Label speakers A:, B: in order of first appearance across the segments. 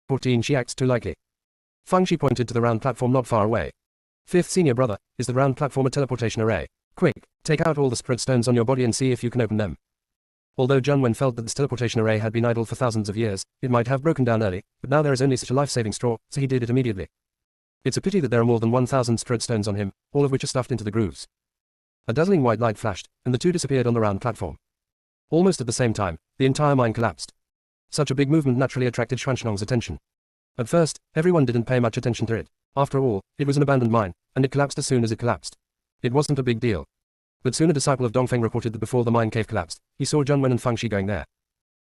A: 14. She acts too likely. Fang Shi pointed to the round platform not far away. Fifth senior brother, is the round platform a teleportation array? Quick, take out all the spirit stones on your body and see if you can open them. Although Junwen felt that this teleportation array had been idle for thousands of years, it might have broken down early, but now there is only such a life-saving straw, so he did it immediately. It's a pity that there are more than 1,000 spirit stones on him, all of which are stuffed into the grooves. A dazzling white light flashed, and the two disappeared on the round platform. Almost at the same time, the entire mine collapsed. Such a big movement naturally attracted Xuanzang's attention. At first, everyone didn't pay much attention to it. After all, it was an abandoned mine, and it collapsed as soon as it collapsed. It wasn't a big deal. But soon a disciple of Dongfeng reported that before the mine cave collapsed, he saw Junwen and Fang Shi going there.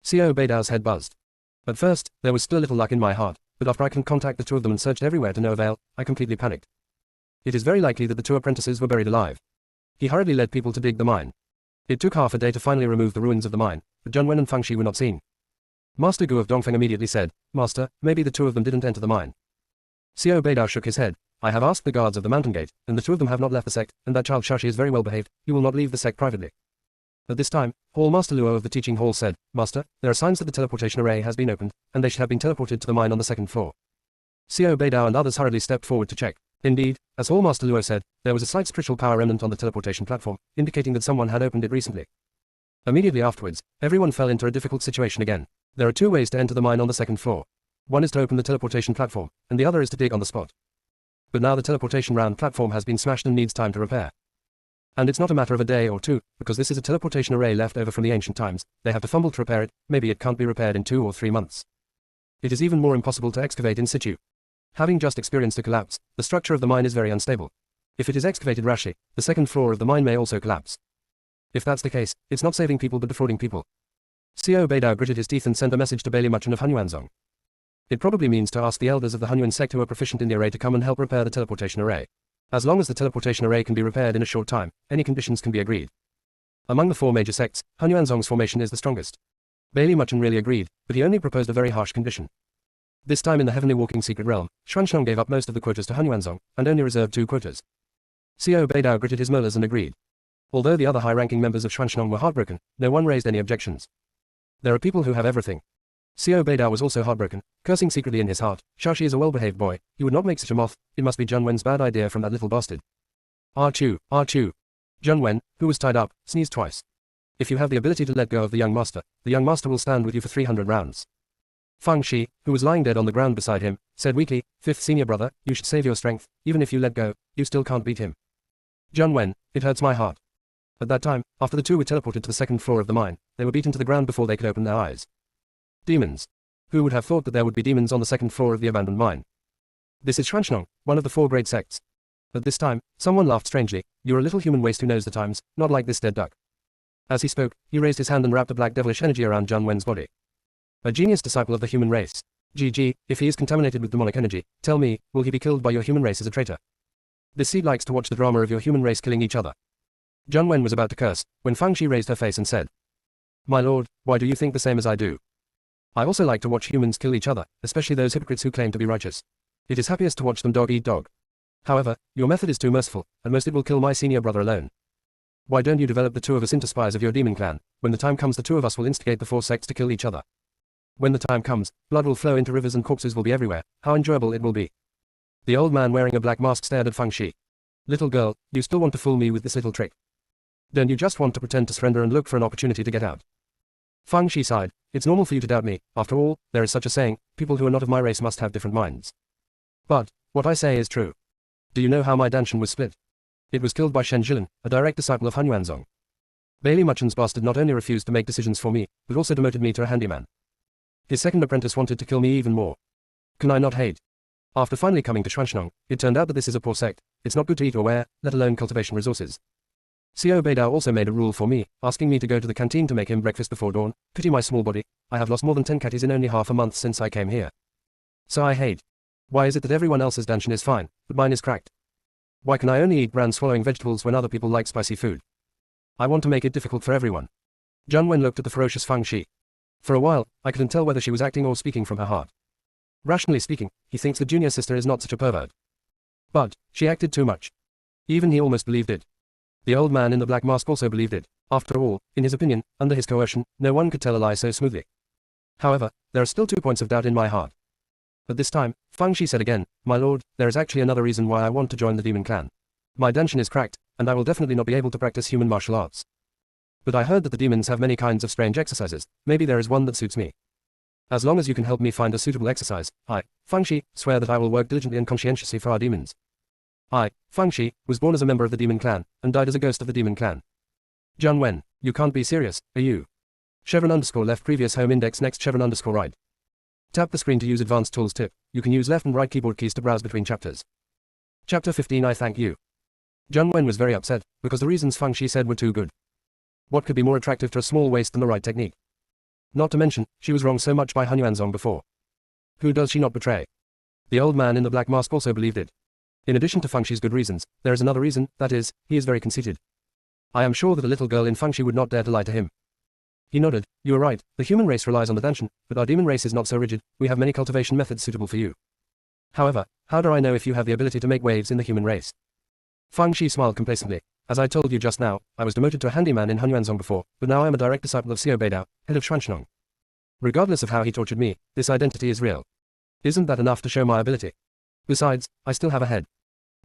A: Xiao Beidao's head buzzed. At first, there was still little luck in my heart, but after I can contact the two of them and searched everywhere to no avail, I completely panicked. It is very likely that the two apprentices were buried alive. He hurriedly led people to dig the mine. It took half a day to finally remove the ruins of the mine, but Junwen and Fang Shi were not seen. Master Gu of Dongfeng immediately said, Master, maybe the two of them didn't enter the mine. Xiao Beidao shook his head. I have asked the guards of the mountain gate, and the two of them have not left the sect, and that child Shashi is very well behaved, he will not leave the sect privately. At this time, Hall Master Luo of the teaching hall said, Master, there are signs that the teleportation array has been opened, and they should have been teleported to the mine on the second floor. Xiao Beidao and others hurriedly stepped forward to check. Indeed, as Hall Master Luo said, there was a slight spiritual power remnant on the teleportation platform, indicating that someone had opened it recently. Immediately afterwards, everyone fell into a difficult situation again. There are two ways to enter the mine on the second floor. One is to open the teleportation platform, and the other is to dig on the spot. But now the teleportation round platform has been smashed and needs time to repair. And it's not a matter of a day or two, because this is a teleportation array left over from the ancient times. They have to fumble to repair it, maybe it can't be repaired in 2 or 3 months. It is even more impossible to excavate in situ. Having just experienced a collapse, the structure of the mine is very unstable. If it is excavated rashly, the second floor of the mine may also collapse. If that's the case, it's not saving people but defrauding people. Xiao Beidao gritted his teeth and sent a message to Bailey Muchen of Hunyuanzong. It probably means to ask the elders of the Hunyuan sect who are proficient in the array to come and help repair the teleportation array. As long as the teleportation array can be repaired in a short time, any conditions can be agreed. Among the 4 major sects, Hunyuanzong's formation is the strongest. Bailey Muchen really agreed, but he only proposed a very harsh condition. This time in the heavenly walking secret realm, Xuanzang gave up most of the quotas to Hunyuanzong, and only reserved 2 quotas. Xiao Beidao gritted his molars and agreed. Although the other high-ranking members of Xuanzang were heartbroken, no one raised any objections. There are people who have everything. Xiao Beidao was also heartbroken, cursing secretly in his heart. Shashi is a well-behaved boy, he would not make such a moth, it must be Junwen's bad idea from that little bastard. Achoo, achoo. Junwen, who was tied up, sneezed twice. If you have the ability to let go of the young master will stand with you for 300 rounds. Fang Shi, who was lying dead on the ground beside him, said weakly, 5th senior brother, you should save your strength, even if you let go, you still can't beat him. Junwen, it hurts my heart. At that time, after the two were teleported to the second floor of the mine, they were beaten to the ground before they could open their eyes. Demons. Who would have thought that there would be demons on the second floor of the abandoned mine? This is Xuanzang, one of the 4 great sects. At this time, someone laughed strangely. You're a little human waste who knows the times, not like this dead duck. As he spoke, he raised his hand and wrapped a black devilish energy around Junwen's body. A genius disciple of the human race. GG, if he is contaminated with demonic energy, tell me, will he be killed by your human race as a traitor? This seed likes to watch the drama of your human race killing each other. Junwen was about to curse, when Fang Shi raised her face and said, My lord, why do you think the same as I do? I also like to watch humans kill each other, especially those hypocrites who claim to be righteous. It is happiest to watch them dog eat dog. However, your method is too merciful, and most it will kill my senior brother alone. Why don't you develop the 2 of us into spies of your demon clan? When the time comes the 2 of us will instigate the 4 sects to kill each other. When the time comes, blood will flow into rivers and corpses will be everywhere, how enjoyable it will be. The old man wearing a black mask stared at Fang Shi. Little girl, you still want to fool me with this little trick? Don't you just want to pretend to surrender and look for an opportunity to get out? Fang Shi sighed. It's normal for you to doubt me, after all, there is such a saying, people who are not of my race must have different minds. But, what I say is true. Do you know how my Danshan was split? It was killed by Shen Jilin, a direct disciple of Hunyuanzong. Bailey Muchen's bastard not only refused to make decisions for me, but also demoted me to a handyman. His second apprentice wanted to kill me even more. Can I not hate? After finally coming to Xuanzang, it turned out that this is a poor sect, it's not good to eat or wear, let alone cultivation resources. Xiao Beidao also made a rule for me, asking me to go to the canteen to make him breakfast before dawn. Pity my small body, I have lost more than 10 catties in only half a month since I came here. So I hate. Why is it that everyone else's danshan is fine, but mine is cracked? Why can I only eat bran swallowing vegetables when other people like spicy food? I want to make it difficult for everyone. Junwen looked at the ferocious Fang Shi. For a while, I couldn't tell whether she was acting or speaking from her heart. Rationally speaking, he thinks the junior sister is not such a pervert. But, she acted too much. Even he almost believed it. The old man in the black mask also believed it. After all, in his opinion, under his coercion, no one could tell a lie so smoothly. However, there are still 2 points of doubt in my heart. At this time, Fang Shi said again, "My lord, there is actually another reason why I want to join the demon clan. My danshan is cracked, and I will definitely not be able to practice human martial arts. But I heard that the demons have many kinds of strange exercises, maybe there is one that suits me. As long as you can help me find a suitable exercise, I, Fang Shi, swear that I will work diligently and conscientiously for our demons. I, Fang Shi, was born as a member of the demon clan, and died as a ghost of the demon clan." Zhang Wen, you can't be serious, are you? _left previous home index next _right. Tap the screen to use advanced tools tip. You can use left and right keyboard keys to browse between chapters. Chapter 15 I thank you. Zhang Wen was very upset, because the reasons Fang Shi said were too good. What could be more attractive to a small waist than the right technique? Not to mention, she was wronged so much by Hunyuanzong before. Who does she not betray? The old man in the black mask also believed it. In addition to Fang Shi's good reasons, there is another reason, that is, he is very conceited. I am sure that a little girl in Fang Shi would not dare to lie to him. He nodded. You are right, the human race relies on the danshan, but our demon race is not so rigid, we have many cultivation methods suitable for you. However, how do I know if you have the ability to make waves in the human race? Fang Shi smiled complacently. As I told you just now, I was demoted to a handyman in Hunyuanzong before, but now I am a direct disciple of Xiao Beidao, head of Xuanshnong. Regardless of how he tortured me, this identity is real. Isn't that enough to show my ability? Besides, I still have a head.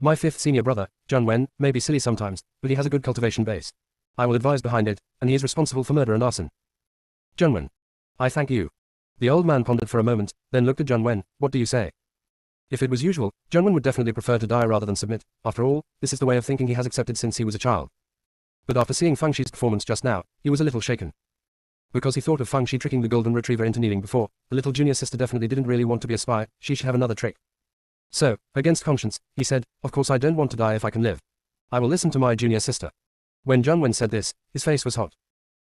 A: My fifth senior brother, Zhang Wen, may be silly sometimes, but he has a good cultivation base. I will advise behind it, and he is responsible for murder and arson. Zhang Wen. I thank you. The old man pondered for a moment, then looked at Zhang Wen. What do you say? If it was usual, Zhang Wen would definitely prefer to die rather than submit. After all, this is the way of thinking he has accepted since he was a child. But after seeing Fang Shi's performance just now, he was a little shaken. Because he thought of Fang Shi tricking the golden retriever into kneeling before, the little junior sister definitely didn't really want to be a spy, she should have another trick. So, against conscience, he said, of course I don't want to die if I can live. I will listen to my junior sister. When Zhang Wen said this, his face was hot.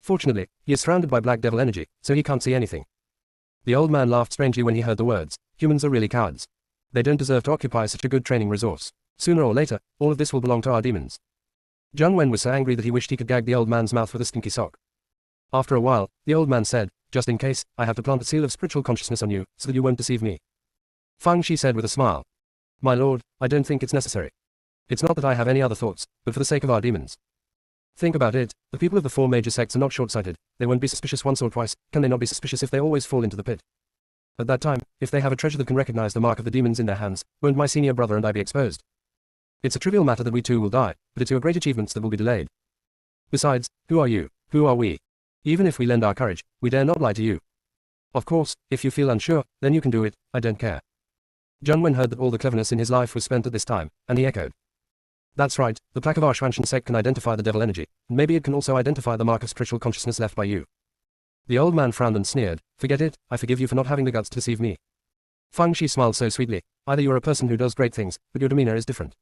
A: Fortunately, he is surrounded by black devil energy, so he can't see anything. The old man laughed strangely when he heard the words. Humans are really cowards. They don't deserve to occupy such a good training resource. Sooner or later, all of this will belong to our demons. Zhang Wen was so angry that he wished he could gag the old man's mouth with a stinky sock. After a while, the old man said, just in case, I have to plant a seal of spiritual consciousness on you, so that you won't deceive me. Fang Shi said with a smile. My lord, I don't think it's necessary. It's not that I have any other thoughts, but for the sake of our demons. Think about it, the people of the four major sects are not short-sighted, they won't be suspicious once or twice, can they not be suspicious if they always fall into the pit? At that time, if they have a treasure that can recognize the mark of the demons in their hands, won't my senior brother and I be exposed? It's a trivial matter that we too will die, but it's your great achievements that will be delayed. Besides, who are you? Who are we? Even if we lend our courage, we dare not lie to you. Of course, if you feel unsure, then you can do it, I don't care. Zhang Wen heard that all the cleverness in his life was spent at this time, and he echoed. That's right, the plaque of our Xuanshan sect can identify the devil energy, and maybe it can also identify the mark of spiritual consciousness left by you. The old man frowned and sneered. Forget it, I forgive you for not having the guts to deceive me. Fang Shi smiled so sweetly. Either you're a person who does great things, but your demeanor is different.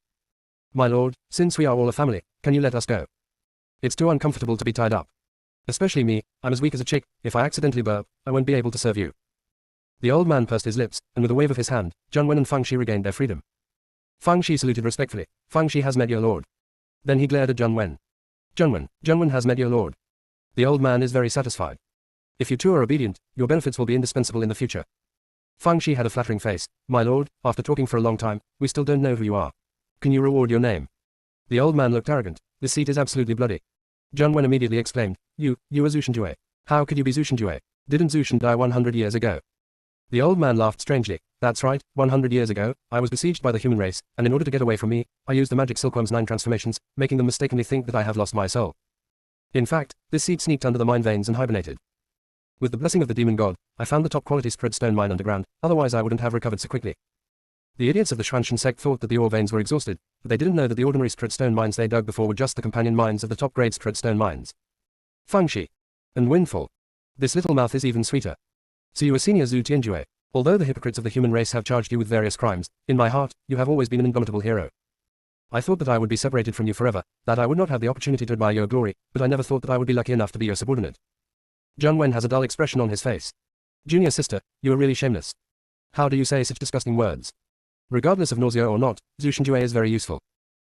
A: My lord, since we are all a family, can you let us go? It's too uncomfortable to be tied up. Especially me, I'm as weak as a chick, if I accidentally burp, I won't be able to serve you. The old man pursed his lips, and with a wave of his hand, Zhang Wen and Fang Shi regained their freedom. Fang Shi saluted respectfully. Fang Shi has met your lord. Then he glared at Zhang Wen. Zhang Wen has met your lord. The old man is very satisfied. If you two are obedient, your benefits will be indispensable in the future. Fang Shi had a flattering face. My lord, after talking for a long time, we still don't know who you are. Can you reward your name? The old man looked arrogant. This seat is absolutely bloody. Zhang Wen immediately exclaimed. You are Zhu Shenjue. How could you be Zhu Shenjue? Didn't Zhu Shen die 100 years ago? The old man laughed strangely. That's right, 100 years ago, I was besieged by the human race, and in order to get away from me, I used the magic silkworm's 9 transformations, making them mistakenly think that I have lost my soul. In fact, this seed sneaked under the mine veins and hibernated. With the blessing of the demon god, I found the top quality spread stone mine underground, otherwise I wouldn't have recovered so quickly. The idiots of the Xuanshan sect thought that the ore veins were exhausted, but they didn't know that the ordinary spread stone mines they dug before were just the companion mines of the top grade spread stone mines. Fang Shi. And windfall. This little mouth is even sweeter. So you are senior Zhu Tianjue. Although the hypocrites of the human race have charged you with various crimes, in my heart, you have always been an indomitable hero. I thought that I would be separated from you forever, that I would not have the opportunity to admire your glory, but I never thought that I would be lucky enough to be your subordinate. Zhang Wen has a dull expression on his face. Junior sister, you are really shameless. How do you say such disgusting words? Regardless of nausea or not, Zhu Shenjue is very useful.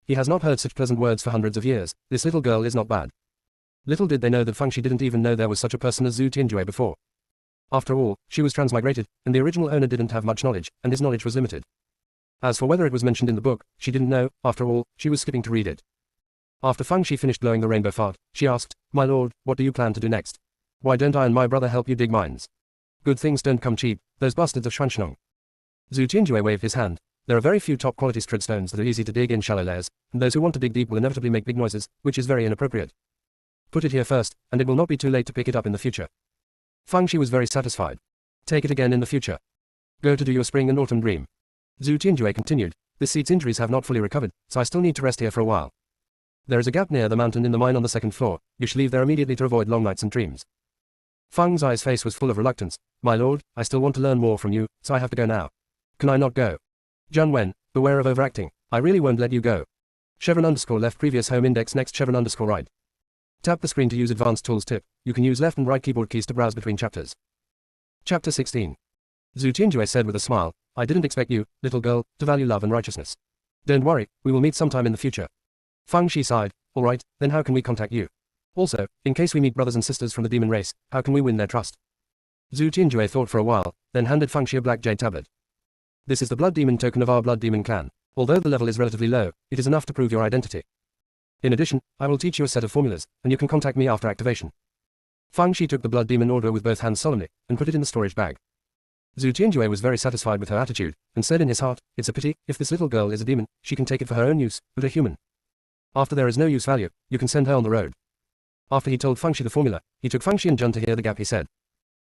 A: He has not heard such pleasant words for hundreds of years. This little girl is not bad. Little did they know that Fang Shi didn't even know there was such a person as Zhu Tianjue before. After all, she was transmigrated, and the original owner didn't have much knowledge, and his knowledge was limited. As for whether it was mentioned in the book, she didn't know, after all, she was skipping to read it. After Fang Shi finished blowing the rainbow fart, she asked, My lord, what do you plan to do next? Why don't I and my brother help you dig mines? Good things don't come cheap, those bastards of Xuanshnong. Zhu Tianjue waved his hand. There are very few top-quality strip stones that are easy to dig in shallow layers, and those who want to dig deep will inevitably make big noises, which is very inappropriate. Put it here first, and it will not be too late to pick it up in the future. Fang Shi was very satisfied. Take it again in the future. Go to do your spring and autumn dream. Zhu Tianjue continued. This seat's injuries have not fully recovered, so I still need to rest here for a while. There is a gap near the mountain in the mine on the second floor. You should leave there immediately to avoid long nights and dreams. Fang Zai's face was full of reluctance. My lord, I still want to learn more from you, so I have to go now. Can I not go? Zhang Wen, beware of overacting. I really won't let you go. Chevron underscore left previous home index next chevron underscore right. Tap the screen to use advanced tools tip. You can use left and right keyboard keys to browse between chapters. Chapter 16. Zhu Tianjue said with a smile, I didn't expect you, little girl, to value love and righteousness. Don't worry, we will meet sometime in the future. Fang Shi sighed. All right, then how can we contact you? Also, in case we meet brothers and sisters from the demon race, how can we win their trust? Zhu Tianjue thought for a while, then handed Fang Shi a black jade tablet. This is the blood demon token of our blood demon clan. Although the level is relatively low, it is enough to prove your identity. In addition, I will teach you a set of formulas, and you can contact me after activation. Fang Shi took the blood demon order with both hands solemnly, and put it in the storage bag. Zhu Tianjue was very satisfied with her attitude, and said in his heart, it's a pity, if this little girl is a demon, she can take it for her own use, but a human. After there is no use value, you can send her on the road. After he told Fang Shi the formula, he took Fang Shi and Jun to hear the gap he said.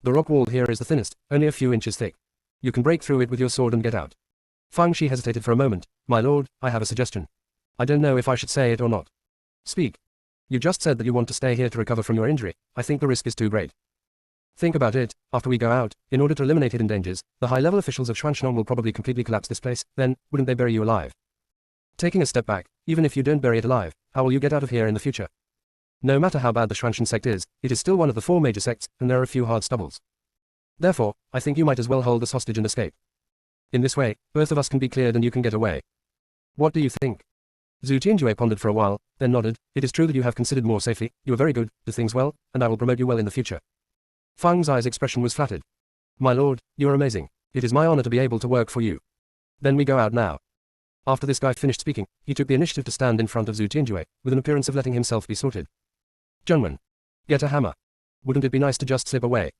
A: The rock wall here is the thinnest, only a few inches thick. You can break through it with your sword and get out. Fang Shi hesitated for a moment. My lord, I have a suggestion. I don't know if I should say it or not. Speak. You just said that you want to stay here to recover from your injury. I think the risk is too great. Think about it. After we go out, in order to eliminate hidden dangers, the high-level officials of Xuanshnong will probably completely collapse this place. Then, wouldn't they bury you alive? Taking a step back, even if you don't bury it alive, how will you get out of here in the future? No matter how bad the Xuanshan sect is, it is still one of the 4 major sects, and there are a few hard stubbles. Therefore, I think you might as well hold us hostage and escape. In this way, both of us can be cleared and you can get away. What do you think? Zhu Tianjue pondered for a while, then nodded. It is true that you have considered more safely, you are very good, do things well, and I will promote you well in the future. Fang Zai's expression was flattered. My lord, you are amazing. It is my honor to be able to work for you. Then we go out now. After this guy finished speaking, he took the initiative to stand in front of Zhu Tianjue, with an appearance of letting himself be sorted. Zhengwen. Get a hammer. Wouldn't it be nice to just slip away?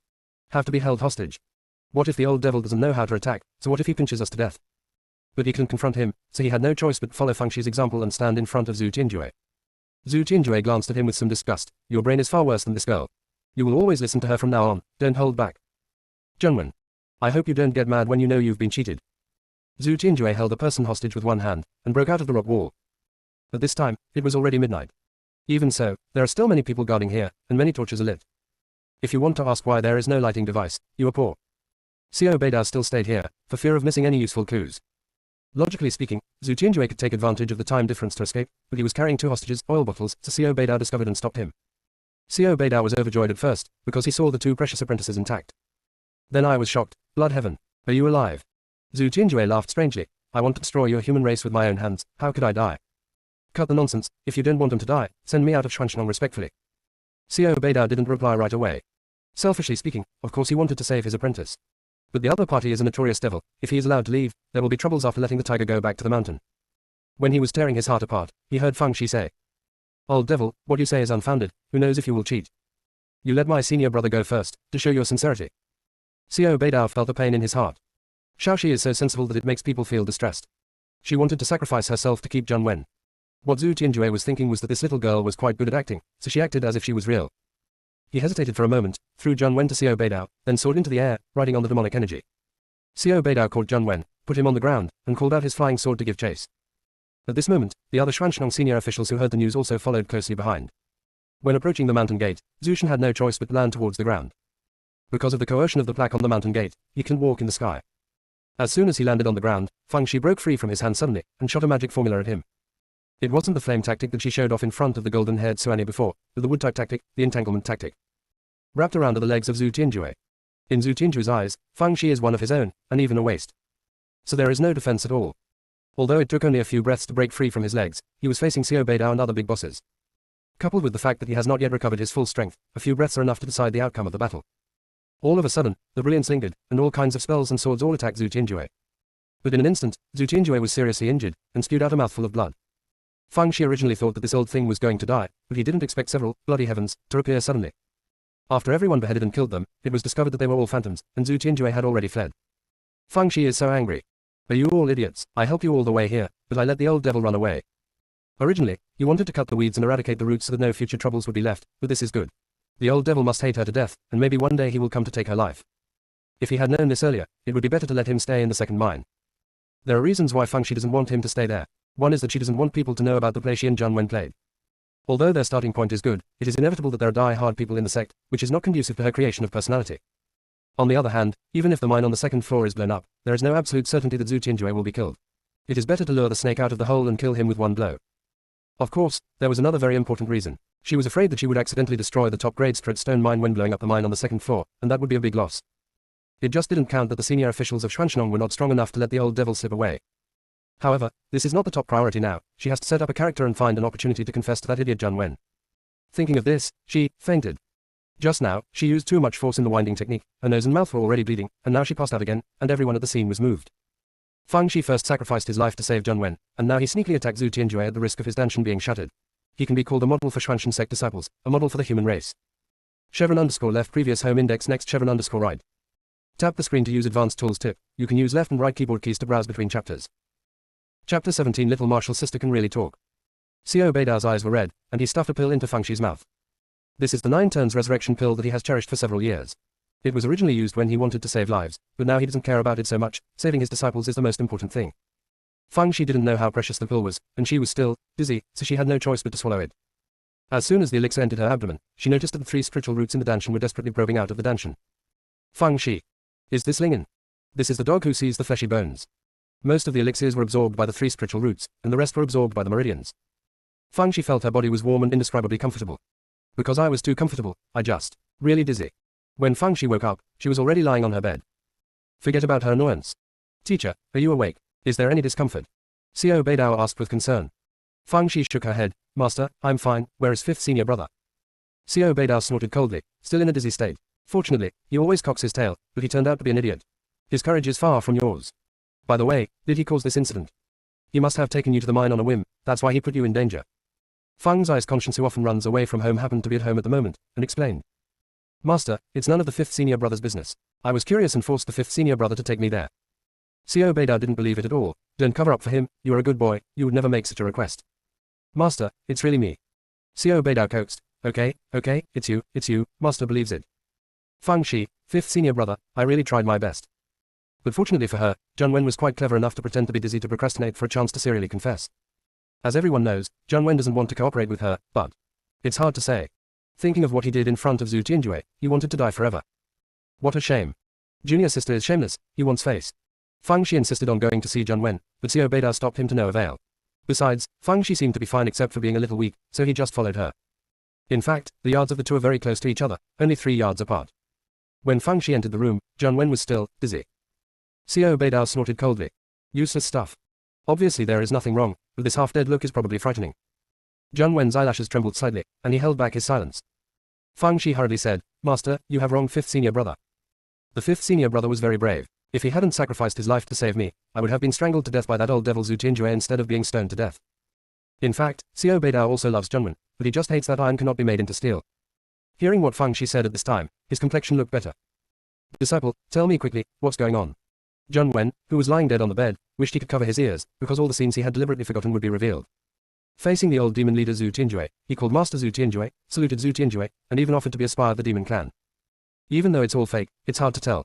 A: Have to be held hostage. What if the old devil doesn't know how to attack, so what if he pinches us to death? But he couldn't confront him, so he had no choice but follow Fang Shi's example and stand in front of Zhu Tianjue. Zhu Tianjue glanced at him with some disgust. Your brain is far worse than this girl. You will always listen to her from now on, don't hold back. Zhengwen. I hope you don't get mad when you know you've been cheated. Zhu Tianjue held the person hostage with one hand, and broke out of the rock wall. At this time, it was already midnight. Even so, there are still many people guarding here, and many torches are lit. If you want to ask why there is no lighting device, you are poor. Xiao Beidao still stayed here, for fear of missing any useful clues. Logically speaking, Zhu Tianjue could take advantage of the time difference to escape, but he was carrying 2 hostages, oil bottles, so Xiao Beidao discovered and stopped him. Xiao Beidao was overjoyed at first, because he saw the 2 precious apprentices intact. Then I was shocked. Blood heaven. Are you alive? Zhu Tianjue laughed strangely. I want to destroy your human race with my own hands, how could I die? Cut the nonsense, if you don't want them to die, send me out of Xuanshnong respectfully. Xiao Beidao didn't reply right away. Selfishly speaking, of course he wanted to save his apprentice. But the other party is a notorious devil. If he is allowed to leave, there will be troubles after letting the tiger go back to the mountain. When he was tearing his heart apart, he heard Fang Shi say, Old devil, what you say is unfounded, who knows if you will cheat. You let my senior brother go first, to show your sincerity. Xiao Beidao felt the pain in his heart. Xiaoxi is so sensible that it makes people feel distressed. She wanted to sacrifice herself to keep Zheng Wen. What Zhu Tianjue was thinking was that this little girl was quite good at acting, so she acted as if she was real. He hesitated for a moment, threw Zheng Wen to Xiao Beidao, then soared into the air, riding on the demonic energy. Xiao Beidao caught Zheng Wen, put him on the ground, and called out his flying sword to give chase. At this moment, the other Xuanshnong senior officials who heard the news also followed closely behind. When approaching the mountain gate, Zhu Shen had no choice but land towards the ground. Because of the coercion of the plaque on the mountain gate, he couldn't walk in the sky. As soon as he landed on the ground, Fang Shi broke free from his hand suddenly, and shot a magic formula at him. It wasn't the flame tactic that she showed off in front of the golden-haired Suani before, but the wood-type tactic, the entanglement tactic. Wrapped around are the legs of Zhu Tianjue. In Zhu Tianjue's eyes, Fang Shi is one of his own, and even a waste. So there is no defense at all. Although it took only a few breaths to break free from his legs, he was facing Xiao Beidao and other big bosses. Coupled with the fact that he has not yet recovered his full strength, a few breaths are enough to decide the outcome of the battle. All of a sudden, the brilliance lingered, and all kinds of spells and swords all attacked Zhu Tianjue. But in an instant, Zhu Tianjue was seriously injured, and spewed out a mouthful of blood. Fang Shi originally thought that this old thing was going to die, but he didn't expect several, bloody heavens, to appear suddenly. After everyone beheaded and killed them, it was discovered that they were all phantoms, and Zhu Tianjue had already fled. Fang Shi is so angry. Are you all idiots? I helped you all the way here, but I let the old devil run away. Originally, you wanted to cut the weeds and eradicate the roots so that no future troubles would be left, but this is good. The old devil must hate her to death, and maybe one day he will come to take her life. If he had known this earlier, it would be better to let him stay in the second mine. There are reasons why Fang Shi doesn't want him to stay there. One is that she doesn't want people to know about the play she and Zhang Wen played. Although their starting point is good, it is inevitable that there are die-hard people in the sect, which is not conducive to her creation of personality. On the other hand, even if the mine on the second floor is blown up, there is no absolute certainty that Zhu Tianjue will be killed. It is better to lure the snake out of the hole and kill him with one blow. Of course, there was another very important reason. She was afraid that she would accidentally destroy the top-grade straight stone mine when blowing up the mine on the second floor, and that would be a big loss. It just didn't count that the senior officials of Xuanshnong were not strong enough to let the old devil slip away. However, this is not the top priority now. She has to set up a character and find an opportunity to confess to that idiot Zhang Wen. Thinking of this, she fainted. Just now, she used too much force in the winding technique, her nose and mouth were already bleeding, and now she passed out again, and everyone at the scene was moved. Fang Shi first sacrificed his life to save Zhang Wen, and now he sneakily attacked Zhu Tianjue at the risk of his danshan being shattered. He can be called a model for Xuanshan sect disciples, a model for the human race. _left previous home index next _right. Tap the screen to use advanced tools tip. You can use left and right keyboard keys to browse between chapters. Chapter 17 Little Martial's sister can really talk. Xiao Beidao's eyes were red, and he stuffed a pill into Fang Shi's mouth. This is the 9 turns resurrection pill that he has cherished for several years. It was originally used when he wanted to save lives, but now he doesn't care about it so much. Saving his disciples is the most important thing. Fang Shi didn't know how precious the pill was, and she was still dizzy, so she had no choice but to swallow it. As soon as the elixir entered her abdomen, she noticed that the 3 spiritual roots in the danshan were desperately probing out of the danshan. Fang Shi. Is this Lingen? This is the dog who sees the fleshy bones. Most of the elixirs were absorbed by the 3 spiritual roots, and the rest were absorbed by the meridians. Fang Shi felt her body was warm and indescribably comfortable. Because I was too comfortable, I just really dizzy. When Fang Shi woke up, she was already lying on her bed. Forget about her annoyance. Teacher, are you awake? Is there any discomfort? Xiao Beidao asked with concern. Fang Shi shook her head. Master, I'm fine. Where is 5th senior brother? Xiao Beidao snorted coldly, still in a dizzy state. Fortunately, he always cocks his tail, but he turned out to be an idiot. His courage is far from yours. By the way, did he cause this incident? He must have taken you to the mine on a whim, that's why he put you in danger. Fang Zai's conscience, who often runs away from home, happened to be at home at the moment, and explained. Master, it's none of the 5th senior brother's business. I was curious and forced the 5th senior brother to take me there. Xiao Beidao didn't believe it at all. Don't cover up for him, you are a good boy, you would never make such a request. Master, it's really me. Xiao Beidao coaxed. Okay, it's you, Master believes it. Fang Shi, 5th senior brother, I really tried my best. But fortunately for her, Zhang Wen was quite clever enough to pretend to be dizzy to procrastinate for a chance to serially confess. As everyone knows, Zhang Wen doesn't want to cooperate with her, but it's hard to say. Thinking of what he did in front of Zhu Tianjue, he wanted to die forever. What a shame. Junior sister is shameless, he wants face. Fang Shi insisted on going to see Zhang Wen, but Xiao Beidao stopped him to no avail. Besides, Fang Shi seemed to be fine except for being a little weak, so he just followed her. In fact, the yards of the two are very close to each other, only 3 yards apart. When Fang Shi entered the room, Zhang Wen was still dizzy. Xiao Beidao snorted coldly. Useless stuff. Obviously there is nothing wrong, but this half-dead look is probably frightening. Zhang Wen's eyelashes trembled slightly, and he held back his silence. Fang Shi hurriedly said, Master, you have wronged 5th senior brother. The 5th senior brother was very brave. If he hadn't sacrificed his life to save me, I would have been strangled to death by that old devil Zhu Tianjue instead of being stoned to death. In fact, Xiao Beidao also loves Zhang Wen, but he just hates that iron cannot be made into steel. Hearing what Fang Shi said at this time, his complexion looked better. Disciple, tell me quickly, what's going on? Zhang Wen, who was lying dead on the bed, wished he could cover his ears, because all the scenes he had deliberately forgotten would be revealed. Facing the old demon leader Zhu Tianjue, he called Master Zhu Tianjue, saluted Zhu Tianjue, and even offered to be a spy of the demon clan. Even though it's all fake, it's hard to tell.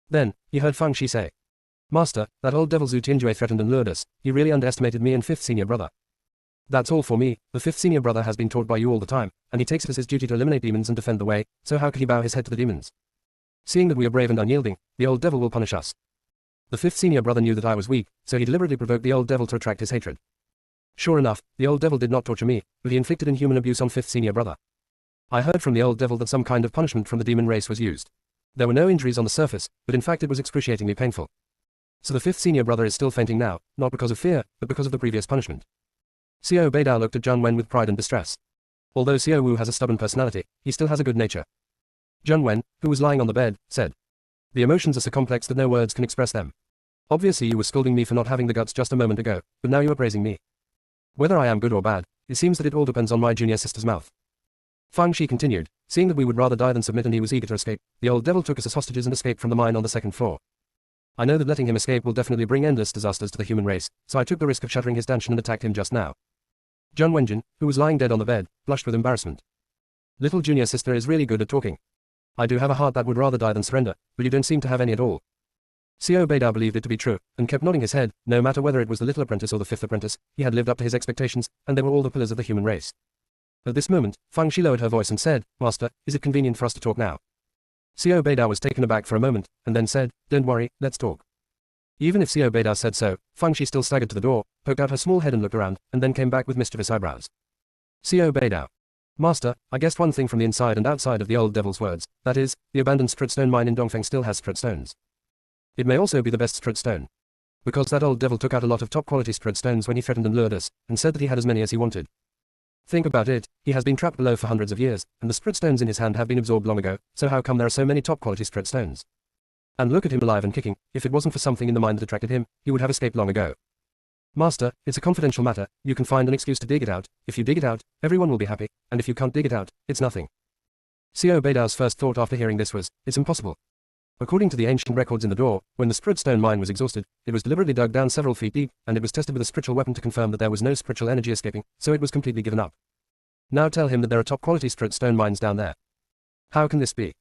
A: Then, he heard Fang Shi say, Master, that old devil Zhu Tianjue threatened and lured us, he really underestimated me and 5th senior brother. That's all for me, the 5th senior brother has been taught by you all the time, and he takes it as his duty to eliminate demons and defend the way, so how could he bow his head to the demons? Seeing that we are brave and unyielding, the old devil will punish us. The 5th senior brother knew that I was weak, so he deliberately provoked the old devil to attract his hatred. Sure enough, the old devil did not torture me, but he inflicted inhuman abuse on 5th senior brother. I heard from the old devil that some kind of punishment from the demon race was used. There were no injuries on the surface, but in fact it was excruciatingly painful. So the 5th senior brother is still fainting now, not because of fear, but because of the previous punishment. Xiao Beidao looked at Zhang Wen with pride and distress. Although Xiao Wu has a stubborn personality, he still has a good nature. Zhang Wen, who was lying on the bed, said, The emotions are so complex that no words can express them. Obviously you were scolding me for not having the guts just a moment ago, but now you are praising me. Whether I am good or bad, it seems that it all depends on my junior sister's mouth. Fang Shi continued, seeing that we would rather die than submit and he was eager to escape, the old devil took us as hostages and escaped from the mine on the 2nd floor. I know that letting him escape will definitely bring endless disasters to the human race, so I took the risk of shattering his stanchion and attacked him just now. Jun Wenjin, who was lying dead on the bed, blushed with embarrassment. Little junior sister is really good at talking. I do have a heart that would rather die than surrender, but you don't seem to have any at all. Xiao Beidao believed it to be true, and kept nodding his head. No matter whether it was the little apprentice or the fifth apprentice, he had lived up to his expectations, and they were all the pillars of the human race. At this moment, Fang Shi lowered her voice and said, Master, is it convenient for us to talk now? Xiao Beidao was taken aback for a moment, and then said, Don't worry, let's talk. Even if Xiao Beidao said so, Fang Shi still staggered to the door, poked out her small head and looked around, and then came back with mischievous eyebrows. Xiao Beidao. Master, I guessed one thing from the inside and outside of the old devil's words, that is, the abandoned spirit stone mine in Dongfeng still has spirit stones. It may also be the best spirit stone. Because that old devil took out a lot of top-quality spirit stones when he threatened and lured us, and said that he had as many as he wanted. Think about it, he has been trapped below for hundreds of years, and the spirit stones in his hand have been absorbed long ago, so how come there are so many top-quality spirit stones? And look at him alive and kicking. If it wasn't for something in the mine that attracted him, he would have escaped long ago. Master, it's a confidential matter, you can find an excuse to dig it out. If you dig it out, everyone will be happy, and if you can't dig it out, it's nothing. Xiao Beidao's first thought after hearing this was, it's impossible. According to the ancient records in the door, when the spirit stone mine was exhausted, it was deliberately dug down several feet deep, and it was tested with a spiritual weapon to confirm that there was no spiritual energy escaping, so it was completely given up. Now tell him that there are top-quality spirit stone mines down there. How can this be?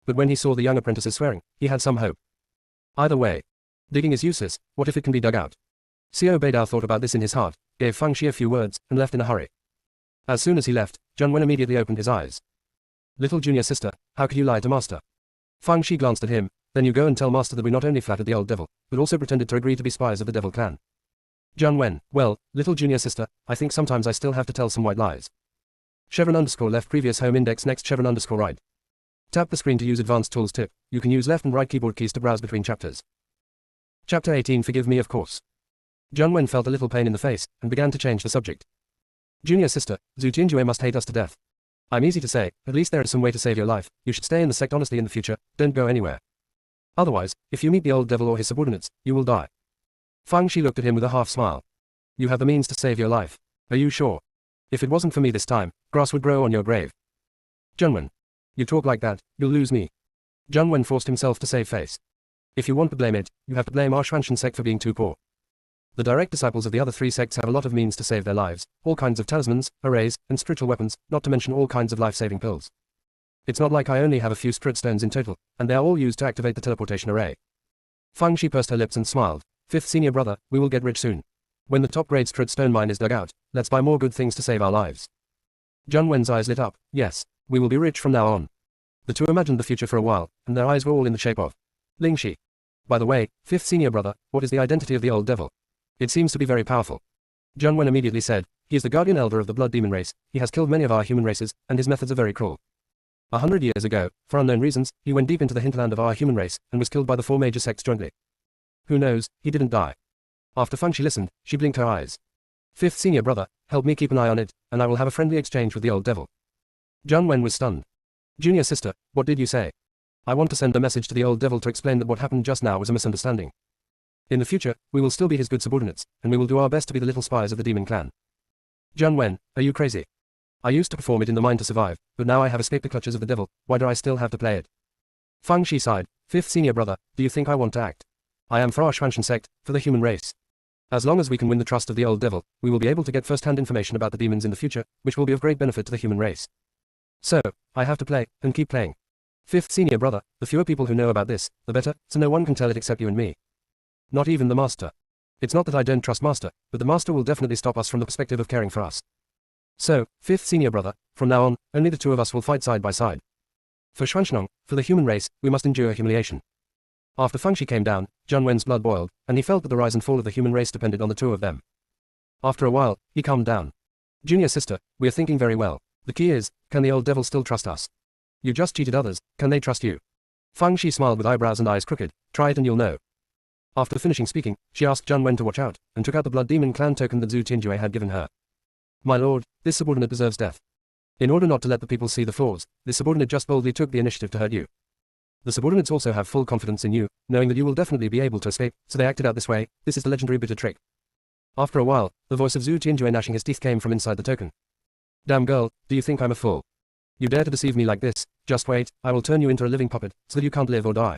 A: But when he saw the young apprentices swearing, he had some hope. Either way, digging is useless, what if it can be dug out? Xiao Beidao thought about this in his heart, gave Fang Shi a few words, and left in a hurry. As soon as he left, Jun Wen immediately opened his eyes. Little junior sister, how could you lie to master? Fang Shi glanced at him, then you go and tell master that we not only flattered the old devil, but also pretended to agree to be spies of the devil clan. Jun Wen, well, little junior sister, I think sometimes I still have to tell some white lies. Chevron underscore left previous home index next chevron underscore right. Tap the screen to use advanced tools tip, you can use left and right keyboard keys to browse between chapters. Chapter 18 Forgive me of course. Jun Wen felt a little pain in the face, and began to change the subject. Junior sister, Zhu Tianjue must hate us to death. I'm easy to say, at least there is some way to save your life, you should stay in the sect honestly in the future, don't go anywhere. Otherwise, if you meet the old devil or his subordinates, you will die. Fang Shi looked at him with a half smile. You have the means to save your life. Are you sure? If it wasn't for me this time, grass would grow on your grave. Junwen. You talk like that, you'll lose me. Junwen forced himself to save face. If you want to blame it, you have to blame our Xuanchen sect for being too poor. The direct disciples of the other three sects have a lot of means to save their lives, all kinds of talismans, arrays, and spiritual weapons, not to mention all kinds of life-saving pills. It's not like I only have a few spirit stones in total, and they are all used to activate the teleportation array. Fang Shi pursed her lips and smiled. Fifth senior brother, we will get rich soon. When the top-grade spirit stone mine is dug out, let's buy more good things to save our lives. Jun Wen's eyes lit up. Yes, we will be rich from now on. The two imagined the future for a while, and their eyes were all in the shape of Ling Shi. By the way, fifth senior brother, what is the identity of the old devil? It seems to be very powerful. Jun Wen immediately said, he is the guardian elder of the blood demon race, he has killed many of our human races, and his methods are very cruel. 100 years ago, for unknown reasons, he went deep into the hinterland of our human race, and was killed by the four major sects jointly. Who knows, he didn't die. After Fang Shi listened, she blinked her eyes. Fifth senior brother, help me keep an eye on it, and I will have a friendly exchange with the old devil. Jun Wen was stunned. Junior sister, what did you say? I want to send a message to the old devil to explain that what happened just now was a misunderstanding. In the future, we will still be his good subordinates, and we will do our best to be the little spies of the demon clan. Jun Wen, are you crazy? I used to perform it in the mine to survive, but now I have escaped the clutches of the devil, why do I still have to play it? Fang Shi sighed. Fifth senior brother, do you think I want to act? I am for our Xuanchen sect, for the human race. As long as we can win the trust of the old devil, we will be able to get first-hand information about the demons in the future, which will be of great benefit to the human race. So, I have to play, and keep playing. Fifth senior brother, the fewer people who know about this, the better, so no one can tell it except you and me. Not even the master. It's not that I don't trust master, but the master will definitely stop us from the perspective of caring for us. So, fifth senior brother, from now on, only the two of us will fight side by side. For Xuanshenong, for the human race, we must endure humiliation. After Fang Shi came down, Jun Wen's blood boiled, and he felt that the rise and fall of the human race depended on the two of them. After a while, he calmed down. Junior sister, we are thinking very well. The key is, can the old devil still trust us? You just cheated others, can they trust you? Fang Shi smiled with eyebrows and eyes crooked. Try it and you'll know. After finishing speaking, she asked Jun Wen to watch out, and took out the blood demon clan token that Zhu Tianjue had given her. My lord, this subordinate deserves death. In order not to let the people see the flaws, this subordinate just boldly took the initiative to hurt you. The subordinates also have full confidence in you, knowing that you will definitely be able to escape, so they acted out this way. This is the legendary bitter trick. After a while, the voice of Zhu Tianjue gnashing his teeth came from inside the token. Damn girl, do you think I'm a fool? You dare to deceive me like this? Just wait, I will turn you into a living puppet, so that you can't live or die.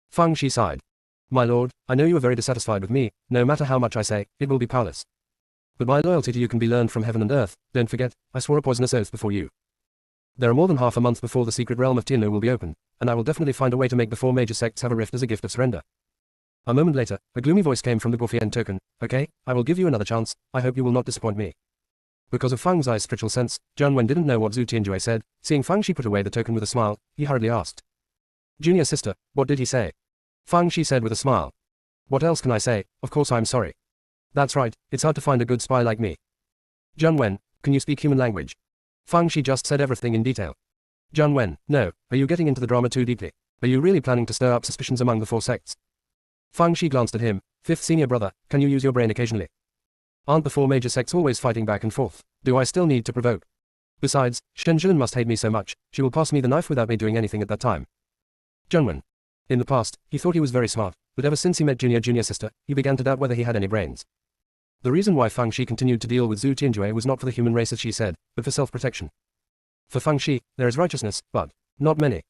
A: Fang Shi sighed. My lord, I know you are very dissatisfied with me, no matter how much I say, it will be powerless. But my loyalty to you can be learned from heaven and earth, don't forget, I swore a poisonous oath before you. There are more than half a month before the secret realm of Tianlu will be opened, and I will definitely find a way to make the 4 major sects have a rift as a gift of surrender. A moment later, a gloomy voice came from the Guofian token. Okay, I will give you another chance, I hope you will not disappoint me. Because of Fang Zai's spiritual sense, Zhang Wen didn't know what Zhu Tianjue said. Seeing Fang Shi put away the token with a smile, he hurriedly asked. Junior sister, what did he say? Fang Shi said with a smile. What else can I say, of course I'm sorry. That's right, it's hard to find a good spy like me. Zhang Wen, can you speak human language? Fang Shi just said everything in detail. Zhang Wen, no, are you getting into the drama too deeply? Are you really planning to stir up suspicions among the 4 sects? Fang Shi glanced at him. 5th senior brother, can you use your brain occasionally? Aren't the 4 major sects always fighting back and forth? Do I still need to provoke? Besides, Shen Jilin must hate me so much, she will pass me the knife without me doing anything at that time. Zhengwen. In the past, he thought he was very smart, but ever since he met junior sister, he began to doubt whether he had any brains. The reason why Fang Shi continued to deal with Zhu Tianjue was not for the human race as she said, but for self-protection. For Fang Shi, there is righteousness, but not many.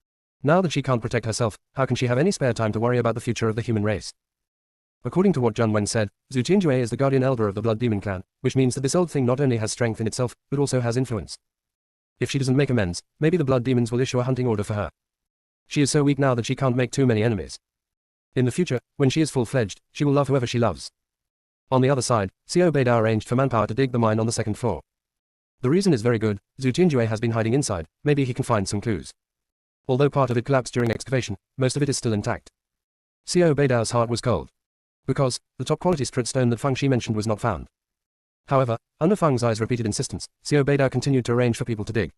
A: Now that she can't protect herself, how can she have any spare time to worry about the future of the human race? According to what Zhang Wen said, Zhu Tianjue is the guardian elder of the Blood Demon clan, which means that this old thing not only has strength in itself, but also has influence. If she doesn't make amends, maybe the Blood Demons will issue a hunting order for her. She is so weak now that she can't make too many enemies. In the future, when she is full-fledged, she will love whoever she loves. On the other side, Xiao Beidao arranged for manpower to dig the mine on the 2nd floor. The reason is very good, Zhu Tianjue has been hiding inside, maybe he can find some clues. Although part of it collapsed during excavation, most of it is still intact. Xiao Beidao's heart was cold. Because, the top-quality spirit stone that Fang Shi mentioned was not found. However, under Fang Zai's repeated insistence, Xiao Beidao continued to arrange for people to dig.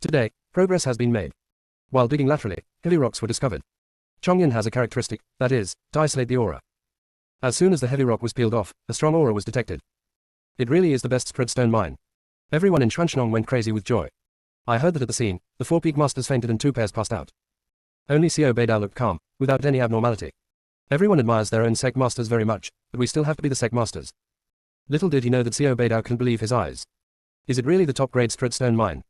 A: Today, progress has been made. While digging laterally, heavy rocks were discovered. Chongyan has a characteristic, that is, to isolate the aura. As soon as the heavy rock was peeled off, a strong aura was detected. It really is the best spread stone mine. Everyone in Shuanshnong went crazy with joy. I heard that at the scene, the 4 peak masters fainted and 2 pairs passed out. Only Xiao Beidao looked calm, without any abnormality. Everyone admires their own sect masters very much, but we still have to be the sect masters. Little did he know that Xiao Beidao couldn't believe his eyes. Is it really the top-grade spread stone mine?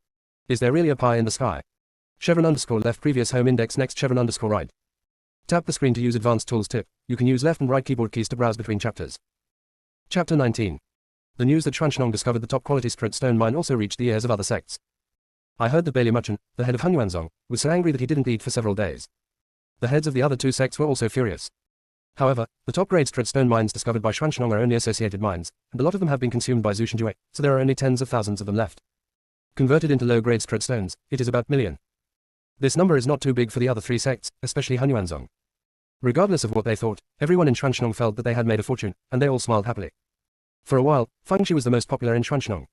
A: Is there really a pie in the sky? _left previous home index next _right. Tap the screen to use advanced tools tip. You can use left and right keyboard keys to browse between chapters. Chapter 19. The news that Shuanshnong discovered the top-quality spread stone mine also reached the ears of other sects. I heard that Bailey Muchen, the head of Hunyuanzong, was so angry that he didn't eat for several days. The heads of the other 2 sects were also furious. However, the top-grade spread stone mines discovered by Shuanshnong are only associated mines, and a lot of them have been consumed by Zhu Tianjue, so there are only tens of thousands of them left. Converted into low-grade spread stones, it is about million. This number is not too big for the other 3 sects, especially Hunyuanzong. Regardless of what they thought, everyone in Shuanshnong felt that they had made a fortune, and they all smiled happily. For a while, Fang Shi was the most popular in Shuanshnong.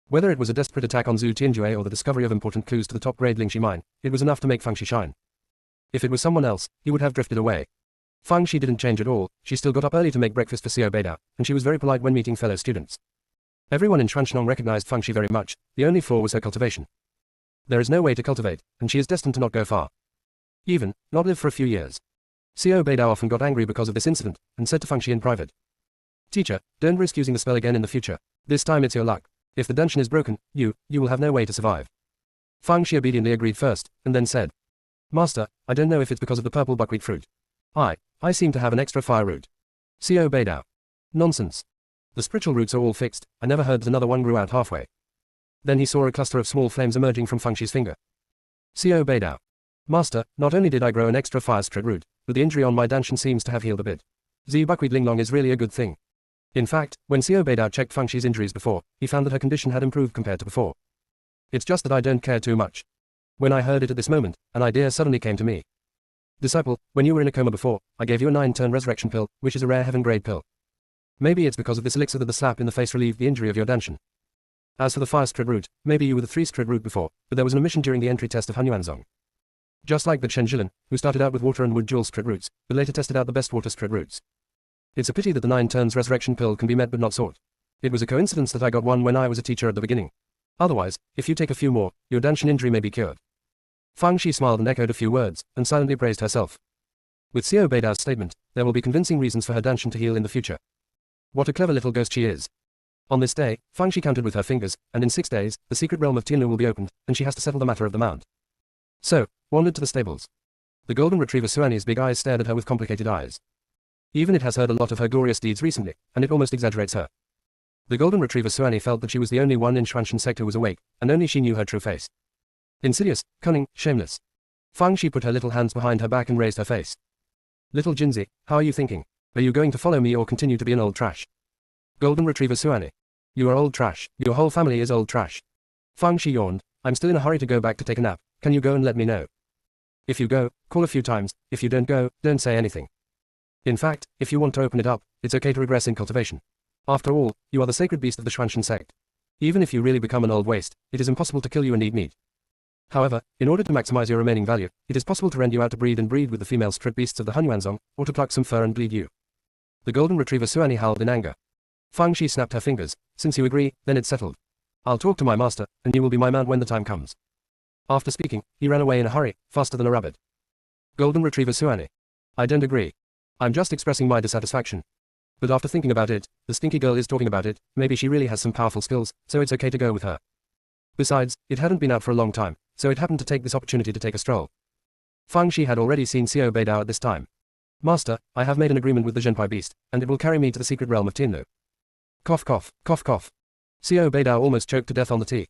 A: Whether it was a desperate attack on Zhu Tianjue or the discovery of important clues to the top-grade Lingxi mine, it was enough to make Fang Shi shine. If it was someone else, he would have drifted away. Fang Shi didn't change at all, she still got up early to make breakfast for Xiao Beidao, and she was very polite when meeting fellow students. Everyone in Shuanshnong recognized Fang Shi very much, the only flaw was her cultivation. There is no way to cultivate, and she is destined to not go far. Even, not live for a few years. Xiao Beidao often got angry because of this incident, and said to Fang Shi in private. Teacher, don't risk using the spell again in the future. This time it's your luck. If the dungeon is broken, you will have no way to survive. Fang Shi obediently agreed first, and then said. Master, I don't know if it's because of the purple buckwheat fruit. I seem to have an extra fire root. Xiao Beidao. Nonsense. The spiritual roots are all fixed, I never heard that another one grew out halfway. Then he saw a cluster of small flames emerging from Fang Shi's finger. Xiao Beidao. Master, not only did I grow an extra fire spread root, but the injury on my danshan seems to have healed a bit. Zi buckwheat linglong is really a good thing. In fact, when Xiao Beidao checked Fang Shi's injuries before, he found that her condition had improved compared to before. It's just that I don't care too much. When I heard it at this moment, an idea suddenly came to me. Disciple, when you were in a coma before, I gave you a 9-turn resurrection pill, which is a rare heaven-grade pill. Maybe it's because of this elixir that the slap in the face relieved the injury of your danshan. As for the fire spread root, maybe you were the 3-spread root before, but there was an omission during the entry test of Hunyuanzong. Just like the Chen Jilin, who started out with water and wood jewel spread roots, but later tested out the best water spread roots. It's a pity that the 9 turns resurrection pill can be met but not sought. It was a coincidence that I got one when I was a teacher at the beginning. Otherwise, if you take a few more, your danshan injury may be cured. Fang Shi smiled and echoed a few words, and silently praised herself. With Xiao Beidao's statement, there will be convincing reasons for her danshan to heal in the future. What a clever little ghost she is. On this day, Fang Shi counted with her fingers, and in 6 days, the secret realm of Tianlu will be opened, and she has to settle the matter of the mount. So, wandered to the stables. The golden retriever Suani's big eyes stared at her with complicated eyes. Even it has heard a lot of her glorious deeds recently, and it almost exaggerates her. The golden retriever Suani felt that she was the only one in Xuanchen Sect who was awake, and only she knew her true face. Insidious, cunning, shameless. Fang Shi put her little hands behind her back and raised her face. Little Jinzi, how are you thinking? Are you going to follow me or continue to be an old trash? Golden retriever Suani. You are old trash. Your whole family is old trash. Fang Shi yawned. I'm still in a hurry to go back to take a nap. Can you go and let me know? If you go, call a few times. If you don't go, don't say anything. In fact, if you want to open it up, it's okay to regress in cultivation. After all, you are the sacred beast of the Xuanchen Sect. Even if you really become an old waste, it is impossible to kill you and eat meat. However, in order to maximize your remaining value, it is possible to rent you out to breed and breed with the female strip beasts of the Hunyuanzong, or to pluck some fur and bleed you. The golden retriever Suani howled in anger. Fang Shi snapped her fingers. Since you agree, then it's settled. I'll talk to my master, and you will be my mount when the time comes. After speaking, he ran away in a hurry, faster than a rabbit. Golden retriever Suani. I don't agree. I'm just expressing my dissatisfaction. But after thinking about it, the stinky girl is talking about it, maybe she really has some powerful skills, so it's okay to go with her. Besides, it hadn't been out for a long time, so it happened to take this opportunity to take a stroll. Fang Shi had already seen Xiao Beidao at this time. Master, I have made an agreement with the Zhenpai beast, and it will carry me to the secret realm of Tianlu. Cough cough, cough cough. Xiao Beidao almost choked to death on the tea.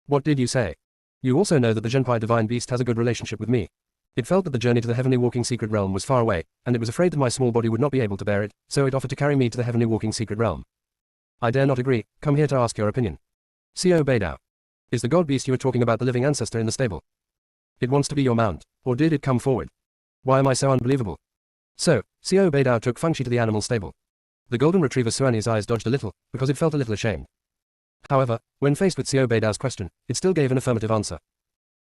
A: What did you say? You also know that the Zhenpai divine beast has a good relationship with me. It felt that the journey to the heavenly walking secret realm was far away, and it was afraid that my small body would not be able to bear it, so it offered to carry me to the heavenly walking secret realm. I dare not agree. Come here to ask your opinion. Xiao Beidao. Is the god beast you were talking about the living ancestor in the stable? It wants to be your mount, or did it come forward? Why am I so unbelievable? So, Xiao Beidao took Fang Shi to the animal stable. The golden retriever Suani's eyes dodged a little, because it felt a little ashamed. However, when faced with Xiao Beidao's question, it still gave an affirmative answer.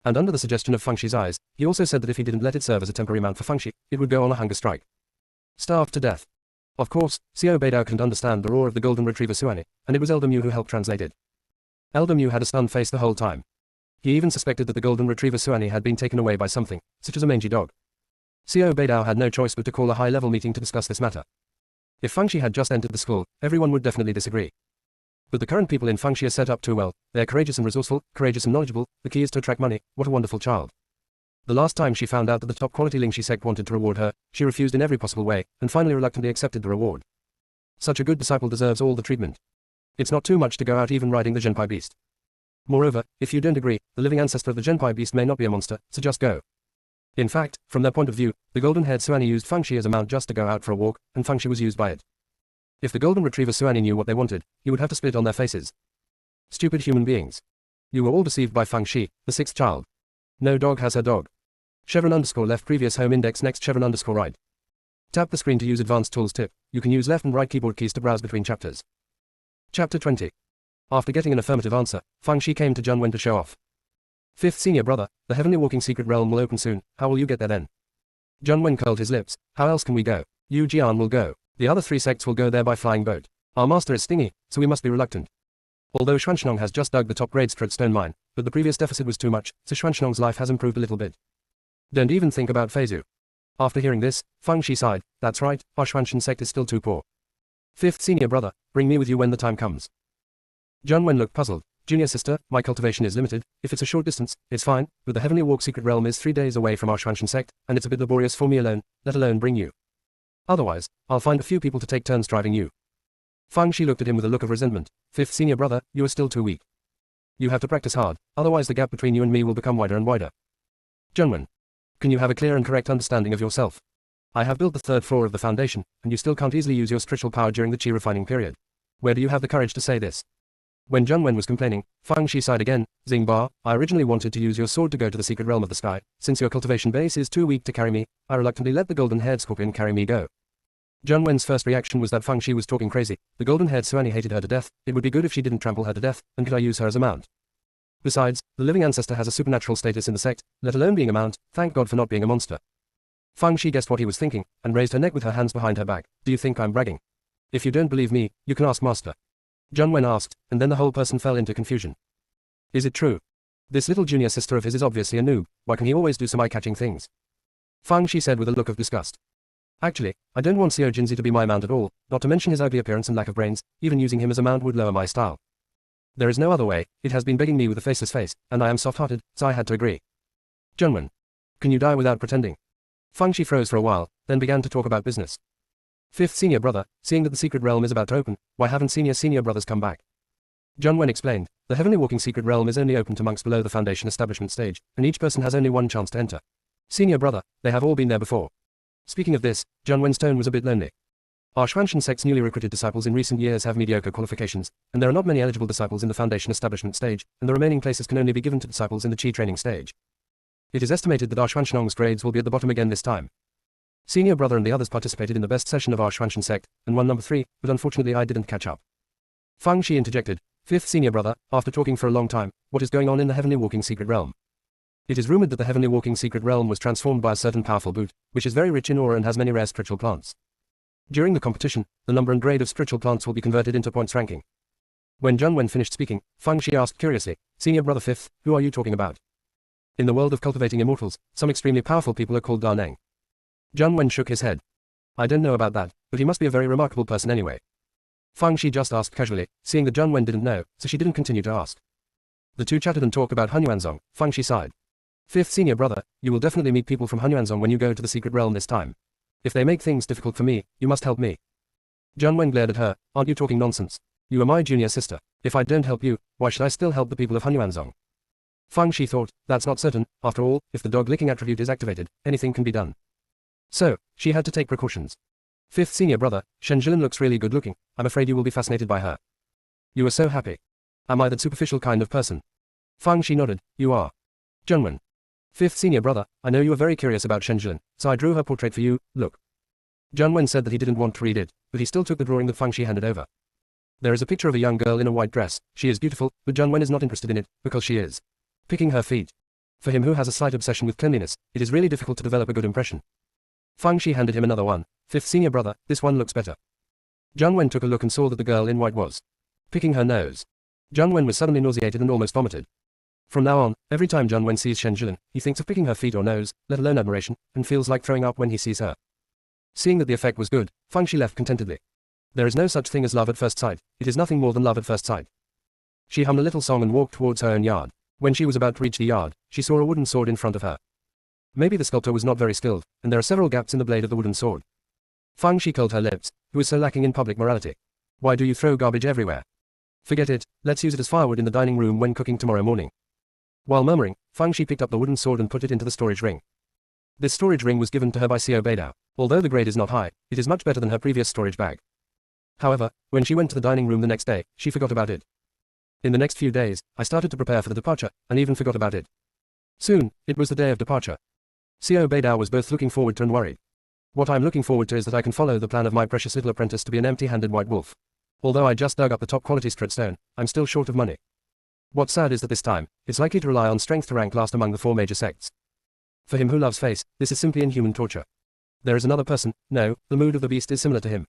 A: And under the suggestion of Fang Shi's eyes, he also said that if he didn't let it serve as a temporary mount for Fang Shi, it would go on a hunger strike. Starved to death. Of course, Xiao Beidao couldn't understand the roar of the golden retriever Suani, and it was Elder Mu who helped translate it. Elder Mu had a stunned face the whole time. He even suspected that the golden retriever Suani had been taken away by something, such as a mangy dog. Xiao Beidao had no choice but to call a high-level meeting to discuss this matter. If Fang Shi had just entered the school, everyone would definitely disagree. But the current people in Fang Shi are set up too well. They're courageous and resourceful, courageous and knowledgeable. The key is to attract money. What a wonderful child. The last time she found out that the top quality Ling Shi sect wanted to reward her, she refused in every possible way, and finally reluctantly accepted the reward. Such a good disciple deserves all the treatment. It's not too much to go out even riding the Zhenpai beast. Moreover, if you don't agree, the living ancestor of the Zhenpai beast may not be a monster, so just go. In fact, from their point of view, the golden-haired Suani used Fang Shi as a mount just to go out for a walk, and Fang Shi was used by it. If the golden retriever Suani knew what they wanted, he would have to spit on their faces. Stupid human beings. You were all deceived by Fang Shi, the sixth child. No dog has her dog. _left previous home index next _right. Tap the screen to use advanced tools tip. You can use left and right keyboard keys to browse between chapters. Chapter 20. After getting an affirmative answer, Fang Shi came to Zhang Wen to show off. Fifth senior brother, the heavenly walking secret realm will open soon. How will you get there then? Zhang Wen curled his lips. How else can we go? Yu Jian will go. The other three sects will go there by flying boat. Our master is stingy, so we must be reluctant. Although Xuanshenong has just dug the top-grade stone mine, but the previous deficit was too much, so Xuanshenong's life has improved a little bit. Don't even think about Feizu. After hearing this, Fang Shi sighed. That's right, our Xuanchen sect is still too poor. Fifth senior brother, bring me with you when the time comes. Zhang Wen looked puzzled. Junior sister, my cultivation is limited. If it's a short distance, it's fine, but the heavenly walk secret realm is 3 days away from our Xuanchen sect, and it's a bit laborious for me alone, let alone bring you. Otherwise, I'll find a few people to take turns driving you. Fang Shi looked at him with a look of resentment. Fifth senior brother, you are still too weak. You have to practice hard, otherwise the gap between you and me will become wider and wider. Zhengwen, can you have a clear and correct understanding of yourself? I have built the 3rd floor of the foundation, and you still can't easily use your spiritual power during the qi refining period. Where do you have the courage to say this? When Zhang Wen was complaining, Fang Shi sighed again. Xingba, I originally wanted to use your sword to go to the secret realm of the sky. Since your cultivation base is too weak to carry me, I reluctantly let the golden-haired scorpion carry me go. Zhang Wen's first reaction was that Fang Shi was talking crazy. The golden-haired Suani hated her to death. It would be good if she didn't trample her to death, and could I use her as a mount? Besides, the living ancestor has a supernatural status in the sect, let alone being a mount. Thank God for not being a monster. Fang Shi guessed what he was thinking, and raised her neck with her hands behind her back. Do you think I'm bragging? If you don't believe me, you can ask master. Zhang Wen asked, and then the whole person fell into confusion. Is it true? This little junior sister of his is obviously a noob. Why can he always do some eye-catching things? Fang Shi said with a look of disgust. Actually, I don't want Xiao Jinzi to be my mount at all, not to mention his ugly appearance and lack of brains. Even using him as a mount would lower my style. There is no other way. It has been begging me with a faceless face, and I am soft-hearted, so I had to agree. Zhengwen, can you die without pretending? Fang Shi froze for a while, then began to talk about business. Fifth senior brother, seeing that the secret realm is about to open, why haven't senior brothers come back? John Wen explained, the heavenly walking secret realm is only open to monks below the foundation establishment stage, and each person has only one chance to enter. Senior brother, they have all been there before. Speaking of this, John Wen's tone was a bit lonely. Our Xuantian sect's newly recruited disciples in recent years have mediocre qualifications, and there are not many eligible disciples in the foundation establishment stage, and the remaining places can only be given to disciples in the Qi training stage. It is estimated that our Xuantian's grades will be at the bottom again this time. Senior brother and the others participated in the best session of our Xuantian sect, and won number 3, but unfortunately I didn't catch up. Fang Shi interjected, fifth senior brother, after talking for a long time, what is going on in the heavenly walking secret realm? It is rumored that the heavenly walking secret realm was transformed by a certain powerful boot, which is very rich in aura and has many rare spiritual plants. During the competition, the number and grade of spiritual plants will be converted into points ranking. When John Wen finished speaking, Fang Shi asked curiously, senior brother fifth, who are you talking about? In the world of cultivating immortals, some extremely powerful people are called Da Neng. John Wen shook his head. I don't know about that, but he must be a very remarkable person anyway. Fang Shi just asked casually, seeing that John Wen didn't know, so she didn't continue to ask. The two chatted and talked about Hunyuanzong. Fang Shi sighed. Fifth senior brother, you will definitely meet people from Hunyuanzong when you go to the secret realm this time. If they make things difficult for me, you must help me. John Wen glared at her, aren't you talking nonsense? You are my junior sister. If I don't help you, why should I still help the people of Hunyuanzong? Fang Shi thought, that's not certain, after all, if the dog-licking attribute is activated, anything can be done. So, she had to take precautions. Fifth senior brother, Shen Jilin looks really good looking, I'm afraid you will be fascinated by her. You are so happy. Am I that superficial kind of person? Fang Shi nodded, you are. Junwen. Fifth senior brother, I know you are very curious about Shen Jilin, so I drew her portrait for you, look. Junwen said that he didn't want to read it, but he still took the drawing that Fang Shi handed over. There is a picture of a young girl in a white dress, she is beautiful, but Junwen is not interested in it, because she is picking her feet. For him who has a slight obsession with cleanliness, it is really difficult to develop a good impression. Fang Shi handed him another one, fifth senior brother, this one looks better. Junwen took a look and saw that the girl in white was picking her nose. Junwen was suddenly nauseated and almost vomited. From now on, every time Junwen sees Shen Jilin, he thinks of picking her feet or nose, let alone admiration, and feels like throwing up when he sees her. Seeing that the effect was good, Fang Shi left contentedly. There is no such thing as love at first sight, it is nothing more than love at first sight. She hummed a little song and walked towards her own yard. When she was about to reach the yard, she saw a wooden sword in front of her. Maybe the sculptor was not very skilled, and there are several gaps in the blade of the wooden sword. Fang Shi curled her lips, who is so lacking in public morality. Why do you throw garbage everywhere? Forget it, let's use it as firewood in the dining room when cooking tomorrow morning. While murmuring, Fang Shi picked up the wooden sword and put it into the storage ring. This storage ring was given to her by Xiao Beidao. Although the grade is not high, it is much better than her previous storage bag. However, when she went to the dining room the next day, she forgot about it. In the next few days, I started to prepare for the departure, and even forgot about it. Soon, it was the day of departure. Xiao Beidao was both looking forward to and worried. What I'm looking forward to is that I can follow the plan of my precious little apprentice to be an empty-handed white wolf. Although I just dug up the top-quality straight stone, I'm still short of money. What's sad is that this time, it's likely to rely on strength to rank last among the 4 major sects. For him who loves face, this is simply inhuman torture. There is another person, no, the mood of the beast is similar to him.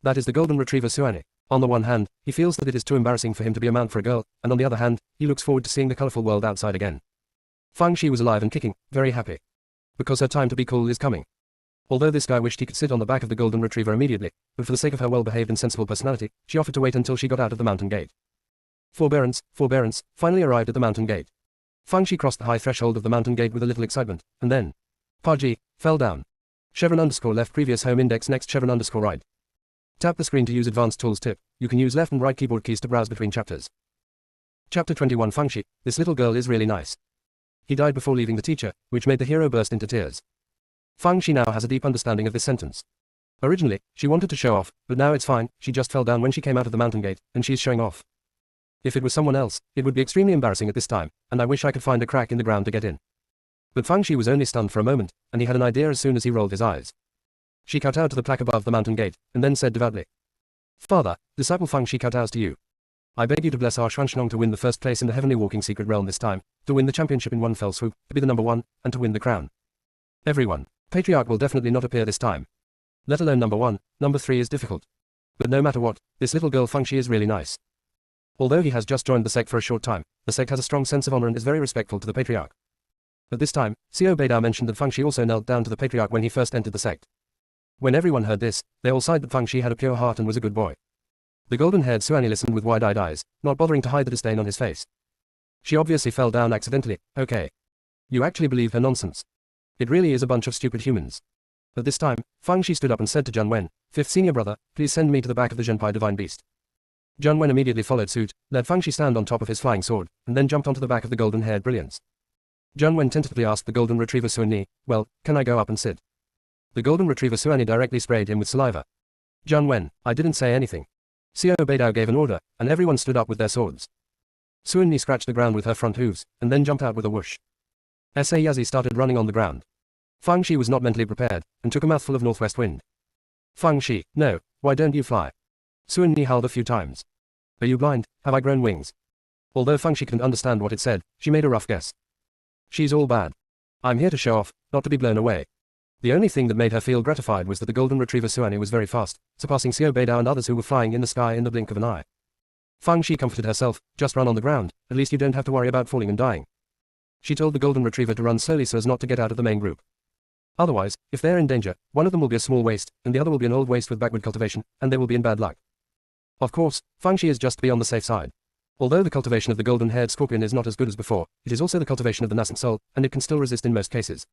A: That is the golden retriever Suani. On the one hand, he feels that it is too embarrassing for him to be a mount for a girl, and on the other hand, he looks forward to seeing the colorful world outside again. Fang Shi was alive and kicking, very happy. Because her time to be cool is coming. Although this guy wished he could sit on the back of the golden retriever immediately, but for the sake of her well-behaved and sensible personality, she offered to wait until she got out of the mountain gate. Forbearance, finally arrived at the mountain gate. Fang Shi crossed the high threshold of the mountain gate with a little excitement, and then Paji fell down. Chevron underscore left previous home index next chevron underscore right. Tap the screen to use advanced tools tip. You can use left and right keyboard keys to browse between chapters. Chapter 21 Fang Shi, this little girl is really nice. He died before leaving the teacher, which made the hero burst into tears. Fang Shi now has a deep understanding of this sentence. Originally, she wanted to show off, but now it's fine, she just fell down when she came out of the mountain gate, and she's showing off. If it was someone else, it would be extremely embarrassing at this time, and I wish I could find a crack in the ground to get in. But Fang Shi was only stunned for a moment, and he had an idea as soon as he rolled his eyes. She kowtowed to the plaque above the mountain gate, and then said devoutly, Father, disciple Fang Shi kowtows to you. I beg you to bless our Xuanxiong to win the first place in the heavenly walking secret realm this time, to win the championship in one fell swoop, to be the number 1, and to win the crown. Everyone. Patriarch will definitely not appear this time. Let alone number 1, number 3 is difficult. But no matter what, this little girl Fang Shi is really nice. Although he has just joined the sect for a short time, the sect has a strong sense of honor and is very respectful to the patriarch. At this time, Xiao Beidao mentioned that Fang Shi also knelt down to the patriarch when he first entered the sect. When everyone heard this, they all sighed that Fang Shi had a pure heart and was a good boy. The golden-haired Suani listened with wide-eyed eyes, not bothering to hide the disdain on his face. She obviously fell down accidentally, okay. You actually believe her nonsense. It really is a bunch of stupid humans. At this time, Fang Shi stood up and said to Zheng Wen, "Fifth senior brother, please send me to the back of the Zhenpai divine beast." Zheng Wen immediately followed suit, let Fang Shi stand on top of his flying sword, and then jumped onto the back of the golden-haired brilliance. Zheng Wen tentatively asked the golden retriever Suan, "Well, can I go up and sit?" The golden retriever Suan directly sprayed him with saliva. "Zheng Wen, I didn't say anything." Xiao Beidao gave an order, and everyone stood up with their swords. Suan scratched the ground with her front hooves, and then jumped out with a whoosh. Sa Yazi started running on the ground. Fang Shi was not mentally prepared, and took a mouthful of northwest wind. "Fang Shi, no, why don't you fly?" Suan howled a few times. "Are you blind? Have I grown wings?" Although Fang Shi couldn't understand what it said, she made a rough guess. "She's all bad. I'm here to show off, not to be blown away." The only thing that made her feel gratified was that the golden retriever Suan was very fast, surpassing Xiao Beidao and others who were flying in the sky in the blink of an eye. Fang Shi comforted herself, "Just run on the ground, at least you don't have to worry about falling and dying." She told the golden retriever to run slowly so as not to get out of the main group. Otherwise, if they're in danger, one of them will be a small waste, and the other will be an old waste with backward cultivation, and they will be in bad luck. Of course, Fang Shi is just to be on the safe side. Although the cultivation of the golden-haired scorpion is not as good as before, it is also the cultivation of the nascent soul, and it can still resist in most cases.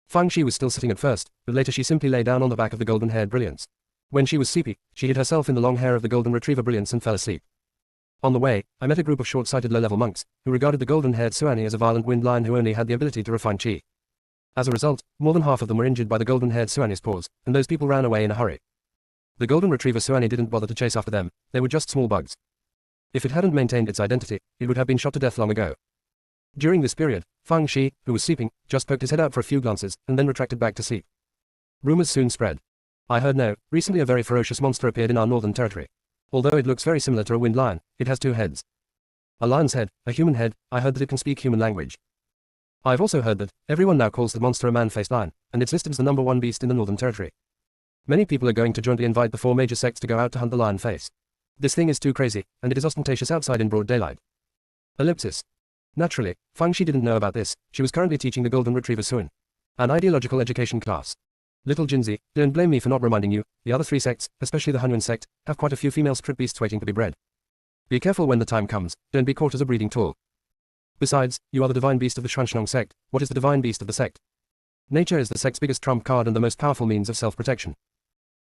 A: Fang Shi was still sitting at first, but later she simply lay down on the back of the golden-haired brilliance. When she was sleepy, she hid herself in the long hair of the golden retriever brilliance and fell asleep. On the way, I met a group of short-sighted low-level monks, who regarded the golden-haired Suan as a violent wind lion who only had the ability to refine qi. As a result, more than half of them were injured by the golden-haired Suan's paws, and those people ran away in a hurry. The golden retriever Suan didn't bother to chase after them, they were just small bugs. If it hadn't maintained its identity, it would have been shot to death long ago. During this period, Fang Shi, who was sleeping, just poked his head out for a few glances, and then retracted back to sleep. Rumors soon spread. "I heard no, recently a very ferocious monster appeared in our northern territory. Although it looks very similar to a wind lion, it has two heads. A lion's head, a human head, I heard that it can speak human language. I've also heard that everyone now calls the monster a man-faced lion, and it's listed as the #1 beast in the northern territory. Many people are going to jointly invite the 4 major sects to go out to hunt the lion face. This thing is too crazy, and it is ostentatious outside in broad daylight." Ellipsis. Naturally, Fang Shi didn't know about this, she was currently teaching the golden retriever Suan. An ideological education class. "Little Jinzi, don't blame me for not reminding you, the other 3 sects, especially the Hunyuan sect, have quite a few female strip beasts waiting to be bred. Be careful when the time comes, don't be caught as a breeding tool. Besides, you are the divine beast of the Xuanshnong sect. What is the divine beast of the sect? Nature is the sect's biggest trump card and the most powerful means of self-protection.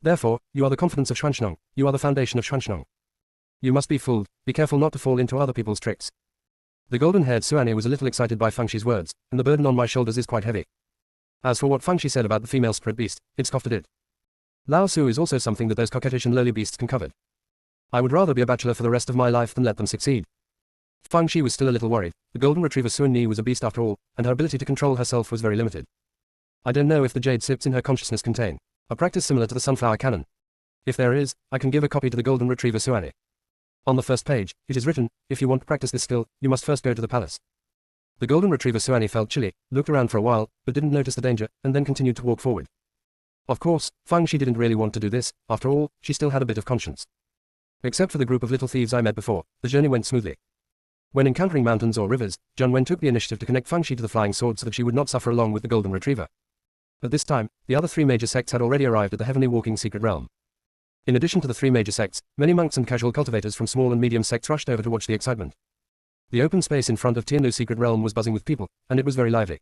A: Therefore, you are the confidence of Xuanshnong, you are the foundation of Xuanshnong. You must be fooled, be careful not to fall into other people's tricks." The golden-haired Suan was a little excited by Fang Shi's words, and the burden on my shoulders is quite heavy. As for what Fang Shi said about the female spirit beast, it scoffed at it. Lao Su is also something that those coquettish and lowly beasts can covet. I would rather be a bachelor for the rest of my life than let them succeed. Fang Shi was still a little worried. The golden retriever Suan was a beast after all, and her ability to control herself was very limited. I don't know if the jade sips in her consciousness contain a practice similar to the sunflower cannon. If there is, I can give a copy to the golden retriever Suan. On the first page, it is written, "If you want to practice this skill, you must first go to the palace." The golden retriever Suan felt chilly, looked around for a while, but didn't notice the danger, and then continued to walk forward. Of course, Fang Shi didn't really want to do this, after all, she still had a bit of conscience. Except for the group of little thieves I met before, the journey went smoothly. When encountering mountains or rivers, Zheng Wen took the initiative to connect Fang Shi to the flying sword so that she would not suffer along with the golden retriever. At this time, the other 3 major sects had already arrived at the heavenly walking secret realm. In addition to the 3 major sects, many monks and casual cultivators from small and medium sects rushed over to watch the excitement. The open space in front of Tianlu's secret realm was buzzing with people, and it was very lively.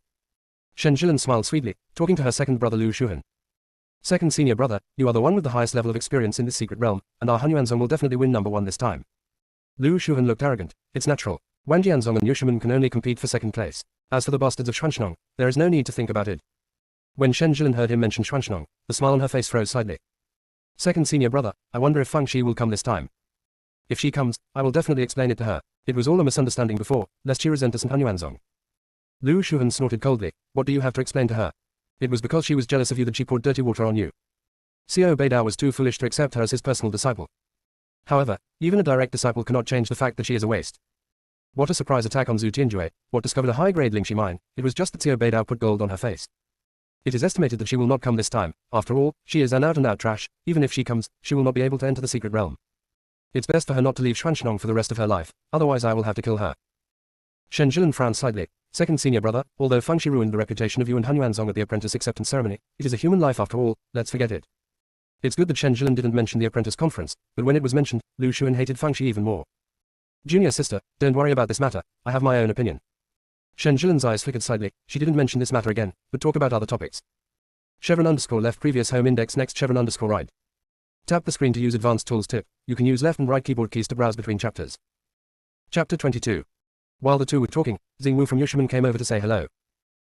A: Shen Zhilan smiled sweetly, talking to her second brother Lu Shuhan. "Second senior brother, you are the one with the highest level of experience in this secret realm, and our Hunyuanzong will definitely win #1 this time." Lu Shuhan looked arrogant. "It's natural. Wanjianzong and Yushiman can only compete for second place. As for the bastards of Xuanshnong, there is no need to think about it." When Shen Zhilan heard him mention Xuanshnong, the smile on her face froze slightly. "Second senior brother, I wonder if Fang Shi will come this time. If she comes, I will definitely explain it to her. It was all a misunderstanding before, lest she resent us and Hunyuanzong." Lu Shuhan snorted coldly. "What do you have to explain to her? It was because she was jealous of you that she poured dirty water on you. Xiao Beidao was too foolish to accept her as his personal disciple. However, even a direct disciple cannot change the fact that she is a waste. What a surprise attack on Zhu Tianjue, what discovered a high-grade Lingxi mine, it was just that Xiao Beidao put gold on her face. It is estimated that she will not come this time, after all, she is an out-and-out trash, even if she comes, she will not be able to enter the secret realm. It's best for her not to leave Xuanshnong for the rest of her life, otherwise I will have to kill her." Shen Zhilan frowned slightly. "Second senior brother, although Fang Shi ruined the reputation of you and Hunyuanzong at the apprentice acceptance ceremony, it is a human life after all, let's forget it." It's good that Shen Zhilan didn't mention the apprentice conference, but when it was mentioned, Lu Shuan hated Fang Shi even more. "Junior sister, don't worry about this matter, I have my own opinion." Shen Zhilan's eyes flickered slightly, she didn't mention this matter again, but talk about other topics. Chevron underscore left previous home index next chevron underscore right. Tap the screen to use advanced tools tip. You can use left and right keyboard keys to browse between chapters. Chapter 22. While the two were talking, Xingwu from Yushimen came over to say hello.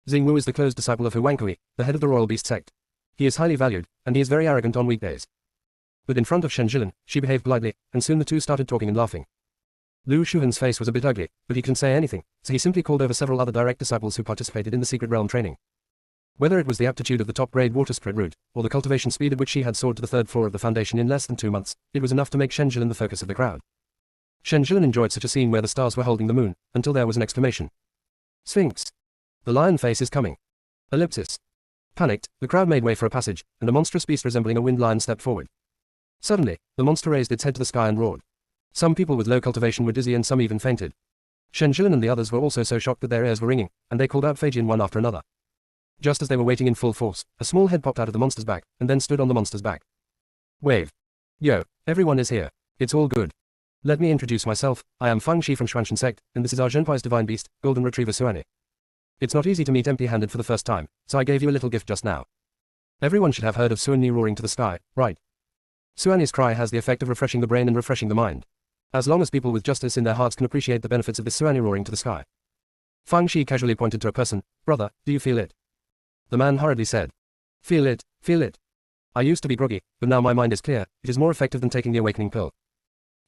A: Xingwu is the close disciple of Hu Wankui, the head of the royal beast sect. He is highly valued, and he is very arrogant on weekdays. But in front of Shen Jilin, she behaved politely, and soon the two started talking and laughing. Lu Shuhan's face was a bit ugly, but he couldn't say anything, so he simply called over several other direct disciples who participated in the secret realm training. Whether it was the aptitude of the top-grade water spirit route, or the cultivation speed at which she had soared to the third floor of the foundation in less than 2 months, it was enough to make Shen Jilin the focus of the crowd. Shen Jilin enjoyed such a scene where the stars were holding the moon, until there was an exclamation. Sphinx. The lion face is coming. Ellipsis. Panicked, the crowd made way for a passage, and a monstrous beast resembling a winged lion stepped forward. Suddenly, the monster raised its head to the sky and roared. Some people with low cultivation were dizzy and some even fainted. Shen Jilin and the others were also so shocked that their ears were ringing, and they called out Feijian one after another. Just as they were waiting in full force, a small head popped out of the monster's back, and then stood on the monster's back. Wave. Yo, everyone is here. It's all good. Let me introduce myself. I am Feng Shi from Xuanshan Sect, and this is our Zhenpai's divine beast, Golden Retriever Suani. It's not easy to meet empty-handed for the first time, so I gave you a little gift just now. Everyone should have heard of Suani roaring to the sky, right? Suani's cry has the effect of refreshing the brain and refreshing the mind. As long as people with justice in their hearts can appreciate the benefits of this Suani roaring to the sky. Feng Shi casually pointed to a person. Brother, do you feel it? The man hurriedly said. Feel it, feel it. I used to be groggy, but now my mind is clear. It is more effective than taking the awakening pill.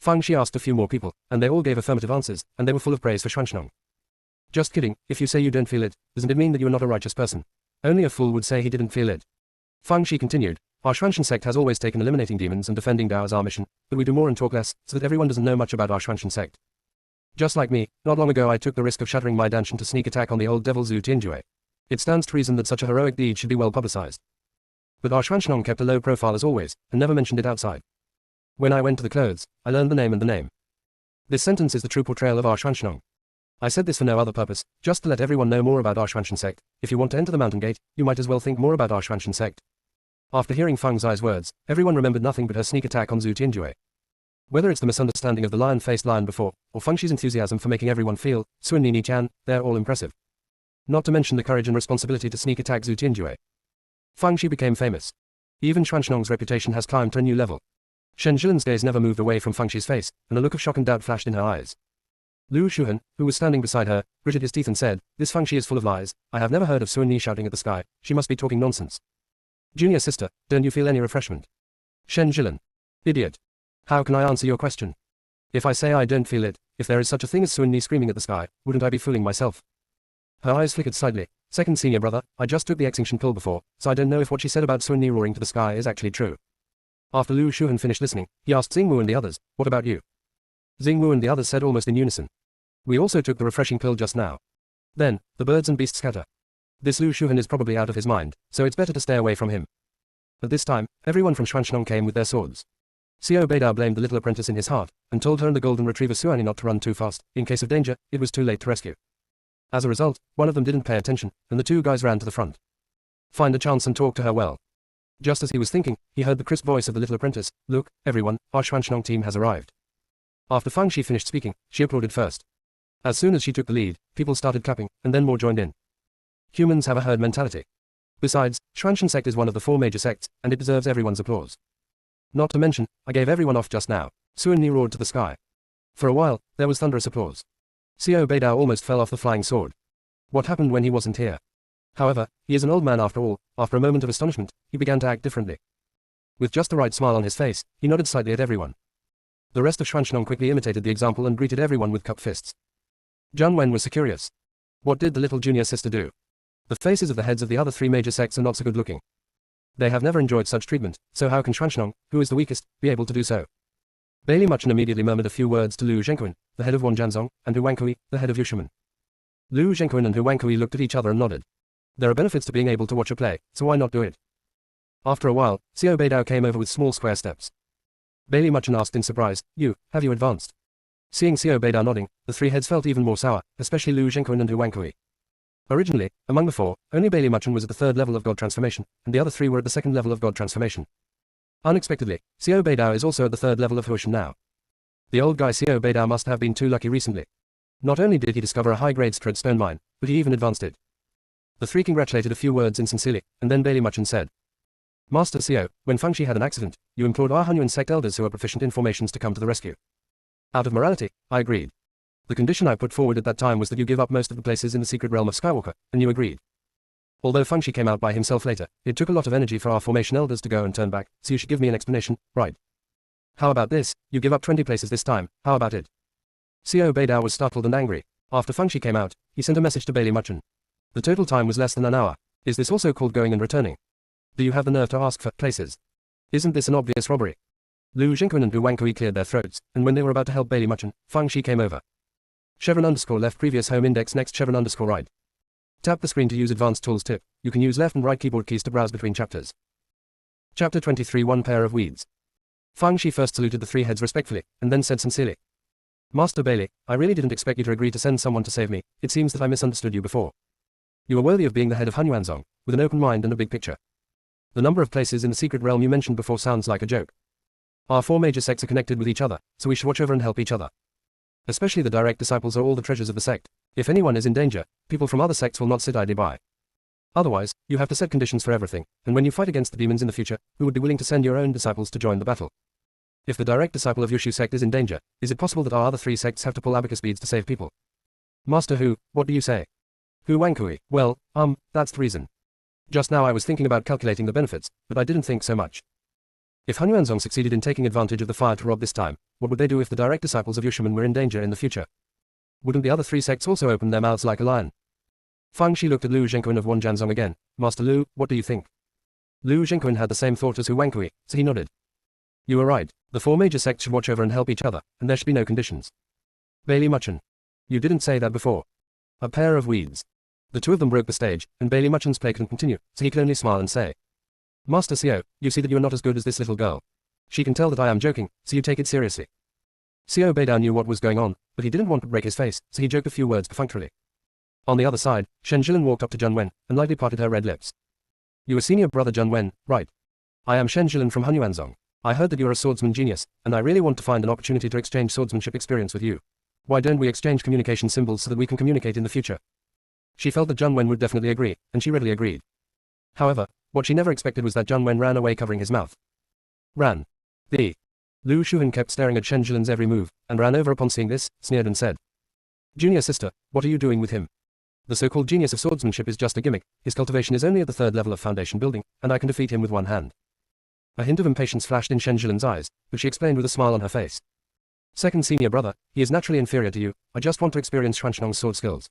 A: Feng Shi asked a few more people, and they all gave affirmative answers, and they were full of praise for Xuanshnong. Just kidding, if you say you don't feel it, doesn't it mean that you are not a righteous person? Only a fool would say he didn't feel it. Feng Shi continued. Our Xuanshan Sect has always taken eliminating demons and defending Dao as our mission, but we do more and talk less, so that everyone doesn't know much about our Xuanshan Sect. Just like me, not long ago I took the risk of shattering my danshan to sneak attack on the old devil Zhu Tianjue. It stands to reason that such a heroic deed should be well publicized. But our Xuanshnong kept a low profile as always, and never mentioned it outside. When I went to the clothes, I learned the name and the name. This sentence is the true portrayal of our Xuanshnong. I said this for no other purpose, just to let everyone know more about our Xuanshan Sect. If you want to enter the mountain gate, you might as well think more about our Xuanshan Sect. After hearing Feng Zai's words, everyone remembered nothing but her sneak attack on Zhu Tianjue. Whether it's the misunderstanding of the lion-faced lion before, or Feng Shi's enthusiasm for making everyone feel, Sun Nini-chan, they're all impressive. Not to mention the courage and responsibility to sneak attack Zhu Tianjue. Feng Shi became famous. Even Xuanshnong's reputation has climbed to a new level. Shen Jilin's gaze never moved away from Feng Shi's face, and a look of shock and doubt flashed in her eyes. Lu Shuhan, who was standing beside her, gritted his teeth and said, This Feng Shi is full of lies. I have never heard of Sun Ni shouting at the sky. She must be talking nonsense. Junior sister, don't you feel any refreshment? Shen Jilin. Idiot. How can I answer your question? If I say I don't feel it, if there is such a thing as Sun Ni screaming at the sky, wouldn't I be fooling myself? Her eyes flickered slightly. Second senior brother, I just took the extinction pill before, so I don't know if what she said about Sun Ni roaring to the sky is actually true. After Lu Shuhan finished listening, he asked Xingwu and the others, what about you? Xingwu and the others said almost in unison. We also took the refreshing pill just now. Then, the birds and beasts scatter. This Lu Shuhan is probably out of his mind, so it's better to stay away from him. At this time, everyone from Xuanshnong came with their swords. Xiao Beidao blamed the little apprentice in his heart, and told her and the golden retriever Suani not to run too fast. In case of danger, it was too late to rescue. As a result, one of them didn't pay attention, and the two guys ran to the front. Find a chance and talk to her well. Just as he was thinking, he heard the crisp voice of the little apprentice, Look, everyone, our Xuanshnong team has arrived. After Feng Shi finished speaking, she applauded first. As soon as she took the lead, people started clapping, and then more joined in. Humans have a herd mentality. Besides, Xuanshan Sect is one of the 4 major sects, and it deserves everyone's applause. Not to mention, I gave everyone off just now. Suan Ni roared to the sky. For a while, there was thunderous applause. Xiao Beidao almost fell off the flying sword. What happened when he wasn't here? However, he is an old man after all. After a moment of astonishment, he began to act differently. With just the right smile on his face, he nodded slightly at everyone. The rest of Xuanshnong quickly imitated the example and greeted everyone with cupped fists. Zhang Wen was curious. What did the little junior sister do? The faces of the heads of the other 3 major sects are not so good looking. They have never enjoyed such treatment, so how can Xuanshnong, who is the weakest, be able to do so? Bailey Muchen immediately murmured a few words to Lu Zhenquin, the head of Wanjianzong, and Hu Wankui, the head of Yushimen. Lu Zhenquin and Hu Wankui looked at each other and nodded. There are benefits to being able to watch a play, so why not do it? After a while, Xiao Beidao came over with small square steps. Bailey Muchen asked in surprise, have you advanced? Seeing Xiao Beidao nodding, the 3 heads felt even more sour, especially Lu Zhenquin and Hu Wankui. Originally, among the 4, only Bailey Muchen was at the 3rd level of God Transformation, and the other 3 were at the 2nd level of God Transformation. Unexpectedly, Xiao Beidao is also at the 3rd level of Huoshan now. The old guy Xiao Beidao must have been too lucky recently. Not only did he discover a high-grade Strud stone mine, but he even advanced it. The three congratulated a few words insincerely, and then Bailey Muchen said, Master Xiao, when Fangxi had an accident, you implored our Hunyuan sect elders who are proficient in formations to come to the rescue. Out of morality, I agreed. The condition I put forward at that time was that you give up most of the places in the secret realm of Skywalker, and you agreed. Although Fangxi came out by himself later, it took a lot of energy for our formation elders to go and turn back, so you should give me an explanation, right? How about this? You give up 20 places this time, how about it? Xiao Beidao was startled and angry. After Fangxi came out, he sent a message to Bailey Muchen. The total time was less than an hour. Is this also called going and returning? Do you have the nerve to ask for places? Isn't this an obvious robbery? Lu Zhenquan and Hu Wangkui cleared their throats, and when they were about to help Bailey Muchen, Fangxi came over. _left previous home index next _right. Tap the screen to use advanced tools tip. You can use left and right keyboard keys to browse between chapters. Chapter 23 One Pair of Weeds. Fangxi first saluted the three heads respectfully, and then said sincerely, Master Bailey, I really didn't expect you to agree to send someone to save me. It seems that I misunderstood you before. You are worthy of being the head of Hunyuanzong, with an open mind and a big picture. The number of places in the secret realm you mentioned before sounds like a joke. Our four major sects are connected with each other, so we should watch over and help each other. Especially the direct disciples are all the treasures of the sect. If anyone is in danger, people from other sects will not sit idly by. Otherwise, you have to set conditions for everything, and when you fight against the demons in the future, who would be willing to send your own disciples to join the battle? If the direct disciple of Yushu sect is in danger, is it possible that our other three sects have to pull abacus beads to save people? Master Hu, what do you say? Hu Wangkui, well, that's the reason. Just now I was thinking about calculating the benefits, but I didn't think so much. If Hunyuanzong succeeded in taking advantage of the fire to rob this time, what would they do if the direct disciples of Yushuman were in danger in the future? Wouldn't the other three sects also open their mouths like a lion? Fangxi looked at Lu Zhenquan of Wanjianzong again. Master Lu, what do you think? Lu Zhenquan had the same thought as Hu Wangkui, so he nodded. You are right. The four major sects should watch over and help each other, and there should be no conditions. Bailey Muchen. You didn't say that before. A pair of weeds. The two of them broke the stage, and Bailey Muchen's play couldn't continue, so he could only smile and say, Master Xiao, you see that you are not as good as this little girl. She can tell that I am joking, so you take it seriously. Xiao Beidao knew what was going on, but he didn't want to break his face, so he joked a few words perfunctorily. On the other side, Shen Jilin walked up to Jun Wen, and lightly parted her red lips. You are senior brother Jun Wen, right? I am Shen Jilin from Hunyuanzong. I heard that you are a swordsman genius, and I really want to find an opportunity to exchange swordsmanship experience with you. Why don't we exchange communication symbols so that we can communicate in the future? She felt that Jun Wen would definitely agree, and she readily agreed. However, what she never expected was that Jun Wen ran away covering his mouth. Ran. Lu Shuhan kept staring at Shen Jilin's every move, and ran over upon seeing this, sneered and said, Junior sister, what are you doing with him? The so-called genius of swordsmanship is just a gimmick, his cultivation is only at the third level of foundation building, and I can defeat him with one hand. A hint of impatience flashed in Shen Jilin's eyes, but she explained with a smile on her face. Second senior brother, he is naturally inferior to you, I just want to experience Xuanshnong's sword skills.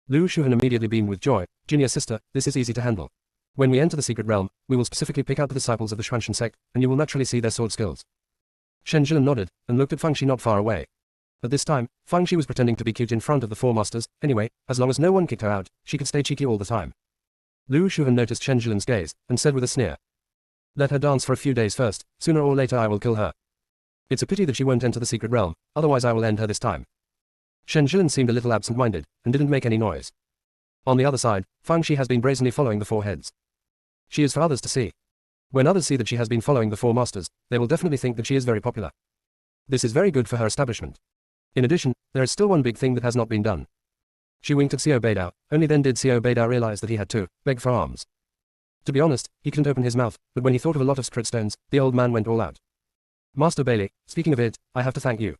A: Lu Shuhan immediately beamed with joy. Junior sister, this is easy to handle. When we enter the secret realm, we will specifically pick out the disciples of the Xuanshan sect, and you will naturally see their sword skills. Shen Jilin nodded, and looked at Fangxi not far away. At this time, Fangxi was pretending to be cute in front of the four masters, anyway, as long as no one kicked her out, she could stay cheeky all the time. Lu Shuhan noticed Shen Jilin's gaze, and said with a sneer. Let her dance for a few days first, sooner or later I will kill her. It's a pity that she won't enter the secret realm, otherwise I will end her this time. Shen Jilin seemed a little absent-minded, and didn't make any noise. On the other side, Fangxi has been brazenly following the four heads. She is for others to see. When others see that she has been following the four masters, they will definitely think that she is very popular. This is very good for her establishment. In addition, there is still one big thing that has not been done. She winked at Xiao Beidao, only then did Xiao Beidao realize that he had to beg for alms. To be honest, he couldn't open his mouth, but when he thought of a lot of spirit stones, the old man went all out. Master Bailey, speaking of it, I have to thank you.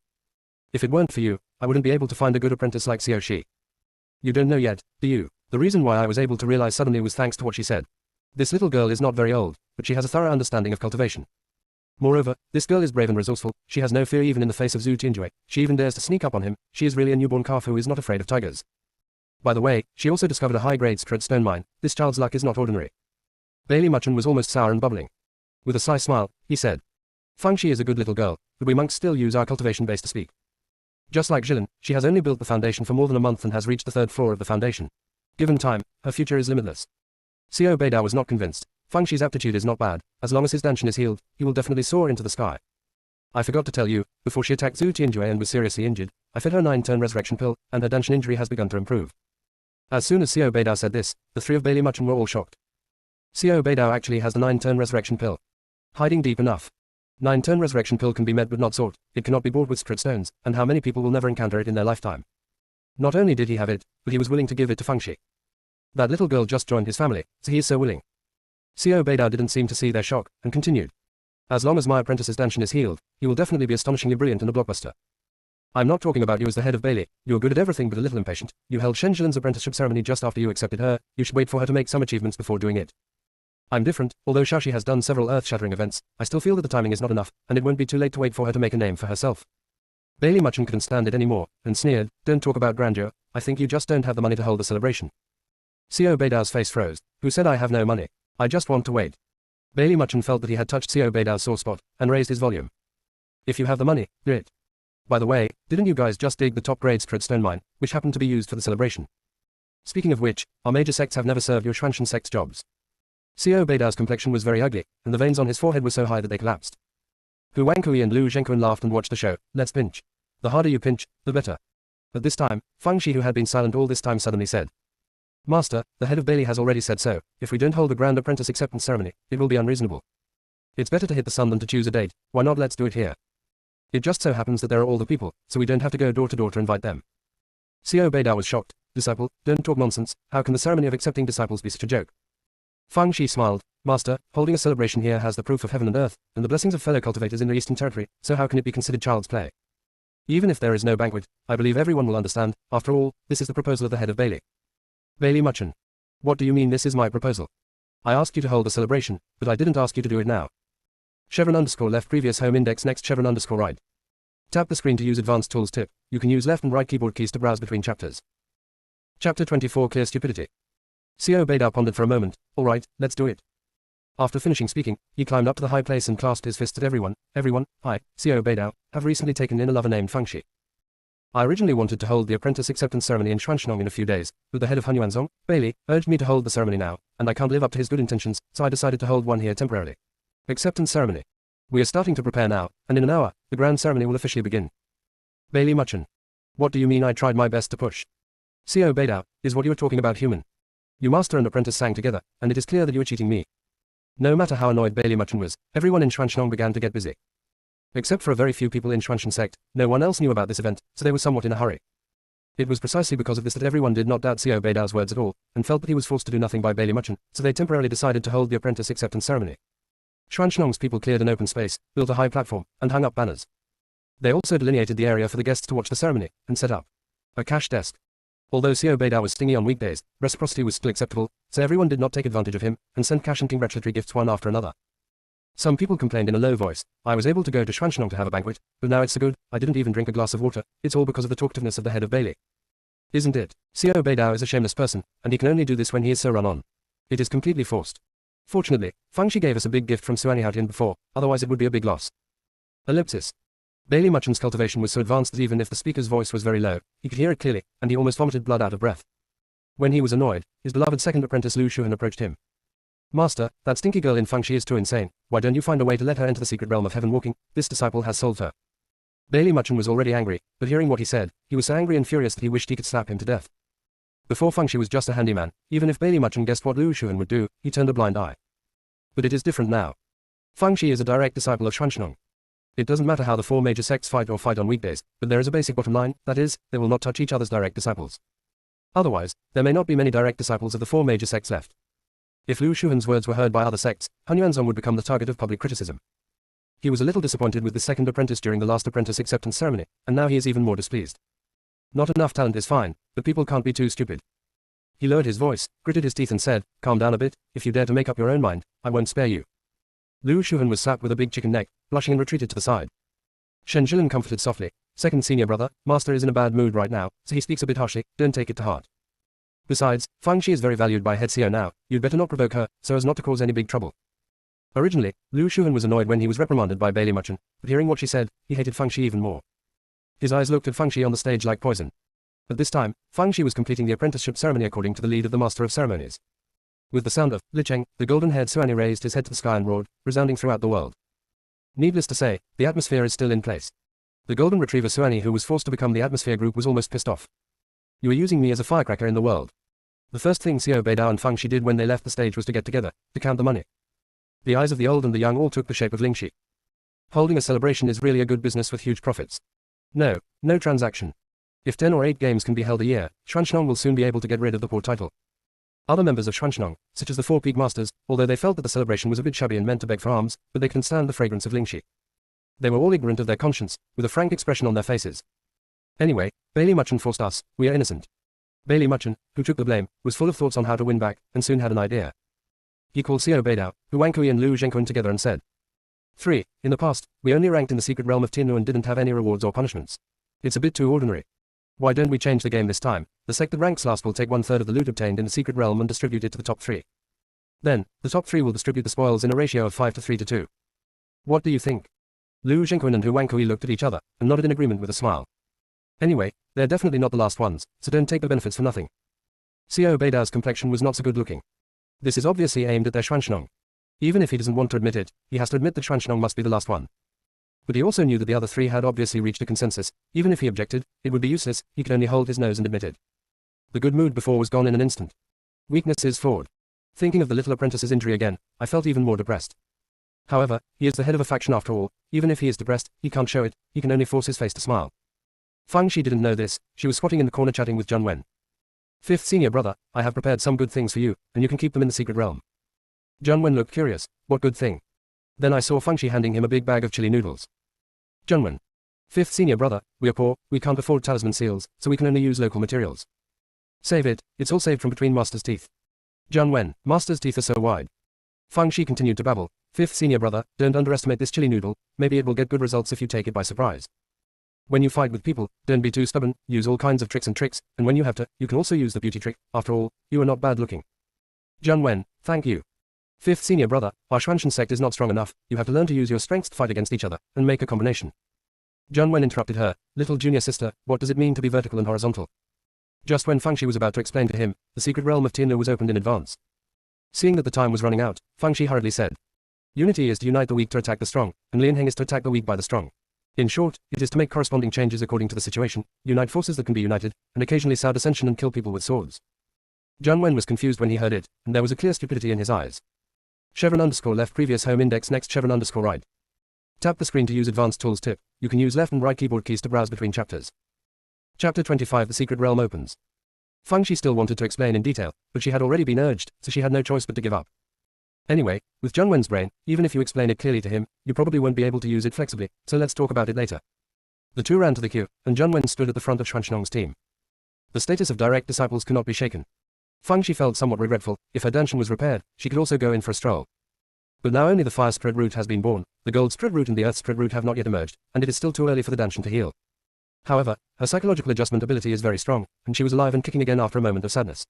A: If it weren't for you, I wouldn't be able to find a good apprentice like Xiao Shi. You don't know yet, do you? The reason why I was able to realize suddenly was thanks to what she said. This little girl is not very old, but she has a thorough understanding of cultivation. Moreover, this girl is brave and resourceful, she has no fear even in the face of Zhu Tianjue, she even dares to sneak up on him, she is really a newborn calf who is not afraid of tigers. By the way, she also discovered a high-grade spirit stone mine, this child's luck is not ordinary. Bailey Muchen was almost sour and bubbling. With a sly smile, he said, Fangxi is a good little girl, but we monks still use our cultivation base to speak. Just like Jilin, she has only built the foundation for more than a month and has reached the third floor of the foundation. Given time, her future is limitless. Xiao Beidao was not convinced. Fangxi's aptitude is not bad, as long as his danshan is healed, he will definitely soar into the sky. I forgot to tell you, before she attacked Zhu Tianjue and was seriously injured, I fed her 9-turn resurrection pill, and her danshan injury has begun to improve. As soon as Xiao Beidao said this, the three of Bailey Muchen were all shocked. Xiao Beidao actually has the 9-turn resurrection pill. Hiding deep enough. 9-turn resurrection pill can be met but not sought, it cannot be bought with spirit stones, and how many people will never encounter it in their lifetime. Not only did he have it, but he was willing to give it to Fangxi. That little girl just joined his family, so he is so willing. Xiao Beidao didn't seem to see their shock, and continued. As long as my apprentice's Danshan is healed, he will definitely be astonishingly brilliant and a blockbuster. I'm not talking about you as the head of Bailey. You're good at everything but a little impatient. You held Shen Jilin's apprenticeship ceremony just after you accepted her. You should wait for her to make some achievements before doing it. I'm different. Although Shaoxi has done several earth-shattering events, I still feel that the timing is not enough, and it won't be too late to wait for her to make a name for herself. Bailey Muchen couldn't stand it anymore, and sneered, don't talk about grandeur, I think you just don't have the money to hold the celebration. Xiao Beidao's face froze. Who said I have no money? I just want to wait. Bailey Muchen felt that he had touched Xiao Beidao's sore spot, and raised his volume. If you have the money, do it. By the way, didn't you guys just dig the top-grade Spirit Stone mine, which happened to be used for the celebration? Speaking of which, our major sects have never served your Xuanshan sect's jobs. Xiao Beidao's complexion was very ugly, and the veins on his forehead were so high that they collapsed. Hu Wangkui and Lu Zhengquan laughed and watched the show. Let's pinch. The harder you pinch, the better. At this time, Fang Shi, who had been silent all this time, suddenly said, Master, the head of Bailey has already said so. If we don't hold the grand apprentice acceptance ceremony, it will be unreasonable. It's better to hit the sun than to choose a date. Why not let's do it here? It just so happens that there are all the people, so we don't have to go door to door to invite them. Xiao Beidao was shocked. Disciple, don't talk nonsense. How can the ceremony of accepting disciples be such a joke? Fang Shi smiled. Master, holding a celebration here has the proof of heaven and earth, and the blessings of fellow cultivators in the Eastern Territory, so how can it be considered child's play? Even if there is no banquet, I believe everyone will understand. After all, this is the proposal of the head of Bailey. Bailey Muchen. What do you mean this is my proposal? I asked you to hold a celebration, but I didn't ask you to do it now. Chevron underscore left previous home index next chevron underscore right. Tap the screen to use advanced tools tip. You can use left and right keyboard keys to browse between chapters. Chapter 24 Clear Stupidity. Xiao Beidao pondered for a moment. Alright, let's do it. After finishing speaking, he climbed up to the high place and clasped his fists at everyone. Everyone, I, Xiao Beidao, have recently taken in a lover named Fang Shi. I originally wanted to hold the apprentice acceptance ceremony in Xuanshnong in a few days, but the head of Hunyuanzong, Bailey, urged me to hold the ceremony now, and I can't live up to his good intentions, so I decided to hold one here temporarily. Acceptance ceremony. We are starting to prepare now, and in an hour, the grand ceremony will officially begin. Bailey Muchen. What do you mean I tried my best to push? Xiao Beidao, is what you were talking about human? You master and apprentice sang together, and it is clear that you were cheating me. No matter how annoyed Bailey Muchen was, everyone in Xuanshnong began to get busy. Except for a very few people in Xuanshan Sect, no one else knew about this event, so they were somewhat in a hurry. It was precisely because of this that everyone did not doubt Xiao Beidao's words at all, and felt that he was forced to do nothing by Bailey Muchen, so they temporarily decided to hold the apprentice acceptance ceremony. Xuanshnong's people cleared an open space, built a high platform, and hung up banners. They also delineated the area for the guests to watch the ceremony, and set up a cash desk. Although Xiao Beidao was stingy on weekdays, reciprocity was still acceptable, so everyone did not take advantage of him, and sent cash and congratulatory gifts one after another. Some people complained in a low voice, I was able to go to Xuanshnong to have a banquet, but now it's so good, I didn't even drink a glass of water, it's all because of the talkativeness of the head of Bailey. Isn't it? Xiao Beidao is a shameless person, and he can only do this when he is so run on. It is completely forced. Fortunately, Fang Shi gave us a big gift from Suanihaotian before, otherwise it would be a big loss. Ellipsis. Bailey Muchen's cultivation was so advanced that even if the speaker's voice was very low, he could hear it clearly, and he almost vomited blood out of breath. When he was annoyed, his beloved second apprentice Lu Shuhan approached him. Master, that stinky girl in Fang Shi is too insane, why don't you find a way to let her enter the secret realm of heaven walking? This disciple has solved her. Bailey Muchen was already angry, but hearing what he said, he was so angry and furious that he wished he could slap him to death. Before Fang Shi was just a handyman, even if Bailey Muchen guessed what Lu Shuhan would do, he turned a blind eye. But it is different now. Fang Shi is a direct disciple of Xuanshnong. It doesn't matter how the four major sects fight on weekdays, but there is a basic bottom line, that is, they will not touch each other's direct disciples. Otherwise, there may not be many direct disciples of the four major sects left. If Lu Shuhan's words were heard by other sects, Hunyuanzong would become the target of public criticism. He was a little disappointed with the second apprentice during the last apprentice acceptance ceremony, and now he is even more displeased. Not enough talent is fine, but people can't be too stupid. He lowered his voice, gritted his teeth and said, calm down a bit, if you dare to make up your own mind, I won't spare you. Lu Shuhan was slapped with a big chicken neck, blushing and retreated to the side. Shen Jilin comforted softly, second senior brother, master is in a bad mood right now, so he speaks a bit harshly, don't take it to heart. Besides, Fang Shi is very valued by head Xiao now, you'd better not provoke her, so as not to cause any big trouble. Originally, Lu Shuhan was annoyed when he was reprimanded by Bailey Muchen, but hearing what she said, he hated Fang Shi even more. His eyes looked at Fang Shi on the stage like poison. At this time, Fang Shi was completing the apprenticeship ceremony according to the lead of the Master of Ceremonies. With the sound of Licheng, the golden-haired Suani raised his head to the sky and roared, resounding throughout the world. Needless to say, the atmosphere is still in place. The golden retriever Suani, who was forced to become the atmosphere group, was almost pissed off. You are using me as a firecracker in the world. The first thing Xiao Beidao and Fang Shi did when they left the stage was to get together, to count the money. The eyes of the old and the young all took the shape of Lingxi. Holding a celebration is really a good business with huge profits. No transaction. If 10 or 8 games can be held a year, Xuanshnong will soon be able to get rid of the poor title. Other members of Xuanshnong, such as the 4 Peak Masters, although they felt that the celebration was a bit shabby and meant to beg for alms, but they couldn't stand the fragrance of Lingxi. They were all ignorant of their conscience, with a frank expression on their faces. Anyway, Bailey Muchen forced us, we are innocent. Bailey Muchen, who took the blame, was full of thoughts on how to win back, and soon had an idea. He called Xiao Beidao, Hu Wangkui and Lu Zhengkun together and said, 3. In the past, we only ranked in the secret realm of Tianlu and didn't have any rewards or punishments. It's a bit too ordinary. Why don't we change the game this time? The sect that ranks last will take 1/3 of the loot obtained in the secret realm and distribute it to the top 3. Then, the top 3 will distribute the spoils in a ratio of 5 to 3 to 2. What do you think? Lu Zhengkun and Hu Wangkui looked at each other, and nodded in agreement with a smile. Anyway, they're definitely not the last ones, so don't take the benefits for nothing. Xiao Beidao's complexion was not so good looking. This is obviously aimed at their Xuanshnong. Even if he doesn't want to admit it, he has to admit that Xuanshnong must be the last one. But he also knew that the other 3 had obviously reached a consensus. Even if he objected, it would be useless, he could only hold his nose and admit it. The good mood before was gone in an instant. Weakness is forward. Thinking of the little apprentice's injury again, I felt even more depressed. However, he is the head of a faction after all. Even if he is depressed, he can't show it, he can only force his face to smile. Fang Shi didn't know this, she was squatting in the corner chatting with Zhang Wen. 5th senior brother, I have prepared some good things for you, and you can keep them in the secret realm. Zhang Wen looked curious, what good thing? Then I saw Fang Shi handing him a big bag of chili noodles. Zhang Wen. 5th senior brother, we are poor, we can't afford talisman seals, so we can only use local materials. Save it, it's all saved from between master's teeth. Zhang Wen, master's teeth are so wide. Fang Shi continued to babble, 5th senior brother, don't underestimate this chili noodle, maybe it will get good results if you take it by surprise. When you fight with people, don't be too stubborn, use all kinds of tricks, and when you have to, you can also use the beauty trick, after all, you are not bad looking. Zhang Wen, thank you. 5th senior brother, our Xuanshan sect is not strong enough, you have to learn to use your strengths to fight against each other, and make a combination. Zhang Wen interrupted her, little junior sister, what does it mean to be vertical and horizontal? Just when Fang Shi was about to explain to him, the secret realm of Tianlu was opened in advance. Seeing that the time was running out, Fang Shi hurriedly said, unity is to unite the weak to attack the strong, and Lianheng is to attack the weak by the strong. In short, it is to make corresponding changes according to the situation, unite forces that can be united, and occasionally sow dissension and kill people with swords. Zhang Wen was confused when he heard it, and there was a clear stupidity in his eyes. _left previous home index next _right. Tap the screen to use advanced tools tip, you can use left and right keyboard keys to browse between chapters. Chapter 25 The Secret Realm opens. Fang Shi still wanted to explain in detail, but she had already been urged, so she had no choice but to give up. Anyway, with Zhang Wen's brain, even if you explain it clearly to him, you probably won't be able to use it flexibly, so let's talk about it later. The two ran to the queue, and Zhang Wen stood at the front of Xuanshnong's team. The status of direct disciples cannot be shaken. Fang Shi felt somewhat regretful, if her danshan was repaired, she could also go in for a stroll. But now only the fire spirit root has been born, the gold spirit root and the earth spirit root have not yet emerged, and it is still too early for the danshan to heal. However, her psychological adjustment ability is very strong, and she was alive and kicking again after a moment of sadness.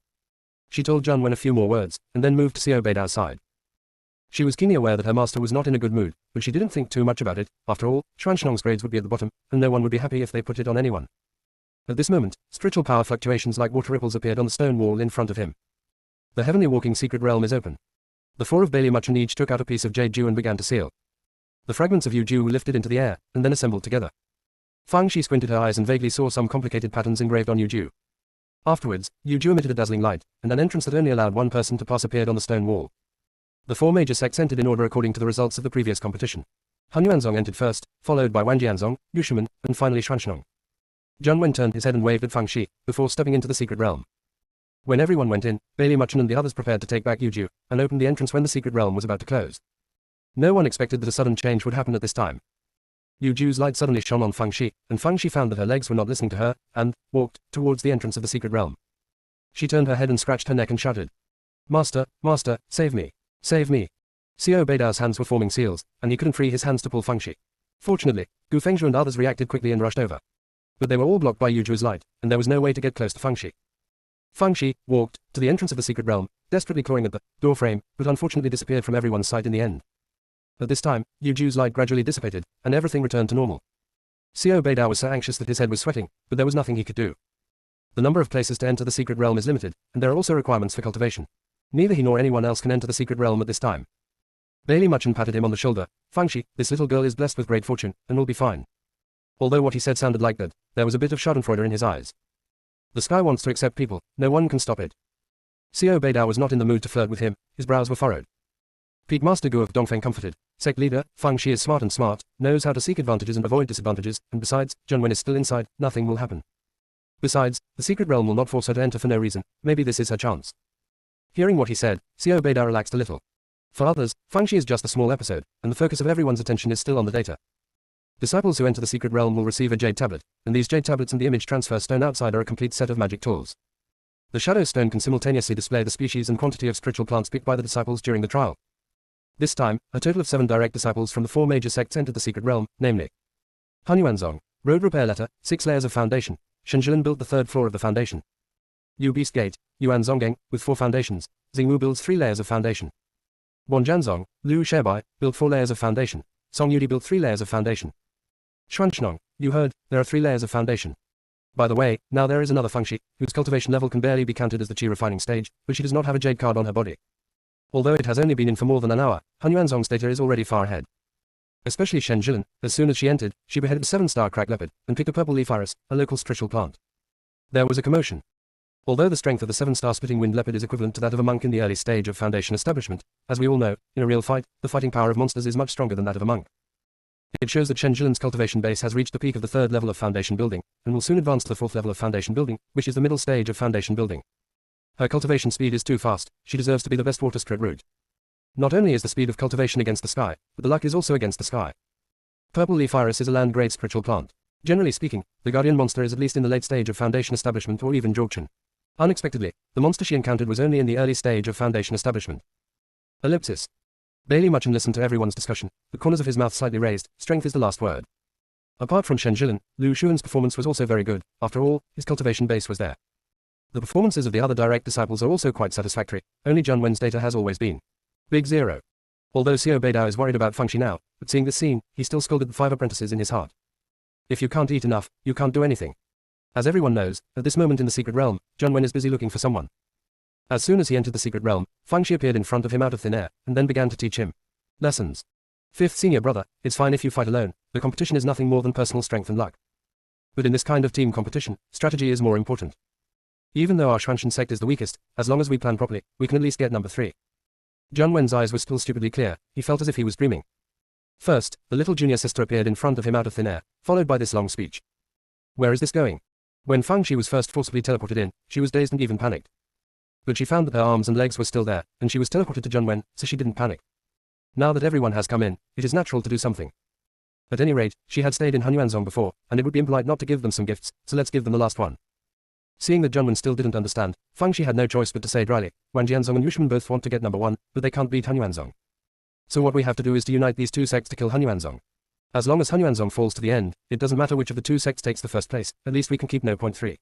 A: She told Zhang Wen a few more words, and then moved to Xiao Beidao's side. She was keenly aware that her master was not in a good mood, but she didn't think too much about it. After all, Xuanshnong's grades would be at the bottom, and no one would be happy if they put it on anyone. At this moment, spiritual power fluctuations like water ripples appeared on the stone wall in front of him. The heavenly walking secret realm is open. The 4 of Bailey Muchen each took out a piece of jade dew and began to seal. The fragments of dew were lifted into the air, and then assembled together. Fang Shi squinted her eyes and vaguely saw some complicated patterns engraved on dew. Afterwards, dew emitted a dazzling light, and an entrance that only allowed one person to pass appeared on the stone wall. The 4 major sects entered in order according to the results of the previous competition. Han Yuanzong entered first, followed by Wang Jianzong, Yushimen, and finally Xuanshnong. Zhang Wen turned his head and waved at Fang Shi, before stepping into the secret realm. When everyone went in, Bailey Muchen and the others prepared to take back Dew, and opened the entrance when the secret realm was about to close. No one expected that a sudden change would happen at this time. Dew's light suddenly shone on Fang Shi, and Fang Shi found that her legs were not listening to her, and walked towards the entrance of the secret realm. She turned her head and scratched her neck and shouted, Master, Master, save me. Save me. Xiao Beidao's hands were forming seals, and he couldn't free his hands to pull Fang Shi. Fortunately, Gu Fengzhu and others reacted quickly and rushed over. But they were all blocked by Yuju's light, and there was no way to get close to Fang Shi. Fang Shi walked to the entrance of the secret realm, desperately clawing at the door frame, but unfortunately disappeared from everyone's sight in the end. At this time, Yuju's light gradually dissipated, and everything returned to normal. Xiao Beidao was so anxious that his head was sweating, but there was nothing he could do. The number of places to enter the secret realm is limited, and there are also requirements for cultivation. Neither he nor anyone else can enter the secret realm at this time. Bailey Muchen patted him on the shoulder. Fang Shi, this little girl is blessed with great fortune, and will be fine. Although what he said sounded like that, there was a bit of schadenfreude in his eyes. The sky wants to accept people, no one can stop it. Xiao Beidao was not in the mood to flirt with him, his brows were furrowed. Peak Master Gu of Dongfeng comforted. Sect leader, Fang Shi is smart, knows how to seek advantages and avoid disadvantages, and besides, Zhang Wen is still inside, nothing will happen. Besides, the secret realm will not force her to enter for no reason, maybe this is her chance. Hearing what he said, Xiao Beidao relaxed a little. For others, Fangxi is just a small episode, and the focus of everyone's attention is still on the data. Disciples who enter the secret realm will receive a jade tablet, and these jade tablets and the image transfer stone outside are a complete set of magic tools. The shadow stone can simultaneously display the species and quantity of spiritual plants picked by the disciples during the trial. This time, a total of 7 direct disciples from the 4 major sects entered the secret realm, namely Hunyuanzong, Road Repair Letter, 6 layers of foundation. Shenjilin built the 3rd floor of the foundation. Yu Beast Gate, Yuan Zonggeng, with 4 foundations. Xingwu builds 3 layers of foundation. Wanjanzong, Liu Shebai, built 4 layers of foundation. Song Yudi built 3 layers of foundation. Xuanshnong, you heard, there are 3 layers of foundation. By the way, now there is another Fangxi, whose cultivation level can barely be counted as the qi refining stage, but she does not have a jade card on her body. Although it has only been in for more than an hour, Hunyuanzong's data is already far ahead. Especially Shen Jilin, as soon as she entered, she beheaded a 7-star crack leopard, and picked a purple leaf iris, a local spiritual plant. There was a commotion. Although the strength of the 7-star spitting wind leopard is equivalent to that of a monk in the early stage of foundation establishment, as we all know, in a real fight, the fighting power of monsters is much stronger than that of a monk. It shows that Shen Jilin's cultivation base has reached the peak of the 3rd level of foundation building, and will soon advance to the 4th level of foundation building, which is the middle stage of foundation building. Her cultivation speed is too fast, she deserves to be the best water spirit root. Not only is the speed of cultivation against the sky, but the luck is also against the sky. Purple leaf iris is a land-grade spiritual plant. Generally speaking, the guardian monster is at least in the late stage of foundation establishment or even Jorgchen. Unexpectedly, the monster she encountered was only in the early stage of foundation establishment. Ellipsis. Bailey Muchen listened to everyone's discussion, the corners of his mouth slightly raised. Strength is the last word. Apart from Shen Jilin, Lu Xuan's performance was also very good. After all, his cultivation base was there. The performances of the other direct disciples are also quite satisfactory. Only Zhang Wen's data has always been Big Zero. Although Xiao Beidao is worried about Fangxi now, but seeing this scene, he still scolded the 5 apprentices in his heart. If you can't eat enough, you can't do anything. As everyone knows, at this moment in the secret realm, Zhang Wen is busy looking for someone. As soon as he entered the secret realm, Fangxi appeared in front of him out of thin air, and then began to teach him lessons. 5th senior brother, it's fine if you fight alone, the competition is nothing more than personal strength and luck. But in this kind of team competition, strategy is more important. Even though our Xuanshan sect is the weakest, as long as we plan properly, we can at least get number 3. Zhang Wen's eyes were still stupidly clear, he felt as if he was dreaming. First, the little junior sister appeared in front of him out of thin air, followed by this long speech. Where is this going? When Fangxi was first forcibly teleported in, she was dazed and even panicked. But she found that her arms and legs were still there, and she was teleported to Zhang Wen, so she didn't panic. Now that everyone has come in, it is natural to do something. At any rate, she had stayed in Hunyuanzong before, and it would be impolite not to give them some gifts, so let's give them the last one. Seeing that Zhang Wen still didn't understand, Fangxi had no choice but to say dryly, Wanjianzong and Yushun both want to get number 1, but they can't beat Hunyuanzong. So what we have to do is to unite these 2 sects to kill Hunyuanzong. As long as Hunyuanzong falls to the end, it doesn't matter which of the 2 sects takes the first place, at least we can keep no point 3.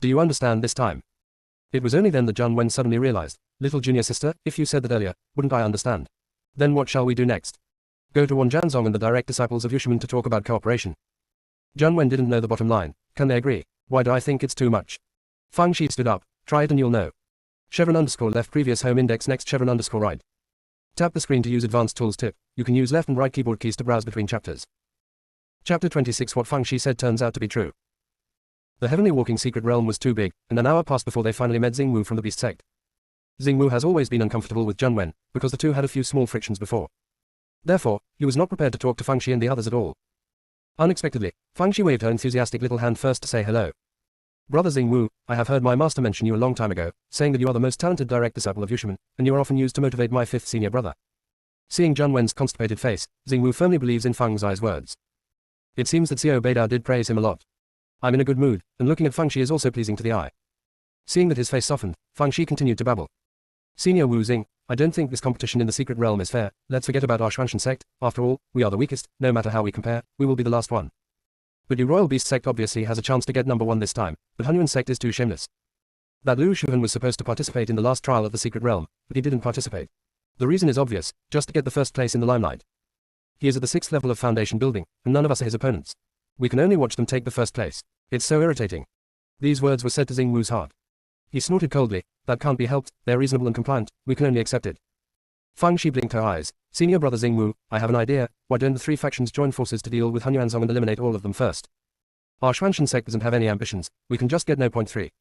A: Do you understand this time? It was only then that Zhang Wen suddenly realized, little junior sister, if you said that earlier, wouldn't I understand? Then what shall we do next? Go to Wanjianzong and the direct disciples of Yushimen to talk about cooperation. Zhang Wen didn't know the bottom line. Can they agree? Why do I think it's too much? Fangxi stood up. Try it and you'll know. Chevron underscore left previous home index next chevron underscore right. Tap the screen to use advanced tools tip. You can use left and right keyboard keys to browse between chapters. Chapter 26. What Fangxi said turns out to be true. The heavenly walking secret realm was too big, and an hour passed before they finally met Xingwu from the Beast Sect. Xingwu has always been uncomfortable with Zhang Wen, because the two had a few small frictions before. Therefore, he was not prepared to talk to Fangxi and the others at all. Unexpectedly, Fangxi waved her enthusiastic little hand first to say hello. Brother Xingwu, I have heard my master mention you a long time ago, saying that you are the most talented direct disciple of Yushimen, and you are often used to motivate my 5th senior brother. Seeing Zhang Wen's constipated face, Xingwu firmly believes in Fangxi's words. It seems that Xiao Beidao did praise him a lot. I'm in a good mood, and looking at Fangxi is also pleasing to the eye. Seeing that his face softened, Fangxi continued to babble. Senior Wu Xing, I don't think this competition in the secret realm is fair. Let's forget about our Xuanshan sect. After all, we are the weakest. No matter how we compare, we will be the last one. But your Royal Beast sect obviously has a chance to get number 1 this time, but Hunyuan sect is too shameless. That Lu Shuhan was supposed to participate in the last trial of the secret realm, but he didn't participate. The reason is obvious, just to get the first place in the limelight. He is at the 6th level of foundation building, and none of us are his opponents. We can only watch them take the first place. It's so irritating. These words were said to Xingwu's heart. He snorted coldly. That can't be helped, they're reasonable and compliant, we can only accept it. Fangxi blinked her eyes. Senior brother Xingwu, I have an idea. Why don't the 3 factions join forces to deal with Hunyuanzong and eliminate all of them first? Our Xuanshan sect doesn't have any ambitions, we can just get no point 3.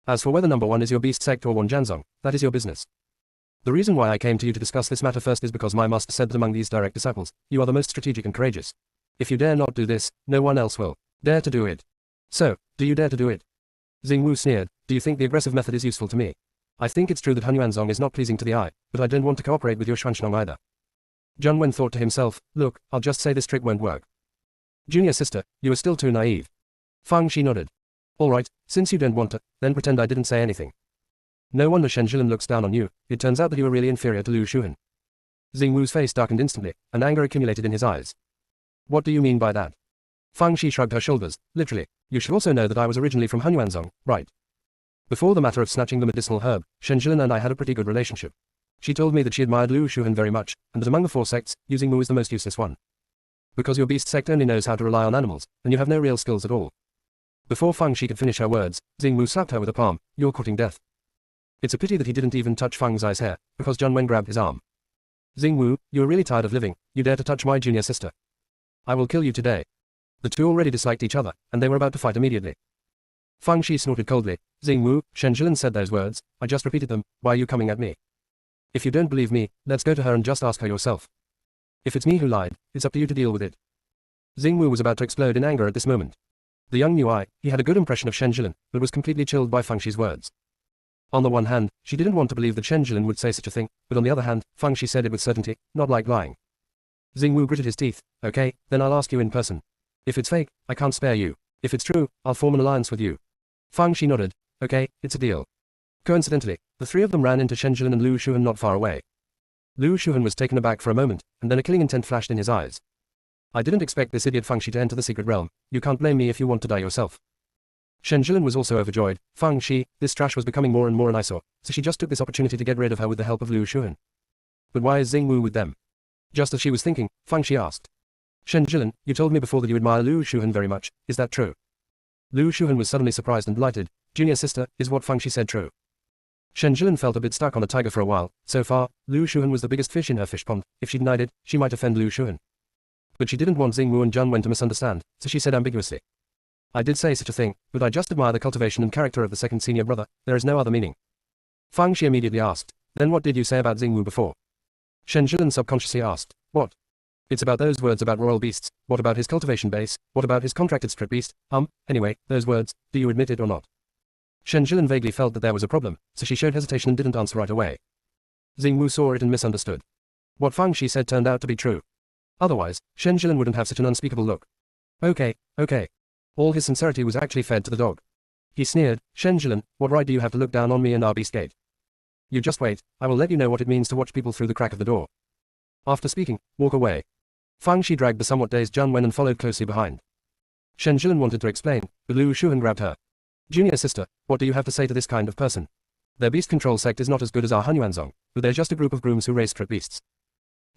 A: As for whether number 1 is your Beast sect or Wanjianzong, that is your business. The reason why I came to you to discuss this matter first is because my master said that among these direct disciples, you are the most strategic and courageous. If you dare not do this, no one else will dare to do it. So, do you dare to do it? Xingwu sneered. Do you think the aggressive method is useful to me? I think it's true that Hunyuanzong is not pleasing to the eye, but I don't want to cooperate with your Xuanshnong either. Zhang Wen thought to himself, look, I'll just say this trick won't work. Junior sister, you are still too naive. Fang Shi nodded. Alright, since you don't want to, then pretend I didn't say anything. No wonder Shen Jilin looks down on you, it turns out that you are really inferior to Lu Shuhan. Xing Wu's face darkened instantly, and anger accumulated in his eyes. What do you mean by that? Fang Shi shrugged her shoulders, literally, you should also know that I was originally from Hunyuanzong, right? Before the matter of snatching the medicinal herb, Shen Jilin and I had a pretty good relationship. She told me that she admired Lu Shuhan very much, and that among the 4 sects, Xing Wu is the most useless one. Because your beast sect only knows how to rely on animals, and you have no real skills at all. Before Fang Shi could finish her words, Xing Wu slapped her with a palm, you're courting death. It's a pity that he didn't even touch Fang Zai's hair, because Zhang Wen grabbed his arm. Xing Wu, you are really tired of living, you dare to touch my junior sister. I will kill you today. The two already disliked each other, and they were about to fight immediately. Fang Shi snorted coldly, Xing Wu, Shen Jilin said those words, I just repeated them, why are you coming at me? If you don't believe me, let's go to her and just ask her yourself. If it's me who lied, it's up to you to deal with it. Xing Wu was about to explode in anger at this moment. The young knew he had a good impression of Shen Jilin, but was completely chilled by Fang Shi's words. On the one hand, she didn't want to believe that Shen Jilin would say such a thing, but on the other hand, Fang Shi said it with certainty, not like lying. Xing Wu gritted his teeth, okay, then I'll ask you in person. If it's fake, I can't spare you. If it's true, I'll form an alliance with you. Fang Shi nodded, okay, it's a deal. Coincidentally, the 3 of them ran into Shen Jilin and Lu Shuhan not far away. Lu Shuhan was taken aback for a moment, and then a killing intent flashed in his eyes. I didn't expect this idiot Fang Shi to enter the secret realm, you can't blame me if you want to die yourself. Shen Jilin was also overjoyed, Fang Shi, this trash was becoming more and more an eyesore, so she just took this opportunity to get rid of her with the help of Lu Shuhan. But why is Xing Wu with them? Just as she was thinking, Fang Shi asked. Shen Jilin, you told me before that you admire Lu Shuhan very much, is that true? Lu Shuhan was suddenly surprised and delighted, junior sister, is what Fang Shi said true? Shen Jilin felt a bit stuck on a tiger for a while, so far, Lu Shuhan was the biggest fish in her fish pond, if she denied it, she might offend Lu Shuhan. But she didn't want Xing Wu and Zhang Wen to misunderstand, so she said ambiguously. I did say such a thing, but I just admire the cultivation and character of the second senior brother, there is no other meaning. Fang Shi immediately asked, then what did you say about Xing Wu before? Shen Jilin subconsciously asked, what? It's about those words about royal beasts, what about his cultivation base, what about his contracted strip beast, anyway, those words, do you admit it or not? Shen Jilin vaguely felt that there was a problem, so she showed hesitation and didn't answer right away. Xing Wu saw it and misunderstood. What Fang Shi said turned out to be true. Otherwise, Shen Jilin wouldn't have such an unspeakable look. Okay. All his sincerity was actually fed to the dog. He sneered, Shen Jilin, what right do you have to look down on me and our beast gate? You just wait, I will let you know what it means to watch people through the crack of the door. After speaking, walk away. Fang Shi dragged the somewhat dazed Zhang Wen and followed closely behind. Shen Jilin wanted to explain, but Lu Shuhan grabbed her. Junior sister, what do you have to say to this kind of person? Their beast control sect is not as good as our Hunyuanzong, but they're just a group of grooms who raise strip beasts.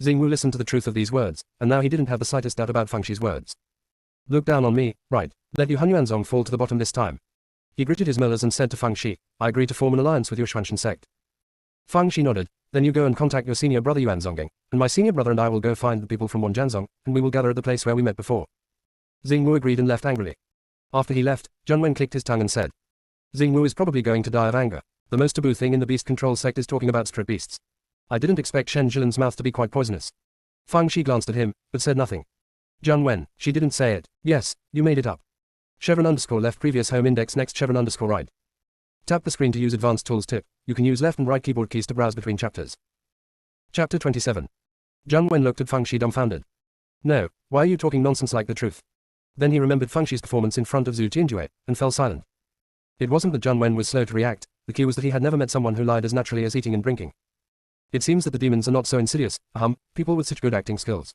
A: Xing Wu listened to the truth of these words, and now he didn't have the slightest doubt about Fang Shi's words. Look down on me, right, let you Hunyuanzong fall to the bottom this time. He gritted his molars and said to Fang Shi, I agree to form an alliance with your Xuanshan sect. Fang Shi nodded, then you go and contact your senior brother Yuanzonging, and my senior brother and I will go find the people from Wanjianzong, and we will gather at the place where we met before. Xing Wu agreed and left angrily. After he left, Zhang Wen clicked his tongue and said, Xing Wu is probably going to die of anger. The most taboo thing in the beast control sect is talking about strip beasts. I didn't expect Shen Jilin's mouth to be quite poisonous. Fang Shi glanced at him, but said nothing. Zhang Wen, she didn't say it. Yes, you made it up. _left previous home index next _right. Tap the screen to use advanced tools tip. You can use left and right keyboard keys to browse between chapters. Chapter 27. Zhang Wen looked at Fang Shi dumbfounded. No, why are you talking nonsense like the truth? Then he remembered Fang Shi's performance in front of Zhu Tianjue, and fell silent. It wasn't that Zhang Wen was slow to react, the key was that he had never met someone who lied as naturally as eating and drinking. It seems that the demons are not so insidious, people with such good acting skills.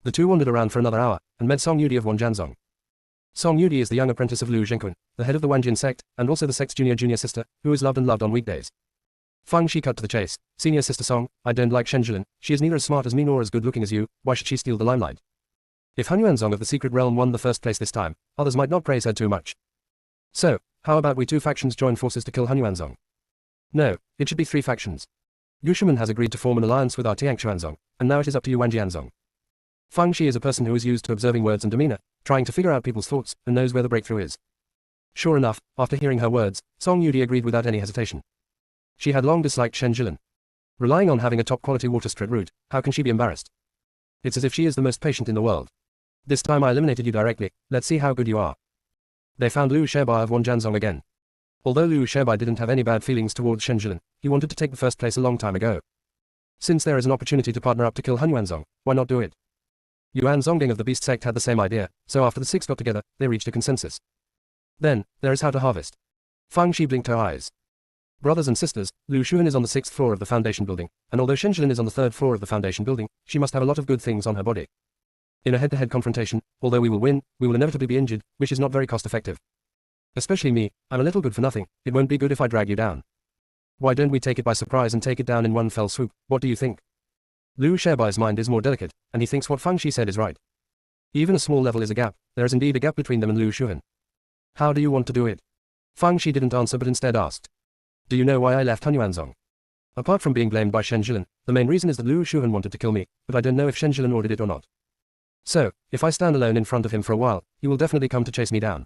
A: The two wandered around for another hour, and met Song Yudi of Wanjianzong. Song Yudi is the young apprentice of Lu Zhenkun, the head of the Wanjin sect, and also the sect's junior sister, who is loved and loved on weekdays. Fang Shi cut to the chase. Senior sister Song, I don't like Shen Jilin, she is neither as smart as me nor as good looking as you, why should she steal the limelight? If Hunyuanzong of the secret realm won the first place this time, others might not praise her too much. So, how about we two factions join forces to kill Hunyuanzong? No, it should be 3 factions. Yushiman has agreed to form an alliance with our Tiangchuanzong, and now it is up to you Wanjianzong. Fang Shi is a person who is used to observing words and demeanor, trying to figure out people's thoughts, and knows where the breakthrough is. Sure enough, after hearing her words, Song Yudi agreed without any hesitation. She had long disliked Shen Jilin. Relying on having a top-quality water strit route, how can she be embarrassed? It's as if she is the most patient in the world. This time I eliminated you directly, let's see how good you are. They found Lu Shebai of Wanjianzong again. Although Liu Sherbai didn't have any bad feelings towards Shen Jilin, he wanted to take the first place a long time ago. Since there is an opportunity to partner up to kill Han Yuanzong, why not do it? Yuan Zongding of the Beast Sect had the same idea, so after the six got together, they reached a consensus. Then, there is how to harvest. Fang Shi blinked her eyes. Brothers and sisters, Liu Shuhan is on the 6th floor of the foundation building, and although Shen Jilin is on the 3rd floor of the foundation building, she must have a lot of good things on her body. In a head-to-head confrontation, although we will win, we will inevitably be injured, which is not very cost-effective. Especially me, I'm a little good for nothing, it won't be good if I drag you down. Why don't we take it by surprise and take it down in one fell swoop, what do you think? Liu Sherbai's mind is more delicate, and he thinks what Fang Shi said is right. Even a small level is a gap, there is indeed a gap between them and Liu Shuhan. How do you want to do it? Fang Shi didn't answer but instead asked. Do you know why I left Han Yuanzong? Apart from being blamed by Shen Jilin, the main reason is that Liu Shuhan wanted to kill me, but I don't know if Shen Jilin ordered it or not. So, if I stand alone in front of him for a while, he will definitely come to chase me down.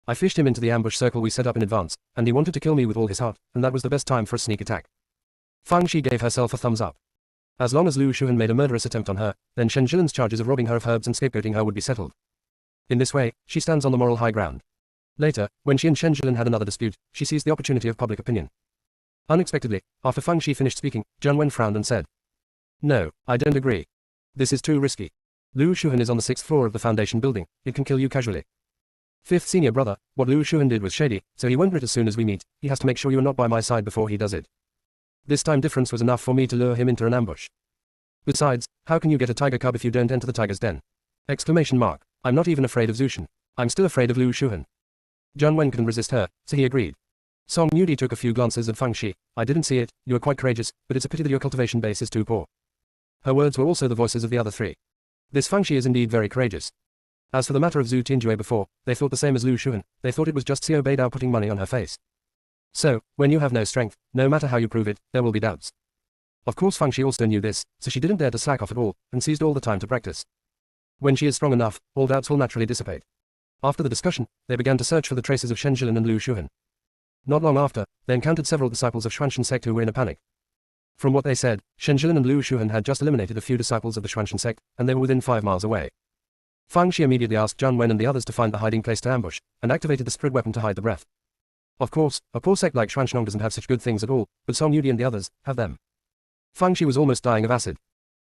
A: I fished him into the ambush circle we set up in advance, and he wanted to kill me with all his heart, and that was the best time for a sneak attack. Fang Shi gave herself a thumbs up. As long as Liu Shuhan made a murderous attempt on her, then Shen Jilin's charges of robbing her of herbs and scapegoating her would be settled. In this way, she stands on the moral high ground. Later, when she and Shen Jilin had another dispute, she seized the opportunity of public opinion. Unexpectedly, after Fang Shi finished speaking, Zhang Wen frowned and said, No, I don't agree. This is too risky. Liu Shuhan is on the 6th floor of the foundation building, it can kill you casually. 5th senior brother, what Liu Shuhan did was shady, so he won't do it as soon as we meet, he has to make sure you are not by my side before he does it. This time difference was enough for me to lure him into an ambush. Besides, how can you get a tiger cub if you don't enter the tiger's den? Exclamation mark. I'm not even afraid of Zushan. I'm still afraid of Liu Shuhan. Zhang Wen couldn't resist her, so he agreed. Song Yudi took a few glances at Fang Shi. I didn't see it, you are quite courageous, but it's a pity that your cultivation base is too poor. Her words were also the voices of the other three. This Fang Shi is indeed very courageous. As for the matter of Zhu Tianjue before, they thought the same as Liu Shuhan, they thought it was just Xiao Beidao putting money on her face. So, when you have no strength, no matter how you prove it, there will be doubts. Of course Fang Shi also knew this, so she didn't dare to slack off at all, and seized all the time to practice. When she is strong enough, all doubts will naturally dissipate. After the discussion, they began to search for the traces of Shen Jilin and Liu Shuhan. Not long after, they encountered several disciples of Xuanshan Sect who were in a panic. From what they said, Shen Jilin and Liu Shuhan had just eliminated a few disciples of the Xuanshan Sect, and they were within 5 miles away. Fang Shi immediately asked Zhang Wen and the others to find the hiding place to ambush, and activated the spirit weapon to hide the breath. Of course, a poor sect like Xuanshan doesn't have such good things at all, but Song Yudi and the others have them. Fang Shi was almost dying of acid.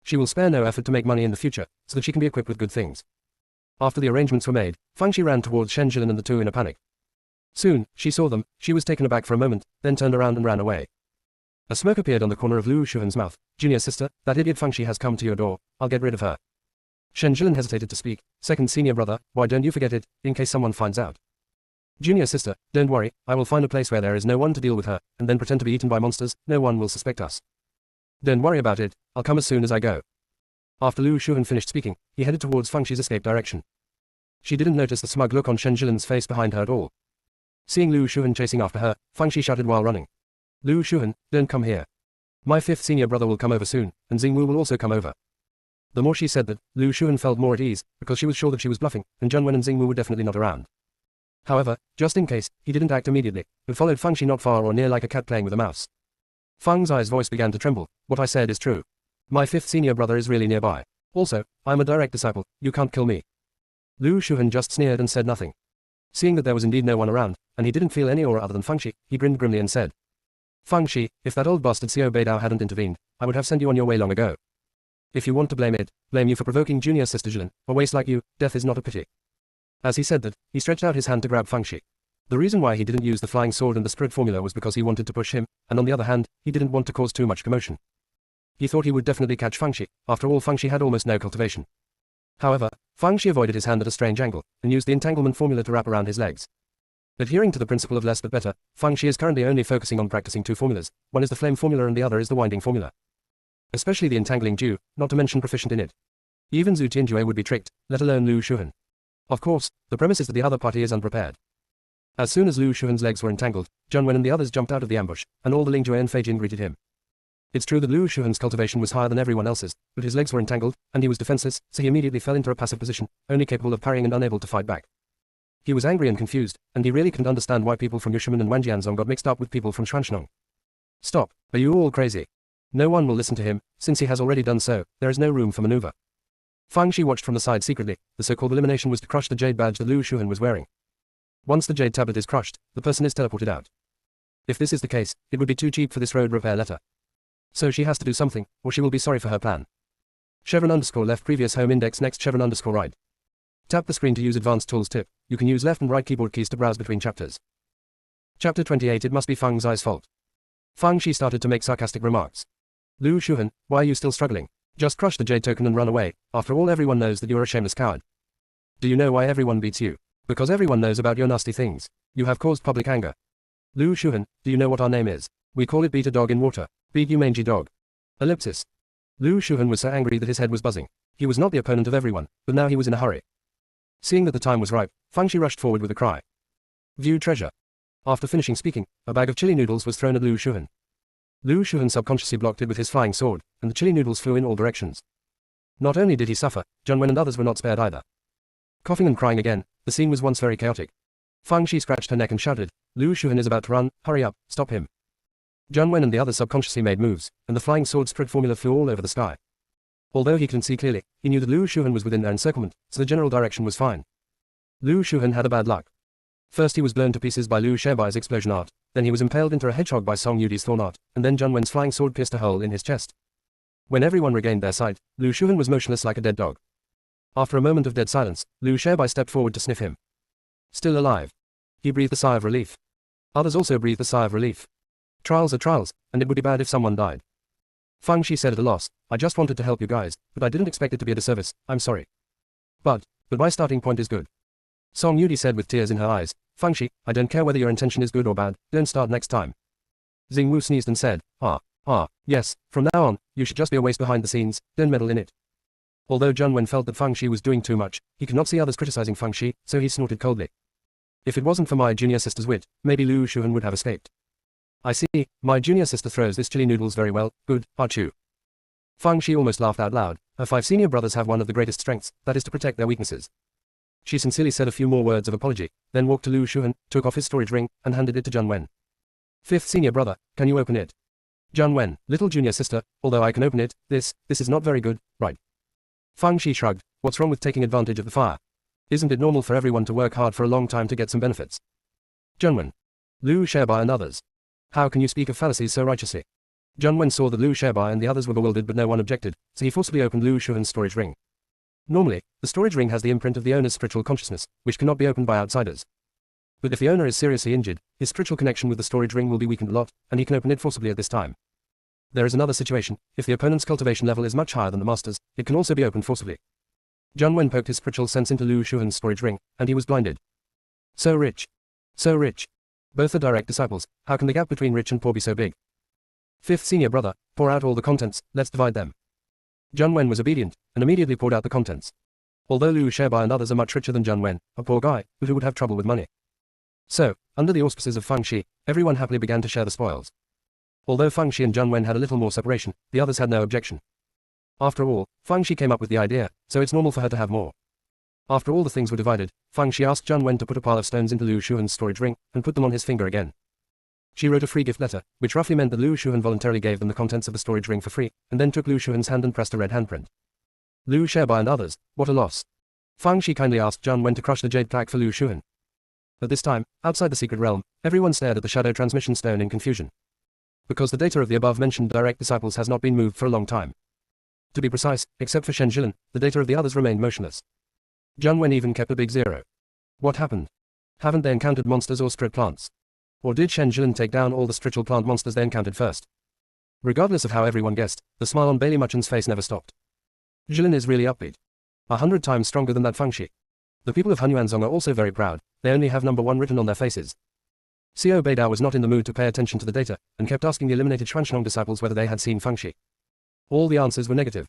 A: She will spare no effort to make money in the future, so that she can be equipped with good things. After the arrangements were made, Fang Shi ran towards Shen Jilin and the two in a panic. Soon, she saw them, she was taken aback for a moment, then turned around and ran away. A smirk appeared on the corner of Liu Shuhan's mouth. Junior sister, that idiot Fang Shi has come to your door, I'll get rid of her. Shen Jilin hesitated to speak. Second senior brother, why don't you forget it, in case someone finds out. Junior sister, don't worry, I will find a place where there is no one to deal with her, and then pretend to be eaten by monsters, no one will suspect us. Don't worry about it, I'll come as soon as I go. After Liu Shuhan finished speaking, he headed towards Fang Shi's escape direction. She didn't notice the smug look on Shen Jilin's face behind her at all. Seeing Liu Shuhan chasing after her, Fang Shi shouted while running. Liu Shuhan, don't come here. My 5th senior brother will come over soon, and Xingwu will also come over. The more she said that, Liu Shuhan felt more at ease, because she was sure that she was bluffing, and Zhang Wen and Xingwu were definitely not around. However, just in case, he didn't act immediately, but followed Fang Shi not far or near like a cat playing with a mouse. Fang Zai's voice began to tremble. What I said is true. My 5th senior brother is really nearby. Also, I'm a direct disciple, you can't kill me. Liu Shuhan just sneered and said nothing. Seeing that there was indeed no one around, and he didn't feel any aura other than Fang Shi, he grinned grimly and said, Fang Shi, if that old bastard Xiao Beidao hadn't intervened, I would have sent you on your way long ago. If you want to blame it, blame you for provoking junior sister Jilin, a waste like you, death is not a pity. As he said that, he stretched out his hand to grab Fang Shi. The reason why he didn't use the flying sword and the spirit formula was because he wanted to push him, and on the other hand, he didn't want to cause too much commotion. He thought he would definitely catch Fang Shi, after all Fang Shi had almost no cultivation. However, Fang Shi avoided his hand at a strange angle, and used the entanglement formula to wrap around his legs. Adhering to the principle of less but better, Fang Shi is currently only focusing on practicing 2 formulas, one is the flame formula and the other is the winding formula. Especially the entangling Ju, not to mention proficient in it. Even Zhu Tianjue would be tricked, let alone Liu Shuhan. Of course, the premise is that the other party is unprepared. As soon as Liu Shuhan's legs were entangled, Zhang Wen and the others jumped out of the ambush, and all the Lingjue and Feijin greeted him. It's true that Liu Shuhan's cultivation was higher than everyone else's, but his legs were entangled, and he was defenseless, so he immediately fell into a passive position, only capable of parrying and unable to fight back. He was angry and confused, and he really couldn't understand why people from Yushimen and Wanjianzong got mixed up with people from Xuanshnong. Stop, are you all crazy? No one will listen to him, since he has already done so, there is no room for maneuver. Fang Shi watched from the side secretly, the so-called elimination was to crush the jade badge that Liu Shuhan was wearing. Once the jade tablet is crushed, the person is teleported out. If this is the case, it would be too cheap for this road repair letter. So she has to do something, or she will be sorry for her plan. _left previous home index next _right. Tap the screen to use advanced tools tip. You can use left and right keyboard keys to browse between chapters. Chapter 28. It must be Feng Zai's fault. Feng Shi started to make sarcastic remarks. Lu Shuhan, why are you still struggling? Just crush the jade token and run away. After all, everyone knows that you're a shameless coward. Do you know why everyone beats you? Because everyone knows about your nasty things. You have caused public anger. Lu Shuhan, do you know what our name is? We call it beat a dog in water. Beat you mangy dog. Ellipsis. Lu Shuhan was so angry that his head was buzzing. He was not the opponent of everyone, but now he was in a hurry. Seeing that the time was ripe, Feng Shi rushed forward with a cry. View treasure. After finishing speaking, a bag of chili noodles was thrown at Lu Shuhan. Lu Shuhan subconsciously blocked it with his flying sword, and the chili noodles flew in all directions. Not only did he suffer, Zhang Wen and others were not spared either. Coughing and crying again, the scene was once very chaotic. Feng Shi scratched her neck and shouted, Lu Shuhan is about to run, hurry up, stop him. Zhang Wen and the others subconsciously made moves, and the flying sword spread formula flew all over the sky. Although he couldn't see clearly, he knew that Lu Shuhan was within their encirclement, so the general direction was fine. Lu Shuhan had a bad luck. First he was blown to pieces by Lu Sharebai's explosion art, then he was impaled into a hedgehog by Song Yudi's thorn art, and then Zhang Wen's flying sword pierced a hole in his chest. When everyone regained their sight, Lu Shuhan was motionless like a dead dog. After a moment of dead silence, Lu Sharebai stepped forward to sniff him. Still alive. He breathed a sigh of relief. Others also breathed a sigh of relief. Trials are trials, and it would be bad if someone died. Feng Shi said at a loss, I just wanted to help you guys, but I didn't expect it to be a disservice, I'm sorry. But my starting point is good. Song Yudi said with tears in her eyes, Feng Shi, I don't care whether your intention is good or bad, don't start next time. Xing Wu sneezed and said, yes, from now on, you should just be a waste behind the scenes, don't meddle in it. Although Zhang Wen felt that Feng Shi was doing too much, he could not see others criticizing Feng Shi, so he snorted coldly. If it wasn't for my junior sister's wit, maybe Lu Shuhan would have escaped. I see, my junior sister throws this chili noodles very well, good, achoo. Feng Shi almost laughed out loud. Her 5 senior brothers have one of the greatest strengths, that is to protect their weaknesses. She sincerely said a few more words of apology, then walked to Lu Shuhan, took off his storage ring, and handed it to Zhang Wen. 5th senior brother, can you open it? Zhang Wen, little junior sister, although I can open it, this is not very good, right? Feng Shi shrugged, what's wrong with taking advantage of the fire? Isn't it normal for everyone to work hard for a long time to get some benefits? Zhang Wen. Lu Sharebai and others. How can you speak of fallacies so righteously? Zhang Wen saw that Lu Sharebai and the others were bewildered but no one objected, so he forcibly opened Lu Shuhan's storage ring. Normally, the storage ring has the imprint of the owner's spiritual consciousness, which cannot be opened by outsiders. But if the owner is seriously injured, his spiritual connection with the storage ring will be weakened a lot, and he can open it forcibly at this time. There is another situation, if the opponent's cultivation level is much higher than the master's, it can also be opened forcibly. Zhang Wen poked his spiritual sense into Lu Shuhan's storage ring, and he was blinded. So rich. So rich. Both are direct disciples, how can the gap between rich and poor be so big? 5th senior brother, pour out all the contents, let's divide them. Zhang Wen was obedient, and immediately poured out the contents. Although Lu Sharebai and others are much richer than Zhang Wen, a poor guy, who would have trouble with money. So, under the auspices of Feng Shi, everyone happily began to share the spoils. Although Feng Shi and Zhang Wen had a little more separation, the others had no objection. After all, Feng Shi came up with the idea, so it's normal for her to have more. After all the things were divided, Feng Shi asked Zhang Wen to put a pile of stones into Lu Shuhan's storage ring, and put them on his finger again. She wrote a free gift letter, which roughly meant that Lu Shuhan voluntarily gave them the contents of the storage ring for free, and then took Lu Shuhan's hand and pressed a red handprint. Lu Sharebai and others, what a loss. Feng Shi kindly asked Zhang Wen to crush the jade plaque for Lu Shuhan. At this time, outside the secret realm, everyone stared at the shadow transmission stone in confusion. Because the data of the above-mentioned direct disciples has not been moved for a long time. To be precise, except for Shen Jilin, the data of the others remained motionless. Zhang Wen even kept a big zero. What happened? Haven't they encountered monsters or spirit plants? Or did Shen Jilin take down all the spiritual plant monsters they encountered first? Regardless of how everyone guessed, the smile on Bailey Muchen's face never stopped. Jilin is really upbeat. 100 times stronger than that Feng Shi. The people of Hunyuanzong are also very proud, they only have number 1 written on their faces. Xiao Beidao was not in the mood to pay attention to the data, and kept asking the eliminated Xuanzong disciples whether they had seen Feng Shi. All the answers were negative.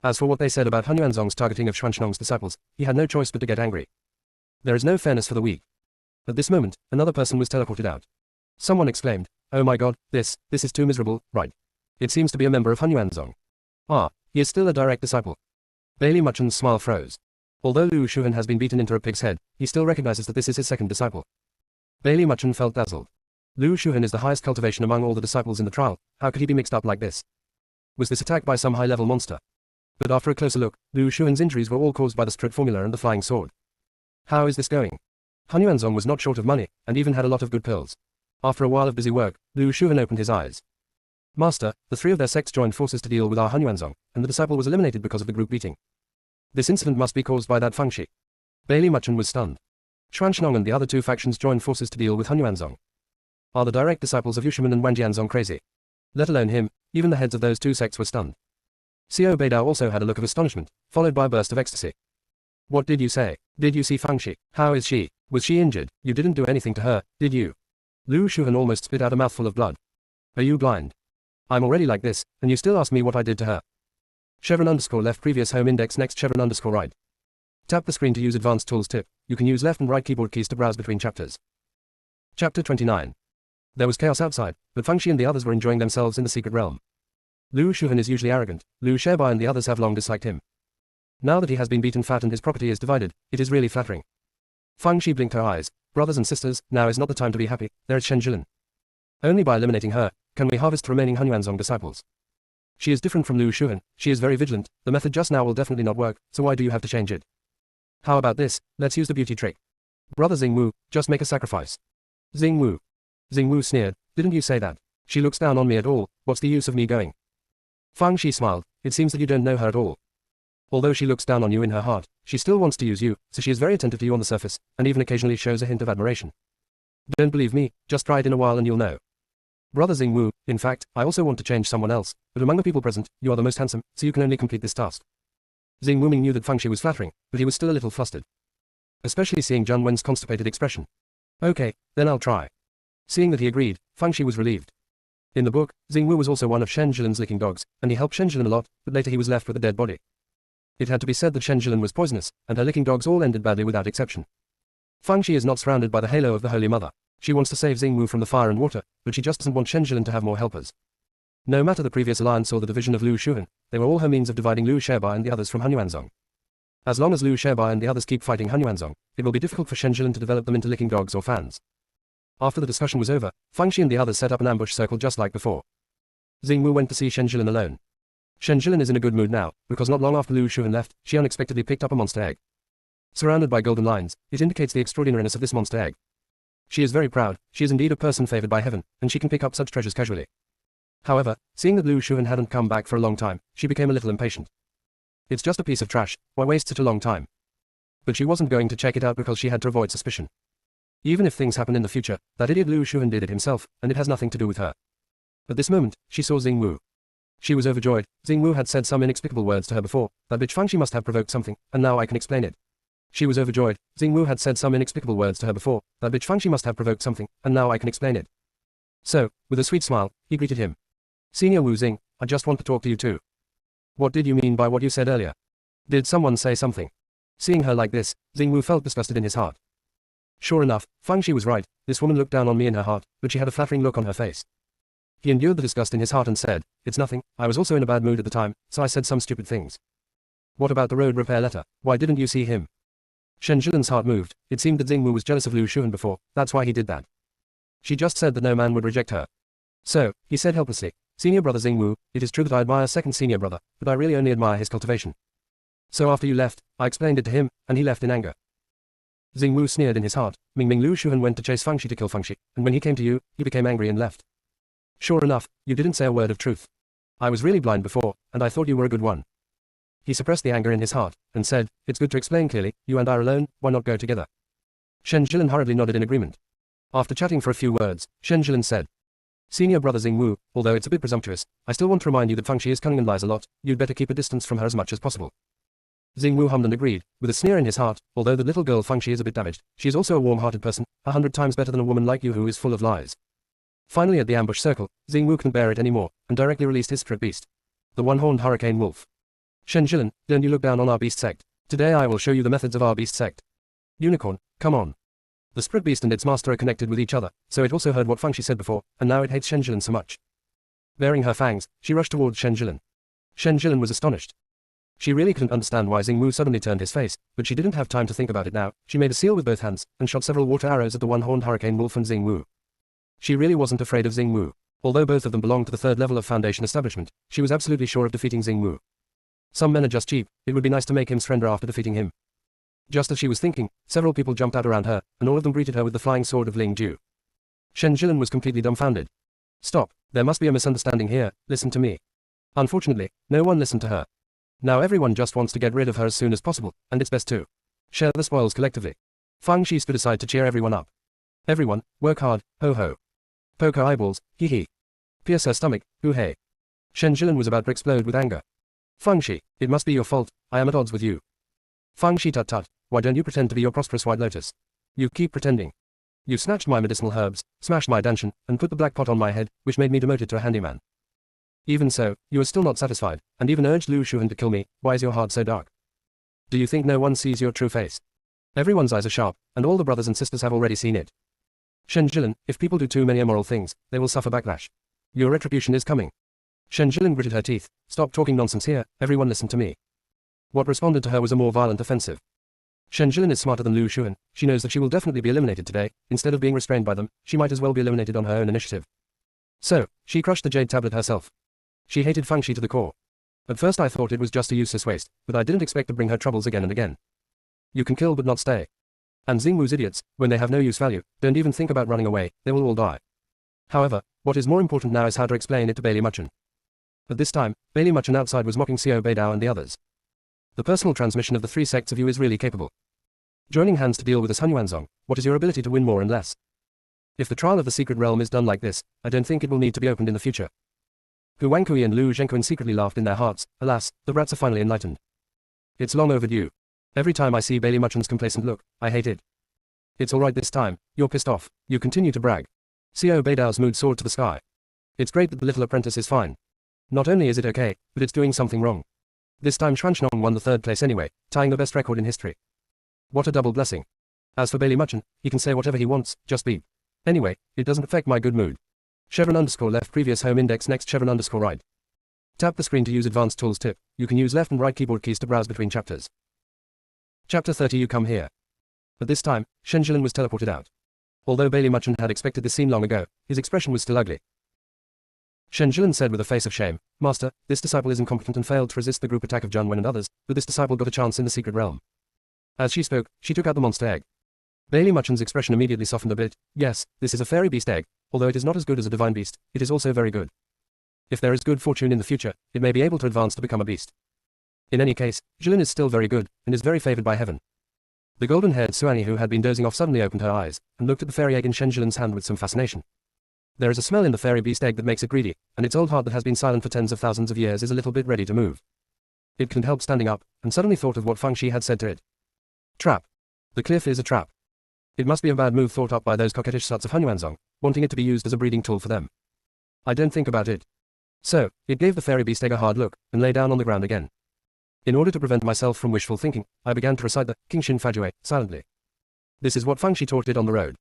A: As for what they said about Hunyuanzong's targeting of Xuanzong's disciples, he had no choice but to get angry. There is no fairness for the weak. At this moment, another person was teleported out. Someone exclaimed, oh my god, this is too miserable, right? It seems to be a member of Hunyuanzong. Ah, he is still a direct disciple. Bailey Muchen's smile froze. Although Lu Shuhan has been beaten into a pig's head, he still recognizes that this is his second disciple. Bailey Muchen felt dazzled. Lu Shuhan is the highest cultivation among all the disciples in the trial, how could he be mixed up like this? Was this attack by some high-level monster? But after a closer look, Lu Shuhan's injuries were all caused by the spirit formula and the flying sword. How is this going? Hunyuanzong was not short of money, and even had a lot of good pills. After a while of busy work, Lu Shuhan opened his eyes. Master, the three of their sects joined forces to deal with our Hunyuanzong, and the disciple was eliminated because of the group beating. This incident must be caused by that Fengshi. Bailey Muchen was stunned. Xuanshnong and the other two factions joined forces to deal with Hunyuanzong. Are the direct disciples of Yushiman and Wanjianzong crazy? Let alone him, even the heads of those two sects were stunned. Xiao Beidao also had a look of astonishment, followed by a burst of ecstasy. What did you say? Did you see Fengshi? How is she? Was she injured? You didn't do anything to her, did you? Lu Shuhan almost spit out a mouthful of blood. Are you blind? I'm already like this, and you still ask me what I did to her. _left previous home index next _right. Tap the screen to use advanced tools tip. You can use left and right keyboard keys to browse between chapters. Chapter 29. There was chaos outside, but Fengshi and the others were enjoying themselves in the secret realm. Lu Shuhan is usually arrogant. Lu Shebai and the others have long disliked him. Now that he has been beaten fat and his property is divided, it is really flattering. Fengshi blinked her eyes. Brothers and sisters, now is not the time to be happy. There is Shen Jilin. Only by eliminating her can we harvest the remaining Hunyuanzong disciples. She is different from Lu Shuhan. She is very vigilant. The method just now will definitely not work, so why do you have to change it? How about this? Let's use the beauty trick. Brother Xingwu, just make a sacrifice. Xingwu. Xingwu sneered. Didn't you say that? She looks down on me at all. What's the use of me going? Fengshi smiled. It seems that you don't know her at all. Although she looks down on you in her heart, she still wants to use you, so she is very attentive to you on the surface, and even occasionally shows a hint of admiration. Don't believe me, just try it in a while and you'll know. Brother Xingwu, in fact, I also want to change someone else, but among the people present, you are the most handsome, so you can only complete this task. Xingwu Ming knew that Fengshi was flattering, but he was still a little flustered. Especially seeing Zhang Wen's constipated expression. Okay, then I'll try. Seeing that he agreed, Fengshi was relieved. In the book, Xingwu was also one of Shen Jilin's licking dogs, and he helped Shen Jilin a lot, but later he was left with a dead body. It had to be said that Shen Jilin was poisonous, and her licking dogs all ended badly without exception. Fengshi is not surrounded by the halo of the Holy Mother. She wants to save Xingwu from the fire and water, but she just doesn't want Shen Jilin to have more helpers. No matter the previous alliance or the division of Lu Shuhan, they were all her means of dividing Lu Shebai and the others from Hunyuanzong. As long as Lu Shebai and the others keep fighting Hunyuanzong, it will be difficult for Shen Jilin to develop them into licking dogs or fans. After the discussion was over, Fengshi and the others set up an ambush circle just like before. Xingwu went to see Shen Jilin alone. Shen Jilin is in a good mood now, because not long after Lu Shuhan left, she unexpectedly picked up a monster egg. Surrounded by golden lines, it indicates the extraordinariness of this monster egg. She is very proud. She is indeed a person favored by heaven, and she can pick up such treasures casually. However, seeing that Lu Shuhan hadn't come back for a long time, she became a little impatient. It's just a piece of trash, why waste such a long time? But she wasn't going to check it out because she had to avoid suspicion. Even if things happen in the future, that idiot Lu Shuhan did it himself, and it has nothing to do with her. At this moment, she saw Xingwu. She was overjoyed. Xingwu had said some inexplicable words to her before. That bitch Fengshi must have provoked something, and now I can explain it. She was overjoyed. Xingwu had said some inexplicable words to her before. That bitch Fengshi must have provoked something, and now I can explain it. So, with a sweet smile, he greeted him. Senior Wu Xing, I just want to talk to you too. What did you mean by what you said earlier? Did someone say something? Seeing her like this, Xingwu felt disgusted in his heart. Sure enough, Fengshi was right. This woman looked down on me in her heart, but she had a flattering look on her face. He endured the disgust in his heart and said, it's nothing, I was also in a bad mood at the time, so I said some stupid things. What about the road repair letter? Why didn't you see him? Shen Jilin's heart moved. It seemed that Xingwu was jealous of Lu Shuhan before, that's why he did that. She just said that no man would reject her. So, he said helplessly, Senior brother Xingwu, it is true that I admire second senior brother, but I really only admire his cultivation. So after you left, I explained it to him, and he left in anger. Xingwu sneered in his heart. Ming Lu Shuhan went to chase Fengshi to kill Fengshi, and when he came to you, he became angry and left. Sure enough, you didn't say a word of truth. I was really blind before, and I thought you were a good one. He suppressed the anger in his heart, and said, it's good to explain clearly, you and I are alone, why not go together? Shen Jilin hurriedly nodded in agreement. After chatting for a few words, Shen Jilin said, Senior brother Xingwu, although it's a bit presumptuous, I still want to remind you that Fengshi is cunning and lies a lot, you'd better keep a distance from her as much as possible. Xingwu hummed and agreed, with a sneer in his heart, although the little girl Fengshi is a bit damaged, she is also a warm-hearted person, 100 times better than a woman like you who is full of lies. Finally at the ambush circle, Xingwu couldn't bear it anymore, and directly released his spirit beast. The one-horned hurricane wolf. Shen Jilin, don't you look down on our beast sect. Today I will show you the methods of our beast sect. Unicorn, come on. The spirit beast and its master are connected with each other, so it also heard what Fengshi said before, and now it hates Shen Jilin so much. Baring her fangs, she rushed towards Shen Jilin. Shen Jilin was astonished. She really couldn't understand why Xingwu suddenly turned his face, but she didn't have time to think about it now. She made a seal with both hands, and shot several water arrows at the one-horned hurricane wolf and Xingwu. She really wasn't afraid of Xingwu. Although both of them belonged to the third level of Foundation establishment, she was absolutely sure of defeating Xingwu. Some men are just cheap, it would be nice to make him surrender after defeating him. Just as she was thinking, several people jumped out around her, and all of them greeted her with the flying sword of Ling Ju. Shen Jilin was completely dumbfounded. Stop, there must be a misunderstanding here, listen to me. Unfortunately, no one listened to her. Now everyone just wants to get rid of her as soon as possible, and it's best to share the spoils collectively. Fang Shi stood aside to cheer everyone up. Everyone, work hard, ho ho. Poke her eyeballs, hee hee. Pierce her stomach, hoo hey. Shen Jilin was about to explode with anger. Fang Shi, it must be your fault, I am at odds with you. Fang Shi tut tut, why don't you pretend to be your prosperous white lotus? You keep pretending. You snatched my medicinal herbs, smashed my danshan, and put the black pot on my head, which made me demoted to a handyman. Even so, you are still not satisfied, and even urged Lu Shuhan to kill me. Why is your heart so dark? Do you think no one sees your true face? Everyone's eyes are sharp, and all the brothers and sisters have already seen it. Shen Jilin, if people do too many immoral things, they will suffer backlash. Your retribution is coming. Shen Jilin gritted her teeth. Stop talking nonsense here, everyone listen to me. What responded to her was a more violent offensive. Shen Jilin is smarter than Lu Shuhan. She knows that she will definitely be eliminated today. Instead of being restrained by them, she might as well be eliminated on her own initiative. So, she crushed the jade tablet herself. She hated Fang Shi to the core. At first I thought it was just a useless waste, but I didn't expect to bring her troubles again and again. You can kill but not stay. And Xingwu's idiots, when they have no use value, don't even think about running away, they will all die. However, what is more important now is how to explain it to Bailey Muchen. At this time, Bailey Muchen outside was mocking Xiao Beidao and the others. The personal transmission of the three sects of you is really capable. Joining hands to deal with this Hunyuanzong, what is your ability to win more and less? If the trial of the secret realm is done like this, I don't think it will need to be opened in the future. Hu Wangkui and Lu Zhenkuan secretly laughed in their hearts. Alas, the rats are finally enlightened. It's long overdue. Every time I see Bailey Muchen's complacent look, I hate it. It's alright this time, you're pissed off, you continue to brag. Xiao Beidao's mood soared to the sky. It's great that the little apprentice is fine. Not only is it okay, but it's doing something wrong. This time Xuanshnong won the third place anyway, tying the best record in history. What a double blessing. As for Bailey Muchen, he can say whatever he wants, just beep. Anyway, it doesn't affect my good mood. Chevron underscore left previous home index next chevron underscore right. Tap the screen to use advanced tools tip. You can use left and right keyboard keys to browse between chapters. Chapter 30 You come here. At this time, Shen Jilin was teleported out. Although Bailey Muchen had expected this scene long ago, his expression was still ugly. Shen Jilin said with a face of shame, Master, this disciple is incompetent and failed to resist the group attack of Zhang Wen and others, but this disciple got a chance in the secret realm. As she spoke, she took out the monster egg. Bailey Muchen's expression immediately softened a bit. Yes, this is a fairy beast egg. Although it is not as good as a divine beast, it is also very good. If there is good fortune in the future, it may be able to advance to become a beast. In any case, Jilin is still very good, and is very favored by heaven. The golden-haired Suani who had been dozing off suddenly opened her eyes, and looked at the fairy egg in Shen Jilin's hand with some fascination. There is a smell in the fairy beast egg that makes it greedy, and its old heart that has been silent for tens of thousands of years is a little bit ready to move. It couldn't help standing up, and suddenly thought of what Fang Shi had said to it. Trap. The cliff is a trap. It must be a bad move thought up by those coquettish sluts of Hunyuanzong, wanting it to be used as a breeding tool for them. I don't think about it. So, it gave the fairy beast egg a hard look, and lay down on the ground again. In order to prevent myself from wishful thinking, I began to recite the Qingshin Fajue silently. This is what Fang Shi taught it on the road.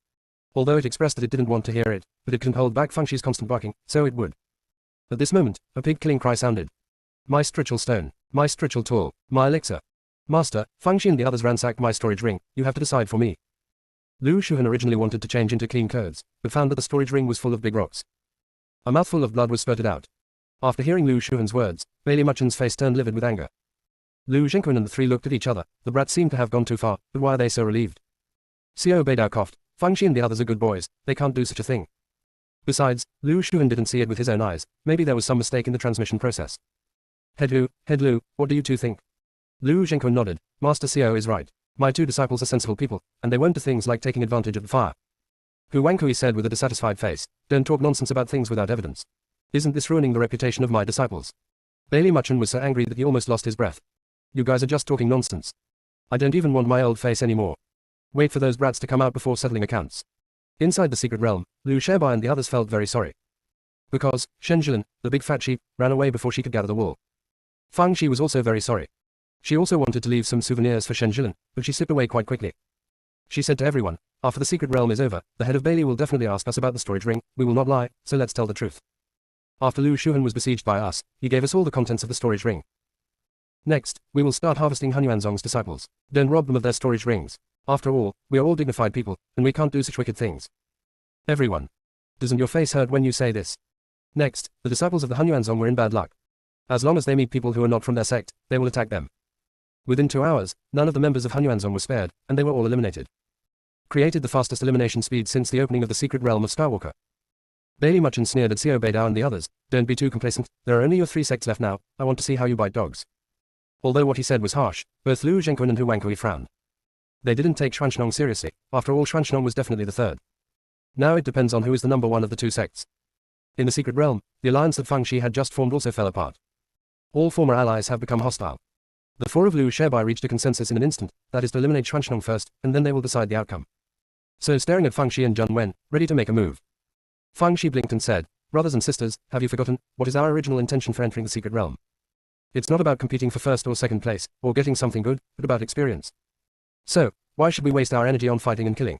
A: Although it expressed that it didn't want to hear it, but it couldn't hold back Fang Shi's constant barking, so it would. At this moment, a pig-killing cry sounded. My spiritual stone, my spiritual tool, my elixir. Master, Fang Shi and the others ransacked my storage ring, you have to decide for me. Lu Shuhan originally wanted to change into clean clothes, but found that the storage ring was full of big rocks. A mouthful of blood was spurted out. After hearing Lu Shuhan's words, Bailey Muchen's face turned livid with anger. Lu Zhenkuan and the three looked at each other. The brats seemed to have gone too far, but why are they so relieved? Xiao Beidao coughed. Fang Shi and the others are good boys, they can't do such a thing. Besides, Lu Shuhan didn't see it with his own eyes, maybe there was some mistake in the transmission process. Head Lu, what do you two think? Lu Zhenkuan nodded. Master Xiao is right. My two disciples are sensible people, and they won't do things like taking advantage of the fire. Hu Wangkui said with a dissatisfied face, don't talk nonsense about things without evidence. Isn't this ruining the reputation of my disciples? Bailey Muchen was so angry that he almost lost his breath. You guys are just talking nonsense. I don't even want my old face anymore. Wait for those brats to come out before settling accounts. Inside the secret realm, Lu Shebai and the others felt very sorry. Because, Shen Jilin, the big fat sheep, ran away before she could gather the wool. Fang Shi was also very sorry. She also wanted to leave some souvenirs for Shen Jilin, but she slipped away quite quickly. She said to everyone, after the secret realm is over, the head of Bailey will definitely ask us about the storage ring, we will not lie, so let's tell the truth. After Lu Shuhan was besieged by us, he gave us all the contents of the storage ring. Next, we will start harvesting Hunyuanzong's disciples. Don't rob them of their storage rings. After all, we are all dignified people, and we can't do such wicked things. Everyone. Doesn't your face hurt when you say this? Next, the disciples of the Hunyuanzong were in bad luck. As long as they meet people who are not from their sect, they will attack them. Within 2 hours, none of the members of Hunyuanzong were spared, and they were all eliminated. created the fastest elimination speed since the opening of the secret realm of Skywalker. Bailey much and sneered at Xiao Beidao and the others. Don't be too complacent, there are only your 3 sects left now, I want to see how you bite dogs. Although what he said was harsh, both Lu Zhengquan and Hu Wangkui frowned. They didn't take Xuanshnong seriously, after all Xuanshnong was definitely the third. Now it depends on who is the number one of the 2 sects. In the secret realm, the alliance that Fang Shi had just formed also fell apart. All former allies have become hostile. The 4 of Lu Shebai reached a consensus in an instant, that is to eliminate Xuanshnong first, and then they will decide the outcome. So staring at Fang Shi and Zheng Wen, ready to make a move. Fang Shi blinked and said, brothers and sisters, have you forgotten, what is our original intention for entering the secret realm? It's not about competing for first or second place, or getting something good, but about experience. So, why should we waste our energy on fighting and killing?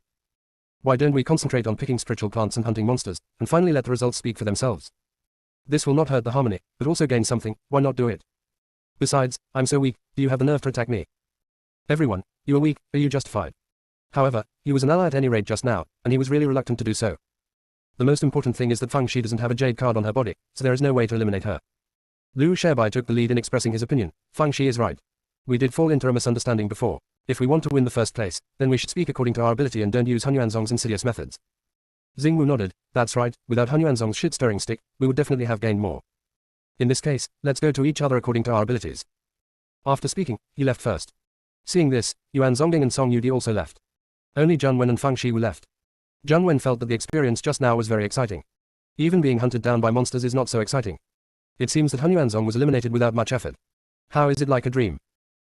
A: Why don't we concentrate on picking spiritual plants and hunting monsters, and finally let the results speak for themselves? This will not hurt the harmony, but also gain something, why not do it? Besides, I'm so weak, do you have the nerve to attack me? Everyone, you are weak, are you justified? However, he was an ally at any rate just now, and he was really reluctant to do so. The most important thing is that Fang Shi doesn't have a jade card on her body, so there is no way to eliminate her. Lu Shebai took the lead in expressing his opinion. Fang Shi is right. We did fall into a misunderstanding before. If we want to win the first place, then we should speak according to our ability and don't use Han Yuanzong's insidious methods. Xingwu nodded. That's right, without Han Yuanzong's shit-stirring stick, we would definitely have gained more. In this case, let's go to each other according to our abilities. After speaking, he left first. Seeing this, Yuan Zongding and Song Yudi also left. Only Zheng Wen and Fang Shi were left. Zheng Wen felt that the experience just now was very exciting. Even being hunted down by monsters is not so exciting. It seems that Han Yuanzong was eliminated without much effort. How is it like a dream?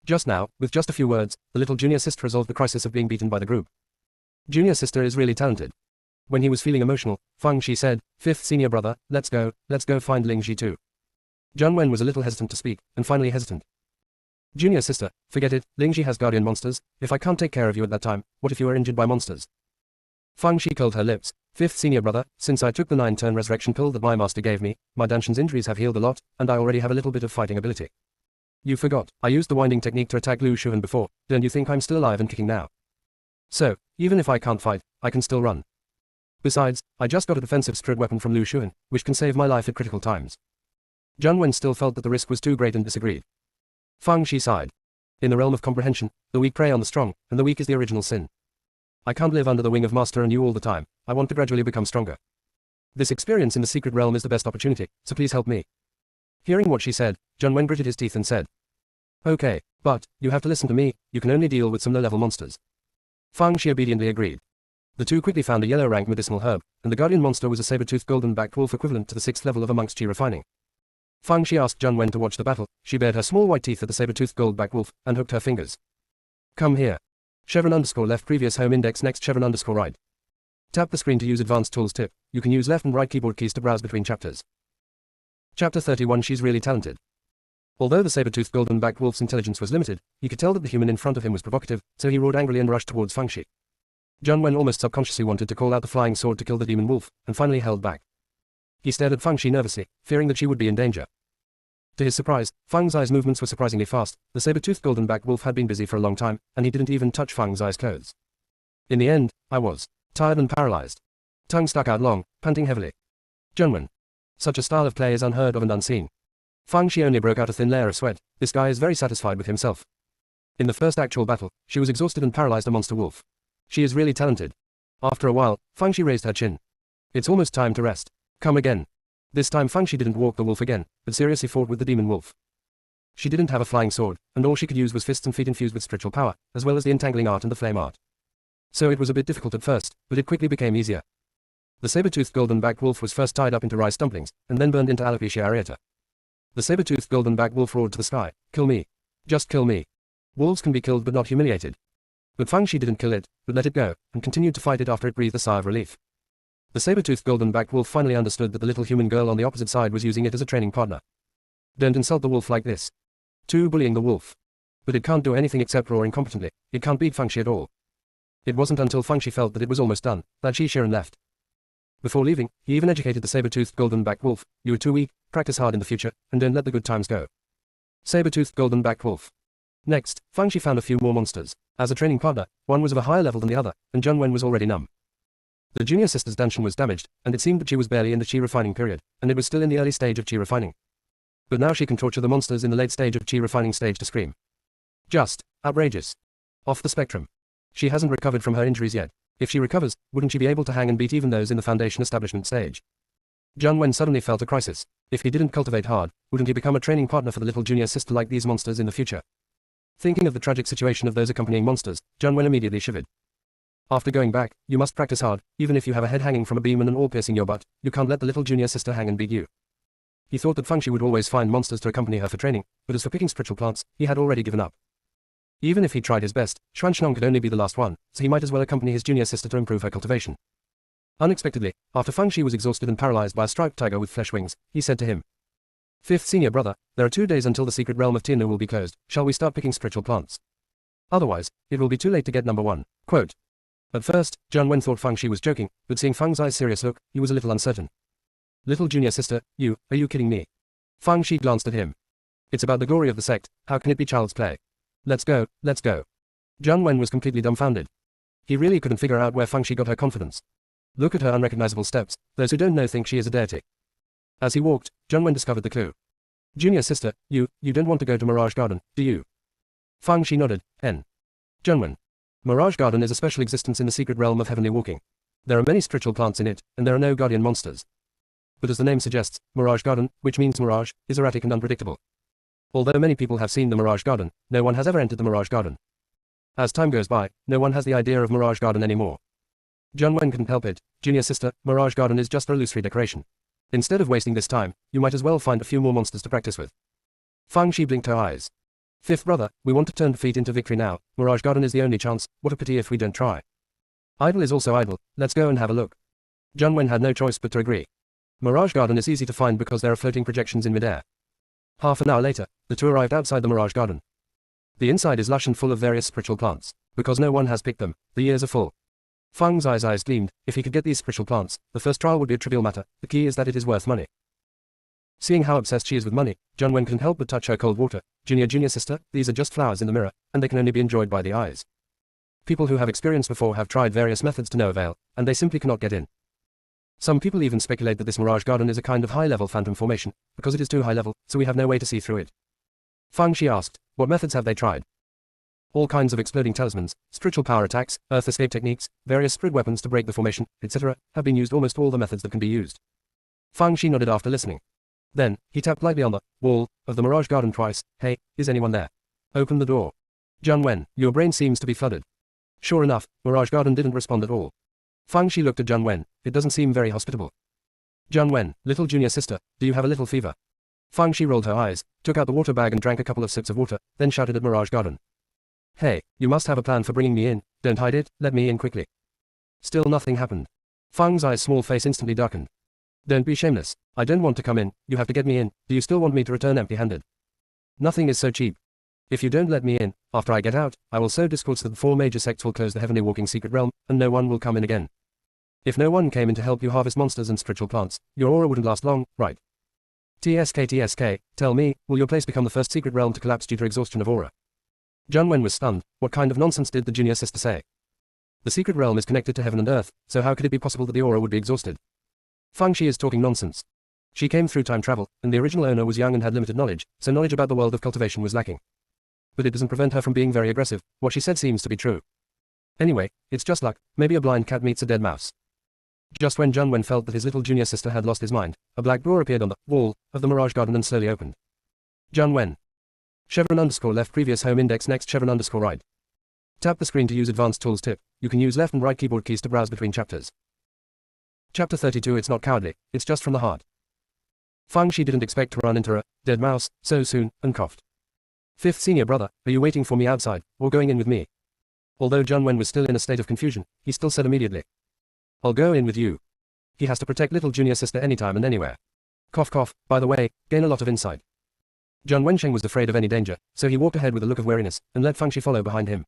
A: Just now, with just a few words, the little junior sister resolved the crisis of being beaten by the group. Junior sister is really talented. When he was feeling emotional, Fang Shi said, 5th senior brother, let's go find Ling Ji too. Zheng Wen was a little hesitant to speak, and finally hesitant. Junior sister, forget it, Ling Ji has guardian monsters, if I can't take care of you at that time, what if you are injured by monsters? Fang Shi curled her lips. 5th senior brother, since I took the 9-turn resurrection pill that my master gave me, my Danshan's injuries have healed a lot, and I already have a little bit of fighting ability. You forgot, I used the winding technique to attack Lu Shuhan before, don't you think I'm still alive and kicking now? So, even if I can't fight, I can still run. Besides, I just got a defensive spirit weapon from Lu Shuhan, which can save my life at critical times. Zheng Wen still felt that the risk was too great and disagreed. Fang Shi sighed. In the realm of comprehension, the weak prey on the strong, and the weak is the original sin. I can't live under the wing of Master and you all the time, I want to gradually become stronger. This experience in the secret realm is the best opportunity, so please help me. Hearing what she said, Zheng Wen gritted his teeth and said, okay, but, you have to listen to me, you can only deal with some low-level monsters. Fang Shi obediently agreed. The two quickly found a yellow-ranked medicinal herb, and the guardian monster was a saber-toothed golden-backed wolf equivalent to the 6th level of amongst chi refining. Fang Shi asked Zheng Wen to watch the battle, she bared her small white teeth at the saber-toothed gold-backed wolf, and hooked her fingers. Come here. Chevron _ left previous home index next chevron _ right. Tap the screen to use advanced tools tip, you can use left and right keyboard keys to browse between chapters. Chapter 31 She's really talented. Although the saber-toothed golden-backed wolf's intelligence was limited, he could tell that the human in front of him was provocative, so he roared angrily and rushed towards Fang Shi. Zheng Wen almost subconsciously wanted to call out the flying sword to kill the demon wolf, and finally held back. He stared at Fang Shi nervously, fearing that she would be in danger. To his surprise, Fang Zai's movements were surprisingly fast, the saber-toothed golden-backed wolf had been busy for a long time, and he didn't even touch Fang Zai's clothes. In the end, I was tired and paralyzed. Tongue stuck out long, panting heavily. Zheng Wen. Such a style of play is unheard of and unseen. Fang Shi only broke out a thin layer of sweat, this guy is very satisfied with himself. In the first actual battle, she was exhausted and paralyzed a monster wolf. She is really talented. After a while, Fang Shi raised her chin. It's almost time to rest. Come again. This time Fang Shi didn't walk the wolf again, but seriously fought with the demon wolf. She didn't have a flying sword, and all she could use was fists and feet infused with spiritual power, as well as the entangling art and the flame art. So it was a bit difficult at first, but it quickly became easier. The saber-toothed golden-backed wolf was first tied up into rice dumplings, and then burned into alopecia areata. The saber-toothed golden-backed wolf roared to the sky, kill me. Just kill me. Wolves can be killed but not humiliated. But Fang Shi didn't kill it, but let it go, and continued to fight it after it breathed a sigh of relief. The saber-toothed golden-backed wolf finally understood that the little human girl on the opposite side was using it as a training partner. Don't insult the wolf like this. Too bullying the wolf. But it can't do anything except roar incompetently, it can't beat Fang Shi at all. It wasn't until Fang Shi felt that it was almost done, that Shi Shiren left. Before leaving, he even educated the saber-toothed golden-backed wolf, you are too weak, practice hard in the future, and don't let the good times go. Saber-toothed golden-backed wolf. Next, Fang Shi found a few more monsters. As a training partner, one was of a higher level than the other, and Zheng Wen was already numb. The junior sister's Danshan was damaged, and it seemed that she was barely in the chi refining period, and it was still in the early stage of chi refining. But now she can torture the monsters in the late stage of chi refining stage to scream. Just outrageous. Off the spectrum. She hasn't recovered from her injuries yet, If she recovers, wouldn't she be able to hang and beat even those in the Foundation establishment stage? Jian Wen suddenly felt a crisis. If he didn't cultivate hard, wouldn't he become a training partner for the little junior sister like these monsters in the future? Thinking of the tragic situation of those accompanying monsters, Jian Wen immediately shivered. After going back, you must practice hard, even if you have a head hanging from a beam and an awl piercing your butt, you can't let the little junior sister hang and beat you. He thought that Feng Shi would always find monsters to accompany her for training, but as for picking spiritual plants, he had already given up. Even if he tried his best, Xuancheng could only be the last one, so he might as well accompany his junior sister to improve her cultivation. Unexpectedly, after Feng Shi was exhausted and paralyzed by a striped tiger with flesh wings, he said to him, "Fifth senior brother, there are 2 days until the secret realm of Tianlu will be closed. Shall we start picking spiritual plants? Otherwise, it will be too late to get number 1. Quote. At first, Jian Wen thought Feng Shi was joking, but seeing Feng's eyes serious look, he was a little uncertain. Little junior sister, are you kidding me? Feng Shi glanced at him. It's about the glory of the sect, how can it be child's play? Let's go, let's go. Jian Wen was completely dumbfounded. He really couldn't figure out where Feng Shi got her confidence. Look at her unrecognizable steps, those who don't know think she is a deity. As he walked, Jian Wen discovered the clue. Junior sister, you don't want to go to Mirage Garden, do you? Feng Shi nodded. Jian Wen. Mirage Garden is a special existence in the secret realm of heavenly walking. There are many spiritual plants in it, and there are no guardian monsters. But as the name suggests, Mirage Garden, which means mirage, is erratic and unpredictable. Although many people have seen the Mirage Garden, no one has ever entered the Mirage Garden. As time goes by, no one has the idea of Mirage Garden anymore. Jian Wen couldn't help it. Junior sister, Mirage Garden is just a illusory decoration. Instead of wasting this time, you might as well find a few more monsters to practice with. Feng Shi blinked her eyes. Fifth brother, we want to turn defeat into victory now. Mirage Garden is the only chance. What a pity if we don't try. Idle is also idle. Let's go and have a look. Jian Wen had no choice but to agree. Mirage Garden is easy to find because there are floating projections in midair. Half an hour later, the two arrived outside the Mirage Garden. The inside is lush and full of various spiritual plants. Because no one has picked them, the ears are full. Feng's eyes gleamed. If he could get these spiritual plants, the first trial would be a trivial matter. The key is that it is worth money. Seeing how obsessed she is with money, Jian Wen couldn't help but touch her cold water. Junior sister, these are just flowers in the mirror, and they can only be enjoyed by the eyes. People who have experience before have tried various methods to no avail, and they simply cannot get in. Some people even speculate that this Mirage Garden is a kind of high-level phantom formation, because it is too high level, so we have no way to see through it. Feng Shi asked, what methods have they tried? All kinds of exploding talismans, spiritual power attacks, earth escape techniques, various spirit weapons to break the formation, etc., have been used. Almost all the methods that can be used. Feng Shi nodded after listening. Then, he tapped lightly on the wall of the Mirage Garden twice. Hey, is anyone there? Open the door. Jian Wen, your brain seems to be flooded. Sure enough, Mirage Garden didn't respond at all. Feng Shi looked at Jian Wen. It doesn't seem very hospitable. Jian Wen, little junior sister, do you have a little fever? Feng Shi rolled her eyes, took out the water bag and drank a couple of sips of water, then shouted at Mirage Garden. Hey, you must have a plan for bringing me in. Don't hide it, let me in quickly. Still nothing happened. Feng's small face instantly darkened. Don't be shameless. I don't want to come in, you have to get me in. Do you still want me to return empty-handed? Nothing is so cheap. If you don't let me in, after I get out, I will sow discords that the 4 major sects will close the heavenly walking secret realm, and no one will come in again. If no one came in to help you harvest monsters and spiritual plants, your aura wouldn't last long, right? TSK, tell me, will your place become the first secret realm to collapse due to exhaustion of aura? Jian Wen was stunned. What kind of nonsense did the junior sister say? The secret realm is connected to heaven and earth, so how could it be possible that the aura would be exhausted? Feng Shi is talking nonsense. She came through time travel, and the original owner was young and had limited knowledge, so knowledge about the world of cultivation was lacking. But it doesn't prevent her from being very aggressive. What she said seems to be true. Anyway, it's just luck. Maybe a blind cat meets a dead mouse. Just when Jian Wen felt that his little junior sister had lost his mind, a black door appeared on the wall of the Mirage Garden and slowly opened. Jian Wen. Chevron_left previous home index next chevron_right. Tap the screen to use advanced tools tip. You can use left and right keyboard keys to browse between chapters. Chapter 32. It's not cowardly, it's just from the heart. Feng Shi didn't expect to run into a dead mouse so soon, and coughed. Fifth senior brother, are you waiting for me outside, or going in with me? Although Jian Wen was still in a state of confusion, he still said immediately. I'll go in with you. He has to protect little junior sister anytime and anywhere. Cough cough, by the way, gain a lot of insight. Jian Wensheng was afraid of any danger, so he walked ahead with a look of wariness, and let Feng Shi follow behind him.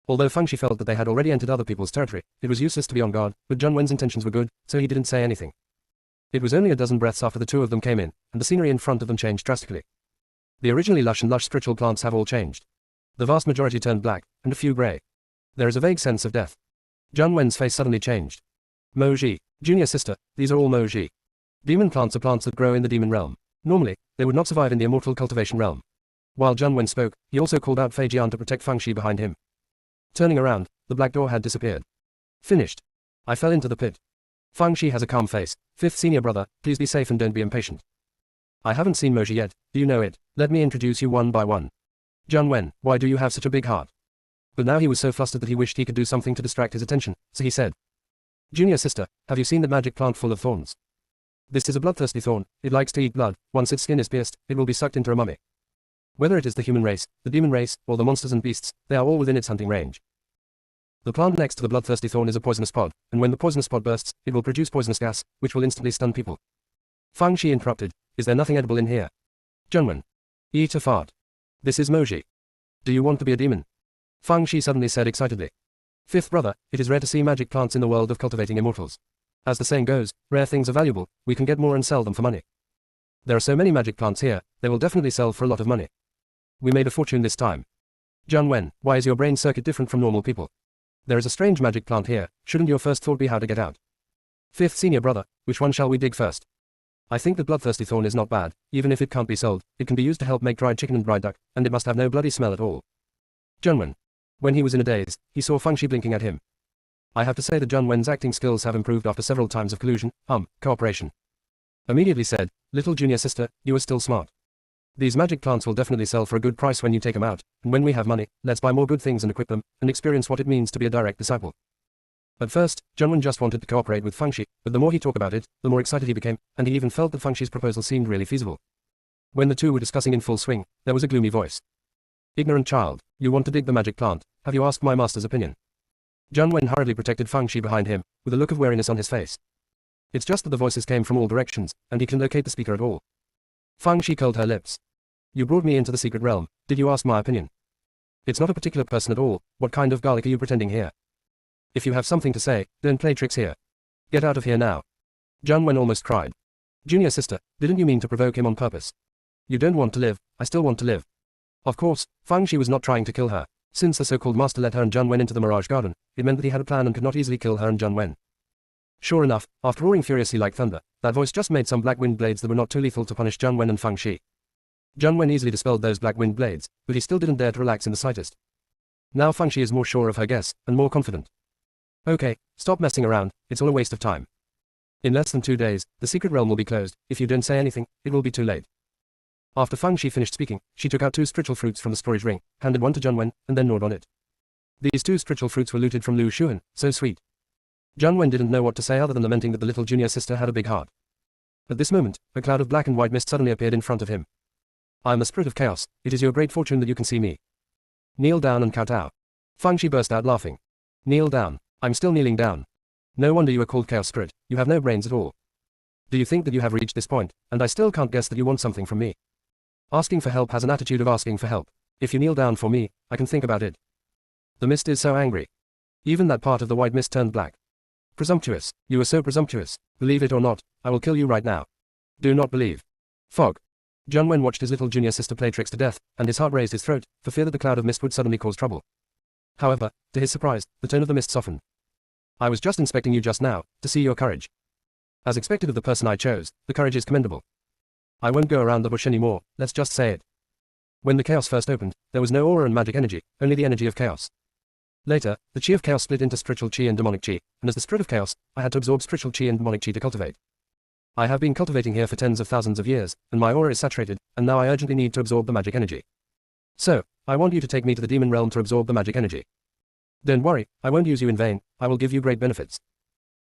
A: Although Feng Shi felt that they had already entered other people's territory, it was useless to be on guard, but Jian Wen's intentions were good, so he didn't say anything. It was only a dozen breaths after the two of them came in, and the scenery in front of them changed drastically. The originally lush spiritual plants have all changed. The vast majority turned black, and a few grey. There is a vague sense of death. Jian Wen's face suddenly changed. Mo Ji, junior sister, these are all Mo Ji. Demon plants are plants that grow in the demon realm. Normally, they would not survive in the immortal cultivation realm. While Jian Wen spoke, he also called out Fei Jian to protect Feng Shi behind him. Turning around, the black door had disappeared. Finished. I fell into the pit. Fang Shi has a calm face. Fifth senior brother, please be safe and don't be impatient. I haven't seen Moji yet, do you know it? Let me introduce you one by one. Jun Wen, why do you have such a big heart? But now he was so flustered that he wished he could do something to distract his attention, so he said. Junior sister, have you seen the magic plant full of thorns? This is a bloodthirsty thorn, it likes to eat blood, once its skin is pierced, it will be sucked into a mummy. Whether it is the human race, the demon race, or the monsters and beasts, they are all within its hunting range. The plant next to the bloodthirsty thorn is a poisonous pod, and when the poisonous pod bursts, it will produce poisonous gas, which will instantly stun people. Fang Shi interrupted. Is there nothing edible in here? Junwen. Eat a fart. This is Moji. Do you want to be a demon? Fang Shi suddenly said excitedly. Fifth brother, it is rare to see magic plants in the world of cultivating immortals. As the saying goes, rare things are valuable, we can get more and sell them for money. There are so many magic plants here, they will definitely sell for a lot of money. We made a fortune this time. Jun Wen, why is your brain circuit different from normal people? There is a strange magic plant here, shouldn't your first thought be how to get out? Fifth senior brother, which one shall we dig first? I think the bloodthirsty thorn is not bad, even if it can't be sold, it can be used to help make dried chicken and dried duck, and it must have no bloody smell at all. Junwen. When he was in a daze, he saw Fang Shi blinking at him. I have to say that Jun Wen's acting skills have improved after several times of collusion, cooperation. Immediately said, little junior sister, you are still smart. These magic plants will definitely sell for a good price when you take them out, and when we have money, let's buy more good things and equip them, and experience what it means to be a direct disciple. At first, Junwen just wanted to cooperate with Fang Shi, but the more he talked about it, the more excited he became, and he even felt that Fang Shi's proposal seemed really feasible. When the two were discussing in full swing, there was a gloomy voice. Ignorant child, you want to dig the magic plant, have you asked my master's opinion? Junwen hurriedly protected Fang Shi behind him, with a look of wariness on his face. It's just that the voices came from all directions, and he can locate the speaker at all. Fang Shi curled her lips. You brought me into the secret realm, did you ask my opinion? It's not a particular person at all, what kind of garlic are you pretending here? If you have something to say, don't play tricks here. Get out of here now. Junwen almost cried. Junior sister, didn't you mean to provoke him on purpose? You don't want to live, I still want to live. Of course, Fang Shi was not trying to kill her. Since the so-called master led her and Junwen into the Mirage Garden, it meant that he had a plan and could not easily kill her and Junwen. Sure enough, after roaring furiously like thunder, that voice just made some black wind blades that were not too lethal to punish Junwen and Fang Shi. Junwen easily dispelled those black wind blades, but he still didn't dare to relax in the slightest. Now Fang Shi is more sure of her guess, and more confident. Okay, stop messing around, it's all a waste of time. In less than 2 days, the secret realm will be closed, if you don't say anything, it will be too late. After Fang Shi finished speaking, she took out 2 spiritual fruits from the storage ring, handed one to Junwen, and then gnawed on it. These 2 spiritual fruits were looted from Lu Xuan, so sweet. Junwen didn't know what to say other than lamenting that the little junior sister had a big heart. At this moment, a cloud of black and white mist suddenly appeared in front of him. I am the spirit of chaos, it is your great fortune that you can see me. Kneel down and kowtow. Fang Shi burst out laughing. Kneel down. I'm still kneeling down. No wonder you are called Chaos Spirit, you have no brains at all. Do you think that you have reached this point, and I still can't guess that you want something from me? Asking for help has an attitude of asking for help. If you kneel down for me, I can think about it. The mist is so angry. Even that part of the white mist turned black. Presumptuous, you are so presumptuous, believe it or not, I will kill you right now. Do not believe. Fog. Junwen watched his little junior sister play tricks to death, and his heart raised his throat, for fear that the cloud of mist would suddenly cause trouble. However, to his surprise, the tone of the mist softened. I was just inspecting you just now, to see your courage. As expected of the person I chose, the courage is commendable. I won't go around the bush anymore, let's just say it. When the chaos first opened, there was no aura and magic energy, only the energy of chaos. Later, the chi of chaos split into spiritual chi and demonic chi, and as the spirit of chaos, I had to absorb spiritual chi and demonic chi to cultivate. I have been cultivating here for tens of thousands of years, and my aura is saturated, and now I urgently need to absorb the magic energy. So, I want you to take me to the demon realm to absorb the magic energy. Don't worry, I won't use you in vain, I will give you great benefits.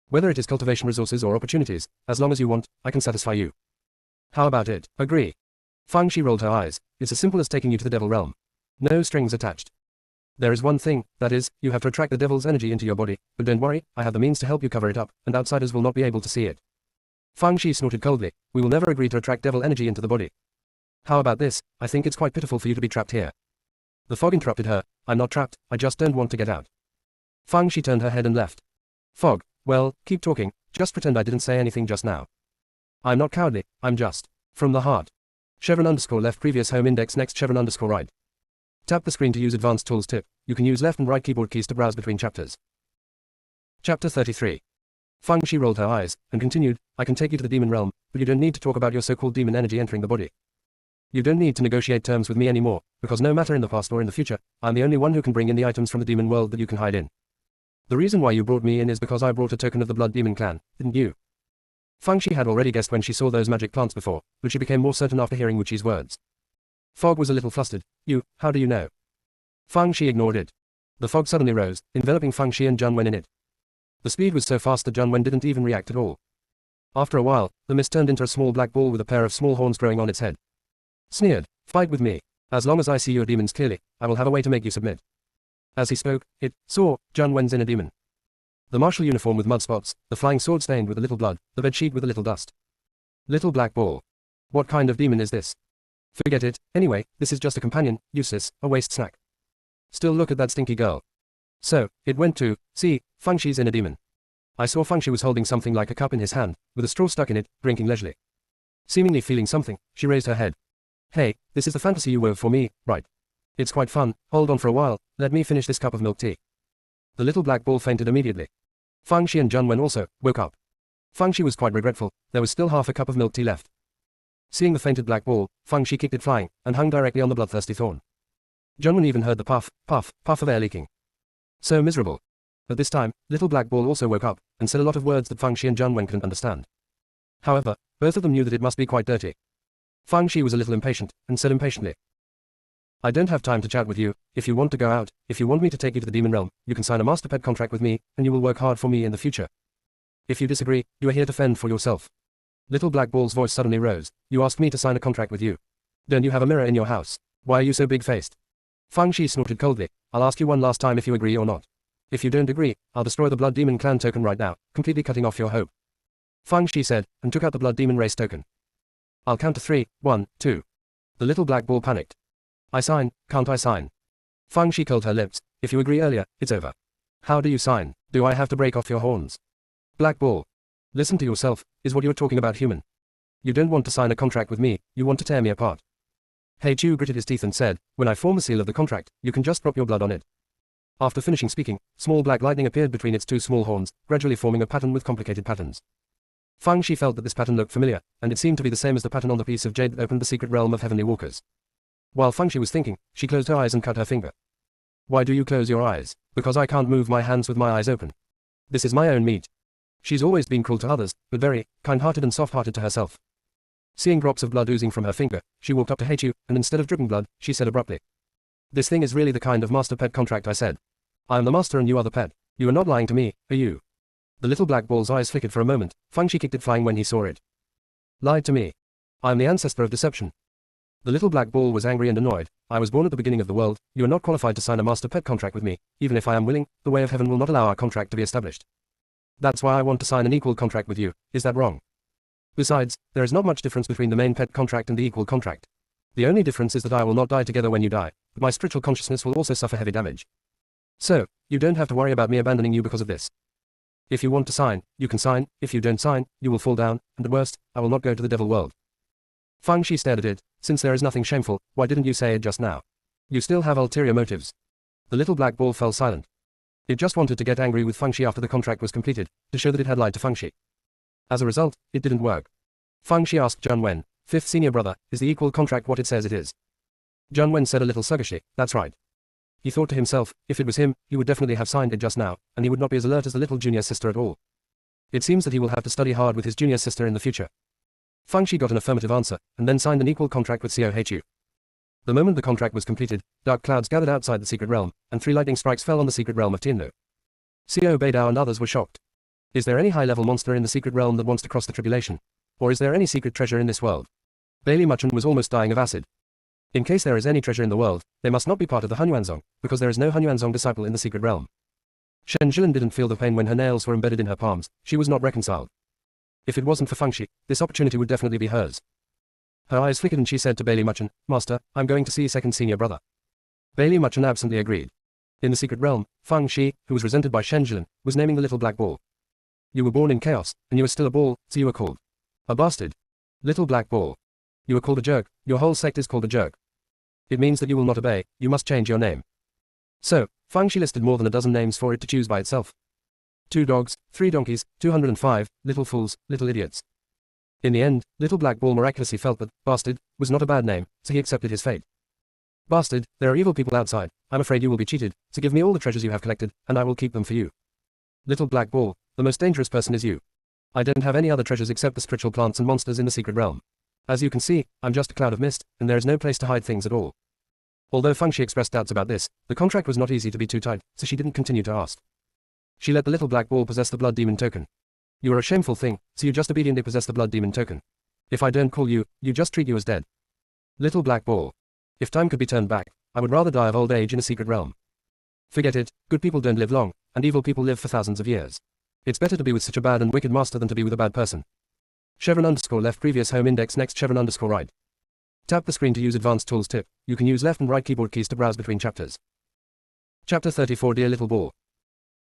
A: Whether it is cultivation resources or opportunities, as long as you want, I can satisfy you. How about it, agree? Fang Shi rolled her eyes, it's as simple as taking you to the devil realm. No strings attached. There is one thing, that is, you have to attract the devil's energy into your body, but don't worry, I have the means to help you cover it up, and outsiders will not be able to see it. Fang Shi snorted coldly, we will never agree to attract devil energy into the body. How about this, I think it's quite pitiful for you to be trapped here. The fog interrupted her, I'm not trapped, I just don't want to get out. Fang Shi turned her head and left. Fog, well, keep talking, just pretend I didn't say anything just now. I'm not cowardly, I'm just. From the heart. _left previous home index next _right. Tap the screen to use advanced tools tip, you can use left and right keyboard keys to browse between chapters. Chapter 33. Fang Shi rolled her eyes, and continued, I can take you to the demon realm, but you don't need to talk about your so-called demon energy entering the body. You don't need to negotiate terms with me anymore, because no matter in the past or in the future, I'm the only one who can bring in the items from the demon world that you can hide in. The reason why you brought me in is because I brought a token of the Blood Demon clan, didn't you? Fang Shi had already guessed when she saw those magic plants before, but she became more certain after hearing Wuqi's words. Fog was a little flustered. How do you know? Fang Shi ignored it. The fog suddenly rose, enveloping Fang Shi and Zhang Wen in it. The speed was so fast that Zhang Wen didn't even react at all. After a while, the mist turned into a small black ball with a pair of small horns growing on its head. Sneered, "Fight with me. As long as I see your demons clearly, I will have a way to make you submit." As he spoke, it saw Zhang Wen's inner demon. The martial uniform with mud spots, the flying sword stained with a little blood, the bedsheet with a little dust. Little black ball. What kind of demon is this? Forget it, anyway, this is just a companion, useless, a waste snack. Still look at that stinky girl. So, it went to, see, Fang Shi's inner demon. I saw Fang Shi was holding something like a cup in his hand, with a straw stuck in it, drinking leisurely. Seemingly feeling something, she raised her head. Hey, this is the fantasy you wove for me, right? It's quite fun, hold on for a while, let me finish this cup of milk tea. The little black ball fainted immediately. Fang Shi and Zhang Wen also woke up. Fang Shi was quite regretful, there was still half a cup of milk tea left. Seeing the fainted black ball, Fang Shi kicked it flying, and hung directly on the bloodthirsty thorn. Zhang Wen even heard the puff, puff, puff of air leaking. So miserable. But this time, little black ball also woke up, and said a lot of words that Fang Shi and Zhang Wen couldn't understand. However, both of them knew that it must be quite dirty. Fang Shi was a little impatient, and said impatiently, I don't have time to chat with you. If you want to go out, if you want me to take you to the demon realm, you can sign a master pet contract with me, and you will work hard for me in the future. If you disagree, you are here to fend for yourself. Little black ball's voice suddenly rose. You asked me to sign a contract with you. Don't you have a mirror in your house? Why are you so big-faced? Fang Shi snorted coldly. I'll ask you one last time if you agree or not. If you don't agree, I'll destroy the Blood Demon clan token right now, completely cutting off your hope. Fang Shi said, and took out the Blood Demon race token. I'll count to 3, 1, 2. The little black ball panicked. I sign, can't I sign? Fang Shi curled her lips. If you agree earlier, it's over. How do you sign? Do I have to break off your horns? Black ball. Listen to yourself, is what you're talking about human? You don't want to sign a contract with me, you want to tear me apart. Hey Chu gritted his teeth and said, when I form the seal of the contract, you can just drop your blood on it. After finishing speaking, small black lightning appeared between its two small horns, gradually forming a pattern with complicated patterns. Fang Shi felt that this pattern looked familiar, and it seemed to be the same as the pattern on the piece of jade that opened the secret realm of heavenly walkers. While Fang Shi was thinking, she closed her eyes and cut her finger. Why do you close your eyes? Because I can't move my hands with my eyes open. This is my own meat. She's always been cruel to others, but very kind-hearted and soft-hearted to herself. Seeing drops of blood oozing from her finger, she walked up to Heichu, and instead of dripping blood, she said abruptly, this thing is really the kind of master pet contract I said. I am the master and you are the pet. You are not lying to me, are you? The little black ball's eyes flickered for a moment. Fang Shi kicked it flying when he saw it. Lied to me. I am the ancestor of deception. The little black ball was angry and annoyed. I was born at the beginning of the world. You are not qualified to sign a master pet contract with me. Even if I am willing, the way of heaven will not allow our contract to be established. That's why I want to sign an equal contract with you. Is that wrong? Besides, there is not much difference between the main pet contract and the equal contract. The only difference is that I will not die together when you die, but my spiritual consciousness will also suffer heavy damage. So, you don't have to worry about me abandoning you because of this. If you want to sign, you can sign. If you don't sign, you will fall down, and at worst, I will not go to the devil world. Fang Shi stared at it. Since there is nothing shameful, why didn't you say it just now? You still have ulterior motives. The little black ball fell silent. It just wanted to get angry with Fang Shi after the contract was completed, to show that it had lied to Fang Shi. As a result, it didn't work. Fang Shi asked Zhang Wen, fifth senior brother, is the equal contract what it says it is? Zhang Wen said a little sluggishly, that's right. He thought to himself, if it was him, he would definitely have signed it just now, and he would not be as alert as the little junior sister at all. It seems that he will have to study hard with his junior sister in the future. Fang Shi got an affirmative answer, and then signed an equal contract with Xiao Heichu. The moment the contract was completed, dark clouds gathered outside the secret realm, and 3 lightning strikes fell on the secret realm of Tianlu. Xiao Beidao and others were shocked. Is there any high-level monster in the secret realm that wants to cross the tribulation? Or is there any secret treasure in this world? Bailey Muchen was almost dying of acid. In case there is any treasure in the world, they must not be part of the Hunyuanzong, because there is no Hunyuanzong disciple in the secret realm. Shen Jilin didn't feel the pain when her nails were embedded in her palms. She was not reconciled. If it wasn't for Fang Shi, this opportunity would definitely be hers. Her eyes flickered and she said to Bailey Muchen, Master, I'm going to see second senior brother. Bailey Muchen absently agreed. In the secret realm, Fang Shi, who was resented by Shen Jilin, was naming the little black ball. You were born in chaos, and you are still a ball, so you are called a bastard. Little black ball. You are called a jerk, your whole sect is called a jerk. It means that you will not obey, you must change your name. So, Fang Shi listed more than a dozen names for it to choose by itself. 2 dogs, 3 donkeys, 205, little fools, little idiots. In the end, little black ball miraculously felt that bastard was not a bad name, so he accepted his fate. Bastard, there are evil people outside, I'm afraid you will be cheated, so give me all the treasures you have collected, and I will keep them for you. Little black ball, the most dangerous person is you. I don't have any other treasures except the spiritual plants and monsters in the secret realm. As you can see, I'm just a cloud of mist, and there is no place to hide things at all. Although Fengxi expressed doubts about this, the contract was not easy to be too tight, so she didn't continue to ask. She let the little black ball possess the blood demon token. You are a shameful thing, so you just obediently possess the blood demon token. If I don't call you, you just treat you as dead. Little black ball. If time could be turned back, I would rather die of old age in a secret realm. Forget it, good people don't live long, and evil people live for thousands of years. It's better to be with such a bad and wicked master than to be with a bad person. Chevron_left previous home index next Chevron_right. Tap the screen to use advanced tools tip. You can use left and right keyboard keys to browse between chapters. Chapter 34 Dear Little Ball.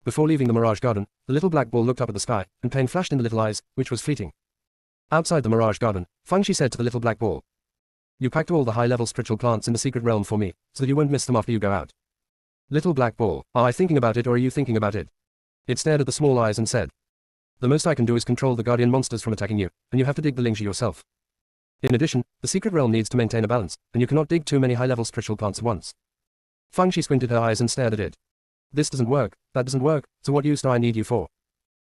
A: Before leaving the Mirage Garden, the little black ball looked up at the sky, and pain flashed in the little eyes, which was fleeting. Outside the Mirage Garden, Fengxi said to the little black ball. You packed all the high-level spiritual plants in the secret realm for me, so that you won't miss them after you go out. Little black ball, are I thinking about it or are you thinking about it? It stared at the small eyes and said. The most I can do is control the guardian monsters from attacking you, and you have to dig the Lingxi yourself. In addition, the secret realm needs to maintain a balance, and you cannot dig too many high-level spiritual plants at once. Fengxi squinted her eyes and stared at it. This doesn't work, that doesn't work, so what use do I need you for?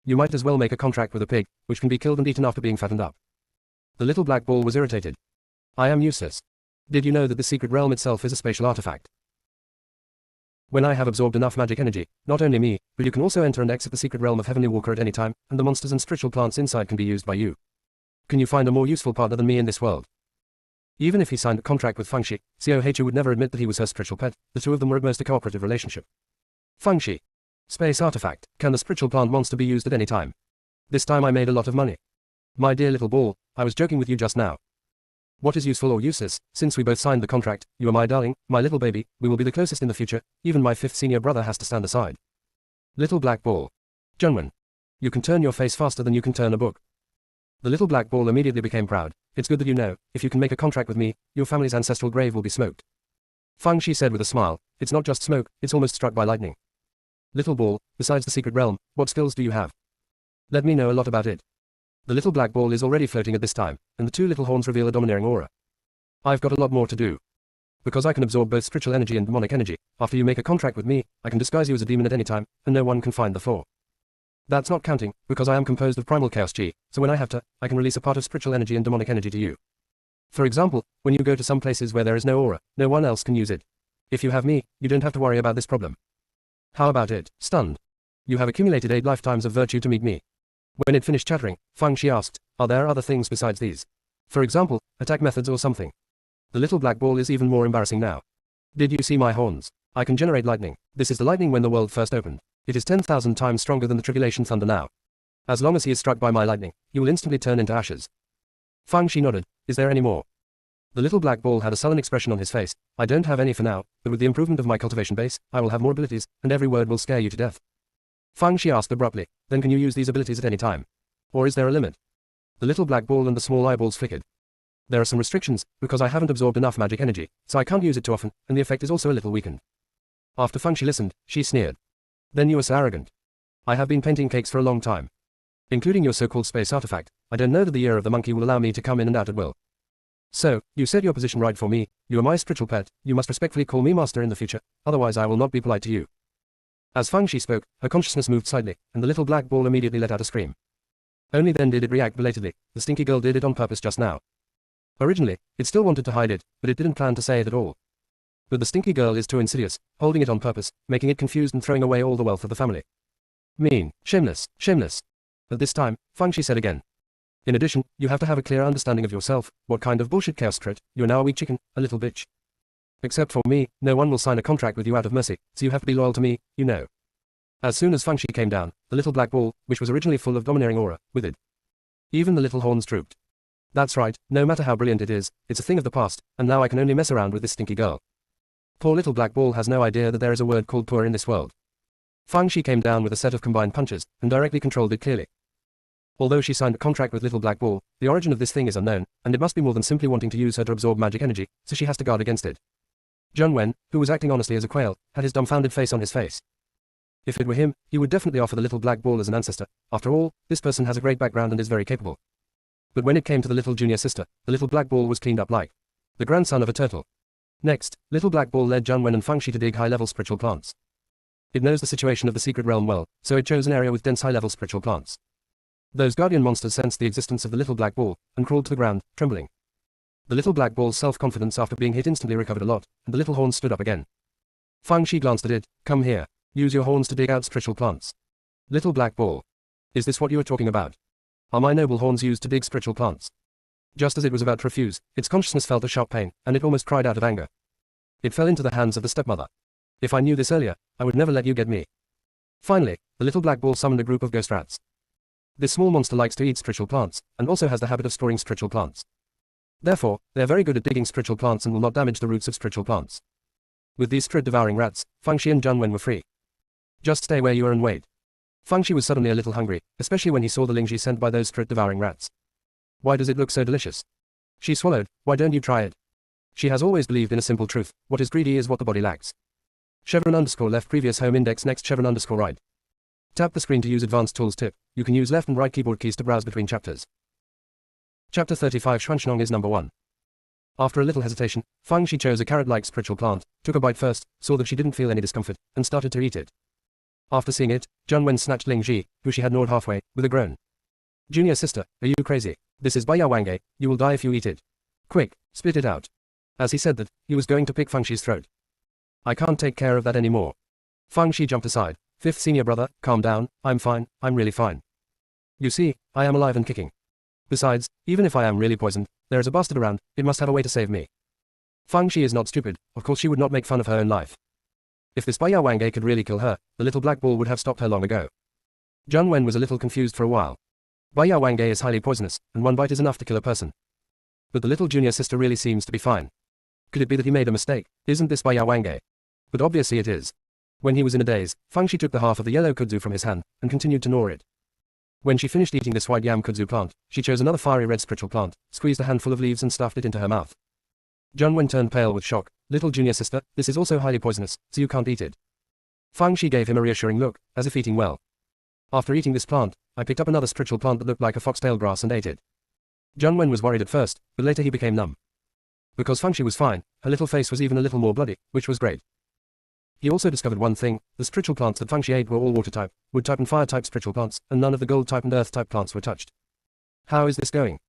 A: You might as well make a contract with a pig, which can be killed and eaten after being fattened up. The little black ball was irritated. I am useless. Did you know that the secret realm itself is a spatial artifact? When I have absorbed enough magic energy, not only me, but you can also enter and exit the secret realm of Heavenly Walker at any time, and the monsters and spiritual plants inside can be used by you. Can you find a more useful partner than me in this world? Even if he signed a contract with Fengxi, Xiao would never admit that he was her spiritual pet. The two of them were at most a cooperative relationship. Fengxi. Space artifact. Can the spiritual plant monster be used at any time? This time I made a lot of money. My dear little ball, I was joking with you just now. What is useful or useless? Since we both signed the contract, you are my darling, my little baby, we will be the closest in the future, even my 5th senior brother has to stand aside. Little black ball. Junwen. You can turn your face faster than you can turn a book. The little black ball immediately became proud. It's good that you know, if you can make a contract with me, your family's ancestral grave will be smoked. Fengxi said with a smile, it's not just smoke, it's almost struck by lightning. Little ball, besides the secret realm, what skills do you have? Let me know a lot about it. The little black ball is already floating at this time, and the two little horns reveal a domineering aura. I've got a lot more to do. Because I can absorb both spiritual energy and demonic energy, after you make a contract with me, I can disguise you as a demon at any time, and no one can find the flaw. That's not counting, because I am composed of primal chaos Chi, so when I have to, I can release a part of spiritual energy and demonic energy to you. For example, when you go to some places where there is no aura, no one else can use it. If you have me, you don't have to worry about this problem. How about it? Stunned. You have accumulated 8 lifetimes of virtue to meet me. When it finished chattering, Fengxi asked, are there other things besides these? For example, attack methods or something. The little black ball is even more embarrassing now. Did you see my horns? I can generate lightning. This is the lightning when the world first opened. It is 10,000 times stronger than the tribulation thunder now. As long as he is struck by my lightning, he will instantly turn into ashes. Fengxi nodded. Is there any more? The little black ball had a sullen expression on his face. I don't have any for now, but with the improvement of my cultivation base, I will have more abilities, and every word will scare you to death. Fengxi asked abruptly, then can you use these abilities at any time? Or is there a limit? The little black ball and the small eyeballs flickered. There are some restrictions, because I haven't absorbed enough magic energy, so I can't use it too often, and the effect is also a little weakened. After Fengxi listened, she sneered. Then you are so arrogant. I have been painting cakes for a long time. Including your so-called space artifact, I don't know that the year of the monkey will allow me to come in and out at will. So, you set your position right for me, you are my spiritual pet, you must respectfully call me master in the future, otherwise I will not be polite to you. As Fengxi spoke, her consciousness moved slightly, and the little black ball immediately let out a scream. Only then did it react belatedly. The stinky girl did it on purpose just now. Originally, it still wanted to hide it, but it didn't plan to say it at all. But the stinky girl is too insidious, holding it on purpose, making it confused and throwing away all the wealth of the family. Mean, shameless, shameless. At this time, Fengxi said again. In addition, you have to have a clear understanding of yourself. What kind of bullshit chaos threat? You are now a weak chicken, a little bitch. Except for me, no one will sign a contract with you out of mercy, so you have to be loyal to me, you know. As soon as Fengxi came down, the little black ball, which was originally full of domineering aura, withered. Even the little horns drooped. That's right, no matter how brilliant it is, it's a thing of the past, and now I can only mess around with this stinky girl. Poor little black ball has no idea that there is a word called poor in this world. Fengxi came down with a set of combined punches, and directly controlled it clearly. Although she signed a contract with little black ball, the origin of this thing is unknown, and it must be more than simply wanting to use her to absorb magic energy, so she has to guard against it. Junwen, who was acting honestly as a quail, had his dumbfounded face on his face. If it were him, he would definitely offer the little black ball as an ancestor. After all, this person has a great background and is very capable. But when it came to the little junior sister, the little black ball was cleaned up like the grandson of a turtle. Next, little black ball led Junwen and Fengxi to dig high-level spiritual plants. It knows the situation of the secret realm well, so it chose an area with dense high-level spiritual plants. Those guardian monsters sensed the existence of the little black ball, and crawled to the ground, trembling. The little black ball's self-confidence after being hit instantly recovered a lot, and the little horns stood up again. Fang Shi glanced at it. Come here. Use your horns to dig out spiritual plants. Little black ball. Is this what you are talking about? Are my noble horns used to dig spiritual plants? Just as it was about to refuse, its consciousness felt a sharp pain, and it almost cried out of anger. It fell into the hands of the stepmother. If I knew this earlier, I would never let you get me. Finally, the little black ball summoned a group of ghost rats. This small monster likes to eat spiritual plants, and also has the habit of storing spiritual plants. Therefore, they are very good at digging spiritual plants and will not damage the roots of spiritual plants. With these spirit-devouring rats, Fang Shi and Zhang Wen were free. Just stay where you are and wait. Fang Shi was suddenly a little hungry, especially when he saw the Lingji sent by those spirit-devouring rats. Why does it look so delicious? She swallowed. Why don't you try it? She has always believed in a simple truth. What is greedy is what the body lacks. _left previous home index next _right. Tap the screen to use advanced tools tip. You can use left and right keyboard keys to browse between chapters. Chapter 35 Xuanshnong is number 1. After a little hesitation, Fang Shi chose a carrot-like spiritual plant, took a bite first, saw that she didn't feel any discomfort, and started to eat it. After seeing it, Zhang Wen snatched Ling Ji, who she had gnawed halfway, with a groan. Junior sister, are you crazy? This is Baya Wange, you will die if you eat it. Quick, spit it out. As he said that, he was going to pick Fang Shi's throat. I can't take care of that anymore. Fang Shi jumped aside. Fifth senior brother, calm down, I'm fine, I'm really fine. You see, I am alive and kicking. Besides, even if I am really poisoned, there is a bastard around, it must have a way to save me. Fang Shi is not stupid, of course she would not make fun of her own life. If this Baya Wange could really kill her, the little black ball would have stopped her long ago. Zhang Wen was a little confused for a while. Baya Wange is highly poisonous, and one bite is enough to kill a person. But the little junior sister really seems to be fine. Could it be that he made a mistake? Isn't this Baya Wange? But obviously it is. When he was in a daze, Fang Shi took the half of the yellow kudzu from his hand, and continued to gnaw it. When she finished eating this white yam kudzu plant, she chose another fiery red spiritual plant, squeezed a handful of leaves and stuffed it into her mouth. Zhang Wen turned pale with shock. Little junior sister, this is also highly poisonous, so you can't eat it. Fang Shi gave him a reassuring look, as if eating well. After eating this plant, I picked up another spiritual plant that looked like a foxtail grass and ate it. Zhang Wen was worried at first, but later he became numb. Because Fang Shi was fine, her little face was even a little more bloody, which was great. He also discovered one thing, the spiritual plants that Fang Shi ate were all water type, wood type and fire type spiritual plants, and none of the gold type and earth type plants were touched. How is this going?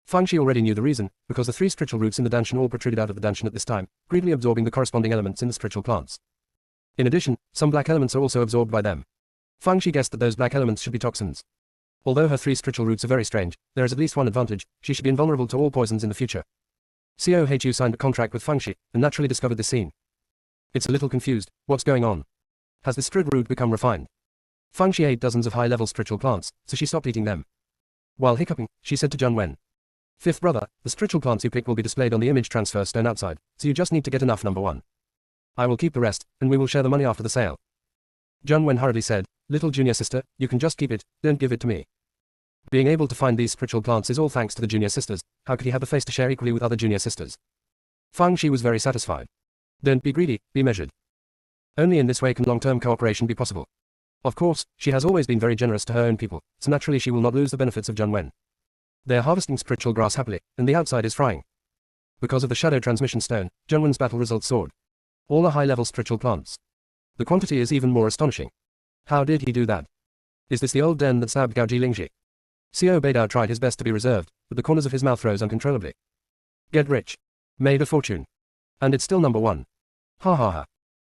A: Fang Shi already knew the reason, because the 3 spiritual roots in the danshan all protruded out of the danshan at this time, greedily absorbing the corresponding elements in the spiritual plants. In addition, some black elements are also absorbed by them. Fang Shi guessed that those black elements should be toxins. Although her 3 spiritual roots are very strange, there is at least one advantage, she should be invulnerable to all poisons in the future. Cohu signed a contract with Fang Shi, and naturally discovered this scene. It's a little confused. What's going on? Has the spirit root become refined? Fang Shi ate dozens of high-level spiritual plants, so she stopped eating them. While hiccuping, she said to Zhang Wen. Fifth brother, the spiritual plants you pick will be displayed on the image transfer stone outside, so you just need to get enough number 1. I will keep the rest, and we will share the money after the sale. Zhang Wen hurriedly said, little junior sister, you can just keep it, don't give it to me. Being able to find these spiritual plants is all thanks to the junior sisters, how could he have the face to share equally with other junior sisters? Fang Shi was very satisfied. Don't be greedy, be measured. Only in this way can long-term cooperation be possible. Of course, she has always been very generous to her own people, so naturally she will not lose the benefits of Zhang Wen. They are harvesting spiritual grass happily, and the outside is frying. Because of the shadow transmission stone, Zhang Wen's battle results soared. All are high-level spiritual plants. The quantity is even more astonishing. How did he do that? Is this the old den that stabbed Gaoji Lingji? Xiao Beidao tried his best to be reserved, but the corners of his mouth rose uncontrollably. Get rich. Made a fortune. And it's still number 1. Ha ha ha.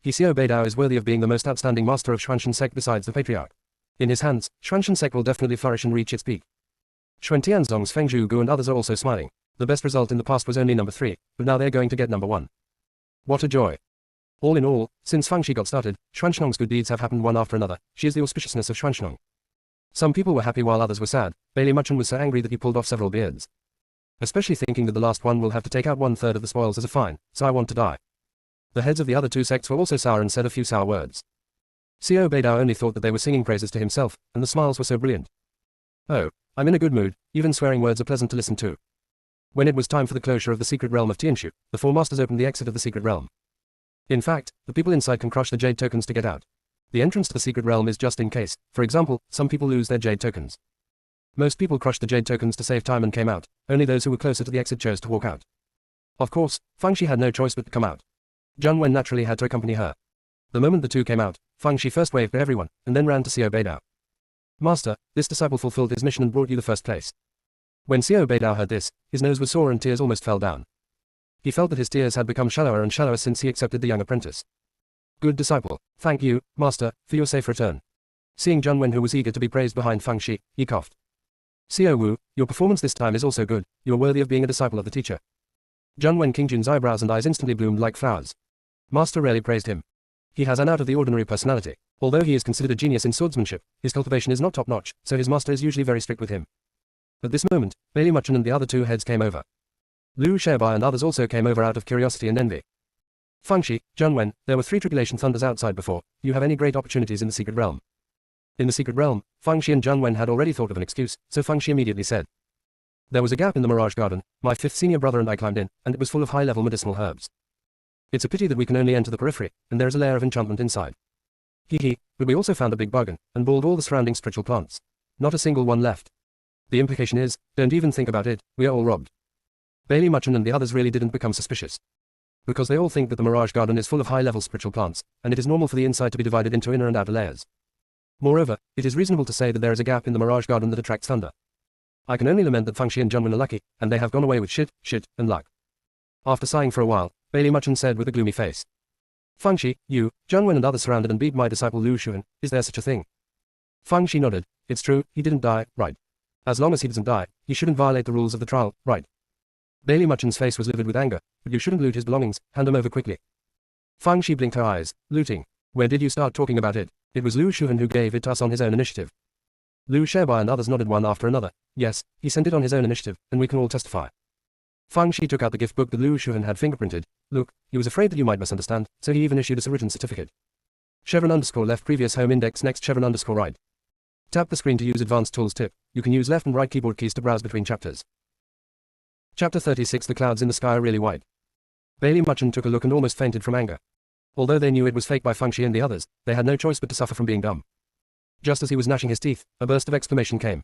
A: Xiao Beidao is worthy of being the most outstanding master of Xuanshan Sect besides the Patriarch. In his hands, Xuanshan Sect will definitely flourish and reach its peak. Xuan Tianzong's Feng Zhugu and others are also smiling. The best result in the past was only number 3, but now they're going to get number 1. What a joy. All in all, since Fang Shi got started, Xuanshnong's good deeds have happened one after another. She is the auspiciousness of Xuanshnong. Some people were happy while others were sad. Bailey Muchen was so angry that he pulled off several beards. Especially thinking that the last one will have to take out 1/3 of the spoils as a fine, so I want to die. The heads of the other 2 sects were also sour and said a few sour words. Xiao Beidao only thought that they were singing praises to himself, and the smiles were so brilliant. Oh, I'm in a good mood, even swearing words are pleasant to listen to. When it was time for the closure of the secret realm of Tianshu, the 4 masters opened the exit of the secret realm. In fact, the people inside can crush the jade tokens to get out. The entrance to the secret realm is just in case, for example, some people lose their jade tokens. Most people crushed the jade tokens to save time and came out, only those who were closer to the exit chose to walk out. Of course, Fang Shi had no choice but to come out. Zhang Wen naturally had to accompany her. The moment the 2 came out, Fang Shi first waved to everyone, and then ran to Xiao Beidao. Master, this disciple fulfilled his mission and brought you the first place. When Xiao Beidao heard this, his nose was sore and tears almost fell down. He felt that his tears had become shallower and shallower since he accepted the young apprentice. Good disciple, thank you, master, for your safe return. Seeing Zhang Wen, who was eager to be praised behind Fang Shi, he coughed. Xiao Wu, your performance this time is also good, you are worthy of being a disciple of the teacher. Zhang Wen Qingjun's eyebrows and eyes instantly bloomed like flowers. Master rarely praised him. He has an out-of-the-ordinary personality. Although he is considered a genius in swordsmanship, his cultivation is not top-notch, so his master is usually very strict with him. At this moment, Bailey Muchen and the other two heads came over. Liu Shebai and others also came over out of curiosity and envy. Fang Shi, Zhang Wen, there were 3 tribulation thunders outside before. Do you have any great opportunities in the secret realm? In the secret realm, Fang Shi and Zhang Wen had already thought of an excuse, so Fang Shi immediately said. There was a gap in the Mirage Garden, my 5th senior brother and I climbed in, and it was full of high-level medicinal herbs. It's a pity that we can only enter the periphery, and there is a layer of enchantment inside. Hee, but we also found a big bargain, and balled all the surrounding spiritual plants. Not a single one left. The implication is, don't even think about it, we are all robbed. Bailey Muchen and the others really didn't become suspicious. Because they all think that the Mirage Garden is full of high-level spiritual plants, and it is normal for the inside to be divided into inner and outer layers. Moreover, it is reasonable to say that there is a gap in the Mirage Garden that attracts thunder. I can only lament that Fang Shi and Zhang Wen are lucky, and they have gone away with shit, and luck. After sighing for a while, Bailey Muchen said with a gloomy face. Fang Shi, you, Zhang Wen and others surrounded and beat my disciple Liu Xuan, is there such a thing? Fang Shi nodded. It's true, he didn't die, right. As long as he doesn't die, he shouldn't violate the rules of the trial, right. Bailey Muchen's face was livid with anger, but you shouldn't loot his belongings, hand them over quickly. Fang Shi blinked her eyes. Looting. Where did you start talking about it? It was Liu Xuan who gave it to us on his own initiative. Liu Shebai and others nodded one after another. Yes, he sent it on his own initiative, and we can all testify. Fang Shi took out the gift book that Liu Xuan had fingerprinted. Look, he was afraid that you might misunderstand, so he even issued us a written certificate. _left previous home index next _right. Tap the screen to use advanced tools tip. You can use left and right keyboard keys to browse between chapters. Chapter 36 The clouds in the sky are really white. Bailey Muchen took a look and almost fainted from anger. Although they knew it was fake by Fang Shi and the others, they had no choice but to suffer from being dumb. Just as he was gnashing his teeth, a burst of exclamation came.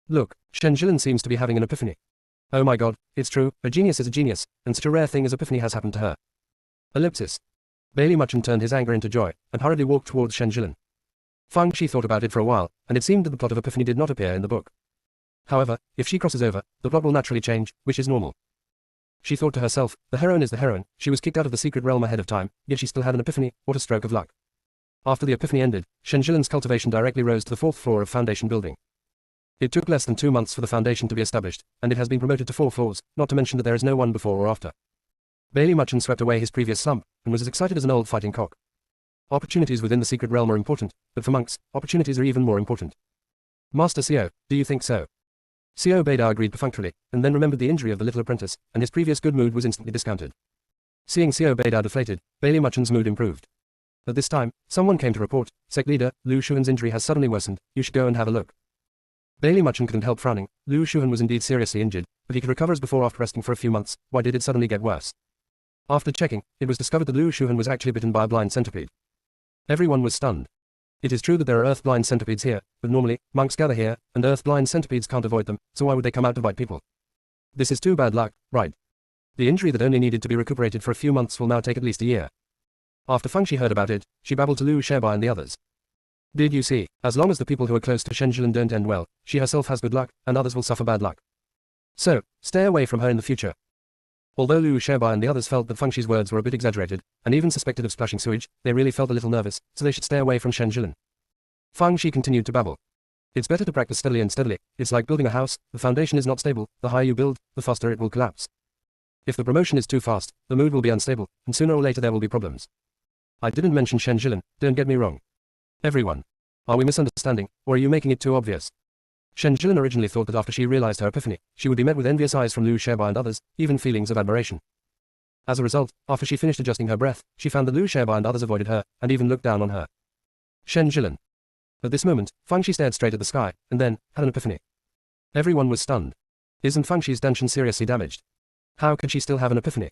A: Look, Shen Jilin seems to be having an epiphany. Oh my god, it's true, a genius is a genius, and such a rare thing as epiphany has happened to her. Ellipsis. Bailey Muchen turned his anger into joy, and hurriedly walked towards Shen Jilin. Fang Shi thought about it for a while, and it seemed that the plot of epiphany did not appear in the book. However, if she crosses over, the plot will naturally change, which is normal. She thought to herself, the heroine is the heroine, she was kicked out of the secret realm ahead of time, yet she still had an epiphany, what a stroke of luck. After the epiphany ended, Shen Jilin's cultivation directly rose to the 4th floor of Foundation building. It took less than 2 months for the foundation to be established, and it has been promoted to 4 floors, not to mention that there is no one before or after. Bailey Muchen swept away his previous slump, and was as excited as an old fighting cock. Opportunities within the secret realm are important, but for monks, opportunities are even more important. Master Xiao, do you think so? Xiao Beidao agreed perfunctorily, and then remembered the injury of the little apprentice, and his previous good mood was instantly discounted. Seeing Xiao Beidao deflated, Bailey Muchen's mood improved. At this time, someone came to report, Sect leader, Liu Xuan's injury has suddenly worsened, you should go and have a look. Bailey Muchen couldn't help frowning. Liu Xuan was indeed seriously injured, but he could recover as before after resting for a few months. Why did it suddenly get worse? After checking, it was discovered that Liu Xuan was actually bitten by a blind centipede. Everyone was stunned. It is true that there are earth-blind centipedes here, but normally, monks gather here, and earth-blind centipedes can't avoid them, so why would they come out to bite people? This is too bad luck, right? The injury that only needed to be recuperated for a few months will now take at least a year. After Fang Shi heard about it, she babbled to Liu Shebai and the others. Did you see? As long as the people who are close to Shen Jilin don't end well, she herself has good luck, and others will suffer bad luck. So, stay away from her in the future. Although Liu Shebai and the others felt that Fang Shi's words were a bit exaggerated, and even suspected of splashing sewage, they really felt a little nervous, so they should stay away from Shen Jilin. Fang Shi continued to babble. It's better to practice steadily and steadily. It's like building a house, the foundation is not stable, the higher you build, the faster it will collapse. If the promotion is too fast, the mood will be unstable, and sooner or later there will be problems. I didn't mention Shen Jilin, don't get me wrong. Everyone. Are we misunderstanding, or are you making it too obvious? Shen Jilin originally thought that after she realized her epiphany, she would be met with envious eyes from Liu Shebai and others, even feelings of admiration. As a result, after she finished adjusting her breath, she found that Liu Shebai and others avoided her, and even looked down on her. Shen Jilin. At this moment, Fang Shi stared straight at the sky, and then, had an epiphany. Everyone was stunned. Isn't Fang Shi's dantian seriously damaged? How could she still have an epiphany?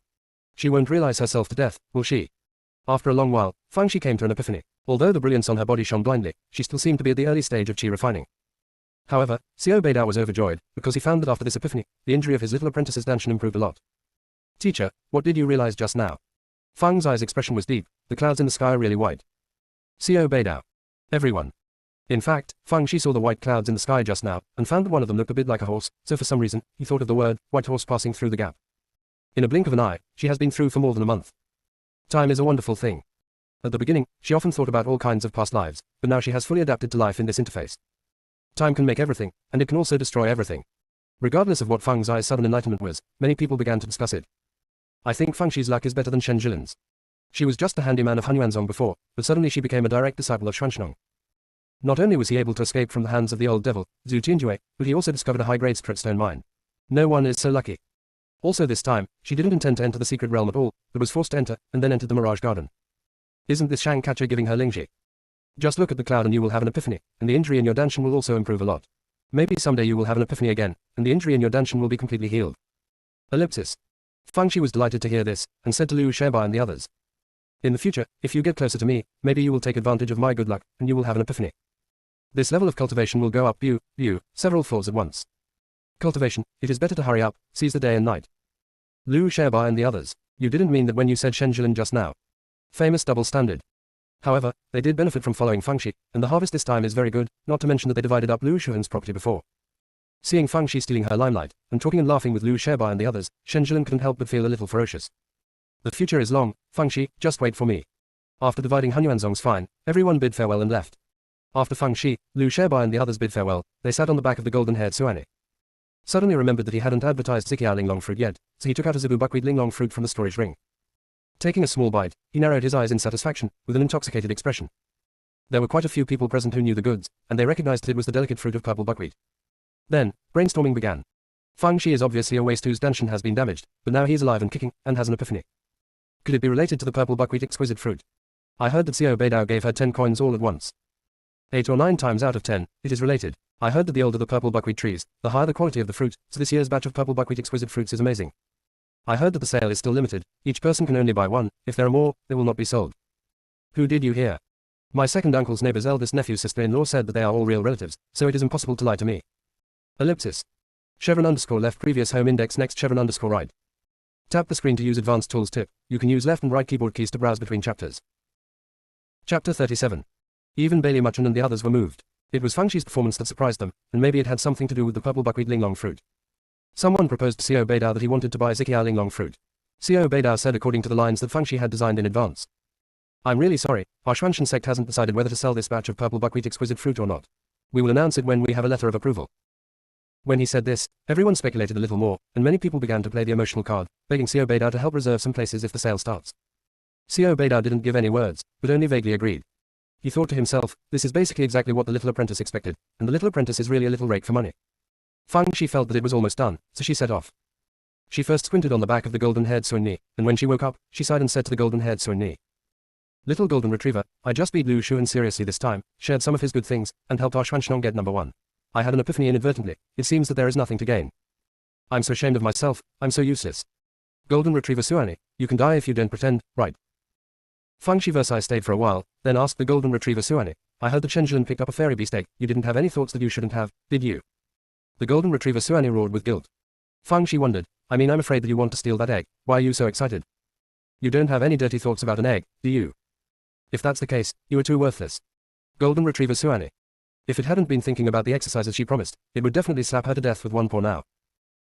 A: She won't realize herself to death, will she? After a long while, Fang Shi came to an epiphany. Although the brilliance on her body shone blindly, she still seemed to be at the early stage of qi refining. However, Xiao Beidao was overjoyed, because he found that after this epiphany, the injury of his little apprentice's dantian improved a lot. Teacher, what did you realize just now? Fang's eyes expression was deep, the clouds in the sky are really white. Xiao Beidao. Everyone. In fact, Fang Shi saw the white clouds in the sky just now, and found that one of them looked a bit like a horse, so for some reason, he thought of the word, white horse passing through the gap. In a blink of an eye, she has been through for more than a month. Time is a wonderful thing. At the beginning, she often thought about all kinds of past lives, but now she has fully adapted to life in this interface. Time can make everything, and it can also destroy everything. Regardless of what Fang Zai's sudden enlightenment was, many people began to discuss it. I think Fang Shi's luck is better than Shen Jilin's. She was just the handyman of Hunyuanzong before, but suddenly she became a direct disciple of Xuanzong. Not only was he able to escape from the hands of the old devil, Zhu Tianjue, but he also discovered a high-grade spirit stone mine. No one is so lucky. Also this time, she didn't intend to enter the secret realm at all, but was forced to enter, and then entered the Mirage Garden. Isn't this Shang Catcher giving her Lingji? Just look at the cloud and you will have an epiphany, and the injury in your danshan will also improve a lot. Maybe someday you will have an epiphany again, and the injury in your danshan will be completely healed. Ellipsis. Fang Shi was delighted to hear this, and said to Liu Sheba and the others. In the future, if you get closer to me, maybe you will take advantage of my good luck, and you will have an epiphany. This level of cultivation will go up several floors at once. Cultivation, it is better to hurry up, seize the day and night. Liu Sheba and the others, you didn't mean that when you said Shen Jilin just now. Famous double standard. However, they did benefit from following Fang Shi, and the harvest this time is very good, not to mention that they divided up Liu Shuhan's property before. Seeing Fang Shi stealing her limelight, and talking and laughing with Liu Sheba and the others, Shen Jilin couldn't help but feel a little ferocious. The future is long, Fang Shi, just wait for me. After dividing Hunyuanzong's fine, everyone bid farewell and left. After Fang Shi, Liu Sheba and the others bid farewell, they sat on the back of the golden-haired Suani. Suddenly remembered that he hadn't advertised Ziqiao Linglong fruit yet, so he took out a Zibu buckwheat Linglong fruit from the storage ring. Taking a small bite, he narrowed his eyes in satisfaction, with an intoxicated expression. There were quite a few people present who knew the goods, and they recognized it was the delicate fruit of purple buckwheat. Then, brainstorming began. Fang Shi is obviously a waste whose danshan has been damaged, but now he is alive and kicking, and has an epiphany. Could it be related to the purple buckwheat exquisite fruit? I heard that Xiao Beidao gave her 10 coins all at once. 8 or 9 times out of 10, it is related. I heard that the older the purple buckwheat trees, the higher the quality of the fruit, so this year's batch of purple buckwheat exquisite fruits is amazing. I heard that the sale is still limited, each person can only buy one, if there are more, they will not be sold. Who did you hear? My second uncle's neighbor's eldest nephew's sister-in-law said that they are all real relatives, so it is impossible to lie to me. Ellipsis. Chevron underscore left previous home index next chevron underscore right. Tap the screen to use advanced tools tip, you can use left and right keyboard keys to browse between chapters. Chapter 37. Even Bailey Muchen and the others were moved. It was Fang Shi's performance that surprised them, and maybe it had something to do with the purple buckwheat Linglong fruit. Someone proposed to Xiao Beidao that he wanted to buy Ziqiao Linglong fruit. Xiao Beidao said according to the lines that Fang Shi had designed in advance. I'm really sorry, our Xuanshan sect hasn't decided whether to sell this batch of purple buckwheat exquisite fruit or not. We will announce it when we have a letter of approval. When he said this, everyone speculated a little more, and many people began to play the emotional card, begging Xiao Beidao to help reserve some places if the sale starts. Xiao Beidao didn't give any words, but only vaguely agreed. He thought to himself, this is basically exactly what the little apprentice expected, and the little apprentice is really a little rake for money. Fang Shi felt that it was almost done, so she set off. She first squinted on the back of the golden-haired Suan-Ni, and when she woke up, she sighed and said to the golden-haired Suan-Ni. Little golden retriever, I just beat Liu Shuhan seriously this time, shared some of his good things, and helped our Xuansheng get number 1. I had an epiphany inadvertently, it seems that there is nothing to gain. I'm so ashamed of myself, I'm so useless. Golden retriever Suan-Ni, you can die if you don't pretend, right? Fang Shi Versailles stayed for a while, then asked the golden retriever Suan-Ni, I heard that Shen Jilin picked up a fairy beast egg, you didn't have any thoughts that you shouldn't have, did you? The golden retriever Suan-Ni roared with guilt. Fang Shi wondered, I mean I'm afraid that you want to steal that egg, why are you so excited? You don't have any dirty thoughts about an egg, do you? If that's the case, you are too worthless. Golden retriever Suan-Ni. If it hadn't been thinking about the exercises she promised, it would definitely slap her to death with one paw now.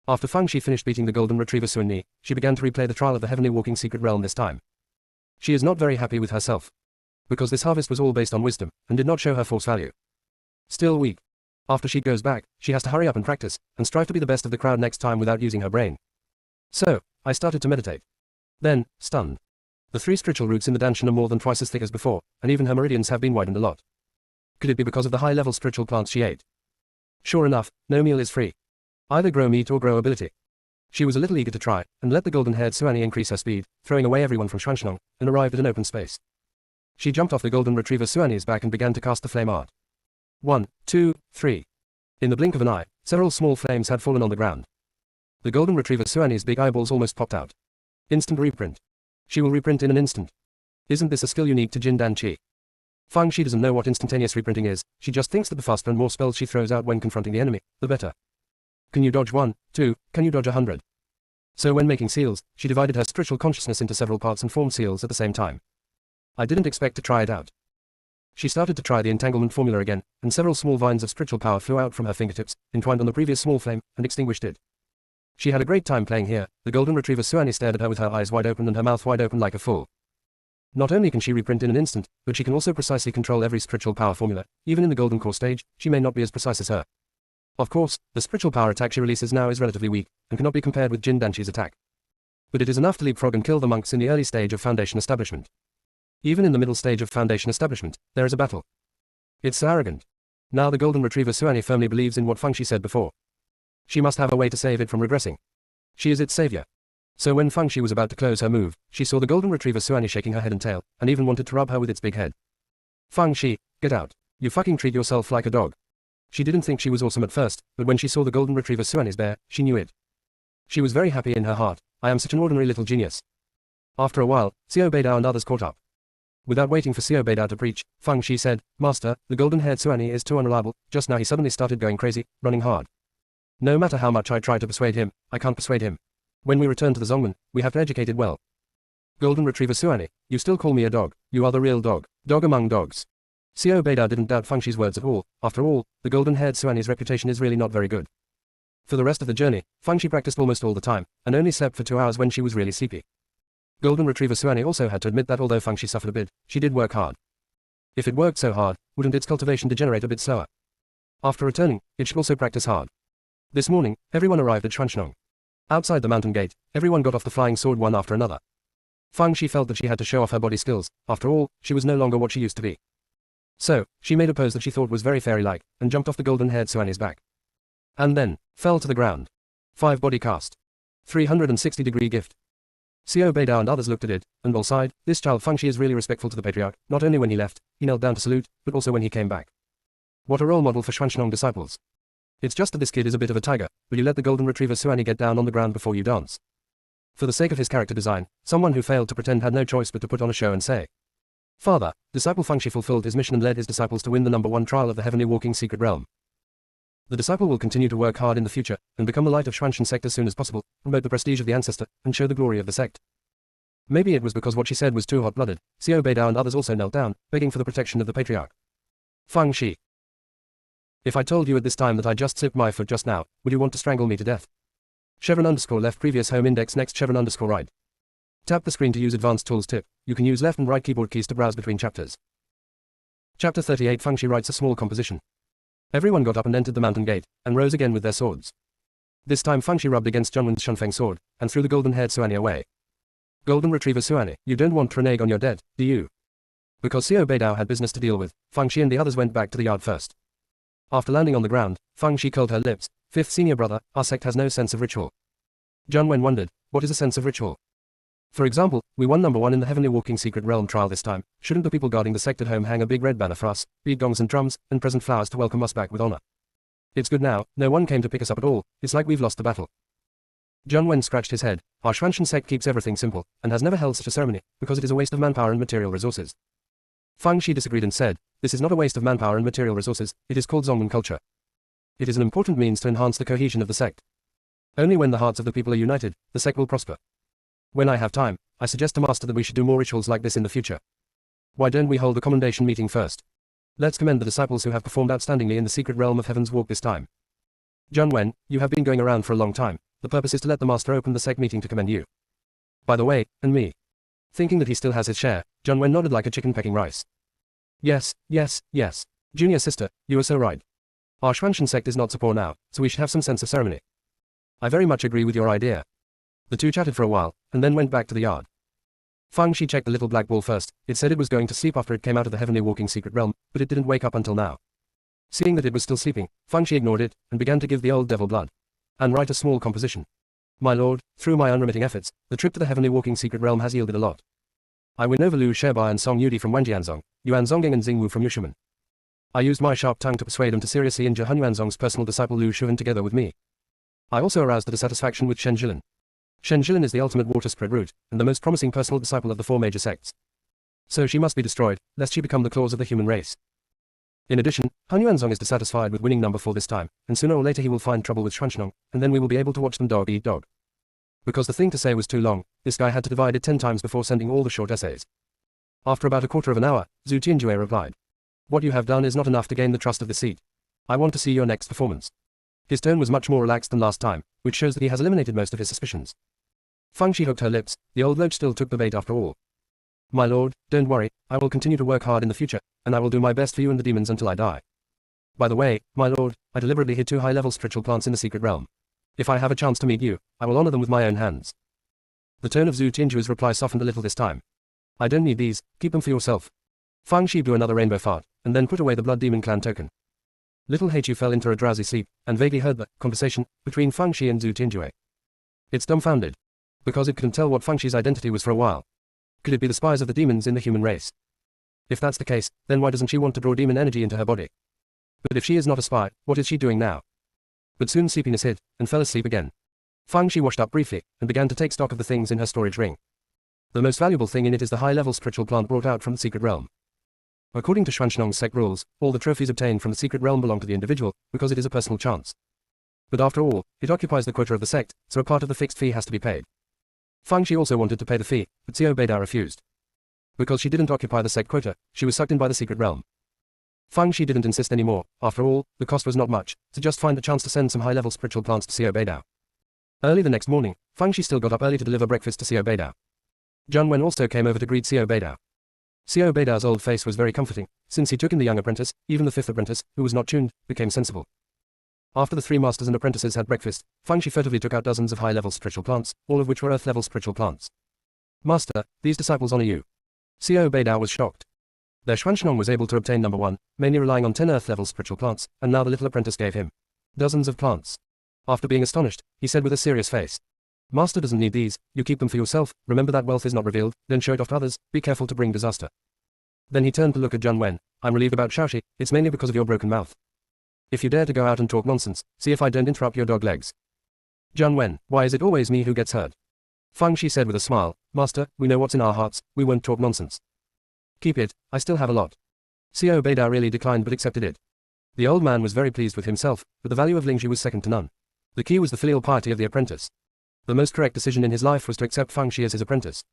A: After Fang Shi finished beating the golden retriever Suan-Ni, she began to replay the trial of the heavenly walking secret realm this time. She is not very happy with herself. Because this harvest was all based on wisdom, and did not show her force value. Still weak. After she goes back, she has to hurry up and practice, and strive to be the best of the crowd next time without using her brain. So, I started to meditate. Then, stunned. The 3 spiritual roots in the danshan are more than twice as thick as before, and even her meridians have been widened a lot. Could it be because of the high-level spiritual plants she ate? Sure enough, no meal is free. Either grow meat or grow ability. She was a little eager to try, and let the golden-haired Suan-Ni increase her speed, throwing away everyone from Xuansheng, and arrived at an open space. She jumped off the golden retriever Suan-Ni's back and began to cast the flame art. 1, 2, 3. In the blink of an eye, several small flames had fallen on the ground. The golden retriever Suan-Ni's big eyeballs almost popped out. Instant reprint. She will reprint in an instant. Isn't this a skill unique to Jin Dan Qi? Fang Shi doesn't know what instantaneous reprinting is, she just thinks that the faster and more spells she throws out when confronting the enemy, the better. Can you dodge 1, 2, can you dodge 100? So when making seals, she divided her spiritual consciousness into several parts and formed seals at the same time. I didn't expect to try it out. She started to try the entanglement formula again, and several small vines of spiritual power flew out from her fingertips, entwined on the previous small flame, and extinguished it. She had a great time playing here. The golden retriever Suani stared at her with her eyes wide open and her mouth wide open like a fool. Not only can she reprint in an instant, but she can also precisely control every spiritual power formula. Even in the golden core stage, she may not be as precise as her. Of course, the spiritual power attack she releases now is relatively weak, and cannot be compared with Jin Danshi's attack. But it is enough to leapfrog and kill the monks in the early stage of Foundation establishment. Even in the middle stage of Foundation establishment, there is a battle. It's so arrogant. Now the golden retriever Suani firmly believes in what Feng Shi said before. She must have a way to save it from regressing. She is its savior. So when Feng Shi was about to close her move, she saw the golden retriever Suani shaking her head and tail, and even wanted to rub her with its big head. Feng Shi, get out. You fucking treat yourself like a dog. She didn't think she was awesome at first, but when she saw the golden retriever Suani's bear, she knew it. She was very happy in her heart. I am such an ordinary little genius. After a while, Xiao Beidao and others caught up. Without waiting for Xiao Beidao to preach, Feng Shi said, Master, the golden-haired Suani is too unreliable. Just now he suddenly started going crazy, running hard. No matter how much I try to persuade him, I can't persuade him. When we return to the Zongmen, we have to educate it well. Golden retriever Suani, you still call me a dog. You are the real dog. Dog among dogs. Xiao Beidao didn't doubt Feng Shi's words at all. After all, the golden-haired Suani's reputation is really not very good. For the rest of the journey, Feng Shi practiced almost all the time, and only slept for 2 hours when she was really sleepy. Golden retriever Suani also had to admit that although Feng Shi suffered a bit, she did work hard. If it worked so hard, wouldn't its cultivation degenerate a bit slower? After returning, it should also practice hard. This morning, everyone arrived at Xuanshnong. Outside the mountain gate, everyone got off the flying sword one after another. Feng Shi felt that she had to show off her body skills. After all, she was no longer what she used to be. So, she made a pose that she thought was very fairy-like, and jumped off the golden-haired Suani's back. And then, fell to the ground. 5 body cast. 360-degree gift. Xiao Beidao and others looked at it, and all sighed. This child Feng Shi is really respectful to the patriarch. Not only when he left, he knelt down to salute, but also when he came back. What a role model for Xuanshnong disciples. It's just that this kid is a bit of a tiger, but you let the golden retriever Suani get down on the ground before you dance. For the sake of his character design, someone who failed to pretend had no choice but to put on a show and say, Father, disciple Feng Shi fulfilled his mission and led his disciples to win the #1 trial of the heavenly walking secret realm. The disciple will continue to work hard in the future, and become the light of Xuanshan sect as soon as possible, promote the prestige of the ancestor, and show the glory of the sect. Maybe it was because what she said was too hot-blooded. Xiao Beidao and others also knelt down, begging for the protection of the patriarch. Feng Shi. If I told you at this time that I just slipped my foot just now, would you want to strangle me to death? _left previous home index next _right. Tap the screen to use advanced tools tip. You can use left and right keyboard keys to browse between chapters. Chapter 38 Feng Shi writes a small composition. Everyone got up and entered the mountain gate, and rose again with their swords. This time Feng Shi rubbed against Zhongwen's Shunfeng sword, and threw the golden-haired Suani away. Golden retriever Suani, you don't want to renege on your dead, do you? Because Xiao Beidao had business to deal with, Feng Shi and the others went back to the yard first. After landing on the ground, Feng Shi curled her lips. 5th senior brother, our sect has no sense of ritual. Zhang Wen wondered, what is a sense of ritual? For example, we won #1 in the heavenly walking secret realm trial this time. Shouldn't the people guarding the sect at home hang a big red banner for us, beat gongs and drums, and present flowers to welcome us back with honor? It's good now, no one came to pick us up at all. It's like we've lost the battle. Zhang Wen scratched his head. Our Xuanshan sect keeps everything simple, and has never held such a ceremony, because it is a waste of manpower and material resources. Feng Shi disagreed and said, this is not a waste of manpower and material resources, it is called Zongmen culture. It is an important means to enhance the cohesion of the sect. Only when the hearts of the people are united, the sect will prosper. When I have time, I suggest to Master that we should do more rituals like this in the future. Why don't we hold a commendation meeting first? Let's commend the disciples who have performed outstandingly in the secret realm of heaven's walk this time. Zhang Wen, you have been going around for a long time. The purpose is to let the Master open the sect meeting to commend you. By the way, and me. Thinking that he still has his share, Zhang Wen nodded like a chicken pecking rice. Yes, yes, yes. Junior sister, you are so right. Our Xuanshan sect is not so poor now, so we should have some sense of ceremony. I very much agree with your idea. The two chatted for a while, and then went back to the yard. Feng Shi checked the little black ball first. It said it was going to sleep after it came out of the heavenly walking secret realm, but it didn't wake up until now. Seeing that it was still sleeping, Feng Shi ignored it, and began to give the old devil blood. And write a small composition. My lord, through my unremitting efforts, the trip to the heavenly walking secret realm has yielded a lot. I win over Liu Shebai and Song Yudi from Wanjianzong, Yuan Zongying and Xingwu from Yushumen. I used my sharp tongue to persuade them to seriously injure Hunyuanzong's personal disciple Liu Shuven together with me. I also aroused the dissatisfaction with Shen Jilin. Shen Jilin is the ultimate water spread route, and the most promising personal disciple of the 4 major sects. So she must be destroyed, lest she become the claws of the human race. In addition, Hunyuanzong is dissatisfied with winning #4 this time, and sooner or later he will find trouble with Xuanshnong, and then we will be able to watch them dog eat dog. Because the thing to say was too long, this guy had to divide it 10 times before sending all the short essays. After about a quarter of an hour, Zhu Tianjue replied. What you have done is not enough to gain the trust of the seat. I want to see your next performance. His tone was much more relaxed than last time, which shows that he has eliminated most of his suspicions. Fang Shi hooked her lips. The old loach still took the bait after all. My lord, don't worry, I will continue to work hard in the future, and I will do my best for you and the demons until I die. By the way, my lord, I deliberately hid 2 high-level spiritual plants in the secret realm. If I have a chance to meet you, I will honor them with my own hands. The tone of Zhu Tianju's reply softened a little this time. I don't need these, keep them for yourself. Fang Shi blew another rainbow fart, and then put away the Blood Demon Clan token. Little Heichu fell into a drowsy sleep, and vaguely heard the conversation between Fang Shi and Zhu Tianjue. It's dumbfounded. Because it couldn't tell what Fang Shi's identity was for a while. Could it be the spies of the demons in the human race? If that's the case, then why doesn't she want to draw demon energy into her body? But if she is not a spy, what is she doing now? But soon sleepiness hit, and fell asleep again. Fang Shi washed up briefly, and began to take stock of the things in her storage ring. The most valuable thing in it is the high-level spiritual plant brought out from the secret realm. According to Xuanshnong's Sect rules, all the trophies obtained from the secret realm belong to the individual, because it is a personal chance. But after all, it occupies the quota of the sect, so a part of the fixed fee has to be paid. Fang Shi also wanted to pay the fee, but Xiao Beidao refused. Because she didn't occupy the sect quota, she was sucked in by the secret realm. Fang Shi didn't insist anymore. After all, the cost was not much, to just find a chance to send some high-level spiritual plants to Xiao Beidao. Early the next morning, Fang Shi still got up early to deliver breakfast to Xiao Beidao. Zhang Wen also came over to greet Xiao Beidao. Xiao Beidao's old face was very comforting, since he took in the young apprentice. Even the 5th apprentice, who was not tuned, became sensible. After the 3 masters and apprentices had breakfast, Fang Shi furtively took out dozens of high-level spiritual plants, all of which were earth-level spiritual plants. Master, these disciples honor you. Xiao Beidao was shocked. Their Xuanshnong was able to obtain number 1, mainly relying on 10 earth-level spiritual plants, and now the little apprentice gave him dozens of plants. After being astonished, he said with a serious face, Master doesn't need these, you keep them for yourself, remember that wealth is not revealed, don't show it off to others, be careful to bring disaster. Then he turned to look at Zhang Wen. I'm relieved about Shaoxi, it's mainly because of your broken mouth. If you dare to go out and talk nonsense, see if I don't interrupt your dog legs. Zhang Wen, why is it always me who gets hurt? Fang Shi said with a smile, Master, we know what's in our hearts, we won't talk nonsense. Keep it, I still have a lot. Xiao Beidao really declined but accepted it. The old man was very pleased with himself, but the value of Lingxi was second to none. The key was the filial piety of the apprentice. The most correct decision in his life was to accept Fang Shi as his apprentice.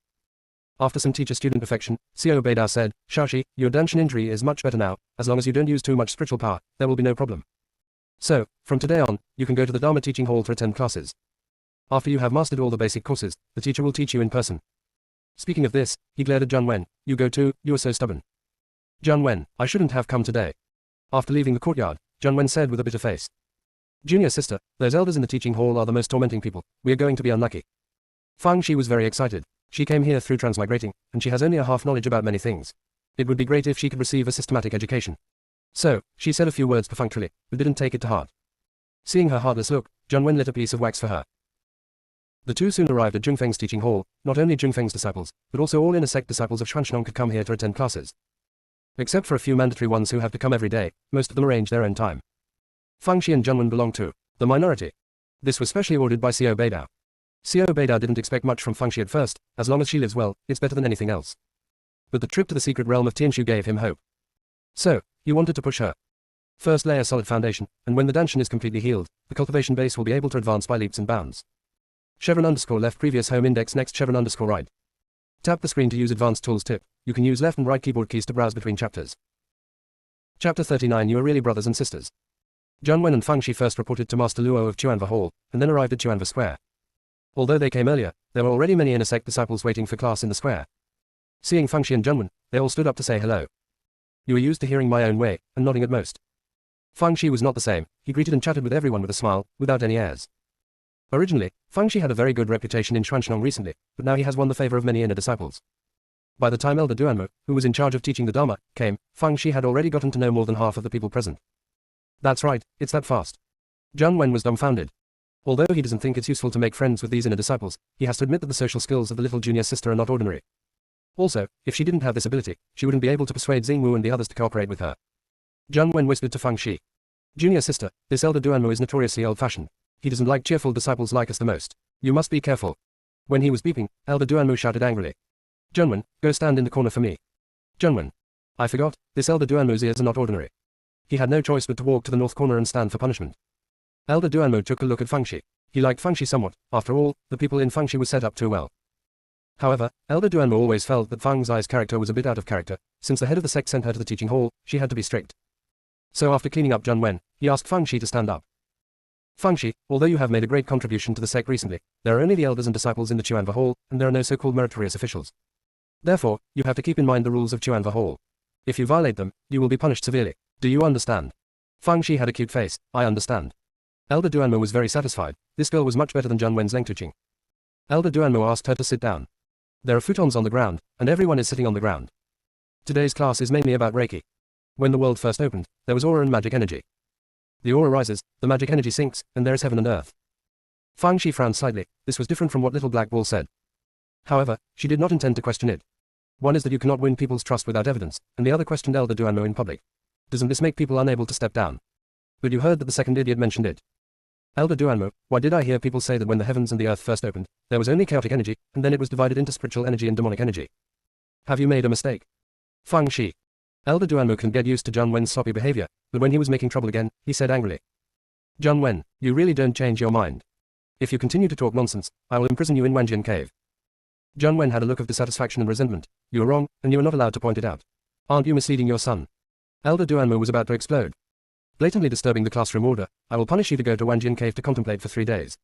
A: After some teacher-student affection, Xiao Beidao said, Shaoxi, your Danshan injury is much better now, as long as you don't use too much spiritual power, there will be no problem. So, from today on, you can go to the Dharma teaching hall to attend classes. After you have mastered all the basic courses, the teacher will teach you in person. Speaking of this, he glared at Zhang Wen, you go too, you are so stubborn. Zhang Wen, I shouldn't have come today. After leaving the courtyard, Zhang Wen said with a bitter face. Junior sister, those elders in the teaching hall are the most tormenting people, we are going to be unlucky. Fang Shi was very excited. She came here through transmigrating, and she has only a half knowledge about many things. It would be great if she could receive a systematic education. So, she said a few words perfunctorily, but didn't take it to heart. Seeing her heartless look, Zhang Wen lit a piece of wax for her. The two soon arrived at Zhongfeng's teaching hall. Not only Zhongfeng's disciples, but also all inner sect disciples of Xuanshnong could come here to attend classes. Except for a few mandatory ones who have to come every day, most of them arrange their own time. Fang Shi and Zhang Wen belonged to the minority. This was specially ordered by Xiao Beidao. Xiao Beidao didn't expect much from Fang Shi at first. As long as she lives well, it's better than anything else. But the trip to the secret realm of Tianshu gave him hope. So, he wanted to push her. First lay a solid foundation, and when the Danshan is completely healed, the cultivation base will be able to advance by leaps and bounds. _left previous home index next _right. Tap the screen to use advanced tools tip. You can use left and right keyboard keys to browse between chapters. Chapter 39 You are really brothers and sisters. Zhang Wen and Fang Shi first reported to Master Luo of Chuanva Hall, and then arrived at Chuanva Square. Although they came earlier, there were already many inner sect disciples waiting for class in the square. Seeing Fang Shi and Zhang Wen, they all stood up to say hello. You are used to hearing my own way, and nodding at most. Fang Shi was not the same. He greeted and chatted with everyone with a smile, without any airs. Originally, Fang Shi had a very good reputation in Xuanshnong recently, but now he has won the favor of many inner disciples. By the time Elder Duanmo, who was in charge of teaching the Dharma, came, Fang Shi had already gotten to know more than half of the people present. That's right, it's that fast. Zhang Wen was dumbfounded. Although he doesn't think it's useful to make friends with these inner disciples, he has to admit that the social skills of the little junior sister are not ordinary. Also, if she didn't have this ability, she wouldn't be able to persuade Xingwu and the others to cooperate with her. Zhang Wen whispered to Fang Shi. Junior sister, this Elder Duanmo is notoriously old-fashioned. He doesn't like cheerful disciples like us the most. You must be careful. When he was beeping, Elder Duanmo shouted angrily. Zhang Wen, go stand in the corner for me. Zhang Wen. I forgot, this Elder Duanmo's ears are not ordinary. He had no choice but to walk to the north corner and stand for punishment. Elder Duanmo took a look at Fang Shi. He liked Fang Shi somewhat. After all, the people in Fang Shi were set up too well. However, Elder Duanmo always felt that Feng Zai's character was a bit out of character. Since the head of the sect sent her to the teaching hall, she had to be strict. So after cleaning up Zhang Wen, he asked Feng Shi to stand up. Feng Shi, although you have made a great contribution to the sect recently, there are only the elders and disciples in the Chuanva Hall, and there are no so-called meritorious officials. Therefore, you have to keep in mind the rules of Chuanva Hall. If you violate them, you will be punished severely. Do you understand? Feng Shi had a cute face. I understand. Elder Duanmo was very satisfied. This girl was much better than Zhang Wen's Lengtuching. Elder Duanmo asked her to sit down. There are futons on the ground, and everyone is sitting on the ground. Today's class is mainly about Reiki. When the world first opened, there was aura and magic energy. The aura rises, the magic energy sinks, and there is heaven and earth. Feng Shi frowned slightly. This was different from what Little Black Ball said. However, she did not intend to question it. One is that you cannot win people's trust without evidence, and the other questioned Elder Duanmo in public. Doesn't this make people unable to step down? But you heard that the second idiot mentioned it. Elder Duanmo, why did I hear people say that when the heavens and the earth first opened, there was only chaotic energy, and then it was divided into spiritual energy and demonic energy? Have you made a mistake? Feng Shi. Elder Duanmo couldn't get used to Zhang Wen's sloppy behavior, but when he was making trouble again, he said angrily. Zhang Wen, you really don't change your mind. If you continue to talk nonsense, I will imprison you in Wanjian Cave. Zhang Wen had a look of dissatisfaction and resentment. You are wrong, and you are not allowed to point it out. Aren't you misleading your son? Elder Duanmo was about to explode. Blatantly disturbing the classroom order, I will punish you to go to Wanjian Cave to contemplate for 3 days.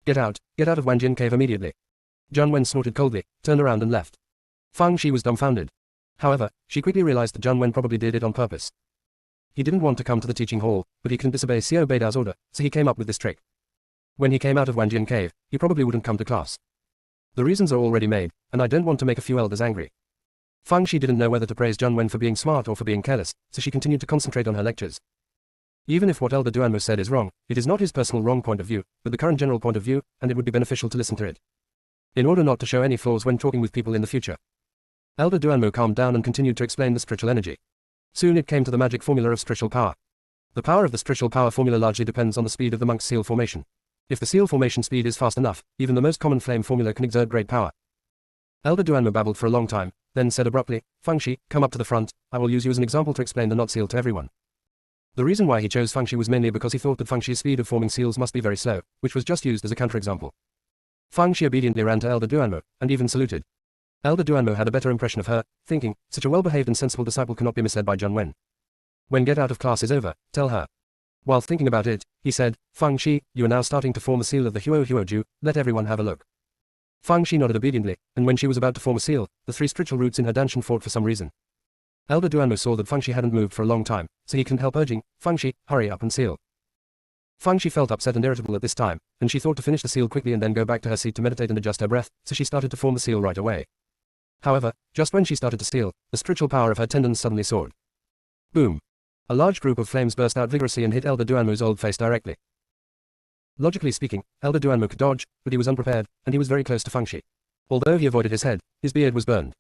A: Get out of Wanjian Cave immediately. Zhang Wen snorted coldly, turned around and left. Feng Shi was dumbfounded. However, she quickly realized that Zhang Wen probably did it on purpose. He didn't want to come to the teaching hall, but he couldn't disobey Xiao Beidao's order, so he came up with this trick. When he came out of Wanjian Cave, he probably wouldn't come to class. The reasons are already made, and I don't want to make a few elders angry. Feng Shi didn't know whether to praise Zhang Wen for being smart or for being careless, so she continued to concentrate on her lectures. Even if what Elder Duanmo said is wrong, it is not his personal wrong point of view, but the current general point of view, and it would be beneficial to listen to it. In order not to show any flaws when talking with people in the future. Elder Duanmo calmed down and continued to explain the spiritual energy. Soon it came to the magic formula of spiritual power. The power of the spiritual power formula largely depends on the speed of the monk's seal formation. If the seal formation speed is fast enough, even the most common flame formula can exert great power. Elder Duanmo babbled for a long time, then said abruptly, Feng Shi, come up to the front, I will use you as an example to explain the knot seal to everyone. The reason why he chose Feng Shi was mainly because he thought that Feng Shi's speed of forming seals must be very slow, which was just used as a counterexample. Feng Shi obediently ran to Elder Duanmo, and even saluted. Elder Duanmo had a better impression of her, thinking, such a well-behaved and sensible disciple cannot be misled by Zhang Wen. When get out of class is over, tell her. While thinking about it, he said, Feng Shi, you are now starting to form a seal of the Huo-Huo-Ju, let everyone have a look. Feng Shi nodded obediently, and when she was about to form a seal, the 3 spiritual roots in her danshan fought for some reason. Elder Duanmo saw that Feng Shi hadn't moved for a long time, so he couldn't help urging, Feng Shi, hurry up and seal. Feng Shi felt upset and irritable at this time, and she thought to finish the seal quickly and then go back to her seat to meditate and adjust her breath, so she started to form the seal right away. However, just when she started to seal, the spiritual power of her tendons suddenly soared. Boom! A large group of flames burst out vigorously and hit Elder Duanmo's old face directly. Logically speaking, Elder Duanmo could dodge, but he was unprepared, and he was very close to Feng Shi. Although he avoided his head, his beard was burned.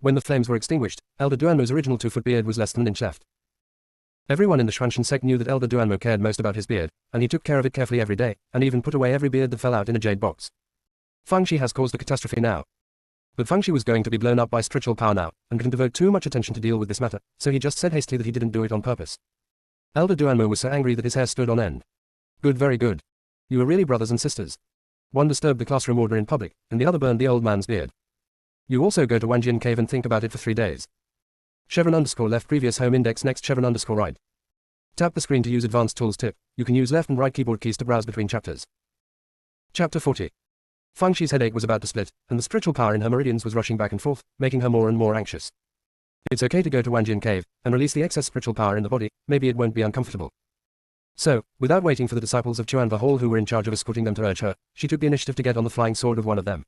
A: When the flames were extinguished, Elder Duanmo's original 2-foot beard was less than an inch left. Everyone in the Xuanshan sect knew that Elder Duanmo cared most about his beard, and he took care of it carefully every day, and even put away every beard that fell out in a jade box. Feng Shi has caused a catastrophe now. But Feng Shi was going to be blown up by spiritual power now, and couldn't devote too much attention to deal with this matter, so he just said hastily that he didn't do it on purpose. Elder Duanmo was so angry that his hair stood on end. Good, very good. You were really brothers and sisters. One disturbed the classroom order in public, and the other burned the old man's beard. You also go to Wanjian Cave and think about it for 3 days. _left previous home index next _right. Tap the screen to use advanced tools tip. You can use left and right keyboard keys to browse between chapters. Chapter 40. Feng Shi's headache was about to split, and the spiritual power in her meridians was rushing back and forth, making her more and more anxious. It's okay to go to Wanjian Cave, and release the excess spiritual power in the body, maybe it won't be uncomfortable. So, without waiting for the disciples of Chuanva Hall who were in charge of escorting them to urge her, she took the initiative to get on the flying sword of one of them.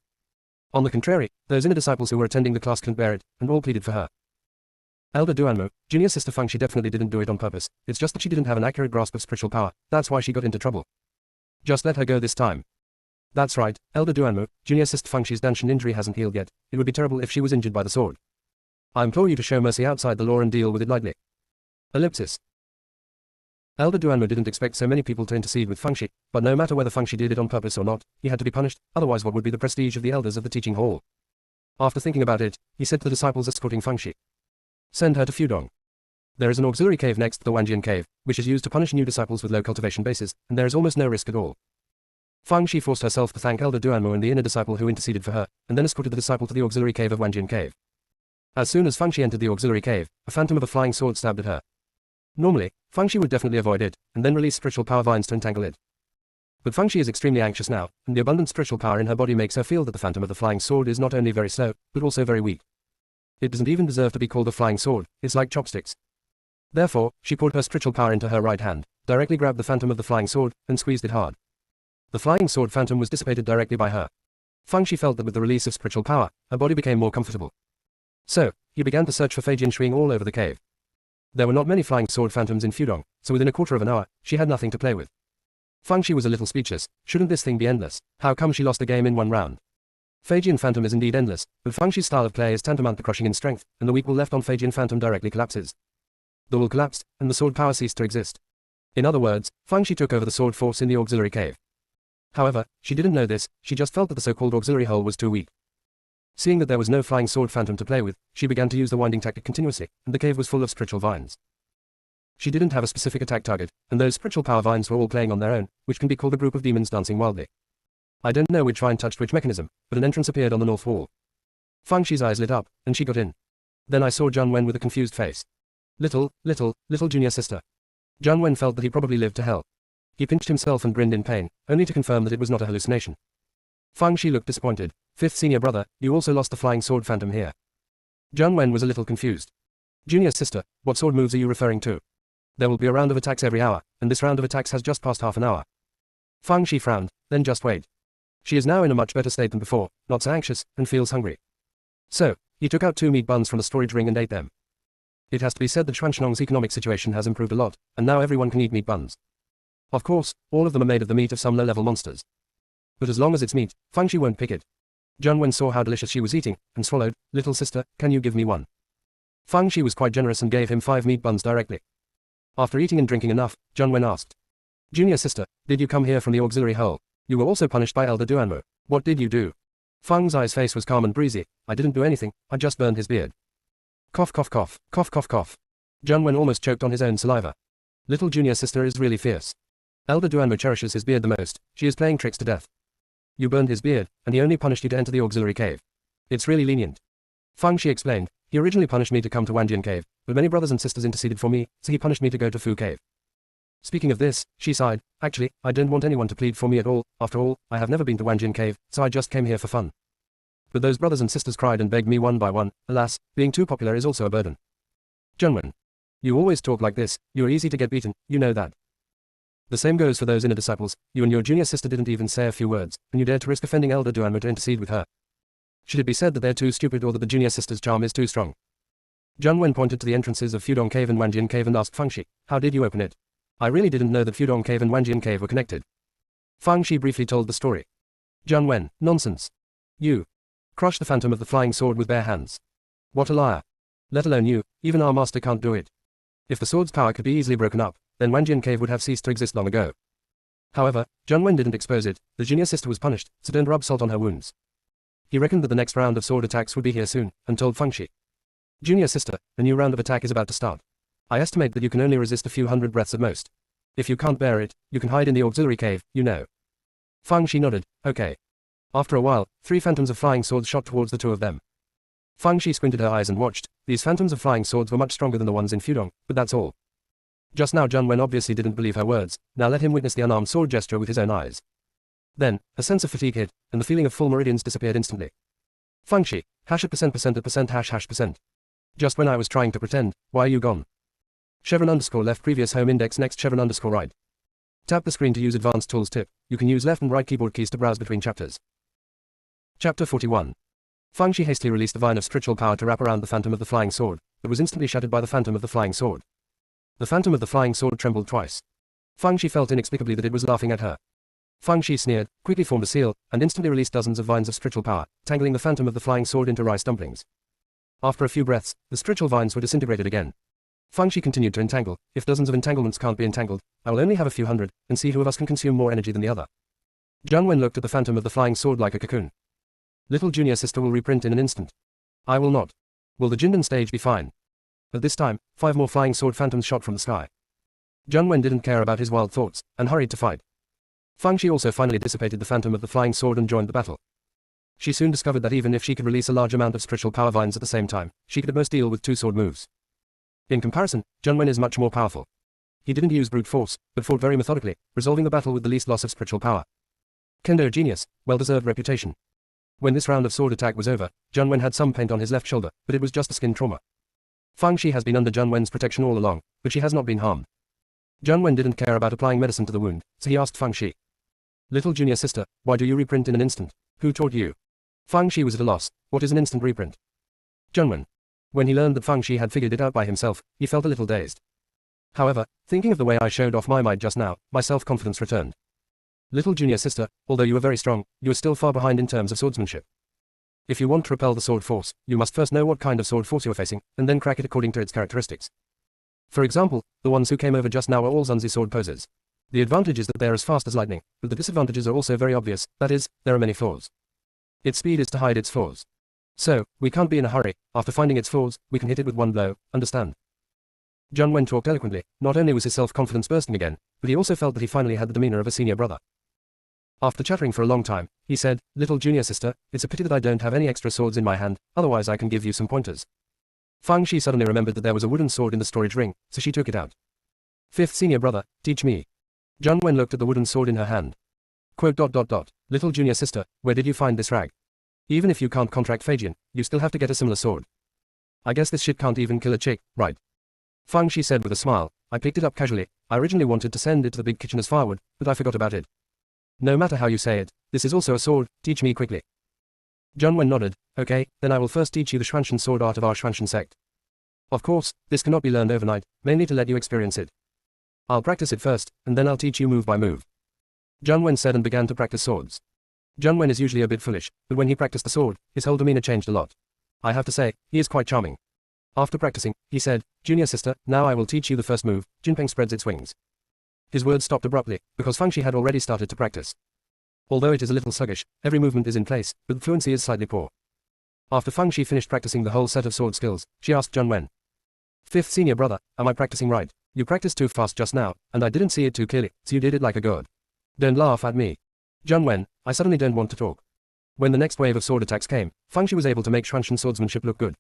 A: On the contrary, those inner disciples who were attending the class couldn't bear it, and all pleaded for her. Elder Duanmo, junior sister Feng Shi definitely didn't do it on purpose, it's just that she didn't have an accurate grasp of spiritual power, that's why she got into trouble. Just let her go this time. That's right, Elder Duanmo, junior sister Feng Shi's danshan injury hasn't healed yet, it would be terrible if she was injured by the sword. I implore you to show mercy outside the law and deal with it lightly. Ellipsis. Elder Duanmo didn't expect so many people to intercede with Feng Shi, but no matter whether Feng Shi did it on purpose or not, he had to be punished, otherwise what would be the prestige of the elders of the teaching hall? After thinking about it, he said to the disciples escorting Feng Shi, send her to Fudong. There is an auxiliary cave next to the Wanjian Cave, which is used to punish new disciples with low cultivation bases, and there is almost no risk at all. Fang Shi forced herself to thank Elder Duanmo and the inner disciple who interceded for her, and then escorted the disciple to the auxiliary cave of Wanjian Cave. As soon as Fang Shi entered the auxiliary cave, a phantom of a flying sword stabbed at her. Normally, Fang Shi would definitely avoid it, and then release spiritual power vines to entangle it. But Fang Shi is extremely anxious now, and the abundant spiritual power in her body makes her feel that the phantom of the flying sword is not only very slow, but also very weak. It doesn't even deserve to be called a flying sword, it's like chopsticks. Therefore, she poured her spiritual power into her right hand, directly grabbed the phantom of the flying sword, and squeezed it hard. The flying sword phantom was dissipated directly by her. Fang Shi felt that with the release of spiritual power, her body became more comfortable. So, he began to search for Fei Jinshuing all over the cave. There were not many flying sword phantoms in Fudong, so within a quarter of an hour, she had nothing to play with. Fang Shi was a little speechless. Shouldn't this thing be endless? How come she lost a game in one round? Feijian Phantom is indeed endless, but Fang Shi's style of play is tantamount to crushing in strength, and the weak will left on Feijian Phantom directly collapses. The will collapsed, and the sword power ceased to exist. In other words, Fang Shi took over the sword force in the auxiliary cave. However, she didn't know this, she just felt that the so-called auxiliary hole was too weak. Seeing that there was no flying sword phantom to play with, she began to use the winding tactic continuously, and the cave was full of spiritual vines. She didn't have a specific attack target, and those spiritual power vines were all playing on their own, which can be called a group of demons dancing wildly. I don't know which vine touched which mechanism, but an entrance appeared on the north wall. Fang Shi's eyes lit up, and she got in. Then I saw Zhang Wen with a confused face. Little junior sister. Zhang Wen felt that he probably lived to hell. He pinched himself and grinned in pain, only to confirm that it was not a hallucination. Fang Shi looked disappointed. Fifth senior brother, you also lost the flying sword phantom here. Zhang Wen was a little confused. Junior sister, what sword moves are you referring to? There will be a round of attacks every hour, and this round of attacks has just passed half an hour. Fang Shi frowned, then just wait. She is now in a much better state than before, not so anxious, and feels hungry. So, he took out 2 meat buns from the storage ring and ate them. It has to be said that Xuanshnong's economic situation has improved a lot, and now everyone can eat meat buns. Of course, all of them are made of the meat of some low-level monsters. But as long as it's meat, Fang Shi won't pick it. Zhang Wen saw how delicious she was eating, and swallowed. Little sister, can you give me one? Fang Shi was quite generous and gave him 5 meat buns directly. After eating and drinking enough, Zhang Wen asked. Junior sister, did you come here from the auxiliary hole? You were also punished by Elder Duanmo. What did you do? Fang Zai's face was calm and breezy. I didn't do anything, I just burned his beard. Cough cough cough, cough cough cough. Zhang Wen almost choked on his own saliva. Little junior sister is really fierce. Elder Duanmo cherishes his beard the most, she is playing tricks to death. You burned his beard, and he only punished you to enter the auxiliary cave. It's really lenient. Fang Shi explained, he originally punished me to come to Wanjian Cave, but many brothers and sisters interceded for me, so he punished me to go to Fu Cave. Speaking of this, she sighed, actually, I don't want anyone to plead for me at all, after all, I have never been to Wanjian Cave, so I just came here for fun. But those brothers and sisters cried and begged me one by one, alas, being too popular is also a burden. Zhengwen. You always talk like this, you are easy to get beaten, you know that. The same goes for those inner disciples, you and your junior sister didn't even say a few words, and you dared to risk offending Elder Duanmo to intercede with her. Should it be said that they're too stupid or that the junior sister's charm is too strong? Zhang Wen pointed to the entrances of Fudong Cave and Wanjian Cave and asked Fang Shi, how did you open it? I really didn't know that Fudong Cave and Wanjian Cave were connected. Fang Shi briefly told the story. Zhang Wen, nonsense. You crushed the phantom of the flying sword with bare hands. What a liar. Let alone you, even our master can't do it. If the sword's power could be easily broken up, then Wanjian Cave would have ceased to exist long ago. However, Zhang Wen didn't expose it, the junior sister was punished, so don't rub salt on her wounds. He reckoned that the next round of sword attacks would be here soon, and told Fang Shi. Junior sister, a new round of attack is about to start. I estimate that you can only resist a few hundred breaths at most. If you can't bear it, you can hide in the auxiliary cave, you know. Fang Shi nodded, okay. After a while, 3 phantoms of flying swords shot towards the 2 of them. Fang Shi squinted her eyes and watched. These phantoms of flying swords were much stronger than the ones in Fudong, but that's all. Just now Zhang Wen obviously didn't believe her words, now let him witness the unarmed sword gesture with his own eyes. Then, a sense of fatigue hit, and the feeling of full meridians disappeared instantly. Fang Shi, hash at percent at percent hash hash percent. Just when I was trying to pretend, why are you gone? Chevron underscore left previous home index next chevron underscore right. Tap the screen to use advanced tools tip, you can use left and right keyboard keys to browse between chapters. Chapter 41. Fang Shi hastily released the vine of spiritual power to wrap around the phantom of the flying sword, but was instantly shattered by the phantom of the flying sword. The phantom of the flying sword trembled twice. Fang Shi felt inexplicably that it was laughing at her. Fang Shi sneered, quickly formed a seal, and instantly released dozens of vines of spiritual power, tangling the phantom of the flying sword into rice dumplings. After a few breaths, the spiritual vines were disintegrated again. Fang Shi continued to entangle. If dozens of entanglements can't be entangled, I will only have a few hundred, and see who of us can consume more energy than the other. Zhang Wen looked at the phantom of the flying sword like a cocoon. Little junior sister will reprint in an instant. I will not. Will the Jindan stage be fine? At this time, 5 more flying sword phantoms shot from the sky. Zhang Wen didn't care about his wild thoughts, and hurried to fight. Fang Shi also finally dissipated the phantom of the flying sword and joined the battle. She soon discovered that even if she could release a large amount of spiritual power vines at the same time, she could at most deal with 2 sword moves. In comparison, Junwen is much more powerful. He didn't use brute force, but fought very methodically, resolving the battle with the least loss of spiritual power. Kendo genius, well-deserved reputation. When this round of sword attack was over, Junwen had some paint on his left shoulder, but it was just a skin trauma. Fang Shi has been under Junwen's protection all along, but she has not been harmed. Junwen didn't care about applying medicine to the wound, so he asked Fang Shi. Little junior sister, why do you reprint in an instant? Who taught you? Fang Shi was at a loss. What is an instant reprint? Junwen. When he learned that Fang Shi had figured it out by himself, he felt a little dazed. However, thinking of the way I showed off my might just now, my self-confidence returned. Little junior sister, although you are very strong, you are still far behind in terms of swordsmanship. If you want to repel the sword force, you must first know what kind of sword force you are facing, and then crack it according to its characteristics. For example, the ones who came over just now are all Zunzi sword posers. The advantage is that they are as fast as lightning, but the disadvantages are also very obvious, that is, there are many flaws. Its speed is to hide its flaws. So, we can't be in a hurry. After finding its flaws, we can hit it with one blow, understand? Junwen talked eloquently. Not only was his self-confidence bursting again, but he also felt that he finally had the demeanor of a senior brother. After chattering for a long time, he said, Little junior sister, it's a pity that I don't have any extra swords in my hand, otherwise I can give you some pointers. Fang Shi suddenly remembered that there was a wooden sword in the storage ring, so she took it out. 5th senior brother, teach me. Junwen looked at the wooden sword in her hand. Quote. Little junior sister, where did you find this rag? Even if you can't contract Phagian, you still have to get a similar sword. I guess this shit can't even kill a chick, right? Fang Shi said with a smile, I picked it up casually. I originally wanted to send it to the big kitchen as firewood, but I forgot about it. No matter how you say it, this is also a sword, teach me quickly. Junwen nodded. Okay, then I will first teach you the Xuantian sword art of our Xuantian sect. Of course, this cannot be learned overnight, mainly to let you experience it. I'll practice it first, and then I'll teach you move by move. Junwen said and began to practice swords. Junwen is usually a bit foolish, but when he practiced the sword, his whole demeanor changed a lot. I have to say, he is quite charming. After practicing, he said, Junior sister, now I will teach you the first move. Jinpeng spreads its wings. His words stopped abruptly, because Fang Shi had already started to practice. Although it is a little sluggish, every movement is in place, but the fluency is slightly poor. After Fang Shi finished practicing the whole set of sword skills, she asked Junwen. 5th senior brother, am I practicing right? You practiced too fast just now, and I didn't see it too clearly, so you did it like a god. Don't laugh at me. Junwen, I suddenly don't want to talk. When the next wave of sword attacks came, Fang Shi was able to make Xuantian swordsmanship look good.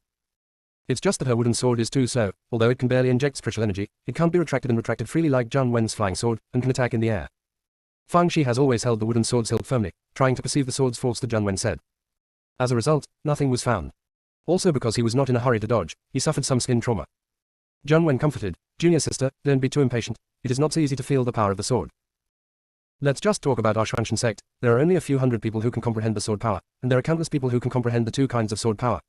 A: It's just that her wooden sword is too slow. Although it can barely inject spiritual energy, it can't be retracted and retracted freely like Junwen's flying sword, and can attack in the air. Fang Shi has always held the wooden sword's hilt firmly, trying to perceive the sword's force that Junwen said. As a result, nothing was found. Also because he was not in a hurry to dodge, he suffered some skin trauma. Junwen comforted, Junior sister, don't be too impatient, it is not so easy to feel the power of the sword. Let's just talk about our Xuantian sect. There are only a few hundred people who can comprehend the sword power, and there are countless people who can comprehend the 2 kinds of sword power.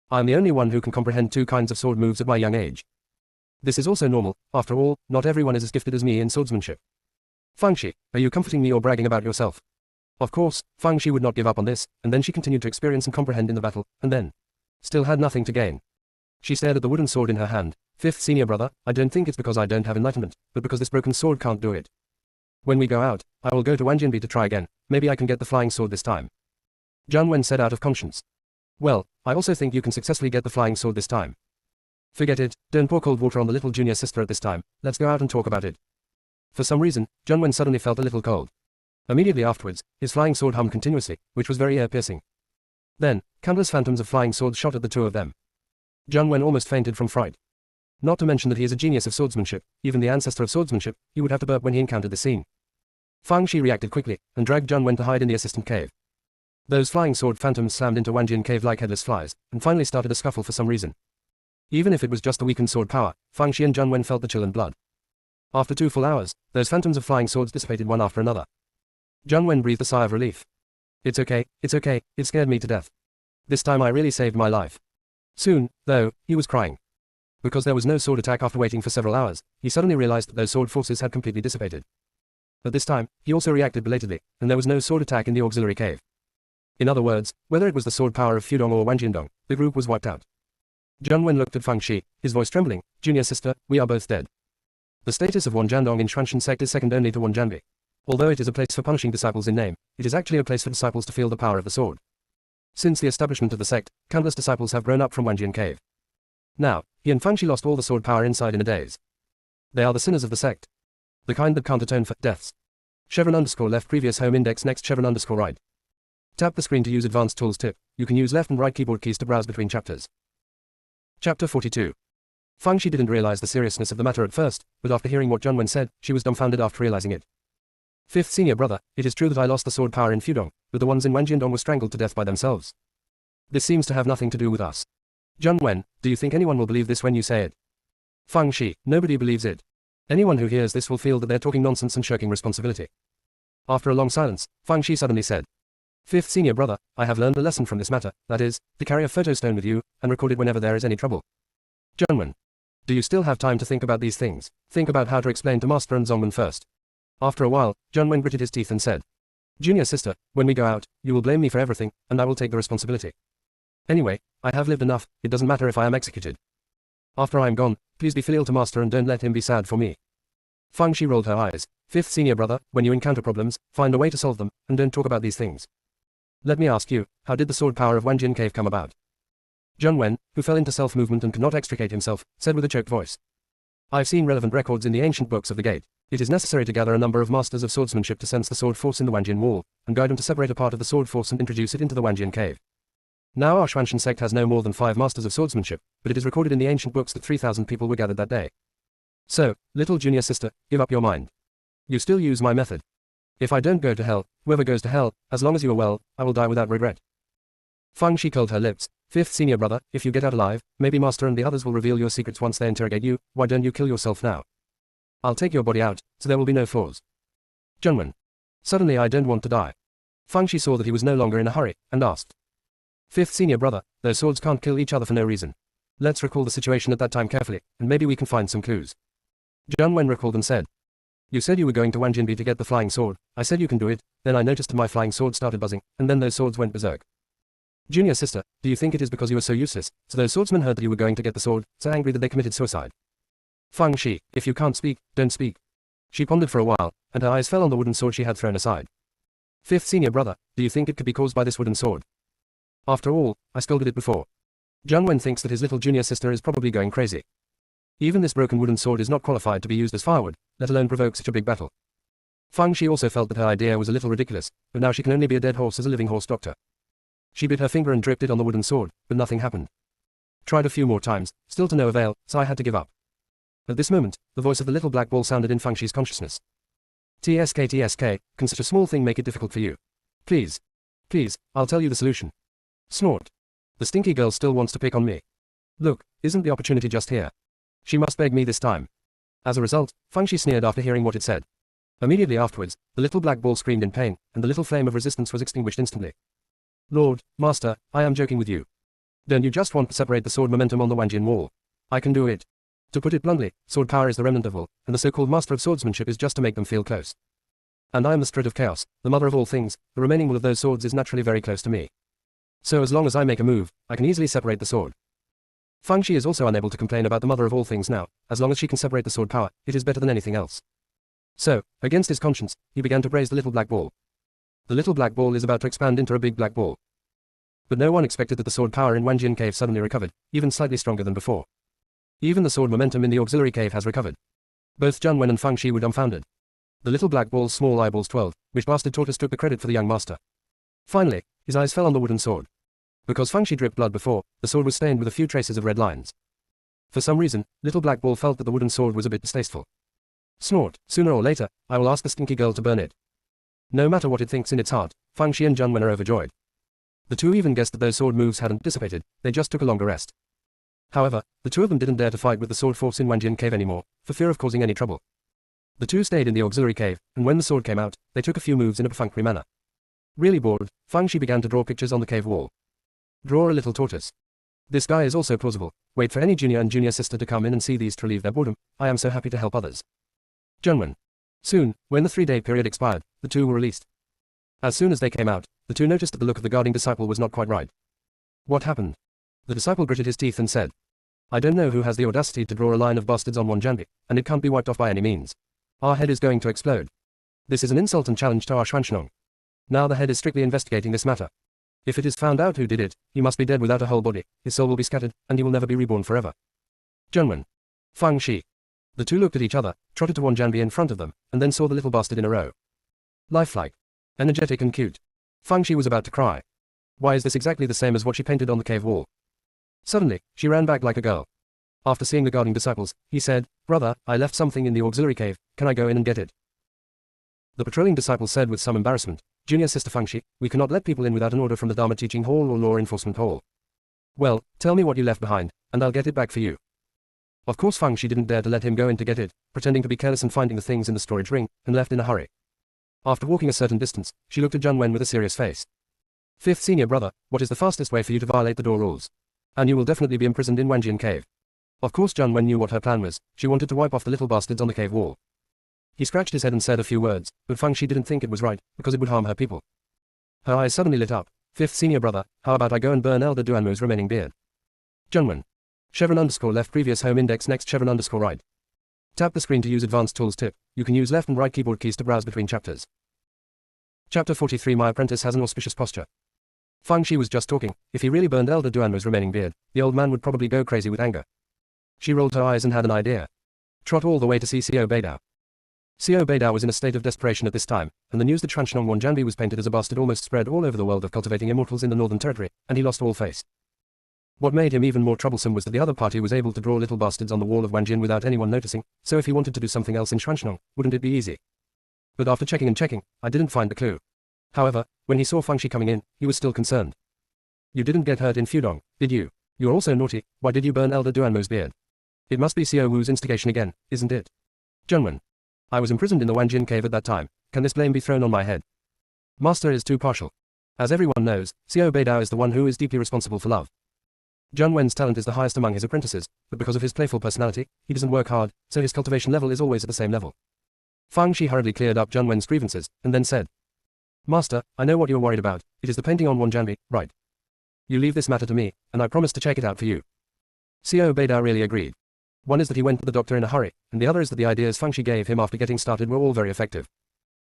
A: I am the only one who can comprehend 2 kinds of sword moves at my young age. This is also normal. After all, not everyone is as gifted as me in swordsmanship. Fang Shi, are you comforting me or bragging about yourself? Of course, Fang Shi would not give up on this, and then she continued to experience and comprehend in the battle, and then still had nothing to gain. She stared at the wooden sword in her hand. 5th senior brother, I don't think it's because I don't have enlightenment, but because this broken sword can't do it. When we go out, I will go to Wanjinbi to try again. Maybe I can get the flying sword this time. Junwen said out of conscience. Well, I also think you can successfully get the flying sword this time. Forget it, don't pour cold water on the little junior sister at this time, let's go out and talk about it. For some reason, Junwen suddenly felt a little cold. Immediately afterwards, his flying sword hummed continuously, which was very ear-piercing. Then, countless phantoms of flying swords shot at the 2 of them. Junwen almost fainted from fright. Not to mention that he is a genius of swordsmanship, even the ancestor of swordsmanship, he would have to burp when he encountered this scene. Fang Shi reacted quickly, and dragged Junwen to hide in the assistant cave. Those flying sword phantoms slammed into Wanjian cave like headless flies, and finally started a scuffle for some reason. Even if it was just the weakened sword power, Fang Shi and Junwen felt the chill and blood. After 2 full hours, those phantoms of flying swords dissipated one after another. Junwen breathed a sigh of relief. It's okay, it scared me to death. This time I really saved my life. Soon, though, he was crying. Because there was no sword attack after waiting for several hours, he suddenly realized that those sword forces had completely dissipated. But this time, he also reacted belatedly, and there was no sword attack in the auxiliary cave. In other words, whether it was the sword power of Fudong or Wanjiandong, the group was wiped out. Junwen looked at Fang Shi, his voice trembling, Junior sister, we are both dead. The status of Wanjiandong in Xuantian sect is second only to Wanjianbi. Although it is a place for punishing disciples in name, it is actually a place for disciples to feel the power of the sword. Since the establishment of the sect, countless disciples have grown up from Wanjian cave. Now, he and Fang Shi lost all the sword power inside in a daze. They are the sinners of the sect. The kind that can't atone for deaths. Chevron underscore left previous home index next chevron underscore right. Tap the screen to use advanced tools tip. You can use left and right keyboard keys to browse between chapters. Chapter 42. Fang Shi didn't realize the seriousness of the matter at first, but after hearing what Junwen said, she was dumbfounded after realizing it. Fifth senior brother, it is true that I lost the sword power in Fudong, but the ones in Wanjiandong were strangled to death by themselves. This seems to have nothing to do with us. Junwen, do you think anyone will believe this when you say it? Fang Shi, nobody believes it. Anyone who hears this will feel that they're talking nonsense and shirking responsibility. After a long silence, Fang Shi suddenly said, Fifth senior brother, I have learned a lesson from this matter, that is, to carry a photo stone with you, and record it whenever there is any trouble. Junwen, do you still have time to think about these things? Think about how to explain to Master and Zongman first. After a while, Junwen gritted his teeth and said, Junior sister, when we go out, you will blame me for everything, and I will take the responsibility. Anyway, I have lived enough, it doesn't matter if I am executed. After I am gone, please be filial to Master and don't let him be sad for me. Fang Shi rolled her eyes. Fifth senior brother, when you encounter problems, find a way to solve them, and don't talk about these things. Let me ask you, how did the sword power of Wanjian Cave come about? Junwen, who fell into self-movement and could not extricate himself, said with a choked voice. I've seen relevant records in the ancient books of the gate. It is necessary to gather a number of masters of swordsmanship to sense the sword force in the Wanjian wall, and guide them to separate a part of the sword force and introduce it into the Wanjian Cave. Now our Xuanshan sect has no more than 5 masters of swordsmanship, but it is recorded in the ancient books that 3,000 people were gathered that day. So, little junior sister, give up your mind. You still use my method. If I don't go to hell, whoever goes to hell, as long as you are well, I will die without regret. Fang Shi curled her lips. Fifth senior brother, if you get out alive, maybe Master and the others will reveal your secrets once they interrogate you. Why don't you kill yourself now? I'll take your body out, so there will be no flaws. Junwen. Suddenly I don't want to die. Fang Shi saw that he was no longer in a hurry, and asked. Fifth senior brother, those swords can't kill each other for no reason. Let's recall the situation at that time carefully, and maybe we can find some clues. Junwen recalled and said. You said you were going to Wanjianbi to get the flying sword. I said you can do it, then I noticed my flying sword started buzzing, and then those swords went berserk. Junior sister, do you think it is because you were so useless, so those swordsmen heard that you were going to get the sword, so angry that they committed suicide? Fang Shi, if you can't speak, don't speak. She pondered for a while, and her eyes fell on the wooden sword she had thrown aside. Fifth senior brother, do you think it could be caused by this wooden sword? After all, I scolded it before. Junwen thinks that his little junior sister is probably going crazy. Even this broken wooden sword is not qualified to be used as firewood, let alone provoke such a big battle. Fang Shi also felt that her idea was a little ridiculous, but now she can only be a dead horse as a living horse doctor. She bit her finger and dripped it on the wooden sword, but nothing happened. Tried a few more times, still to no avail, so I had to give up. At this moment, the voice of the little black ball sounded in Fang Shi's consciousness. TSK, can such a small thing make it difficult for you? Please, I'll tell you the solution. Snort. The stinky girl still wants to pick on me. Look, isn't the opportunity just here? She must beg me this time. As a result, Fang Shi sneered after hearing what it said. Immediately afterwards, the little black ball screamed in pain, and the little flame of resistance was extinguished instantly. Lord, Master, I am joking with you. Don't you just want to separate the sword momentum on the Wanjian wall? I can do it. To put it bluntly, sword power is the remnant of all, and the so-called master of swordsmanship is just to make them feel close. And I am the spirit of chaos, the mother of all things, the remaining will of those swords is naturally very close to me. So as long as I make a move, I can easily separate the sword. Fang Shi is also unable to complain about the mother of all things now, as long as she can separate the sword power, it is better than anything else. So, against his conscience, he began to praise the little black ball. The little black ball is about to expand into a big black ball. But no one expected that the sword power in Wanjian Cave suddenly recovered, even slightly stronger than before. Even the sword momentum in the auxiliary cave has recovered. Both Junwen and Fang Shi were dumbfounded. The little black ball's small eyeballs twirled, which bastard tortoise took the credit for the young master. Finally, his eyes fell on the wooden sword. Because Fang Shi dripped blood before, the sword was stained with a few traces of red lines. For some reason, little black ball felt that the wooden sword was a bit distasteful. Snort, sooner or later, I will ask the stinky girl to burn it. No matter what it thinks in its heart, Fang Shi and Junwen are overjoyed. The two even guessed that those sword moves hadn't dissipated, they just took a longer rest. However, the two of them didn't dare to fight with the sword force in Wanjian Cave anymore, for fear of causing any trouble. The two stayed in the auxiliary cave, and when the sword came out, they took a few moves in a perfunctory manner. Really bored, Fang Shi began to draw pictures on the cave wall. Draw a little tortoise. This guy is also plausible. Wait for any junior and junior sister to come in and see these to relieve their boredom. I am so happy to help others. Junwen. Soon, when the 3-day period expired, the two were released. As soon as they came out, the two noticed that the look of the guarding disciple was not quite right. What happened? The disciple gritted his teeth and said, I don't know who has the audacity to draw a line of bastards on Wanjianbi, and it can't be wiped off by any means. Our head is going to explode. This is an insult and challenge to our Xuanshnong. Now the head is strictly investigating this matter. If it is found out who did it, he must be dead without a whole body, his soul will be scattered, and he will never be reborn forever. Junwen. Fang Shi. The two looked at each other, trotted to Wanjianbi in front of them, and then saw the little bastard in a row. Lifelike. Energetic and cute. Fang Shi was about to cry. Why is this exactly the same as what she painted on the cave wall? Suddenly, she ran back like a girl. After seeing the guarding disciples, he said, "Brother, I left something in the auxiliary cave, can I go in and get it?" The patrolling disciple said with some embarrassment, "Junior Sister Fang Shi, we cannot let people in without an order from the Dharma Teaching Hall or Law Enforcement Hall." "Well, tell me what you left behind, and I'll get it back for you." Of course Fang Shi didn't dare to let him go in to get it, pretending to be careless and finding the things in the storage ring, and left in a hurry. After walking a certain distance, she looked at Jun Wen with a serious face. "Fifth senior brother, what is the fastest way for you to violate the door rules? And you will definitely be imprisoned in Wanjian Cave." Of course Jun Wen knew what her plan was, she wanted to wipe off the little bastards on the cave wall. He scratched his head and said a few words, but Fang Shi didn't think it was right, because it would harm her people. Her eyes suddenly lit up. "Fifth senior brother, how about I go and burn Elder Duanmu's remaining beard?" Junwen. _left previous home index next _right. Tap the screen to use advanced tools tip. You can use left and right keyboard keys to browse between chapters. Chapter 43 My apprentice has an auspicious posture. Fang Shi was just talking. If he really burned Elder Duanmu's remaining beard, the old man would probably go crazy with anger. She rolled her eyes and had an idea. Trot all the way to see Xiao Beidao. Xiao Beidao was in a state of desperation at this time, and the news that Shuanshnong Wanjanbi was painted as a bastard almost spread all over the world of cultivating immortals in the Northern Territory, and he lost all face. What made him even more troublesome was that the other party was able to draw little bastards on the wall of Wanjin without anyone noticing, so if he wanted to do something else in Shuanshnong, wouldn't it be easy? But after checking and checking, I didn't find the clue. However, when he saw Fang Shi coming in, he was still concerned. "You didn't get hurt in Fudong, did you? You're also naughty, why did you burn Elder Duanmo's beard? It must be Xiao Wu's instigation again, isn't it?" Junwen. "I was imprisoned in the Wanjin cave at that time, can this blame be thrown on my head? Master is too partial. As everyone knows, Xiao Beidao is the one who is deeply responsible for love. Jun Wen's talent is the highest among his apprentices, but because of his playful personality, he doesn't work hard, so his cultivation level is always at the same level." Fang Shi hurriedly cleared up Jun Wen's grievances, and then said, "Master, I know what you are worried about, it is the painting on Wanjanbi, right? You leave this matter to me, and I promise to check it out for you." Xiao Beidao really agreed. One is that he went to the doctor in a hurry, and the other is that the ideas Fang Shi gave him after getting started were all very effective.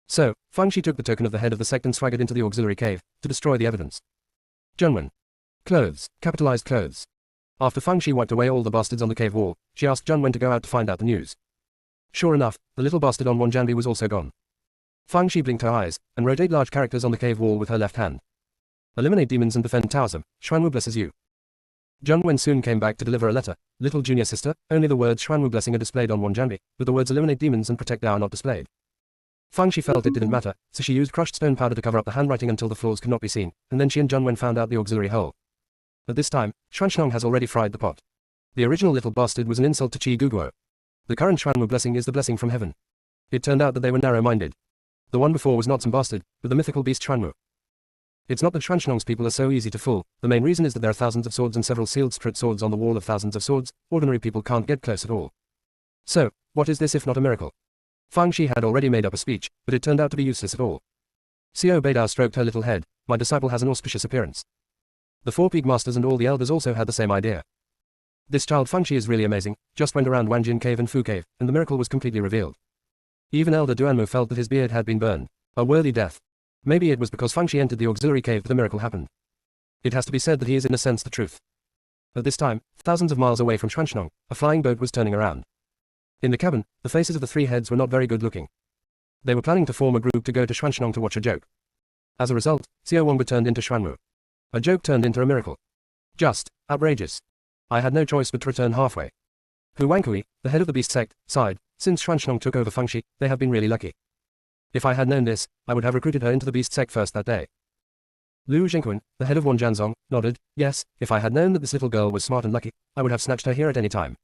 A: So, Fang Shi took the token of the head of the sect and swaggered into the auxiliary cave, to destroy the evidence. Junwen. Clothes, capitalized clothes. After Fang Shi wiped away all the bastards on the cave wall, she asked Jun Wen to go out to find out the news. Sure enough, the little bastard on Wanjanbi was also gone. Fang Shi blinked her eyes, and wrote 8 large characters on the cave wall with her left hand. "Eliminate demons and defend Taoism, Xuanwu blesses you." Jun Wen soon came back to deliver a letter. "Little junior sister, only the words Xuanwu blessing are displayed on Wanjanbi, but the words eliminate demons and protect Tao are not displayed." Fang Shi felt it didn't matter, so she used crushed stone powder to cover up the handwriting until the flaws could not be seen, and then she and Jun Wen found out the auxiliary hole. At this time, Xuanshnong has already fried the pot. The original little bastard was an insult to Qi Guguo. The current Xuanwu blessing is the blessing from heaven. It turned out that they were narrow-minded. The one before was not some bastard, but the mythical beast Xuanwu. It's not that Xuanshnong's people are so easy to fool, the main reason is that there are thousands of swords and several sealed straight swords on the wall of thousands of swords, ordinary people can't get close at all. So, what is this if not a miracle? Fang Shi had already made up a speech, but it turned out to be useless at all. Xiao Beidao stroked her little head. "My disciple has an auspicious appearance." The 4 peak masters and all the elders also had the same idea. This child Fang Shi is really amazing, just went around Wanjin Cave and Fu Cave, and the miracle was completely revealed. Even Elder Duanmo felt that his beard had been burned. A worthy death. Maybe it was because Fang Shi entered the auxiliary cave that the miracle happened. It has to be said that he is in a sense the truth. At this time, thousands of miles away from Xuanshnong, a flying boat was turning around. In the cabin, the faces of the 3 heads were not very good looking. They were planning to form a group to go to Xuanshnong to watch a joke. As a result, Xiao Wangba turned into Xuanwu. A joke turned into a miracle. Just outrageous. I had no choice but to return halfway. Hu Wankui, the head of the beast sect, sighed. Since Xuanshnong took over Fang Shi, they have been really lucky. If I had known this, I would have recruited her into the beast sect first that day. Lu Zhengquan, the head of Wanjanzong, nodded. Yes, if I had known that this little girl was smart and lucky, I would have snatched her here at any time.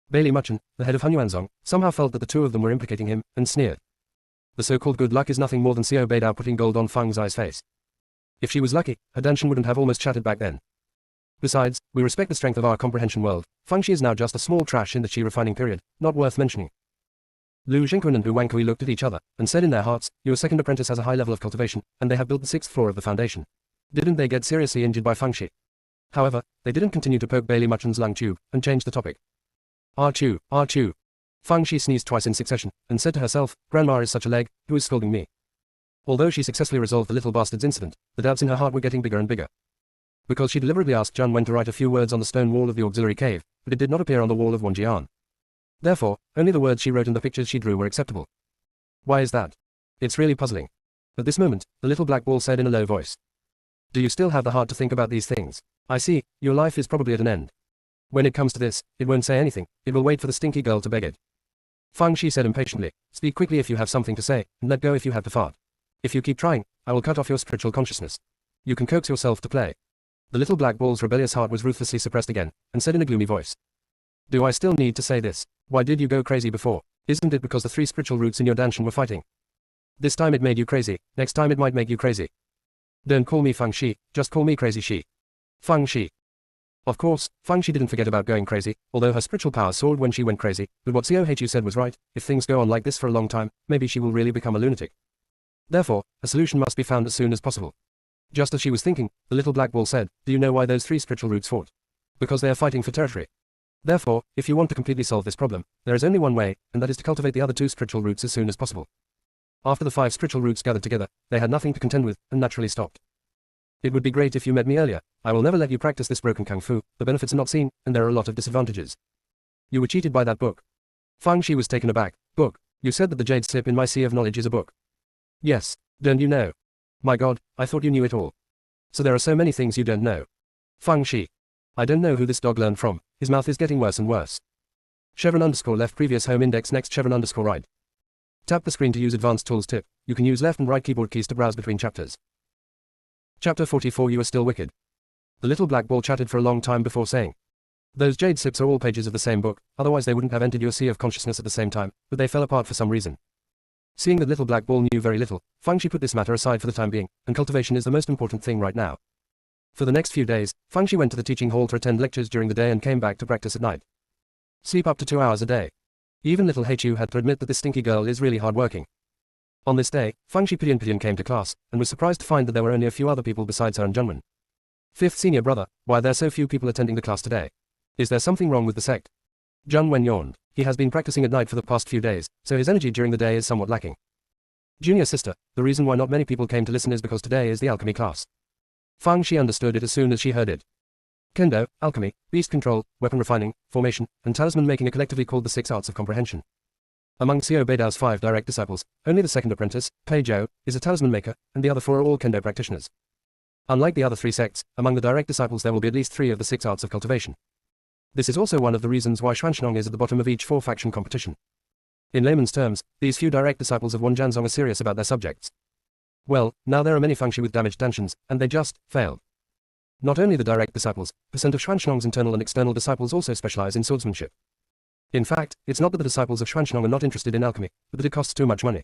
A: Bailey Muchen, the head of Hunyuanzong, somehow felt that the 2 of them were implicating him, and sneered. The so-called good luck is nothing more than Xiao Beidao putting gold on Fang Zai's face. If she was lucky, her Danshan wouldn't have almost chatted back then. Besides, we respect the strength of our comprehension world. Fang Shi is now just a small trash in the Qi refining period, not worth mentioning. Lu Zhengquan and Hu Wankui looked at each other, and said in their hearts, your second apprentice has a high level of cultivation, and they have built the 6th floor of the foundation. Didn't they get seriously injured by Fang Shi? However, they didn't continue to poke Bailey Muchen's lung tube, and changed the topic. Achoo, achoo. Fang Shi sneezed twice in succession, and said to herself, Grandma is such a leg, who is scolding me? Although she successfully resolved the little bastard's incident, the doubts in her heart were getting bigger and bigger. Because she deliberately asked Jun Wen to write a few words on the stone wall of the auxiliary cave, but it did not appear on the wall of Wanjian. Therefore, only the words she wrote and the pictures she drew were acceptable. Why is that? It's really puzzling. At this moment, the little black ball said in a low voice. Do you still have the heart to think about these things? I see, your life is probably at an end. When it comes to this, it won't say anything, it will wait for the stinky girl to beg it. Fang Shi said impatiently, speak quickly if you have something to say, and let go if you have to fart. If you keep trying, I will cut off your spiritual consciousness. You can coax yourself to play. The little black ball's rebellious heart was ruthlessly suppressed again, and said in a gloomy voice. Do I still need to say this? Why did you go crazy before? Isn't it because the 3 spiritual roots in your danshan were fighting? This time it made you crazy, next time it might make you crazy. Don't call me Fang Shi, just call me Crazy Shi. Fang Shi. Of course, Fang Shi didn't forget about going crazy, although her spiritual power soared when she went crazy, but what Xiao said was right, if things go on like this for a long time, maybe she will really become a lunatic. Therefore, a solution must be found as soon as possible. Just as she was thinking, the little black ball said, do you know why those 3 spiritual roots fought? Because they are fighting for territory. Therefore, if you want to completely solve this problem, there is only one way, and that is to cultivate the other 2 spiritual roots as soon as possible. After the 5 spiritual roots gathered together, they had nothing to contend with, and naturally stopped. It would be great if you met me earlier. I will never let you practice this broken kung fu, the benefits are not seen, and there are a lot of disadvantages. You were cheated by that book. Fang Shi was taken aback. Book? You said that the jade slip in my sea of knowledge is a book. Yes, don't you know? My god, I thought you knew it all. So there are so many things you don't know. Fang Shi. I don't know who this dog learned from, his mouth is getting worse and worse. _left previous home index next _right. Tap the screen to use advanced tools tip. You can use left and right keyboard keys to browse between chapters. Chapter 44 You Are Still Wicked. The little black ball chatted for a long time before saying. Those jade slips are all pages of the same book, otherwise they wouldn't have entered your sea of consciousness at the same time, but they fell apart for some reason. Seeing that little black ball knew very little, Fang Shi put this matter aside for the time being, and cultivation is the most important thing right now. For the next few days, Fang Shi went to the teaching hall to attend lectures during the day and came back to practice at night. Sleep up to 2 hours a day. Even little Hu had to admit that this stinky girl is really hard working. On this day, Fang Shi Pidian came to class, and was surprised to find that there were only a few other people besides her and Junwen. 5th senior brother, why are there so few people attending the class today? Is there something wrong with the sect? Junwen yawned. He has been practicing at night for the past few days, so his energy during the day is somewhat lacking. Junior sister, the reason why not many people came to listen is because today is the alchemy class. Fang Shi understood it as soon as she heard it. Kendo, alchemy, beast control, weapon refining, formation, and talisman making are collectively called the 6 arts of comprehension. Among Xiao Beidao's 5 direct disciples, only the second apprentice, Pei Zhou, is a talisman maker, and the other 4 are all Kendo practitioners. Unlike the other 3 sects, among the direct disciples there will be at least 3 of the 6 arts of cultivation. This is also one of the reasons why Xuanshnong is at the bottom of each 4-faction competition. In layman's terms, these few direct disciples of Wan Jianzong are serious about their subjects. Well, now there are many Fang Shi with damaged danshans, and they just failed. Not only the direct disciples, percent of Xuanshnong's internal and external disciples also specialize in swordsmanship. In fact, it's not that the disciples of Xuanshnong are not interested in alchemy, but that it costs too much money.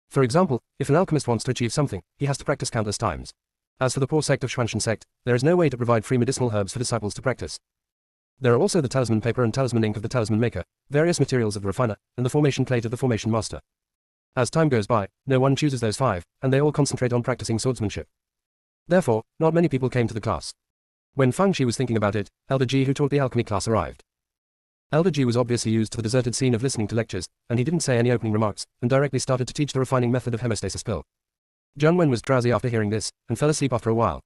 A: For example, if an alchemist wants to achieve something, he has to practice countless times. As for the poor sect of Xuanshan sect, there is no way to provide free medicinal herbs for disciples to practice. There are also the talisman paper and talisman ink of the talisman maker, various materials of the refiner, and the formation plate of the formation master. As time goes by, no one chooses those 5, and they all concentrate on practicing swordsmanship. Therefore, not many people came to the class. When Fang Shi was thinking about it, Elder Ji who taught the alchemy class arrived. Elder Ji was obviously used to the deserted scene of listening to lectures, and he didn't say any opening remarks, and directly started to teach the refining method of hemostasis pill. Junwen was drowsy after hearing this, and fell asleep after a while.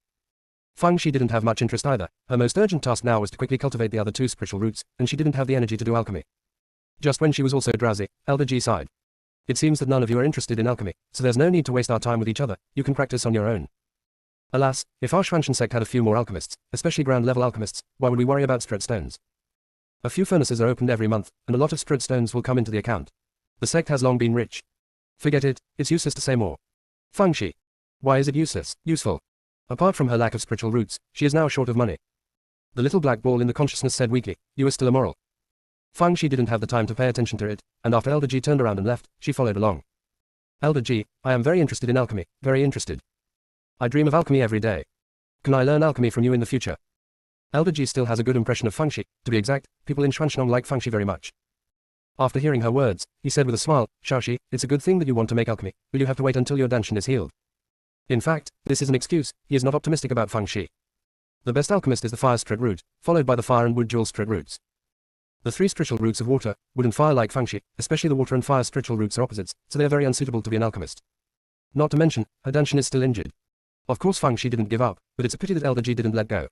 A: Fang Shi didn't have much interest either. Her most urgent task now was to quickly cultivate the other 2 spiritual roots, and she didn't have the energy to do alchemy. Just when she was also drowsy, Elder Ji sighed. It seems that none of you are interested in alchemy, so there's no need to waste our time with each other, you can practice on your own. Alas, if our Xuanshan sect had a few more alchemists, especially ground-level alchemists, why would we worry about spirit stones? A few furnaces are opened every month, and a lot of spirit stones will come into the account. The sect has long been rich. Forget it, it's useless to say more. Fang Shi. Why is it useless? Useful. Apart from her lack of spiritual roots, she is now short of money. The little black ball in the consciousness said weakly, you are still immoral. Fang Shi didn't have the time to pay attention to it, and after Elder Ji turned around and left, she followed along. Elder Ji, I am very interested in alchemy, very interested. I dream of alchemy every day. Can I learn alchemy from you in the future? Elder Ji still has a good impression of Fang Shi. To be exact, people in Xuanshnong like Fang Shi very much. After hearing her words, he said with a smile, Xiaoxi, it's a good thing that you want to make alchemy, but you have to wait until your danshan is healed. In fact, this is an excuse, he is not optimistic about Fang Shi. The best alchemist is the fire spirit root, followed by the fire and wood jewel spirit roots. The 3 spiritual roots of water, wood and fire like Fang Shi, especially the water and fire spiritual roots are opposites, so they are very unsuitable to be an alchemist. Not to mention, her danshan is still injured. Of course Fang Shi didn't give up, but it's a pity that Elder Ji didn't let go.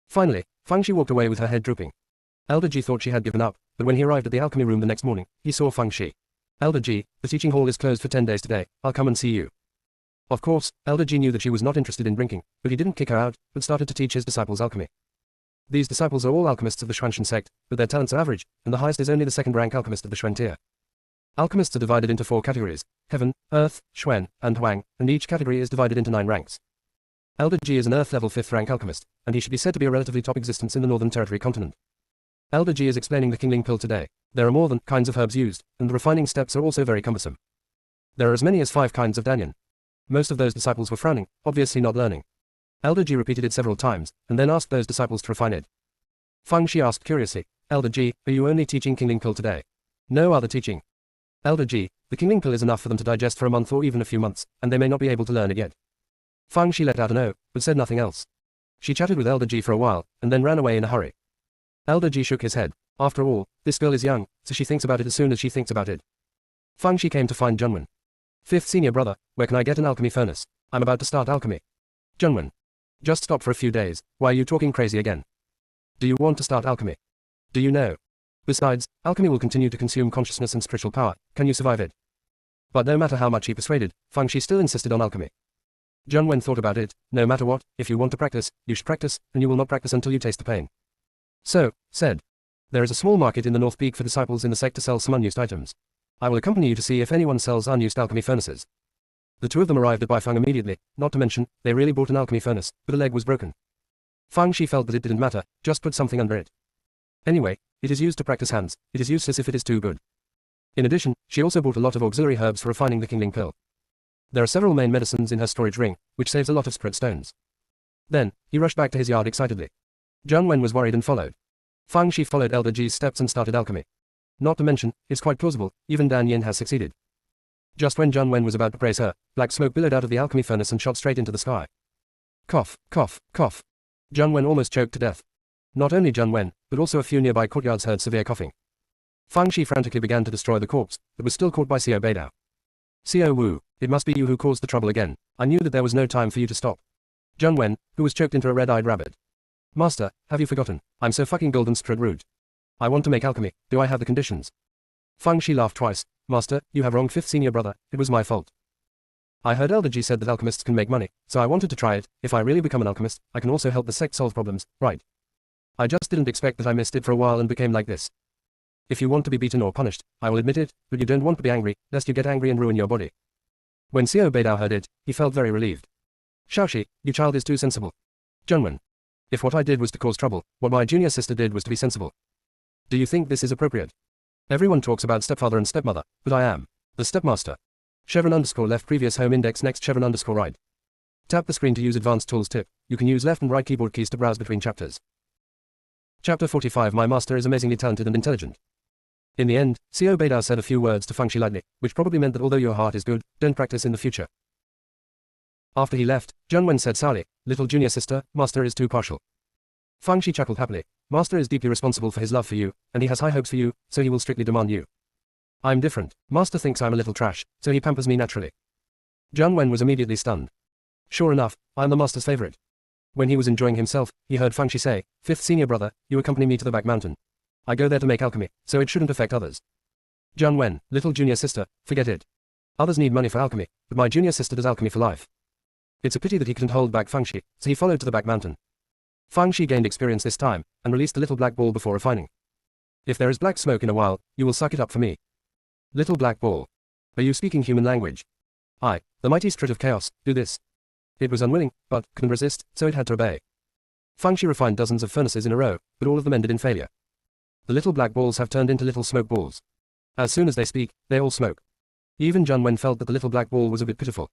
A: Finally, Fang Shi walked away with her head drooping. Elder Ji thought she had given up, but when he arrived at the alchemy room the next morning, he saw Fang Shi. Elder G, the teaching hall is closed for 10 days today, I'll come and see you. Of course, Elder G knew that she was not interested in drinking, but he didn't kick her out, but started to teach his disciples alchemy. These disciples are all alchemists of the Xuantian sect, but their talents are average, and the highest is only the second-rank alchemist of the Xuan tier. Alchemists are divided into 4 categories: Heaven, Earth, Xuan, and Huang, and each category is divided into 9 ranks. Elder G is an Earth-level 5th-rank alchemist, and he should be said to be a relatively top existence in the Northern Territory continent. Elder G is explaining the Kingling pill today. There are more than kinds of herbs used, and the refining steps are also very cumbersome. There are as many as 5 kinds of Danyan. Most of those disciples were frowning, obviously not learning. Elder G repeated it several times, and then asked those disciples to refine it. Fang Shi asked curiously, Elder G, are you only teaching Kingling pill today? No other teaching. Elder G, the Kingling pill is enough for them to digest for a month or even a few months, and they may not be able to learn it yet. Fang Shi let out an "oh," but said nothing else. She chatted with Elder G for a while, and then ran away in a hurry. Elder G shook his head. After all, this girl is young, so she thinks about it as soon as she thinks about it. Fang Shi came to find Junwen. 5th senior brother, where can I get an alchemy furnace? I'm about to start alchemy. Junwen. Just stop for a few days, why are you talking crazy again? Do you want to start alchemy? Do you know? Besides, alchemy will continue to consume consciousness and spiritual power, can you survive it? But no matter how much he persuaded, Fang Shi still insisted on alchemy. Junwen thought about it, no matter what, if you want to practice, you should practice, and you will not practice until you taste the pain. So, said. There is a small market in the North Peak for disciples in the sect to sell some unused items. I will accompany you to see if anyone sells unused alchemy furnaces. The 2 of them arrived at Baifeng immediately, not to mention, they really bought an alchemy furnace, but a leg was broken. Fang Shi felt that it didn't matter, just put something under it. Anyway, it is used to practice hands, it is useless if it is too good. In addition, she also bought a lot of auxiliary herbs for refining the Kingling pill. There are several main medicines in her storage ring, which saves a lot of spirit stones. Then, he rushed back to his yard excitedly. Junwen was worried and followed. Fang Shi followed Elder G's steps and started alchemy. Not to mention, it's quite plausible, even Dan Yin has succeeded. Just when Junwen was about to praise her, black smoke billowed out of the alchemy furnace and shot straight into the sky. Cough, cough, cough. Junwen almost choked to death. Not only Junwen, but also a few nearby courtyards heard severe coughing. Fang Shi frantically began to destroy the corpse, but was still caught by Xiao Beidao. Xiao Wu, it must be you who caused the trouble again. I knew that there was no time for you to stop. Junwen, who was choked into a red-eyed rabbit. Master, have you forgotten? I'm so fucking golden spirit root. I want to make alchemy, do I have the conditions? Fang Shi laughed twice. Master, you have wronged 5th senior brother, it was my fault. I heard Elder G said that alchemists can make money, so I wanted to try it. If I really become an alchemist, I can also help the sect solve problems, right? I just didn't expect that I missed it for a while and became like this. If you want to be beaten or punished, I will admit it, but you don't want to be angry, lest you get angry and ruin your body. When Xiao Beidao heard it, he felt very relieved. Shaoxi, you child is too sensible. Junwen. If what I did was to cause trouble, what my junior sister did was to be sensible. Do you think this is appropriate? Everyone talks about stepfather and stepmother, but I am the stepmaster. _left previous home index next _right. Tap the screen to use advanced tools tip. You can use left and right keyboard keys to browse between chapters. Chapter 45 My master is amazingly talented and intelligent. In the end, Xiao Beidao said a few words to Fang Shi lightly, which probably meant that although your heart is good, don't practice in the future. After he left, Junwen said sourly, little junior sister, master is too partial. Fang Shi chuckled happily. Master is deeply responsible for his love for you, and he has high hopes for you, so he will strictly demand you. I'm different. Master thinks I'm a little trash, so he pampers me naturally. Junwen was immediately stunned. Sure enough, I'm the master's favorite. When he was enjoying himself, he heard Fang Shi say, 5th senior brother, you accompany me to the back mountain. I go there to make alchemy, so it shouldn't affect others. Junwen, little junior sister, forget it. Others need money for alchemy, but my junior sister does alchemy for life. It's a pity that he couldn't hold back Fang Shi, so he followed to the back mountain. Fang Shi gained experience this time, and released a little black ball before refining. If there is black smoke in a while, you will suck it up for me. Little black ball. Are you speaking human language? I, the mighty spirit of chaos, do this. It was unwilling, but couldn't resist, so it had to obey. Fang Shi refined dozens of furnaces in a row, but all of them ended in failure. The little black balls have turned into little smoke balls. As soon as they speak, they all smoke. Even Junwen felt that the little black ball was a bit pitiful.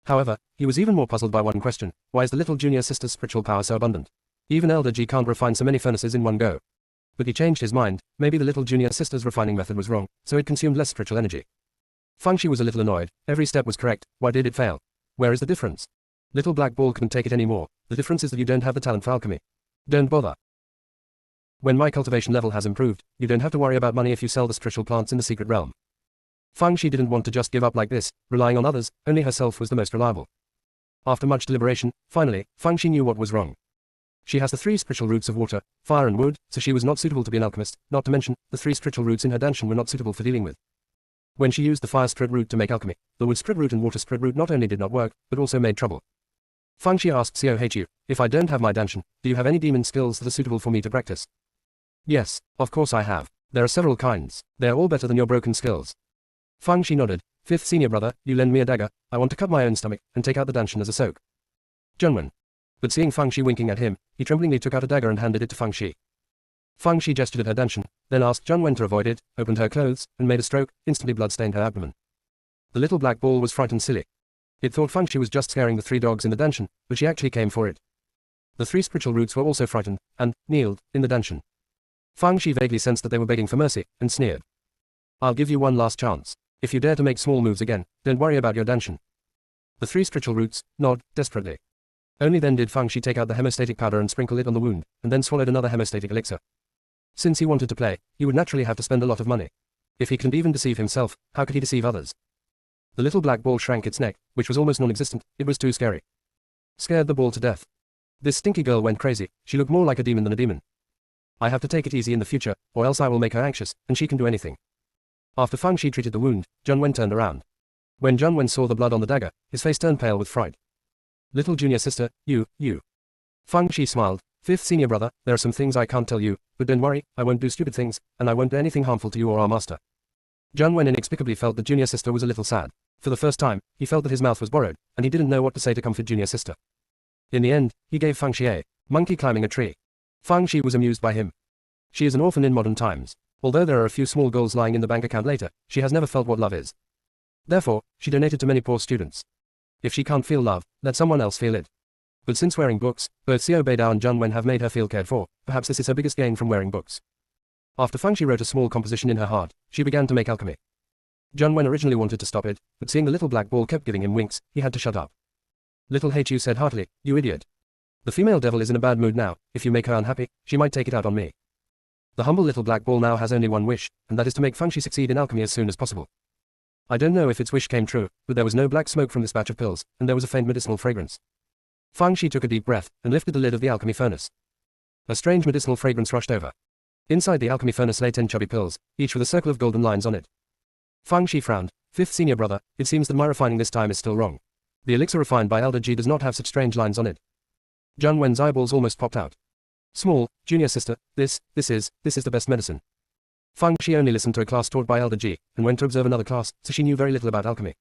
A: However, he was even more puzzled by one question: why is the little junior sister's spiritual power so abundant? Even Elder G can't refine so many furnaces in one go. But he changed his mind, maybe the little junior sister's refining method was wrong, so it consumed less spiritual energy. Fang Shi was a little annoyed, every step was correct, why did it fail? Where is the difference? Little black ball couldn't take it anymore, the difference is that you don't have the talent for alchemy. Don't bother. When my cultivation level has improved, you don't have to worry about money if you sell the spiritual plants in the secret realm. Fang Shi didn't want to just give up like this, relying on others, only herself was the most reliable. After much deliberation, finally, Fang Shi knew what was wrong. She has the 3 spiritual roots of water, fire and wood, so she was not suitable to be an alchemist, not to mention, the 3 spiritual roots in her danshan were not suitable for dealing with. When she used the fire spirit root to make alchemy, the wood spirit root and water spirit root not only did not work, but also made trouble. Fang Shi asked Xiao, if I don't have my danshan, do you have any demon skills that are suitable for me to practice? Yes, of course I have. There are several kinds. They are all better than your broken skills. Fang Shi nodded. Fifth senior brother, you lend me a dagger, I want to cut my own stomach, and take out the danshan as a soak. Junwen. But seeing Fang Shi winking at him, he tremblingly took out a dagger and handed it to Fang Shi. Fang Shi gestured at her danshan, then asked Junwen to avoid it, opened her clothes, and made a stroke, instantly blood stained her abdomen. The little black ball was frightened silly. It thought Fang Shi was just scaring the 3 dogs in the danshan, but she actually came for it. The 3 spiritual roots were also frightened, and kneeled in the danshan. Fang Shi vaguely sensed that they were begging for mercy, and sneered. I'll give you one last chance. If you dare to make small moves again, don't worry about your danshan. The 3 spiritual roots nod desperately. Only then did Fang Shi take out the hemostatic powder and sprinkle it on the wound, and then swallowed another hemostatic elixir. Since he wanted to play, he would naturally have to spend a lot of money. If he couldn't even deceive himself, how could he deceive others? The little black ball shrank its neck, which was almost non-existent. It was too scary. Scared the ball to death. This stinky girl went crazy. She looked more like a demon than a demon. I have to take it easy in the future, or else I will make her anxious, and she can do anything. After Fang Shi treated the wound, Junwen turned around. When Junwen saw the blood on the dagger, his face turned pale with fright. Little junior sister, you. Fang Shi smiled. Fifth senior brother, there are some things I can't tell you, but don't worry, I won't do stupid things, and I won't do anything harmful to you or our master. Junwen inexplicably felt that junior sister was a little sad. For the first time, he felt that his mouth was borrowed, and he didn't know what to say to comfort junior sister. In the end, he gave Fang Shi a monkey climbing a tree. Fang Shi was amused by him. She is an orphan in modern times. Although there are a few small goals lying in the bank account later, she has never felt what love is. Therefore, she donated to many poor students. If she can't feel love, let someone else feel it. But since wearing books, both Xiao Beidao and Junwen have made her feel cared for, perhaps this is her biggest gain from wearing books. After Fang Shi wrote a small composition in her heart, she began to make alchemy. Junwen originally wanted to stop it, but seeing the little black ball kept giving him winks, he had to shut up. Little Heichu said heartily, you idiot. The female devil is in a bad mood now. If you make her unhappy, she might take it out on me. The humble little black ball now has only one wish, and that is to make Fang Shi succeed in alchemy as soon as possible. I don't know if its wish came true, but there was no black smoke from this batch of pills, and there was a faint medicinal fragrance. Fang Shi took a deep breath, and lifted the lid of the alchemy furnace. A strange medicinal fragrance rushed over. Inside the alchemy furnace lay 10 chubby pills, each with a circle of golden lines on it. Fang Shi frowned. Fifth senior brother, it seems that my refining this time is still wrong. The elixir refined by Elder Ji does not have such strange lines on it. Junwen's eyeballs almost popped out. Small, junior sister, this is the best medicine. Fang Shi only listened to a class taught by Elder Ji, and went to observe another class, so she knew very little about alchemy.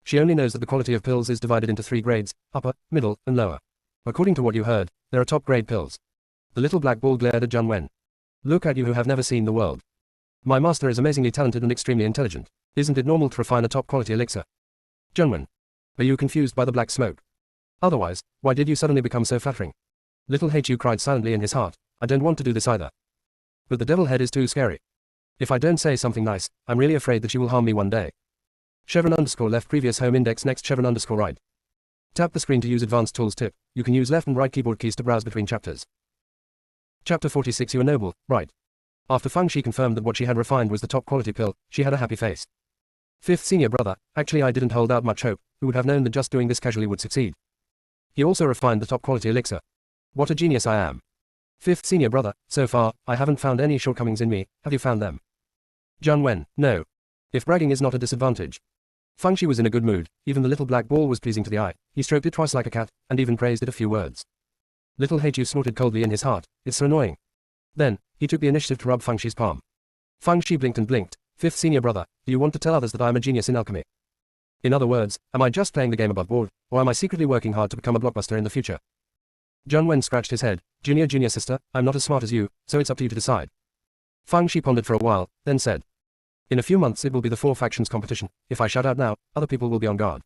A: She only knows that the quality of pills is divided into 3 grades, upper, middle, and lower. According to what you heard, there are top grade pills. The little black ball glared at Junwen. Look at you who have never seen the world. My master is amazingly talented and extremely intelligent. Isn't it normal to refine a top quality elixir? Junwen. Are you confused by the black smoke? Otherwise, why did you suddenly become so flattering? Little Heichu cried silently in his heart. I don't want to do this either. But the devil head is too scary. If I don't say something nice, I'm really afraid that she will harm me one day. Chevron _ left previous home index next Chevron _ right. Tap the screen to use advanced tools tip. You can use left and right keyboard keys to browse between chapters. Chapter 46 You are noble, right. After Fang Shi confirmed that what she had refined was the top quality pill, she had a happy face. Fifth senior brother, actually I didn't hold out much hope, who would have known that just doing this casually would succeed. He also refined the top quality elixir. What a genius I am. Fifth senior brother, so far, I haven't found any shortcomings in me, have you found them? Junwen, no. If bragging is not a disadvantage. Fang Shi was in a good mood, even the little black ball was pleasing to the eye, he stroked it twice like a cat, and even praised it a few words. Little Heichu snorted coldly in his heart, it's so annoying. Then, he took the initiative to rub Fang Shi's palm. Fang Shi blinked and blinked. Fifth senior brother, do you want to tell others that I am a genius in alchemy? In other words, am I just playing the game above board, or am I secretly working hard to become a blockbuster in the future? Junwen scratched his head. Junior sister, I'm not as smart as you, so it's up to you to decide. Fang Shi pondered for a while, then said. In a few months it will be the 4 factions competition. If I shout out now, other people will be on guard.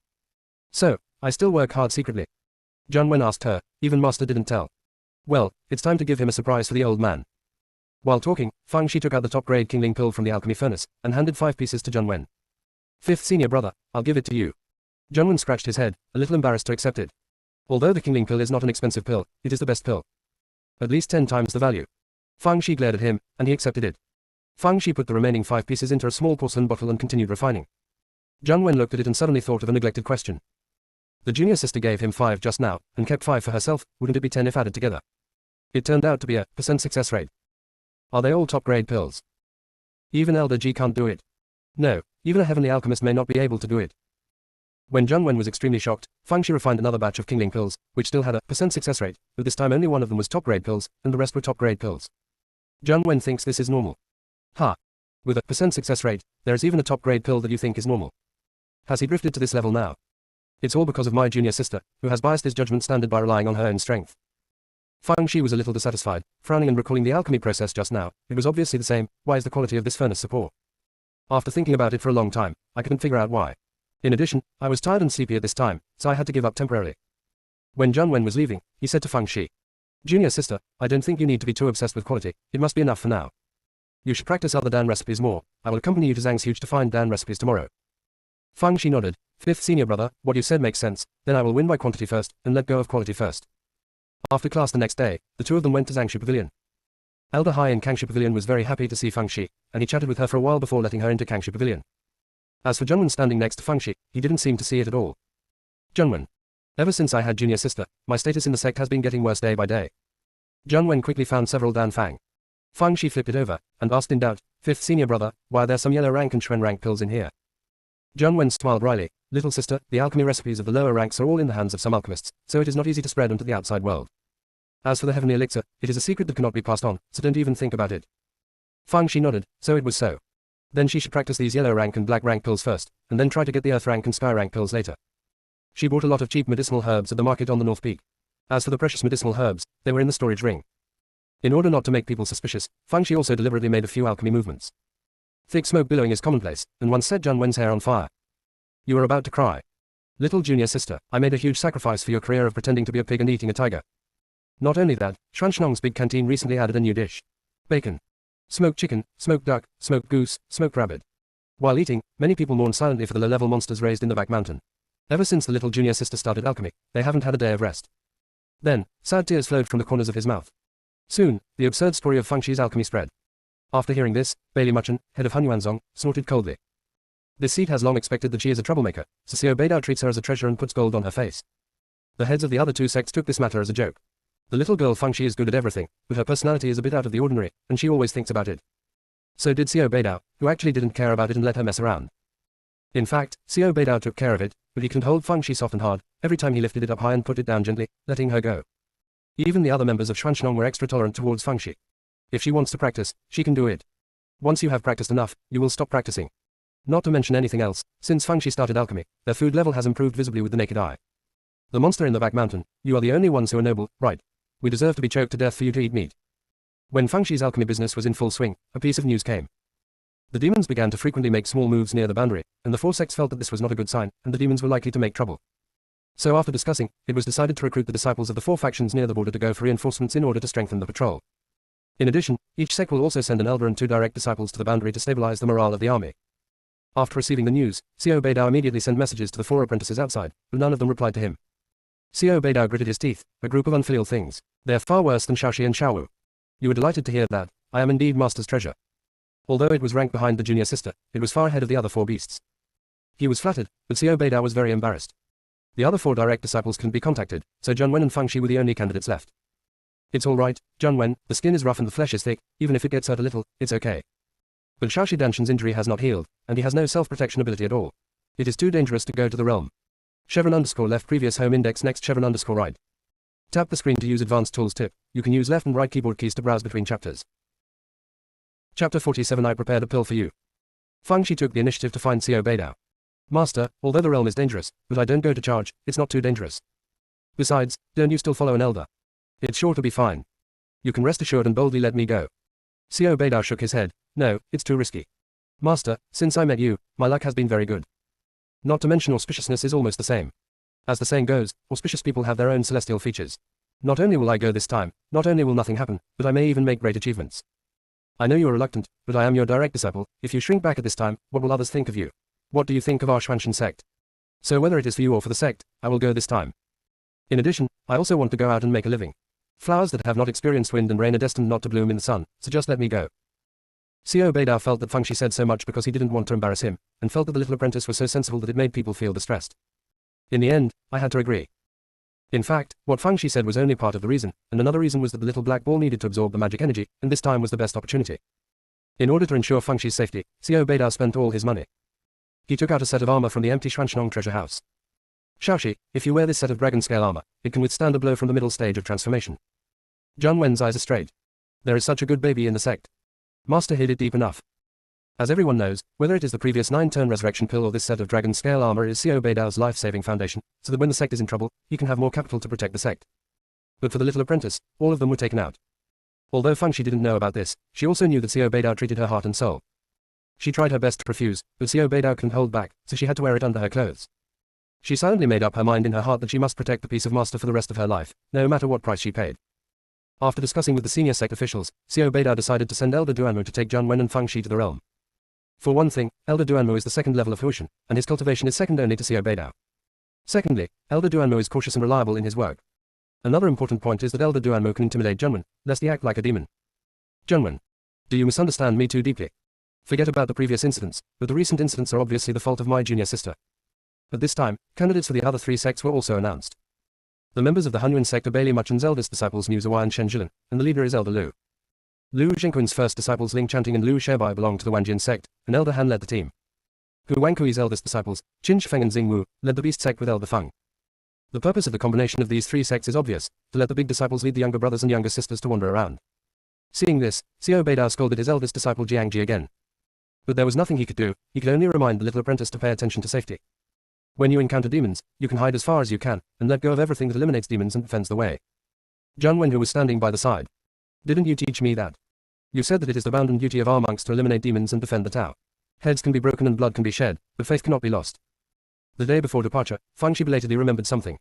A: So, I still work hard secretly. Junwen asked her, even master didn't tell. Well, it's time to give him a surprise for the old man. While talking, Fang Shi took out the top grade Kingling pill from the alchemy furnace, and handed 5 pieces to Junwen. Fifth senior brother, I'll give it to you. Junwen scratched his head, a little embarrassed to accept it. Although the Kingling pill is not an expensive pill, it is the best pill. At least 10 times the value. Fang Shi glared at him, and he accepted it. Fang Shi put the remaining 5 pieces into a small porcelain bottle and continued refining. Junwen looked at it and suddenly thought of a neglected question. The junior sister gave him 5 just now, and kept 5 for herself, wouldn't it be 10 if added together? It turned out to be a % success rate. Are they all top grade pills? Even Elder Ji can't do it. No, even a heavenly alchemist may not be able to do it. When Zhang Wen was extremely shocked, Fang Shi refined another batch of Kingling pills, which still had a % success rate, but this time only one of them was top-grade pills, and the rest were top-grade pills. Zhang Wen thinks this is normal. Ha! With a % success rate, there is even a top-grade pill that you think is normal. Has he drifted to this level now? It's all because of my junior sister, who has biased his judgment standard by relying on her own strength. Fang Shi was a little dissatisfied, frowning and recalling the alchemy process just now. It was obviously the same. Why is the quality of this furnace so poor? After thinking about it for a long time, I couldn't figure out why. In addition, I was tired and sleepy at this time, so I had to give up temporarily. When Zhang Wen was leaving, he said to Fang Shi, "Junior sister, I don't think you need to be too obsessed with quality. It must be enough for now. You should practice other Dan recipes more. I will accompany you to Zhang's Huge to find Dan recipes tomorrow." Fang Shi nodded. "Fifth senior brother, what you said makes sense. Then I will win by quantity first, and let go of quality first." After class the next day, the two of them went to Zhangshu Pavilion. Elder Hai in Kangshu Pavilion was very happy to see Fang Shi, and he chatted with her for a while before letting her into Kangshu Pavilion. As for Zhengwen standing next to Fang Shi, he didn't seem to see it at all. "Zhengwen. Ever since I had junior sister, my status in the sect has been getting worse day by day." Zhengwen quickly found several Dan Fang. Fang Shi flipped it over, and asked in doubt, "Fifth senior brother, why are there some yellow rank and Xuan rank pills in here?" Zhengwen smiled wryly. "Little sister, the alchemy recipes of the lower ranks are all in the hands of some alchemists, so it is not easy to spread them to the outside world. As for the heavenly elixir, it is a secret that cannot be passed on, so don't even think about it." Fang Shi nodded, so it was so. Then she should practice these yellow rank and black rank pills first, and then try to get the earth rank and sky rank pills later. She bought a lot of cheap medicinal herbs at the market on the North Peak. As for the precious medicinal herbs, they were in the storage ring. In order not to make people suspicious, Fang Shi also deliberately made a few alchemy movements. Thick smoke billowing is commonplace, and once set Zhang Wen's hair on fire. "You are about to cry. Little junior sister, I made a huge sacrifice for your career of pretending to be a pig and eating a tiger. Not only that, Xuanshnong's big canteen recently added a new dish. Bacon. Smoked chicken, smoked duck, smoked goose, smoked rabbit. While eating, many people mourn silently for the low-level monsters raised in the back mountain. Ever since the little junior sister started alchemy, they haven't had a day of rest." Then, sad tears flowed from the corners of his mouth. Soon, the absurd story of Fang Shi's alchemy spread. After hearing this, Bailey Muchen, head of Hunyuanzong, snorted coldly. This seat has long expected that she is a troublemaker, so Xiao Beidao treats her as a treasure and puts gold on her face. The heads of the other two sects took this matter as a joke. The little girl Fang Shi is good at everything, but her personality is a bit out of the ordinary, and she always thinks about it. So did Xiao Beidao, who actually didn't care about it and let her mess around. In fact, Xiao Beidao took care of it, but he couldn't hold Fang Shi soft and hard, every time he lifted it up high and put it down gently, letting her go. Even the other members of Xuanshnong were extra tolerant towards Fang Shi. If she wants to practice, she can do it. Once you have practiced enough, you will stop practicing. Not to mention anything else, since Fang Shi started alchemy, their food level has improved visibly with the naked eye. "The monster in the back mountain, you are the only ones who are noble, right? We deserve to be choked to death for you to eat meat." When Fang Shi's alchemy business was in full swing, a piece of news came. The demons began to frequently make small moves near the boundary, and the four sects felt that this was not a good sign, and the demons were likely to make trouble. So after discussing, it was decided to recruit the disciples of the four factions near the border to go for reinforcements in order to strengthen the patrol. In addition, each sect will also send an elder and 2 direct disciples to the boundary to stabilize the morale of the army. After receiving the news, Xiao Beidao immediately sent messages to the 4 apprentices outside, but none of them replied to him. Xiao Beidao gritted his teeth. "A group of unfilial things. They're far worse than Shaoxi and Xiaowu. You were delighted to hear that. I am indeed Master's treasure." Although it was ranked behind the junior sister, it was far ahead of the other 4 beasts. He was flattered, but Xiao Beidao was very embarrassed. The other 4 direct disciples couldn't be contacted, so Zhang Wen and Fang Shi were the only candidates left. "It's all right, Zhang Wen, the skin is rough and the flesh is thick, even if it gets hurt a little, it's okay. But Shaoxi Danshan's injury has not healed, and he has no self-protection ability at all. It is too dangerous to go to the realm. Chevron_left previous home index next Chevron_right. Tap the screen to use advanced tools tip. You can use left and right keyboard keys to browse between chapters." Chapter 47 I prepared a pill for you. Fang Shi took the initiative to find Xiao Beidao. "Master, although the realm is dangerous, but I don't go to charge, it's not too dangerous. Besides, don't you still follow an elder? It's sure to be fine. You can rest assured and boldly let me go." Xiao Beidao shook his head. "No, it's too risky. Master, since I met you, my luck has been very good. Not to mention auspiciousness is almost the same. As the saying goes, auspicious people have their own celestial features. Not only will I go this time, not only will nothing happen, but I may even make great achievements. I know you are reluctant, but I am your direct disciple. If you shrink back at this time, what will others think of you? What do you think of our Xuanshan sect? So whether it is for you or for the sect, I will go this time. In addition, I also want to go out and make a living. Flowers that have not experienced wind and rain are destined not to bloom in the sun, so just let me go." Xiao Beidao felt that Fang Shi said so much because he didn't want to embarrass him, and felt that the little apprentice was so sensible that it made people feel distressed. In the end, I had to agree. In fact, what Fang Shi said was only part of the reason, and another reason was that the little black ball needed to absorb the magic energy, and this time was the best opportunity. In order to ensure Fang Shi's safety, Xiao Beidao spent all his money. He took out a set of armor from the empty Xuanshnong treasure house. Shaoxi, if you wear this set of dragon scale armor, it can withstand a blow from the middle stage of transformation. Zhang Wen's eyes are straight. There is such a good baby in the sect. Master hid it deep enough. As everyone knows, whether it is the previous 9-turn resurrection pill or this set of dragon scale armor is Xiao Beidao's life-saving foundation, so that when the sect is in trouble, he can have more capital to protect the sect. But for the little apprentice, all of them were taken out. Although Feng Shi didn't know about this, she also knew that Xiao Beidao treated her heart and soul. She tried her best to refuse, but Xiao Beidao couldn't hold back, so she had to wear it under her clothes. She silently made up her mind in her heart that she must protect the peace of Master for the rest of her life, no matter what price she paid. After discussing with the senior sect officials, Xiao Beidao decided to send Elder Duanmu to take Zhang Wen and Feng Shi to the realm. For one thing, Elder Duanmu is the second level of Huishan, and his cultivation is second only to Xiao Beidao. Secondly, Elder Duanmu is cautious and reliable in his work. Another important point is that Elder Duanmu can intimidate Zhengwen, lest he act like a demon. Zhengwen, do you misunderstand me too deeply? Forget about the previous incidents, but the recent incidents are obviously the fault of my junior sister. At this time, candidates for the other 3 sects were also announced. The members of the Hunyuan sect are Bailey Muchen's eldest disciples Mu Ziwai and Shen Zhilan, and the leader is Elder Lu. Lu Zhengquin's first disciples Ling Chanting and Lu Shebai belong to the Wanjian sect, and Elder Han led the team. Hu Wangkui's eldest disciples, Qin Shifeng and Xing Wu, led the beast sect with Elder Feng. The purpose of the combination of these 3 sects is obvious, to let the big disciples lead the younger brothers and younger sisters to wander around. Seeing this, Xiao Beidao scolded his eldest disciple Jiangji again. But there was nothing he could do, he could only remind the little apprentice to pay attention to safety. When you encounter demons, you can hide as far as you can, and let go of everything that eliminates demons and defends the way. Zhang Wen, who was standing by the side. Didn't you teach me that? You said that it is the bounden duty of our monks to eliminate demons and defend the Tao. Heads can be broken and blood can be shed, but faith cannot be lost. The day before departure, Feng Shi belatedly remembered something.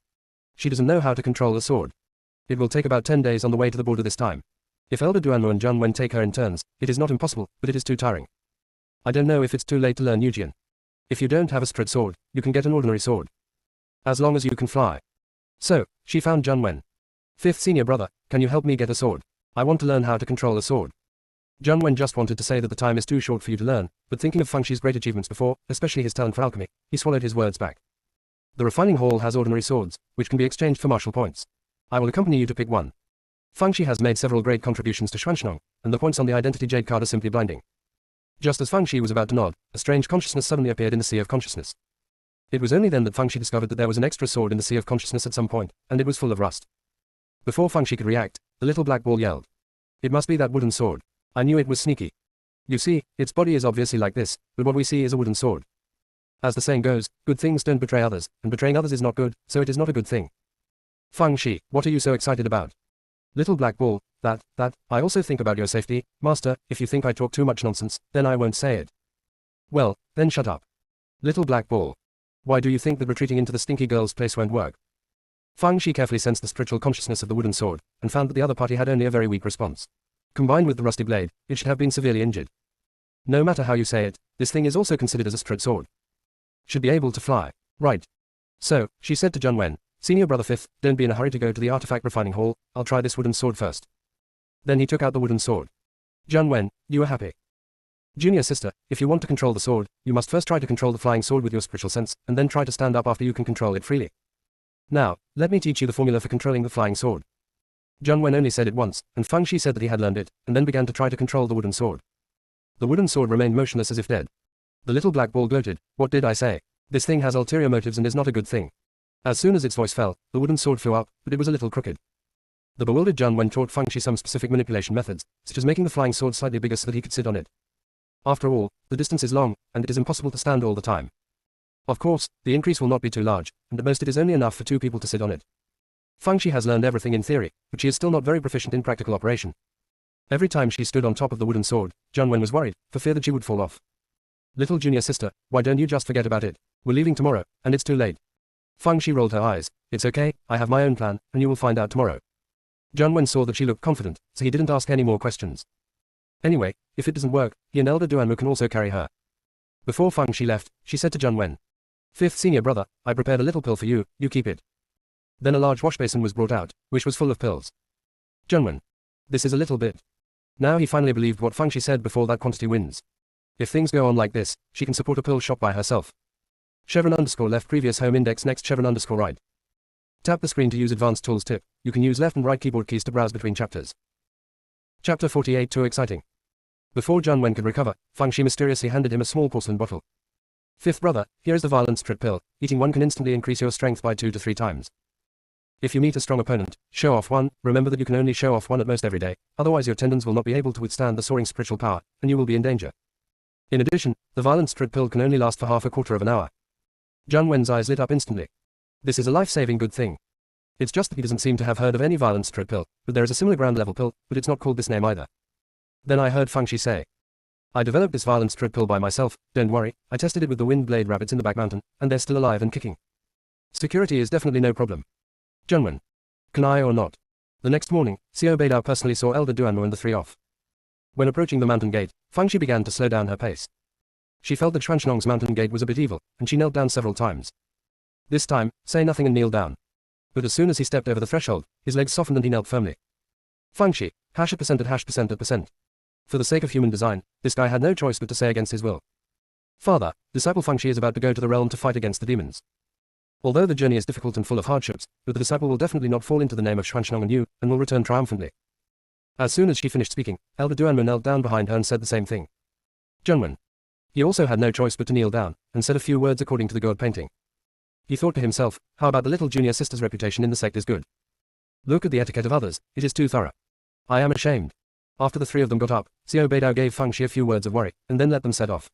A: She doesn't know how to control the sword. It will take about 10 days on the way to the border this time. If Elder Duanmu and Zhang Wen take her in turns, it is not impossible, but it is too tiring. I don't know if it's too late to learn Yujian. If you don't have a spirit sword, you can get an ordinary sword. As long as you can fly. So, she found Zhang Wen. 5th senior brother, can you help me get a sword? I want to learn how to control a sword. Zhang Wen just wanted to say that the time is too short for you to learn, but thinking of Feng Shi's great achievements before, especially his talent for alchemy, he swallowed his words back. The refining hall has ordinary swords, which can be exchanged for martial points. I will accompany you to pick one. Feng Shi has made several great contributions to Xuanshnong, and the points on the identity jade card are simply blinding. Just as Feng Shi was about to nod, a strange consciousness suddenly appeared in the sea of consciousness. It was only then that Feng Shi discovered that there was an extra sword in the sea of consciousness at some point, and it was full of rust. Before Feng Shi could react, the little black ball yelled. It must be that wooden sword. I knew it was sneaky. You see, its body is obviously like this, but what we see is a wooden sword. As the saying goes, good things don't betray others, and betraying others is not good, so it is not a good thing. Feng Shi, what are you so excited about? Little black ball, that, I also think about your safety, master, if you think I talk too much nonsense, then I won't say it. Well, then shut up. Little black ball. Why do you think that retreating into the stinky girl's place won't work? Feng Shi carefully sensed the spiritual consciousness of the wooden sword, and found that the other party had only a very weak response. Combined with the rusty blade, it should have been severely injured. No matter how you say it, this thing is also considered as a spirit sword. Should be able to fly. Right. So, she said to Zhang Wen, Senior brother 5th, don't be in a hurry to go to the artifact refining hall, I'll try this wooden sword first. Then he took out the wooden sword. Zhang Wen, you are happy. Junior sister, if you want to control the sword, you must first try to control the flying sword with your spiritual sense, and then try to stand up after you can control it freely. Now, let me teach you the formula for controlling the flying sword. Zhang Wen only said it once, and Feng Shi said that he had learned it, and then began to try to control the wooden sword. The wooden sword remained motionless as if dead. The little black ball gloated, what did I say? This thing has ulterior motives and is not a good thing. As soon as its voice fell, the wooden sword flew up, but it was a little crooked. The bewildered Zhang Wen taught Feng Shi some specific manipulation methods, such as making the flying sword slightly bigger so that he could sit on it. After all, the distance is long, and it is impossible to stand all the time. Of course, the increase will not be too large, and at most it is only enough for 2 people to sit on it. Feng Shi has learned everything in theory, but she is still not very proficient in practical operation. Every time she stood on top of the wooden sword, Zhang Wen was worried, for fear that she would fall off. Little junior sister, why don't you just forget about it? We're leaving tomorrow, and it's too late. Feng Shi rolled her eyes. It's okay, I have my own plan, and you will find out tomorrow. Zhang Wen saw that she looked confident, so he didn't ask any more questions. Anyway, if it doesn't work, he and Elder Duanmu can also carry her. Before Feng Shi left, she said to Zhang Wen. 5th senior brother, I prepared a little pill for you, you keep it. Then a large wash basin was brought out, which was full of pills. Zhang Wen. This is a little bit. Now he finally believed what Feng Shi said before that quantity wins. If things go on like this, she can support a pill shop by herself. Chevron _left previous home index next Chevron _right. Tap the screen to use advanced tools tip. You can use left and right keyboard keys to browse between chapters. Chapter 48 too exciting. Before Zhang Wen could recover, Feng Shi mysteriously handed him a small porcelain bottle. Fifth brother, here is the violent strip pill. Eating one can instantly increase your strength by 2 to 3 times. If you meet a strong opponent, show off one. Remember that you can only show off one at most every day, otherwise your tendons will not be able to withstand the soaring spiritual power, and you will be in danger. In addition, the violent strip pill can only last for half a quarter of an hour. Jun Wen's eyes lit up instantly. This is a life-saving good thing. It's just that he doesn't seem to have heard of any violent strip pill, but there is a similar ground level pill, but it's not called this name either. Then I heard Feng Shi say, I developed this violent strip pill by myself, don't worry, I tested it with the wind blade rabbits in the back mountain, and they're still alive and kicking. Security is definitely no problem. Junwen. Can I or not? The next morning, Xiao Beidao personally saw Elder Duanmo and the three off. When approaching the mountain gate, Feng Shi began to slow down her pace. She felt that Xuanshnong's mountain gate was a bit evil, and she knelt down several times. This time, say nothing and kneel down. But as soon as he stepped over the threshold, his legs softened and he knelt firmly. Feng Shi, hash percent at hash percent at percent. For the sake of human design, this guy had no choice but to say against his will. Father, disciple Feng Shi is about to go to the realm to fight against the demons. Although the journey is difficult and full of hardships, but the disciple will definitely not fall into the name of Xuanshnong and you, and will return triumphantly. As soon as she finished speaking, Elder Duanmo knelt down behind her and said the same thing. Junwen. He also had no choice but to kneel down, and said a few words according to the god painting. He thought to himself, how about the little junior sister's reputation in the sect is good. Look at the etiquette of others, it is too thorough. I am ashamed. After the three of them got up, Xiao Beidao gave Feng Shi a few words of worry, and then let them set off.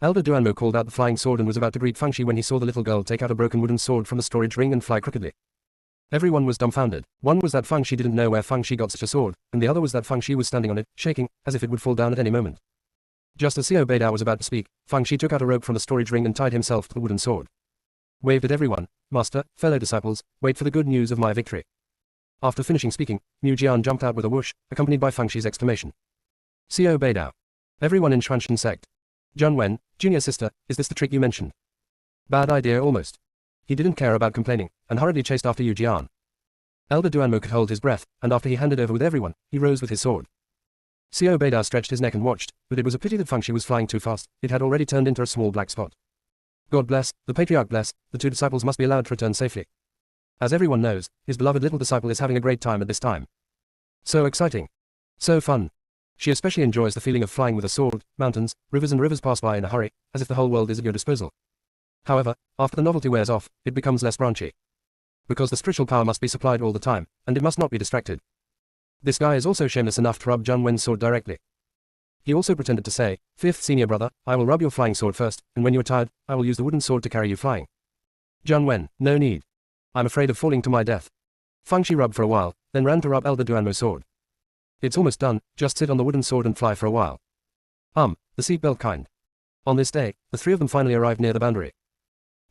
A: Elder Duanmo called out the flying sword and was about to greet Feng Shi when he saw the little girl take out a broken wooden sword from the storage ring and fly crookedly. Everyone was dumbfounded. One was that Feng Shi didn't know where Feng Shi got such a sword, and the other was that Feng Shi was standing on it, shaking, as if it would fall down at any moment. Just as Xiao Beidao was about to speak, Feng Shi took out a rope from the storage ring and tied himself to the wooden sword. Waved at everyone, Master, fellow disciples, wait for the good news of my victory. After finishing speaking, Mu Jian jumped out with a whoosh, accompanied by Feng Shi's exclamation. Xiao Beidao. Everyone in Xuanshan Sect. Jun Wen, junior sister, is this the trick you mentioned? Bad idea almost. He didn't care about complaining, and hurriedly chased after Yu Jian. Elder Duanmo could hold his breath, and after he handed over with everyone, he rose with his sword. Xiao Beidao stretched his neck and watched, but it was a pity that Feng Shi was flying too fast, it had already turned into a small black spot. God bless, the patriarch bless, the two disciples must be allowed to return safely. As everyone knows, his beloved little disciple is having a great time at this time. So exciting. So fun. She especially enjoys the feeling of flying with a sword, mountains, rivers and rivers pass by in a hurry, as if the whole world is at your disposal. However, after the novelty wears off, it becomes less branchy. Because the spiritual power must be supplied all the time, and it must not be distracted. This guy is also shameless enough to rub Jun Wen's sword directly. He also pretended to say, fifth senior brother, I will rub your flying sword first, and when you are tired, I will use the wooden sword to carry you flying. Jun Wen, no need. I'm afraid of falling to my death. Feng Shi rubbed for a while, then ran to rub Elder Duanmo's sword. It's almost done, just sit on the wooden sword and fly for a while. The seatbelt kind. On this day, the three of them finally arrived near the boundary.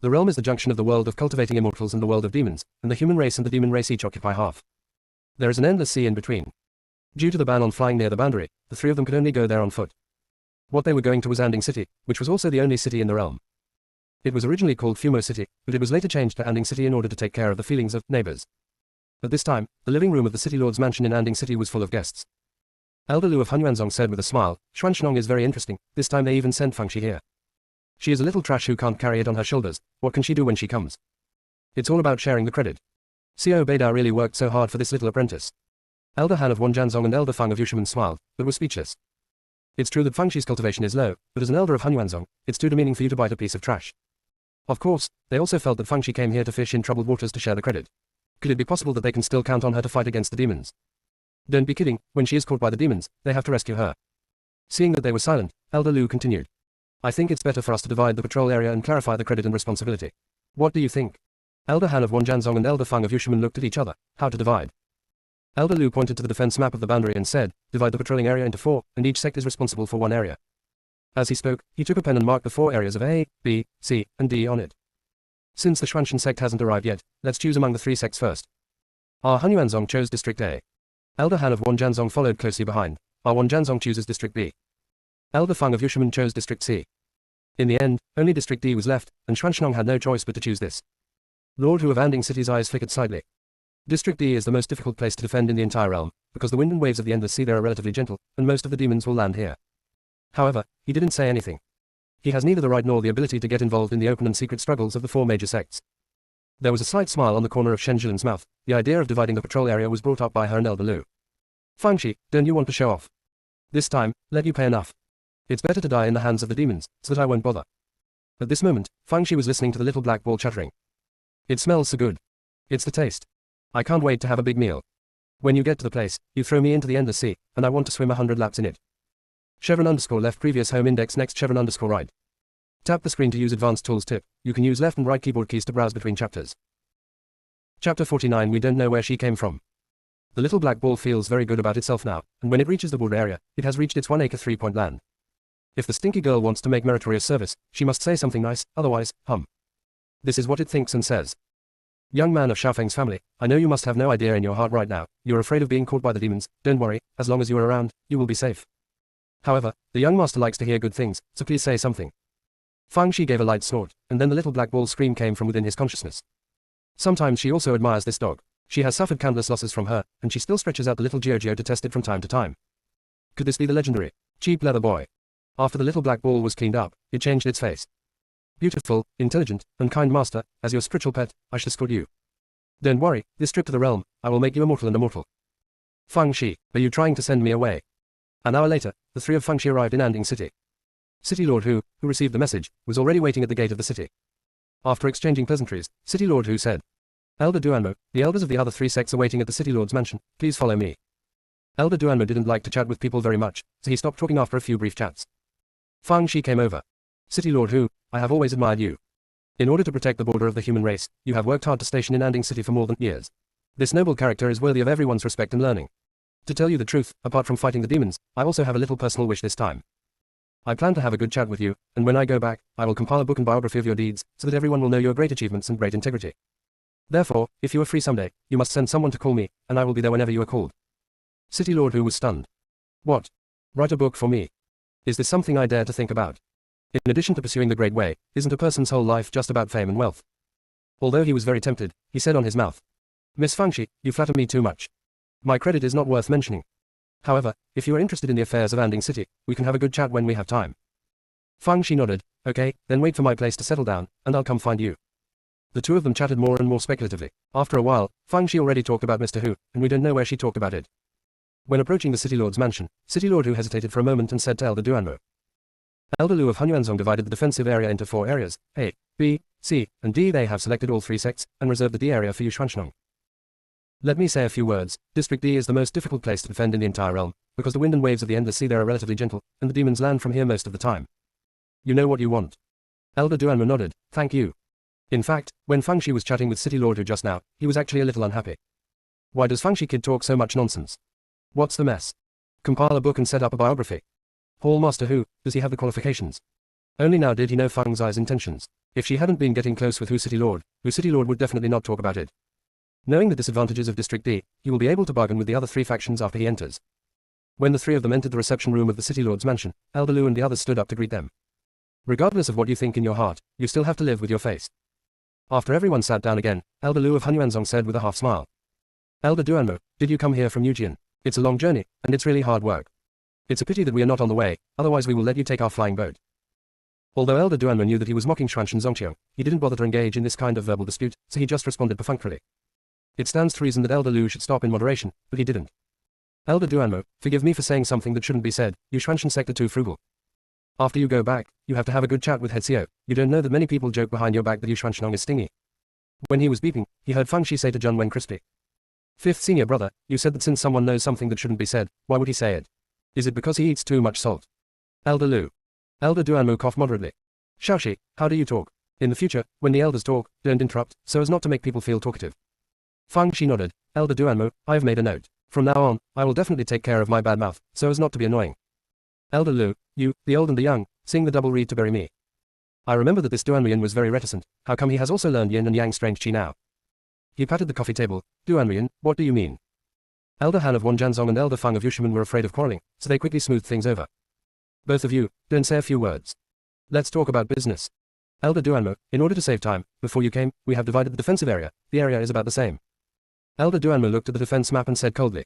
A: The realm is the junction of the world of cultivating immortals and the world of demons, and the human race and the demon race each occupy half. There is an endless sea in between. Due to the ban on flying near the boundary, the three of them could only go there on foot. What they were going to was Anding City, which was also the only city in the realm. It was originally called Fumo City, but it was later changed to Anding City in order to take care of the feelings of neighbors. At this time, the living room of the city lord's mansion in Anding City was full of guests. Elder Lu of Hunyuanzong said with a smile, Xuanshnong is very interesting, this time they even sent Feng Shi here. She is a little trash who can't carry it on her shoulders, what can she do when she comes? It's all about sharing the credit. Xiao Beidao really worked so hard for this little apprentice. Elder Han of Wanjianzong and Elder Feng of Yushimen smiled, but were speechless. It's true that Feng Shi's cultivation is low, but as an elder of Hunyuanzong, it's too demeaning for you to bite a piece of trash. Of course, they also felt that Feng Shi came here to fish in troubled waters to share the credit. Could it be possible that they can still count on her to fight against the demons? Don't be kidding, when she is caught by the demons, they have to rescue her. Seeing that they were silent, Elder Lu continued. I think it's better for us to divide the patrol area and clarify the credit and responsibility. What do you think? Elder Han of Wanjianzong and Elder Feng of Yushimen looked at each other. How to divide? Elder Lu pointed to the defense map of the boundary and said, divide the patrolling area into 4, and each sect is responsible for one area. As he spoke, he took a pen and marked the 4 areas of A, B, C, and D on it. Since the Xuanshan sect hasn't arrived yet, let's choose among the 3 sects first. Our Hunyuanzong chose District A. Elder Han of Wanjianzong followed closely behind. Our Wanjianzong chooses District B. Elder Feng of Yushimen chose District C. In the end, only District D was left, and Xuanshnong had no choice but to choose this. Lord Hu of Anding City's eyes flickered slightly. District D is the most difficult place to defend in the entire realm, because the wind and waves of the endless sea there are relatively gentle, and most of the demons will land here. However, he didn't say anything. He has neither the right nor the ability to get involved in the open and secret struggles of the 4 major sects. There was a slight smile on the corner of Shen Jilin's mouth. The idea of dividing the patrol area was brought up by her and Elder Lu. Feng Shi, don't you want to show off? This time, let you pay enough. It's better to die in the hands of the demons, so that I won't bother. At this moment, Fang Shi was listening to the little black ball chattering. It smells so good. It's the taste. I can't wait to have a big meal. When you get to the place, you throw me into the endless sea, and I want to swim 100 laps in it. _left previous home index next _right. Tap the screen to use advanced tools tip. You can use left and right keyboard keys to browse between chapters. Chapter 49 We don't know where she came from. The little black ball feels very good about itself now, and when it reaches the border area, it has reached its 1-acre 3-point land. If the stinky girl wants to make meritorious service, she must say something nice, otherwise, This is what it thinks and says. Young man of Xiaofeng's family, I know you must have no idea in your heart right now, you're afraid of being caught by the demons, don't worry, as long as you are around, you will be safe. However, the young master likes to hear good things, so please say something. Fang Shi gave a light snort, and then the little black ball scream came from within his consciousness. Sometimes she also admires this dog. She has suffered countless losses from her, and she still stretches out the little Jiao to test it from time to time. Could this be the legendary, cheap leather boy? After the little black ball was cleaned up, it changed its face. Beautiful, intelligent, and kind master, as your spiritual pet, I shall escort you. Don't worry, this trip to the realm, I will make you immortal and immortal. Fang Shi, are you trying to send me away? An hour later, the three of Fang Shi arrived in Anding City. City Lord Hu, who received the message, was already waiting at the gate of the city. After exchanging pleasantries, City Lord Hu said, Elder Duanmo, the elders of the other 3 sects are waiting at the City Lord's mansion, please follow me. Elder Duanmo didn't like to chat with people very much, so he stopped talking after a few brief chats. Fang Shi came over. City Lord Hu, I have always admired you. In order to protect the border of the human race, you have worked hard to station in Anding City for more than years. This noble character is worthy of everyone's respect and learning. To tell you the truth, apart from fighting the demons, I also have a little personal wish this time. I plan to have a good chat with you, and when I go back, I will compile a book and biography of your deeds, so that everyone will know your great achievements and great integrity. Therefore, if you are free someday, you must send someone to call me, and I will be there whenever you are called. City Lord Hu was stunned. What? Write a book for me? Is this something I dare to think about? In addition to pursuing the great way, isn't a person's whole life just about fame and wealth? Although he was very tempted, he said on his mouth, Miss Fang Shi, you flatter me too much. My credit is not worth mentioning. However, if you are interested in the affairs of Anding City, we can have a good chat when we have time. Fang Shi nodded, okay, then wait for my place to settle down, and I'll come find you. The two of them chatted more and more speculatively. After a while, Fang Shi already talked about Mr. Hu, and we don't know where she talked about it. When approaching the City Lord's mansion, City Lord Hu hesitated for a moment and said to Elder Duanmo. Elder Lu of Hunyuanzong divided the defensive area into 4 areas, A, B, C, and D. They have selected all 3 sects, and reserved the D area for Yushuanshnong. Let me say a few words. District D is the most difficult place to defend in the entire realm, because the wind and waves of the endless sea there are relatively gentle, and the demons land from here most of the time. You know what you want. Elder Duanmo nodded, thank you. In fact, when Fang Shi was chatting with City Lord Hu just now, he was actually a little unhappy. Why does Fang Shi kid talk so much nonsense? What's the mess? Compile a book and set up a biography. Hall Master Hu, does he have the qualifications? Only now did he know Fang Zai's intentions. If she hadn't been getting close with Hu City Lord would definitely not talk about it. Knowing the disadvantages of District D, he will be able to bargain with the other 3 factions after he enters. When the 3 of them entered the reception room of the City Lord's mansion, Elder Lu and the others stood up to greet them. Regardless of what you think in your heart, you still have to live with your face. After everyone sat down again, Elder Lu of Hunyuanzong said with a half smile. Elder Duanmo, did you come here from Yujian? It's a long journey, and it's really hard work. It's a pity that we are not on the way, otherwise we will let you take our flying boat. Although Elder Duanmo knew that he was mocking Xuanshan Zongqiu, he didn't bother to engage in this kind of verbal dispute, so he just responded perfunctorily. It stands to reason that Elder Lu should stop in moderation, but he didn't. Elder Duanmo, forgive me for saying something that shouldn't be said, Yushuanshan sect are too frugal. After you go back, you have to have a good chat with Head Xiao. You don't know that many people joke behind your back that Yushuanshan is stingy. When he was beeping, he heard Fang Shi say to Jun Wen crisply. 5th senior brother, you said that since someone knows something that shouldn't be said, why would he say it? Is it because he eats too much salt? Elder Lu. Elder Duanmo coughed moderately. Xiaoxi, how do you talk? In the future, when the elders talk, don't interrupt, so as not to make people feel talkative. Fang Shi nodded. Elder Duanmo, I have made a note. From now on, I will definitely take care of my bad mouth, so as not to be annoying. Elder Lu, you, the old and the young, sing the double reed to bury me. I remember that this Duanrian was very reticent. How come he has also learned yin and yang strange qi now? He patted the coffee table. Duanrian, what do you mean? Elder Han of Wanjanzong and Elder Fang of Yushimen were afraid of quarreling, so they quickly smoothed things over. Both of you, don't say a few words. Let's talk about business. Elder Duanmo, in order to save time, before you came, we have divided the defensive area. The area is about the same. Elder Duanmo looked at the defense map and said coldly.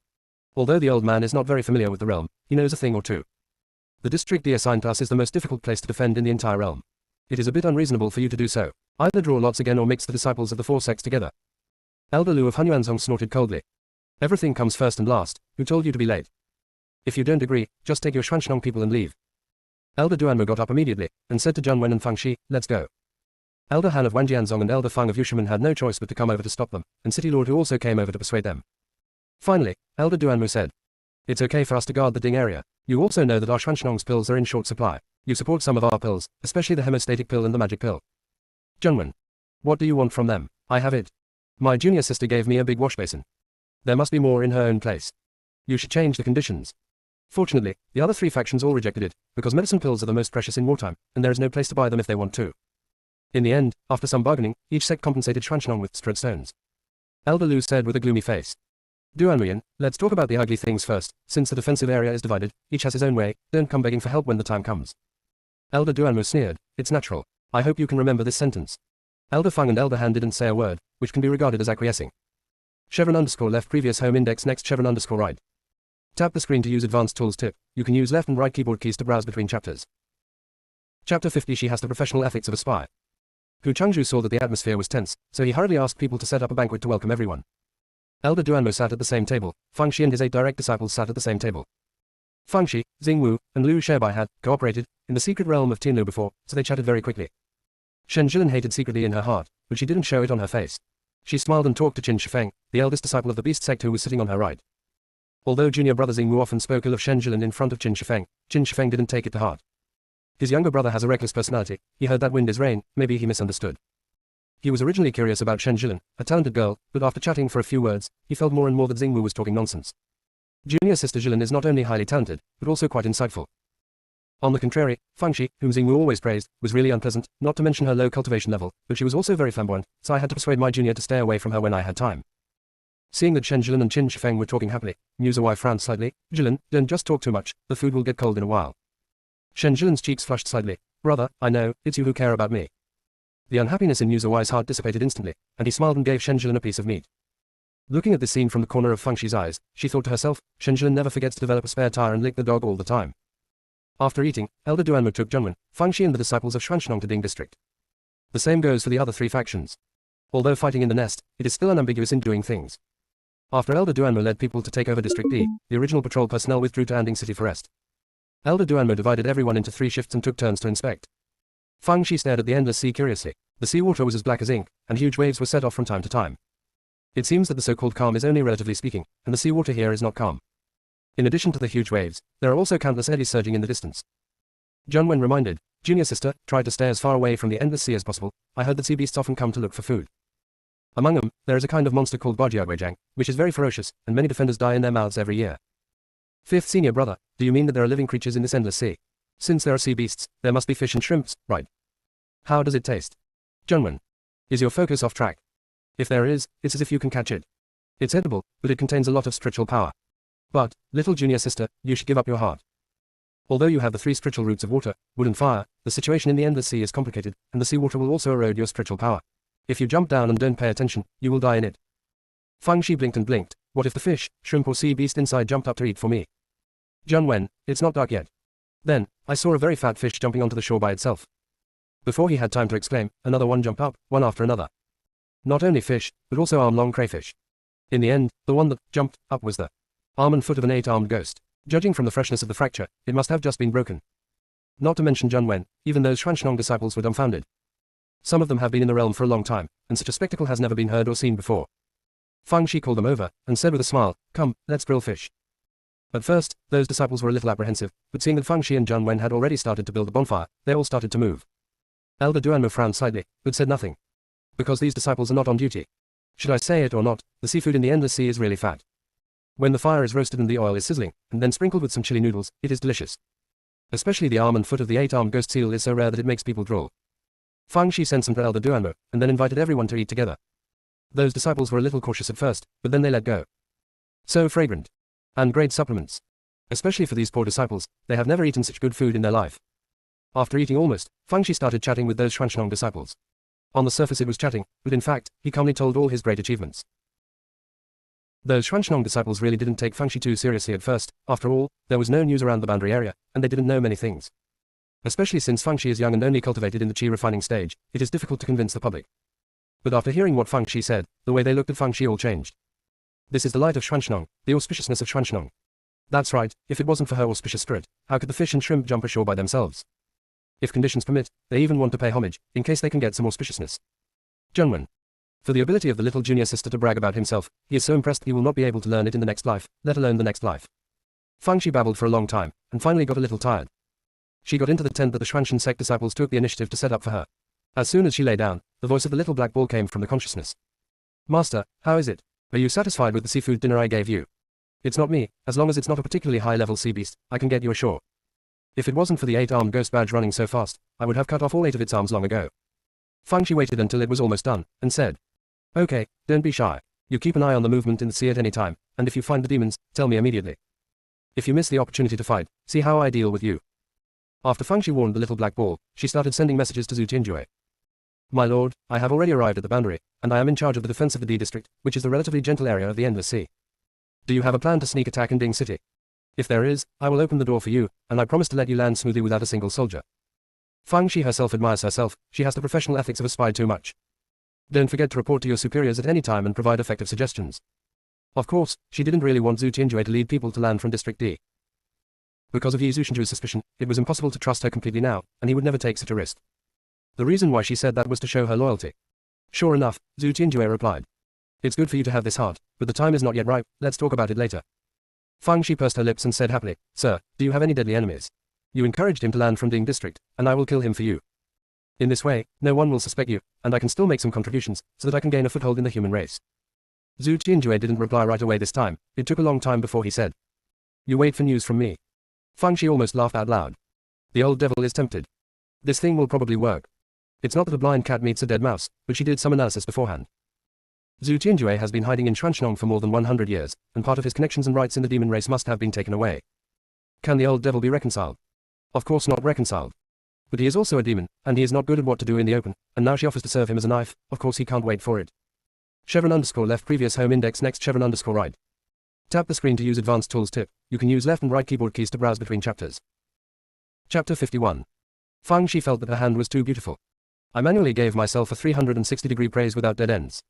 A: Although the old man is not very familiar with the realm, he knows a thing or two. The district D assigned to us is the most difficult place to defend in the entire realm. It is a bit unreasonable for you to do so. Either draw lots again or mix the disciples of the 4 sects together. Elder Lu of Hunyuanzong snorted coldly. Everything comes first and last. Who told you to be late? If you don't agree, just take your Xuanshnong people and leave. Elder Duanmu got up immediately, and said to Zhang Wen and Fang Shi, let's go. Elder Han of Wanjianzong and Elder Feng of Yushimen had no choice but to come over to stop them, and City Lord Hu also came over to persuade them. Finally, Elder Duanmu said, it's okay for us to guard the Ding area. You also know that our Xuanshnong's pills are in short supply. You support some of our pills, especially the hemostatic pill and the magic pill. Zhengwen. What do you want from them? I have it. My junior sister gave me a big wash basin. There must be more in her own place. You should change the conditions. Fortunately, the other 3 factions all rejected it, because medicine pills are the most precious in wartime, and there is no place to buy them if they want to. In the end, after some bargaining, each sect compensated Xuanshnong with spread stones. Elder Lu said with a gloomy face. Duanmuyan, let's talk about the ugly things first. Since the defensive area is divided, each has his own way, don't come begging for help when the time comes. Elder Duanmu sneered, it's natural. I hope you can remember this sentence. Elder Feng and Elder Han didn't say a word, which can be regarded as acquiescing. Chevron underscore left previous home index next chevron underscore right. Tap the screen to use advanced tools tip. You can use left and right keyboard keys to browse between chapters. Chapter 50. She has the professional ethics of a spy. Hu Chengzhu saw that the atmosphere was tense, so he hurriedly asked people to set up a banquet to welcome everyone. Elder Duanmu sat at the same table. Fang Shi and his 8 direct disciples sat at the same table. Fang Shi, Xing Wu, and Liu Shebai had cooperated in the secret realm of Tianlu before, so they chatted very quickly. Shen Jilin hated secretly in her heart, but she didn't show it on her face. She smiled and talked to Qin Shifeng, the eldest disciple of the Beast Sect who was sitting on her right. Although junior brother Xing Wu often spoke ill of Shen Jilin in front of Qin Shifeng didn't take it to heart. His younger brother has a reckless personality. He heard that wind is rain, maybe he misunderstood. He was originally curious about Shen Jilin, a talented girl, but after chatting for a few words, he felt more and more that Xing Wu was talking nonsense. Junior sister Jilin is not only highly talented, but also quite insightful. On the contrary, Fang Shi, whom Xing Wu always praised, was really unpleasant, not to mention her low cultivation level, but she was also very flamboyant, so I had to persuade my junior to stay away from her when I had time. Seeing that Shen Jilin and Qin Shifeng were talking happily, Musa Wai frowned slightly. Jilin, don't just talk too much, the food will get cold in a while. Shen Jilin's cheeks flushed slightly. Brother, I know, it's you who care about me. The unhappiness in Musa Wai's heart dissipated instantly, and he smiled and gave Shen Jilin a piece of meat. Looking at this scene from the corner of Fang Shi's eyes, she thought to herself, Shen Jilin never forgets to develop a spare tire and lick the dog all the time. After eating, Elder Duanmu took Zhengwen, Fang Shi and the disciples of Xuanshnong to Ding district. The same goes for the other 3 factions. Although fighting in the nest, it is still unambiguous in doing things. After Elder Duanmu led people to take over District D, the original patrol personnel withdrew to Anding City for rest. Elder Duanmu divided everyone into 3 shifts and took turns to inspect. Fang Shi stared at the endless sea curiously. The seawater was as black as ink, and huge waves were set off from time to time. It seems that the so-called calm is only relatively speaking, and the seawater here is not calm. In addition to the huge waves, there are also countless eddies surging in the distance. Zheng Wen reminded, Junior sister, try to stay as far away from the endless sea as possible. I heard that sea beasts often come to look for food. Among them, there is a kind of monster called Bajiaguijang, which is very ferocious, and many defenders die in their mouths every year. 5th senior brother, do you mean that there are living creatures in this endless sea? Since there are sea beasts, there must be fish and shrimps, right? How does it taste? Zheng Wen. Is your focus off track? If there is, it's as if you can catch it. It's edible, but it contains a lot of spiritual power. But, little junior sister, you should give up your heart. Although you have the 3 spiritual roots of water, wood and fire, the situation in the endless sea is complicated, and the seawater will also erode your spiritual power. If you jump down and don't pay attention, you will die in it. Fang Shi blinked and blinked. What if the fish, shrimp or sea beast inside jumped up to eat for me? Zheng Wen, it's not dark yet. Then, I saw a very fat fish jumping onto the shore by itself. Before he had time to exclaim, another one jumped up, one after another. Not only fish, but also arm-long crayfish. In the end, the one that jumped up was the arm and foot of an 8-armed ghost. Judging from the freshness of the fracture, it must have just been broken. Not to mention Zheng Wen, even those Xuanshnong disciples were dumbfounded. Some of them have been in the realm for a long time, and such a spectacle has never been heard or seen before. Fang Shi called them over, and said with a smile, come, let's grill fish. At first, those disciples were a little apprehensive, but seeing that Fang Shi and Zheng Wen had already started to build a bonfire, they all started to move. Elder Duanmu frowned slightly, but said nothing. Because these disciples are not on duty. Should I say it or not, the seafood in the endless sea is really fat. When the fire is roasted and the oil is sizzling, and then sprinkled with some chili noodles, it is delicious. Especially the arm and foot of the 8-armed ghost seal is so rare that it makes people drool. Fang Shi sent some to Elder Duanmu, and then invited everyone to eat together. Those disciples were a little cautious at first, but then they let go. So fragrant. And great supplements. Especially for these poor disciples, they have never eaten such good food in their life. After eating almost, Fang Shi started chatting with those Xuanshnong disciples. On the surface it was chatting, but in fact, he calmly told all his great achievements. Those Xuanshnong disciples really didn't take Fang Shi too seriously at first. After all, there was no news around the boundary area, and they didn't know many things. Especially since Fang Shi is young and only cultivated in the qi refining stage, it is difficult to convince the public. But after hearing what Fang Shi said, the way they looked at Fang Shi all changed. This is the light of Xuanshnong, the auspiciousness of Xuanshnong. That's right, if it wasn't for her auspicious spirit, how could the fish and shrimp jump ashore by themselves? If conditions permit, they even want to pay homage, in case they can get some auspiciousness. Junwen. For the ability of the little junior sister to brag about himself, he is so impressed he will not be able to learn it in the next life, let alone the next life. Fangxi babbled for a long time, and finally got a little tired. She got into the tent that the Xuanzhen Sect disciples took the initiative to set up for her. As soon as she lay down, the voice of the little black ball came from the consciousness. Master, how is it? Are you satisfied with the seafood dinner I gave you? It's not me, as long as it's not a particularly high-level sea beast, I can get you ashore. If it wasn't for the 8-armed ghost badge running so fast, I would have cut off all 8 of its arms long ago. Fangxi waited until it was almost done, and said, Okay, don't be shy. You keep an eye on the movement in the sea at any time, and if you find the demons, tell me immediately. If you miss the opportunity to fight, see how I deal with you. After Fangxi warned the little black ball, she started sending messages to Zhu Tianjue. My lord, I have already arrived at the boundary, and I am in charge of the defense of the D district, which is the relatively gentle area of the Endless Sea. Do you have a plan to sneak attack Ding City? If there is, I will open the door for you, and I promise to let you land smoothly without a single soldier. Fangxi herself admires herself, she has the professional ethics of a spy too much. Don't forget to report to your superiors at any time and provide effective suggestions. Of course, she didn't really want Zhu Tianjue to lead people to land from District D. Because of Yi Zhuxianju's suspicion, it was impossible to trust her completely now, and he would never take such a risk. The reason why she said that was to show her loyalty. Sure enough, Zhu Tianjue replied. It's good for you to have this heart, but the time is not yet ripe, let's talk about it later. Fangxi pursed her lips and said happily, Sir, do you have any deadly enemies? You encouraged him to land from Ding District, and I will kill him for you. In this way, no one will suspect you, and I can still make some contributions, so that I can gain a foothold in the human race. Zhu Tianjue didn't reply right away this time, it took a long time before he said. You wait for news from me. Fangxi almost laughed out loud. The old devil is tempted. This thing will probably work. It's not that a blind cat meets a dead mouse, but she did some analysis beforehand. Zhu Tianjue has been hiding in Xuanzhen for more than 100 years, and part of his connections and rights in the demon race must have been taken away. Can the old devil be reconciled? Of course not reconciled. But he is also a demon, and he is not good at what to do in the open, and now she offers to serve him as a knife, of course he can't wait for it. _left previous home index next _right. Tap the screen to use advanced tools tip, you can use left and right keyboard keys to browse between chapters. Chapter 51. Fangxi felt that her hand was too beautiful. I manually gave myself a 360-degree praise without dead ends.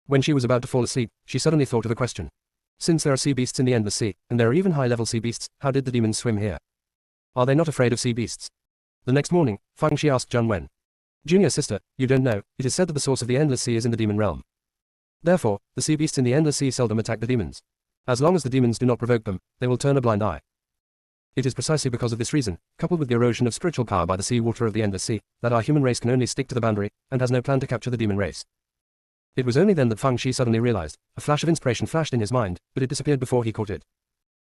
A: When she was about to fall asleep, she suddenly thought of a question. Since there are sea beasts in the Endless Sea, and there are even high-level sea beasts, how did the demons swim here? Are they not afraid of sea beasts? The next morning, Fangxi asked Junwen. Junior sister, you don't know, it is said that the source of the Endless Sea is in the demon realm. Therefore, the sea beasts in the Endless Sea seldom attack the demons. As long as the demons do not provoke them, they will turn a blind eye. It is precisely because of this reason, coupled with the erosion of spiritual power by the sea water of the Endless Sea, that our human race can only stick to the boundary, and has no plan to capture the demon race. It was only then that Fangxi suddenly realized, a flash of inspiration flashed in his mind, but it disappeared before he caught it.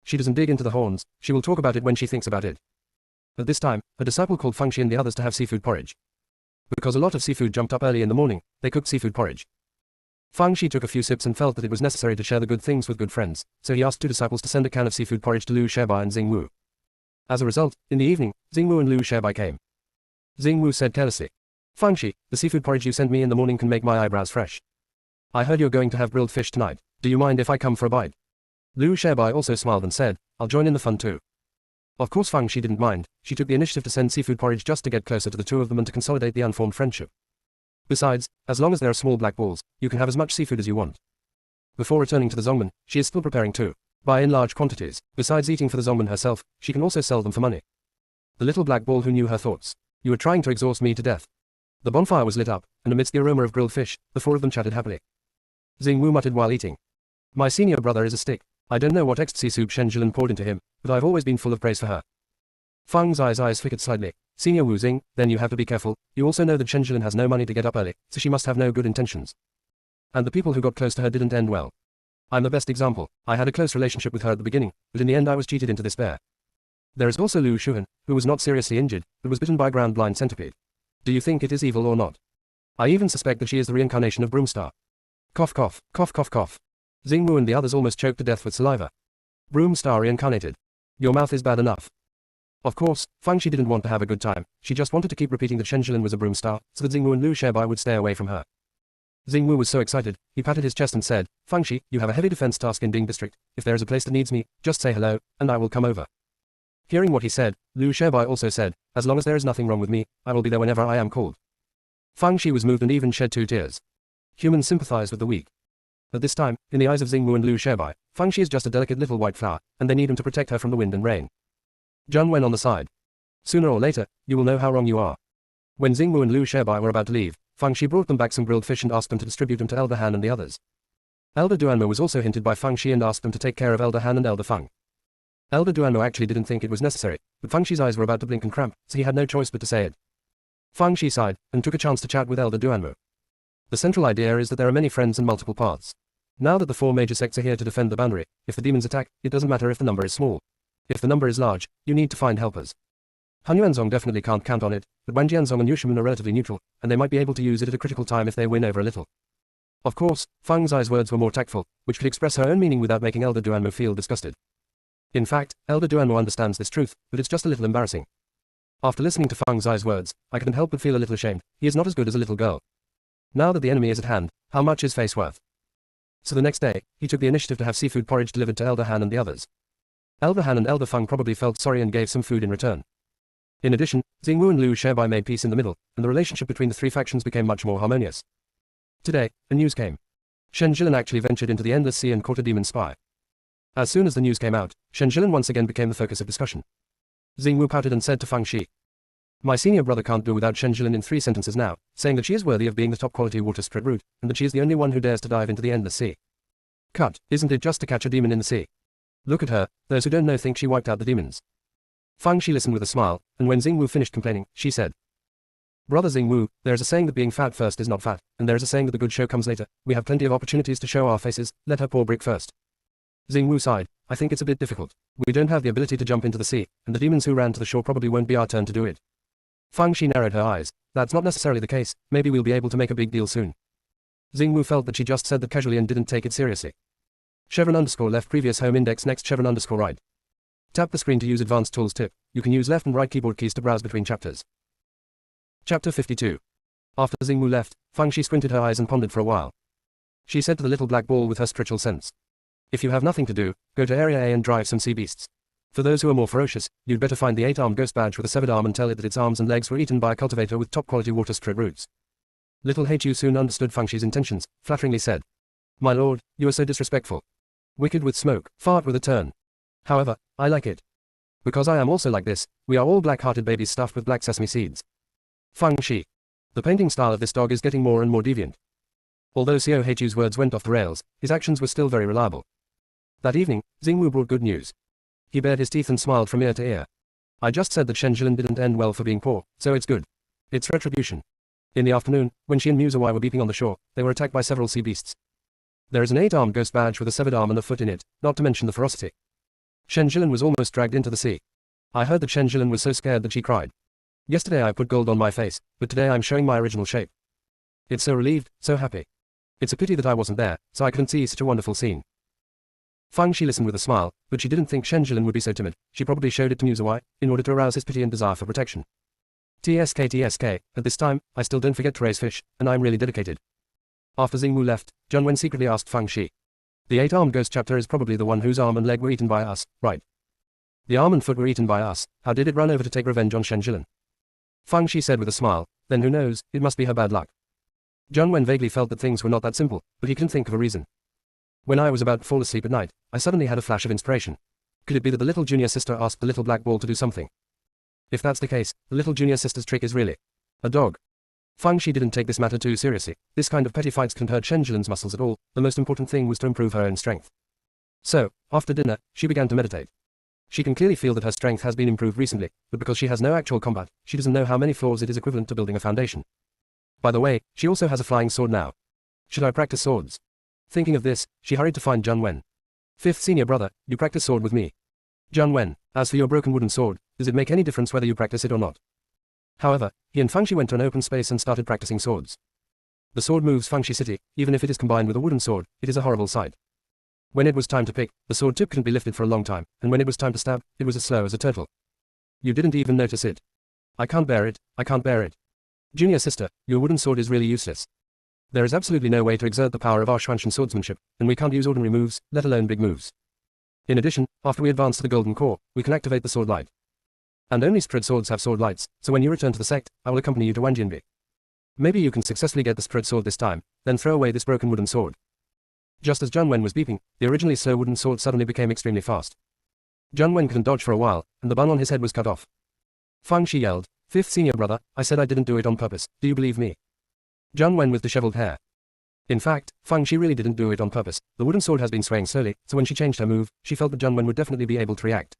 A: She doesn't dig into the horns, she will talk about it when she thinks about it. At this time, a disciple called Fangxi and the others to have seafood porridge. Because a lot of seafood jumped up early in the morning, they cooked seafood porridge. Fangxi took a few sips and felt that it was necessary to share the good things with good friends, so he asked 2 disciples to send a can of seafood porridge to Liu Shebai and Xingwu. As a result, in the evening, Xingwu and Liu Shebai came. Xingwu said carelessly, Fangxi, the seafood porridge you sent me in the morning can make my eyebrows fresh. I heard you're going to have grilled fish tonight, do you mind if I come for a bite? Liu Shebai also smiled and said, I'll join in the fun too. Of course Fangxi didn't mind, she took the initiative to send seafood porridge just to get closer to the two of them and to consolidate the unformed friendship. Besides, as long as there are small black balls, you can have as much seafood as you want. Before returning to the Zongmen, she is still preparing to buy in large quantities. Besides eating for the Zongmen herself, she can also sell them for money. The little black ball who knew her thoughts. You are trying to exhaust me to death. The bonfire was lit up, and amidst the aroma of grilled fish, the 4 of them chatted happily. Xingwu muttered while eating. My senior brother is a stick. I don't know what ecstasy soup Shen Jilin poured into him, but I've always been full of praise for her. Fang's eyes flickered slightly. Senior Wu Xing, then you have to be careful, you also know that Shen Jilin has no money to get up early, so she must have no good intentions. And the people who got close to her didn't end well. I'm the best example, I had a close relationship with her at the beginning, but in the end I was cheated into despair. There is also Liu Shuhan, who was not seriously injured, but was bitten by a ground-blind centipede. Do you think it is evil or not? I even suspect that she is the reincarnation of Broomstar. Cough cough, cough cough cough. Xingwu and the others almost choked to death with saliva. Broomstar reincarnated. Your mouth is bad enough. Of course, Fangxi didn't want to have a good time, she just wanted to keep repeating that Shen Jilin was a Broomstar, so that Xingwu and Liu Shebai would stay away from her. Xingwu was so excited, he patted his chest and said, Fangxi, you have a heavy defense task in Ding District, if there is a place that needs me, just say hello, and I will come over. Hearing what he said, Liu Shebai also said, as long as there is nothing wrong with me, I will be there whenever I am called. Fangxi was moved and even shed 2 tears. Humans sympathize with the weak. At this time, in the eyes of Xingwu and Liu Sherbai, Feng Shi is just a delicate little white flower, and they need him to protect her from the wind and rain. Zhang Wen on the side. Sooner or later, you will know how wrong you are. When Xingwu and Liu Sherbai were about to leave, Feng Shi brought them back some grilled fish and asked them to distribute them to Elder Han and the others. Elder Duanmo was also hinted by Feng Shi and asked them to take care of Elder Han and Elder Feng. Elder Duanmo actually didn't think it was necessary, but Feng Shi's eyes were about to blink and cramp, so he had no choice but to say it. Feng Shi sighed, and took a chance to chat with Elder Duanmo. The central idea is that there are many friends and multiple paths. Now that the 4 major sects are here to defend the boundary, if the demons attack, it doesn't matter if the number is small. If the number is large, you need to find helpers. Han Yuanzong definitely can't count on it, but Wang Jianzong and Yushimun are relatively neutral, and they might be able to use it at a critical time if they win over a little. Of course, Feng Zai's words were more tactful, which could express her own meaning without making Elder Duanmo feel disgusted. In fact, Elder Duanmo understands this truth, but it's just a little embarrassing. After listening to Feng Zai's words, I couldn't help but feel a little ashamed. He is not as good as a little girl. Now that the enemy is at hand, how much is face worth? So the next day, he took the initiative to have seafood porridge delivered to Elder Han and the others. Elder Han and Elder Feng probably felt sorry and gave some food in return. In addition, Xingwu and Liu Sherbai made peace in the middle, and the relationship between the 3 factions became much more harmonious. Today, the news came. Shen Jilin actually ventured into the Endless Sea and caught a demon spy. As soon as the news came out, Shen Jilin once again became the focus of discussion. Xingwu pouted and said to Feng Shi, "My senior brother can't do without Shen Jilin in 3 sentences now, saying that she is worthy of being the top-quality water spirit route, and that she is the only one who dares to dive into the Endless Sea. Cut, isn't it just to catch a demon in the sea? Look at her, those who don't know think she wiped out the demons." Feng Shi listened with a smile, and when Xingwu finished complaining, she said, "Brother Xingwu, there is a saying that being fat first is not fat, and there is a saying that the good show comes later. We have plenty of opportunities to show our faces, let her pour brick first." Xingwu sighed, "I think it's a bit difficult. We don't have the ability to jump into the sea, and the demons who ran to the shore probably won't be our turn to do it." Feng Shi narrowed her eyes. "That's not necessarily the case, maybe we'll be able to make a big deal soon." Xingwu felt that she just said that casually and didn't take it seriously. Chevron underscore left previous home index next chevron underscore right. Tap the screen to use advanced tools tip. You can use left and right keyboard keys to browse between chapters. Chapter 52. After Xingwu left, Feng Shi squinted her eyes and pondered for a while. She said to the little black ball with her spiritual sense, "If you have nothing to do, go to Area A and drive some sea beasts. For those who are more ferocious, you'd better find the 8-armed ghost badge with a severed arm and tell it that its arms and legs were eaten by a cultivator with top-quality water spirit roots." Little Hu soon understood Feng Shi's intentions, flatteringly said, "My lord, you are so disrespectful. Wicked with smoke, fart with a turn. However, I like it. Because I am also like this, we are all black-hearted babies stuffed with black sesame seeds." Feng Shi. The painting style of this dog is getting more and more deviant. Although Xiao Hu's words went off the rails, his actions were still very reliable. That evening, Xingwu brought good news. He bared his teeth and smiled from ear to ear. "I just said that Shen Jilin didn't end well for being poor, so it's good. It's retribution." In the afternoon, when she and Musawai were beeping on the shore, they were attacked by several sea beasts. There is an 8-armed ghost badge with a severed arm and a foot in it, not to mention the ferocity. Shen Jilin was almost dragged into the sea. I heard that Shen Jilin was so scared that she cried. Yesterday I put gold on my face, but today I'm showing my original shape. It's so relieved, so happy. It's a pity that I wasn't there, so I couldn't see such a wonderful scene. Feng Shi listened with a smile, but she didn't think Shen Jilin would be so timid. She probably showed it to Musawai, in order to arouse his pity and desire for protection. TSK, at this time, I still don't forget to raise fish, and I'm really dedicated. After Xingwu left, Zhang Wen secretly asked Feng Shi. The 8-armed ghost chapter is probably the one whose arm and leg were eaten by us, right? The arm and foot were eaten by us. How did it run over to take revenge on Shen Jilin? Feng Shi said with a smile, then who knows, it must be her bad luck. Zhang Wen vaguely felt that things were not that simple, but he couldn't think of a reason. When I was about to fall asleep at night, I suddenly had a flash of inspiration. Could it be that the little junior sister asked the little black ball to do something? If that's the case, the little junior sister's trick is really a dog. Feng Shi didn't take this matter too seriously. This kind of petty fights couldn't hurt Shen Jilin's muscles at all. The most important thing was to improve her own strength. So, after dinner, she began to meditate. She can clearly feel that her strength has been improved recently, but because she has no actual combat, she doesn't know how many floors it is equivalent to building a foundation. By the way, she also has a flying sword now. Should I practice swords? Thinking of this, she hurried to find Zhang Wen. "Fifth senior brother, you practice sword with me." Zhang Wen, as for your broken wooden sword, does it make any difference whether you practice it or not? However, he and Feng Shi went to an open space and started practicing swords. The sword moves Feng Shi City, even if it is combined with a wooden sword, it is a horrible sight. When it was time to pick, the sword tip couldn't be lifted for a long time, and when it was time to stab, it was as slow as a turtle. You didn't even notice it. I can't bear it, I can't bear it. Junior sister, your wooden sword is really useless. There is absolutely no way to exert the power of our Xuanshan swordsmanship, and we can't use ordinary moves, let alone big moves. In addition, after we advance to the golden core, we can activate the sword light. And only spirit swords have sword lights, so when you return to the sect, I will accompany you to Wanjianbi. Maybe you can successfully get the spirit sword this time, then throw away this broken wooden sword. Just as Zhang Wen was beeping, the originally slow wooden sword suddenly became extremely fast. Zhang Wen couldn't dodge for a while, and the bun on his head was cut off. Fang Shi yelled, "Fifth senior brother, I said I didn't do it on purpose, do you believe me?" Zhang Wen with disheveled hair. In fact, Fang Shi really didn't do it on purpose. The wooden sword has been swaying slowly, so when she changed her move, she felt that Zhang Wen would definitely be able to react.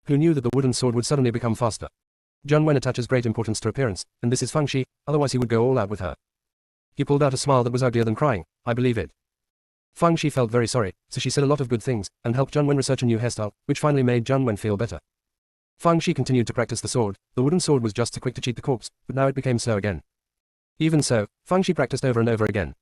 A: Who knew that the wooden sword would suddenly become faster? Zhang Wen attaches great importance to appearance, and this is Fang Shi, otherwise he would go all out with her. He pulled out a smile that was uglier than crying, "I believe it." Fang Shi felt very sorry, so she said a lot of good things, and helped Zhang Wen research a new hairstyle, which finally made Zhang Wen feel better. Fang Shi continued to practice the sword. The wooden sword was just too quick to cheat the corpse, but now it became slow again. Even so, Fang Shi practiced over and over again.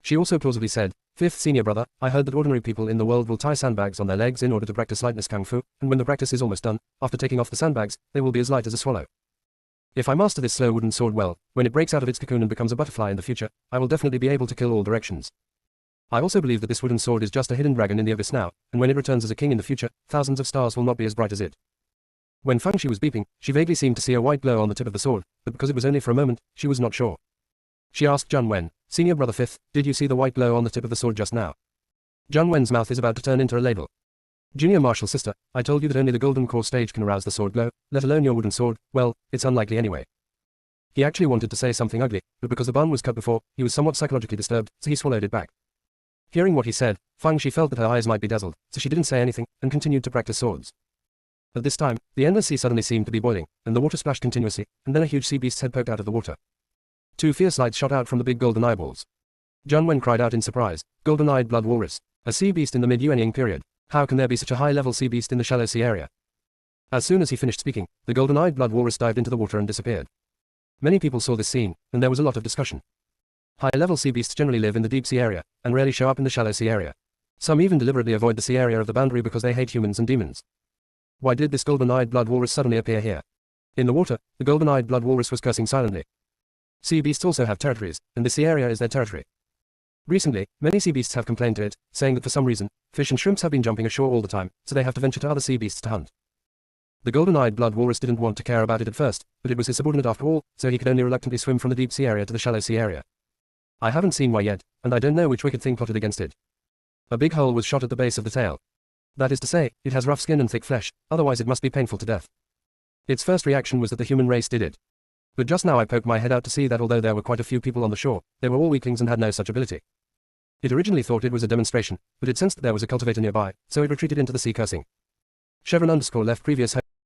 A: She also plausibly said, "Fifth senior brother, I heard that ordinary people in the world will tie sandbags on their legs in order to practice lightness kung fu, and when the practice is almost done, after taking off the sandbags, they will be as light as a swallow. If I master this slow wooden sword well, when it breaks out of its cocoon and becomes a butterfly in the future, I will definitely be able to kill all directions. I also believe that this wooden sword is just a hidden dragon in the abyss now, and when it returns as a king in the future, thousands of stars will not be as bright as it." When Fang Shi was beeping, she vaguely seemed to see a white glow on the tip of the sword, but because it was only for a moment, she was not sure. She asked Zhang Wen, "Senior brother Fifth, did you see the white glow on the tip of the sword just now?" Zhang Wen's mouth is about to turn into a ladle. "Junior martial sister, I told you that only the golden core stage can arouse the sword glow, let alone your wooden sword. Well, it's unlikely anyway." He actually wanted to say something ugly, but because the bun was cut before, he was somewhat psychologically disturbed, so he swallowed it back. Hearing what he said, Fang Shi felt that her eyes might be dazzled, so she didn't say anything, and continued to practice swords. At this time, the endless sea suddenly seemed to be boiling, and the water splashed continuously, and then a huge sea beast's head poked out of the water. Two fierce lights shot out from the big golden eyeballs. Zhang Wen cried out in surprise, "Golden-eyed blood walrus, a sea beast in the mid-Yuanying period. How can there be such a high-level sea beast in the shallow sea area?" As soon as he finished speaking, the golden-eyed blood walrus dived into the water and disappeared. Many people saw this scene, and there was a lot of discussion. High-level sea beasts generally live in the deep sea area, and rarely show up in the shallow sea area. Some even deliberately avoid the sea area of the boundary because they hate humans and demons. Why did this golden-eyed blood walrus suddenly appear here? In the water, the golden-eyed blood walrus was cursing silently. Sea beasts also have territories, and the sea area is their territory. Recently, many sea beasts have complained to it, saying that for some reason, fish and shrimps have been jumping ashore all the time, so they have to venture to other sea beasts to hunt. The golden-eyed blood walrus didn't want to care about it at first, but it was his subordinate after all, so he could only reluctantly swim from the deep sea area to the shallow sea area. I haven't seen why yet, and I don't know which wicked thing plotted against it. A big hole was shot at the base of the tail. That is to say, it has rough skin and thick flesh, otherwise it must be painful to death. Its first reaction was that the human race did it. But just now I poked my head out to see that although there were quite a few people on the shore, they were all weaklings and had no such ability. It originally thought it was a demonstration, but it sensed that there was a cultivator nearby, so it retreated into the sea cursing. Chevron_left previous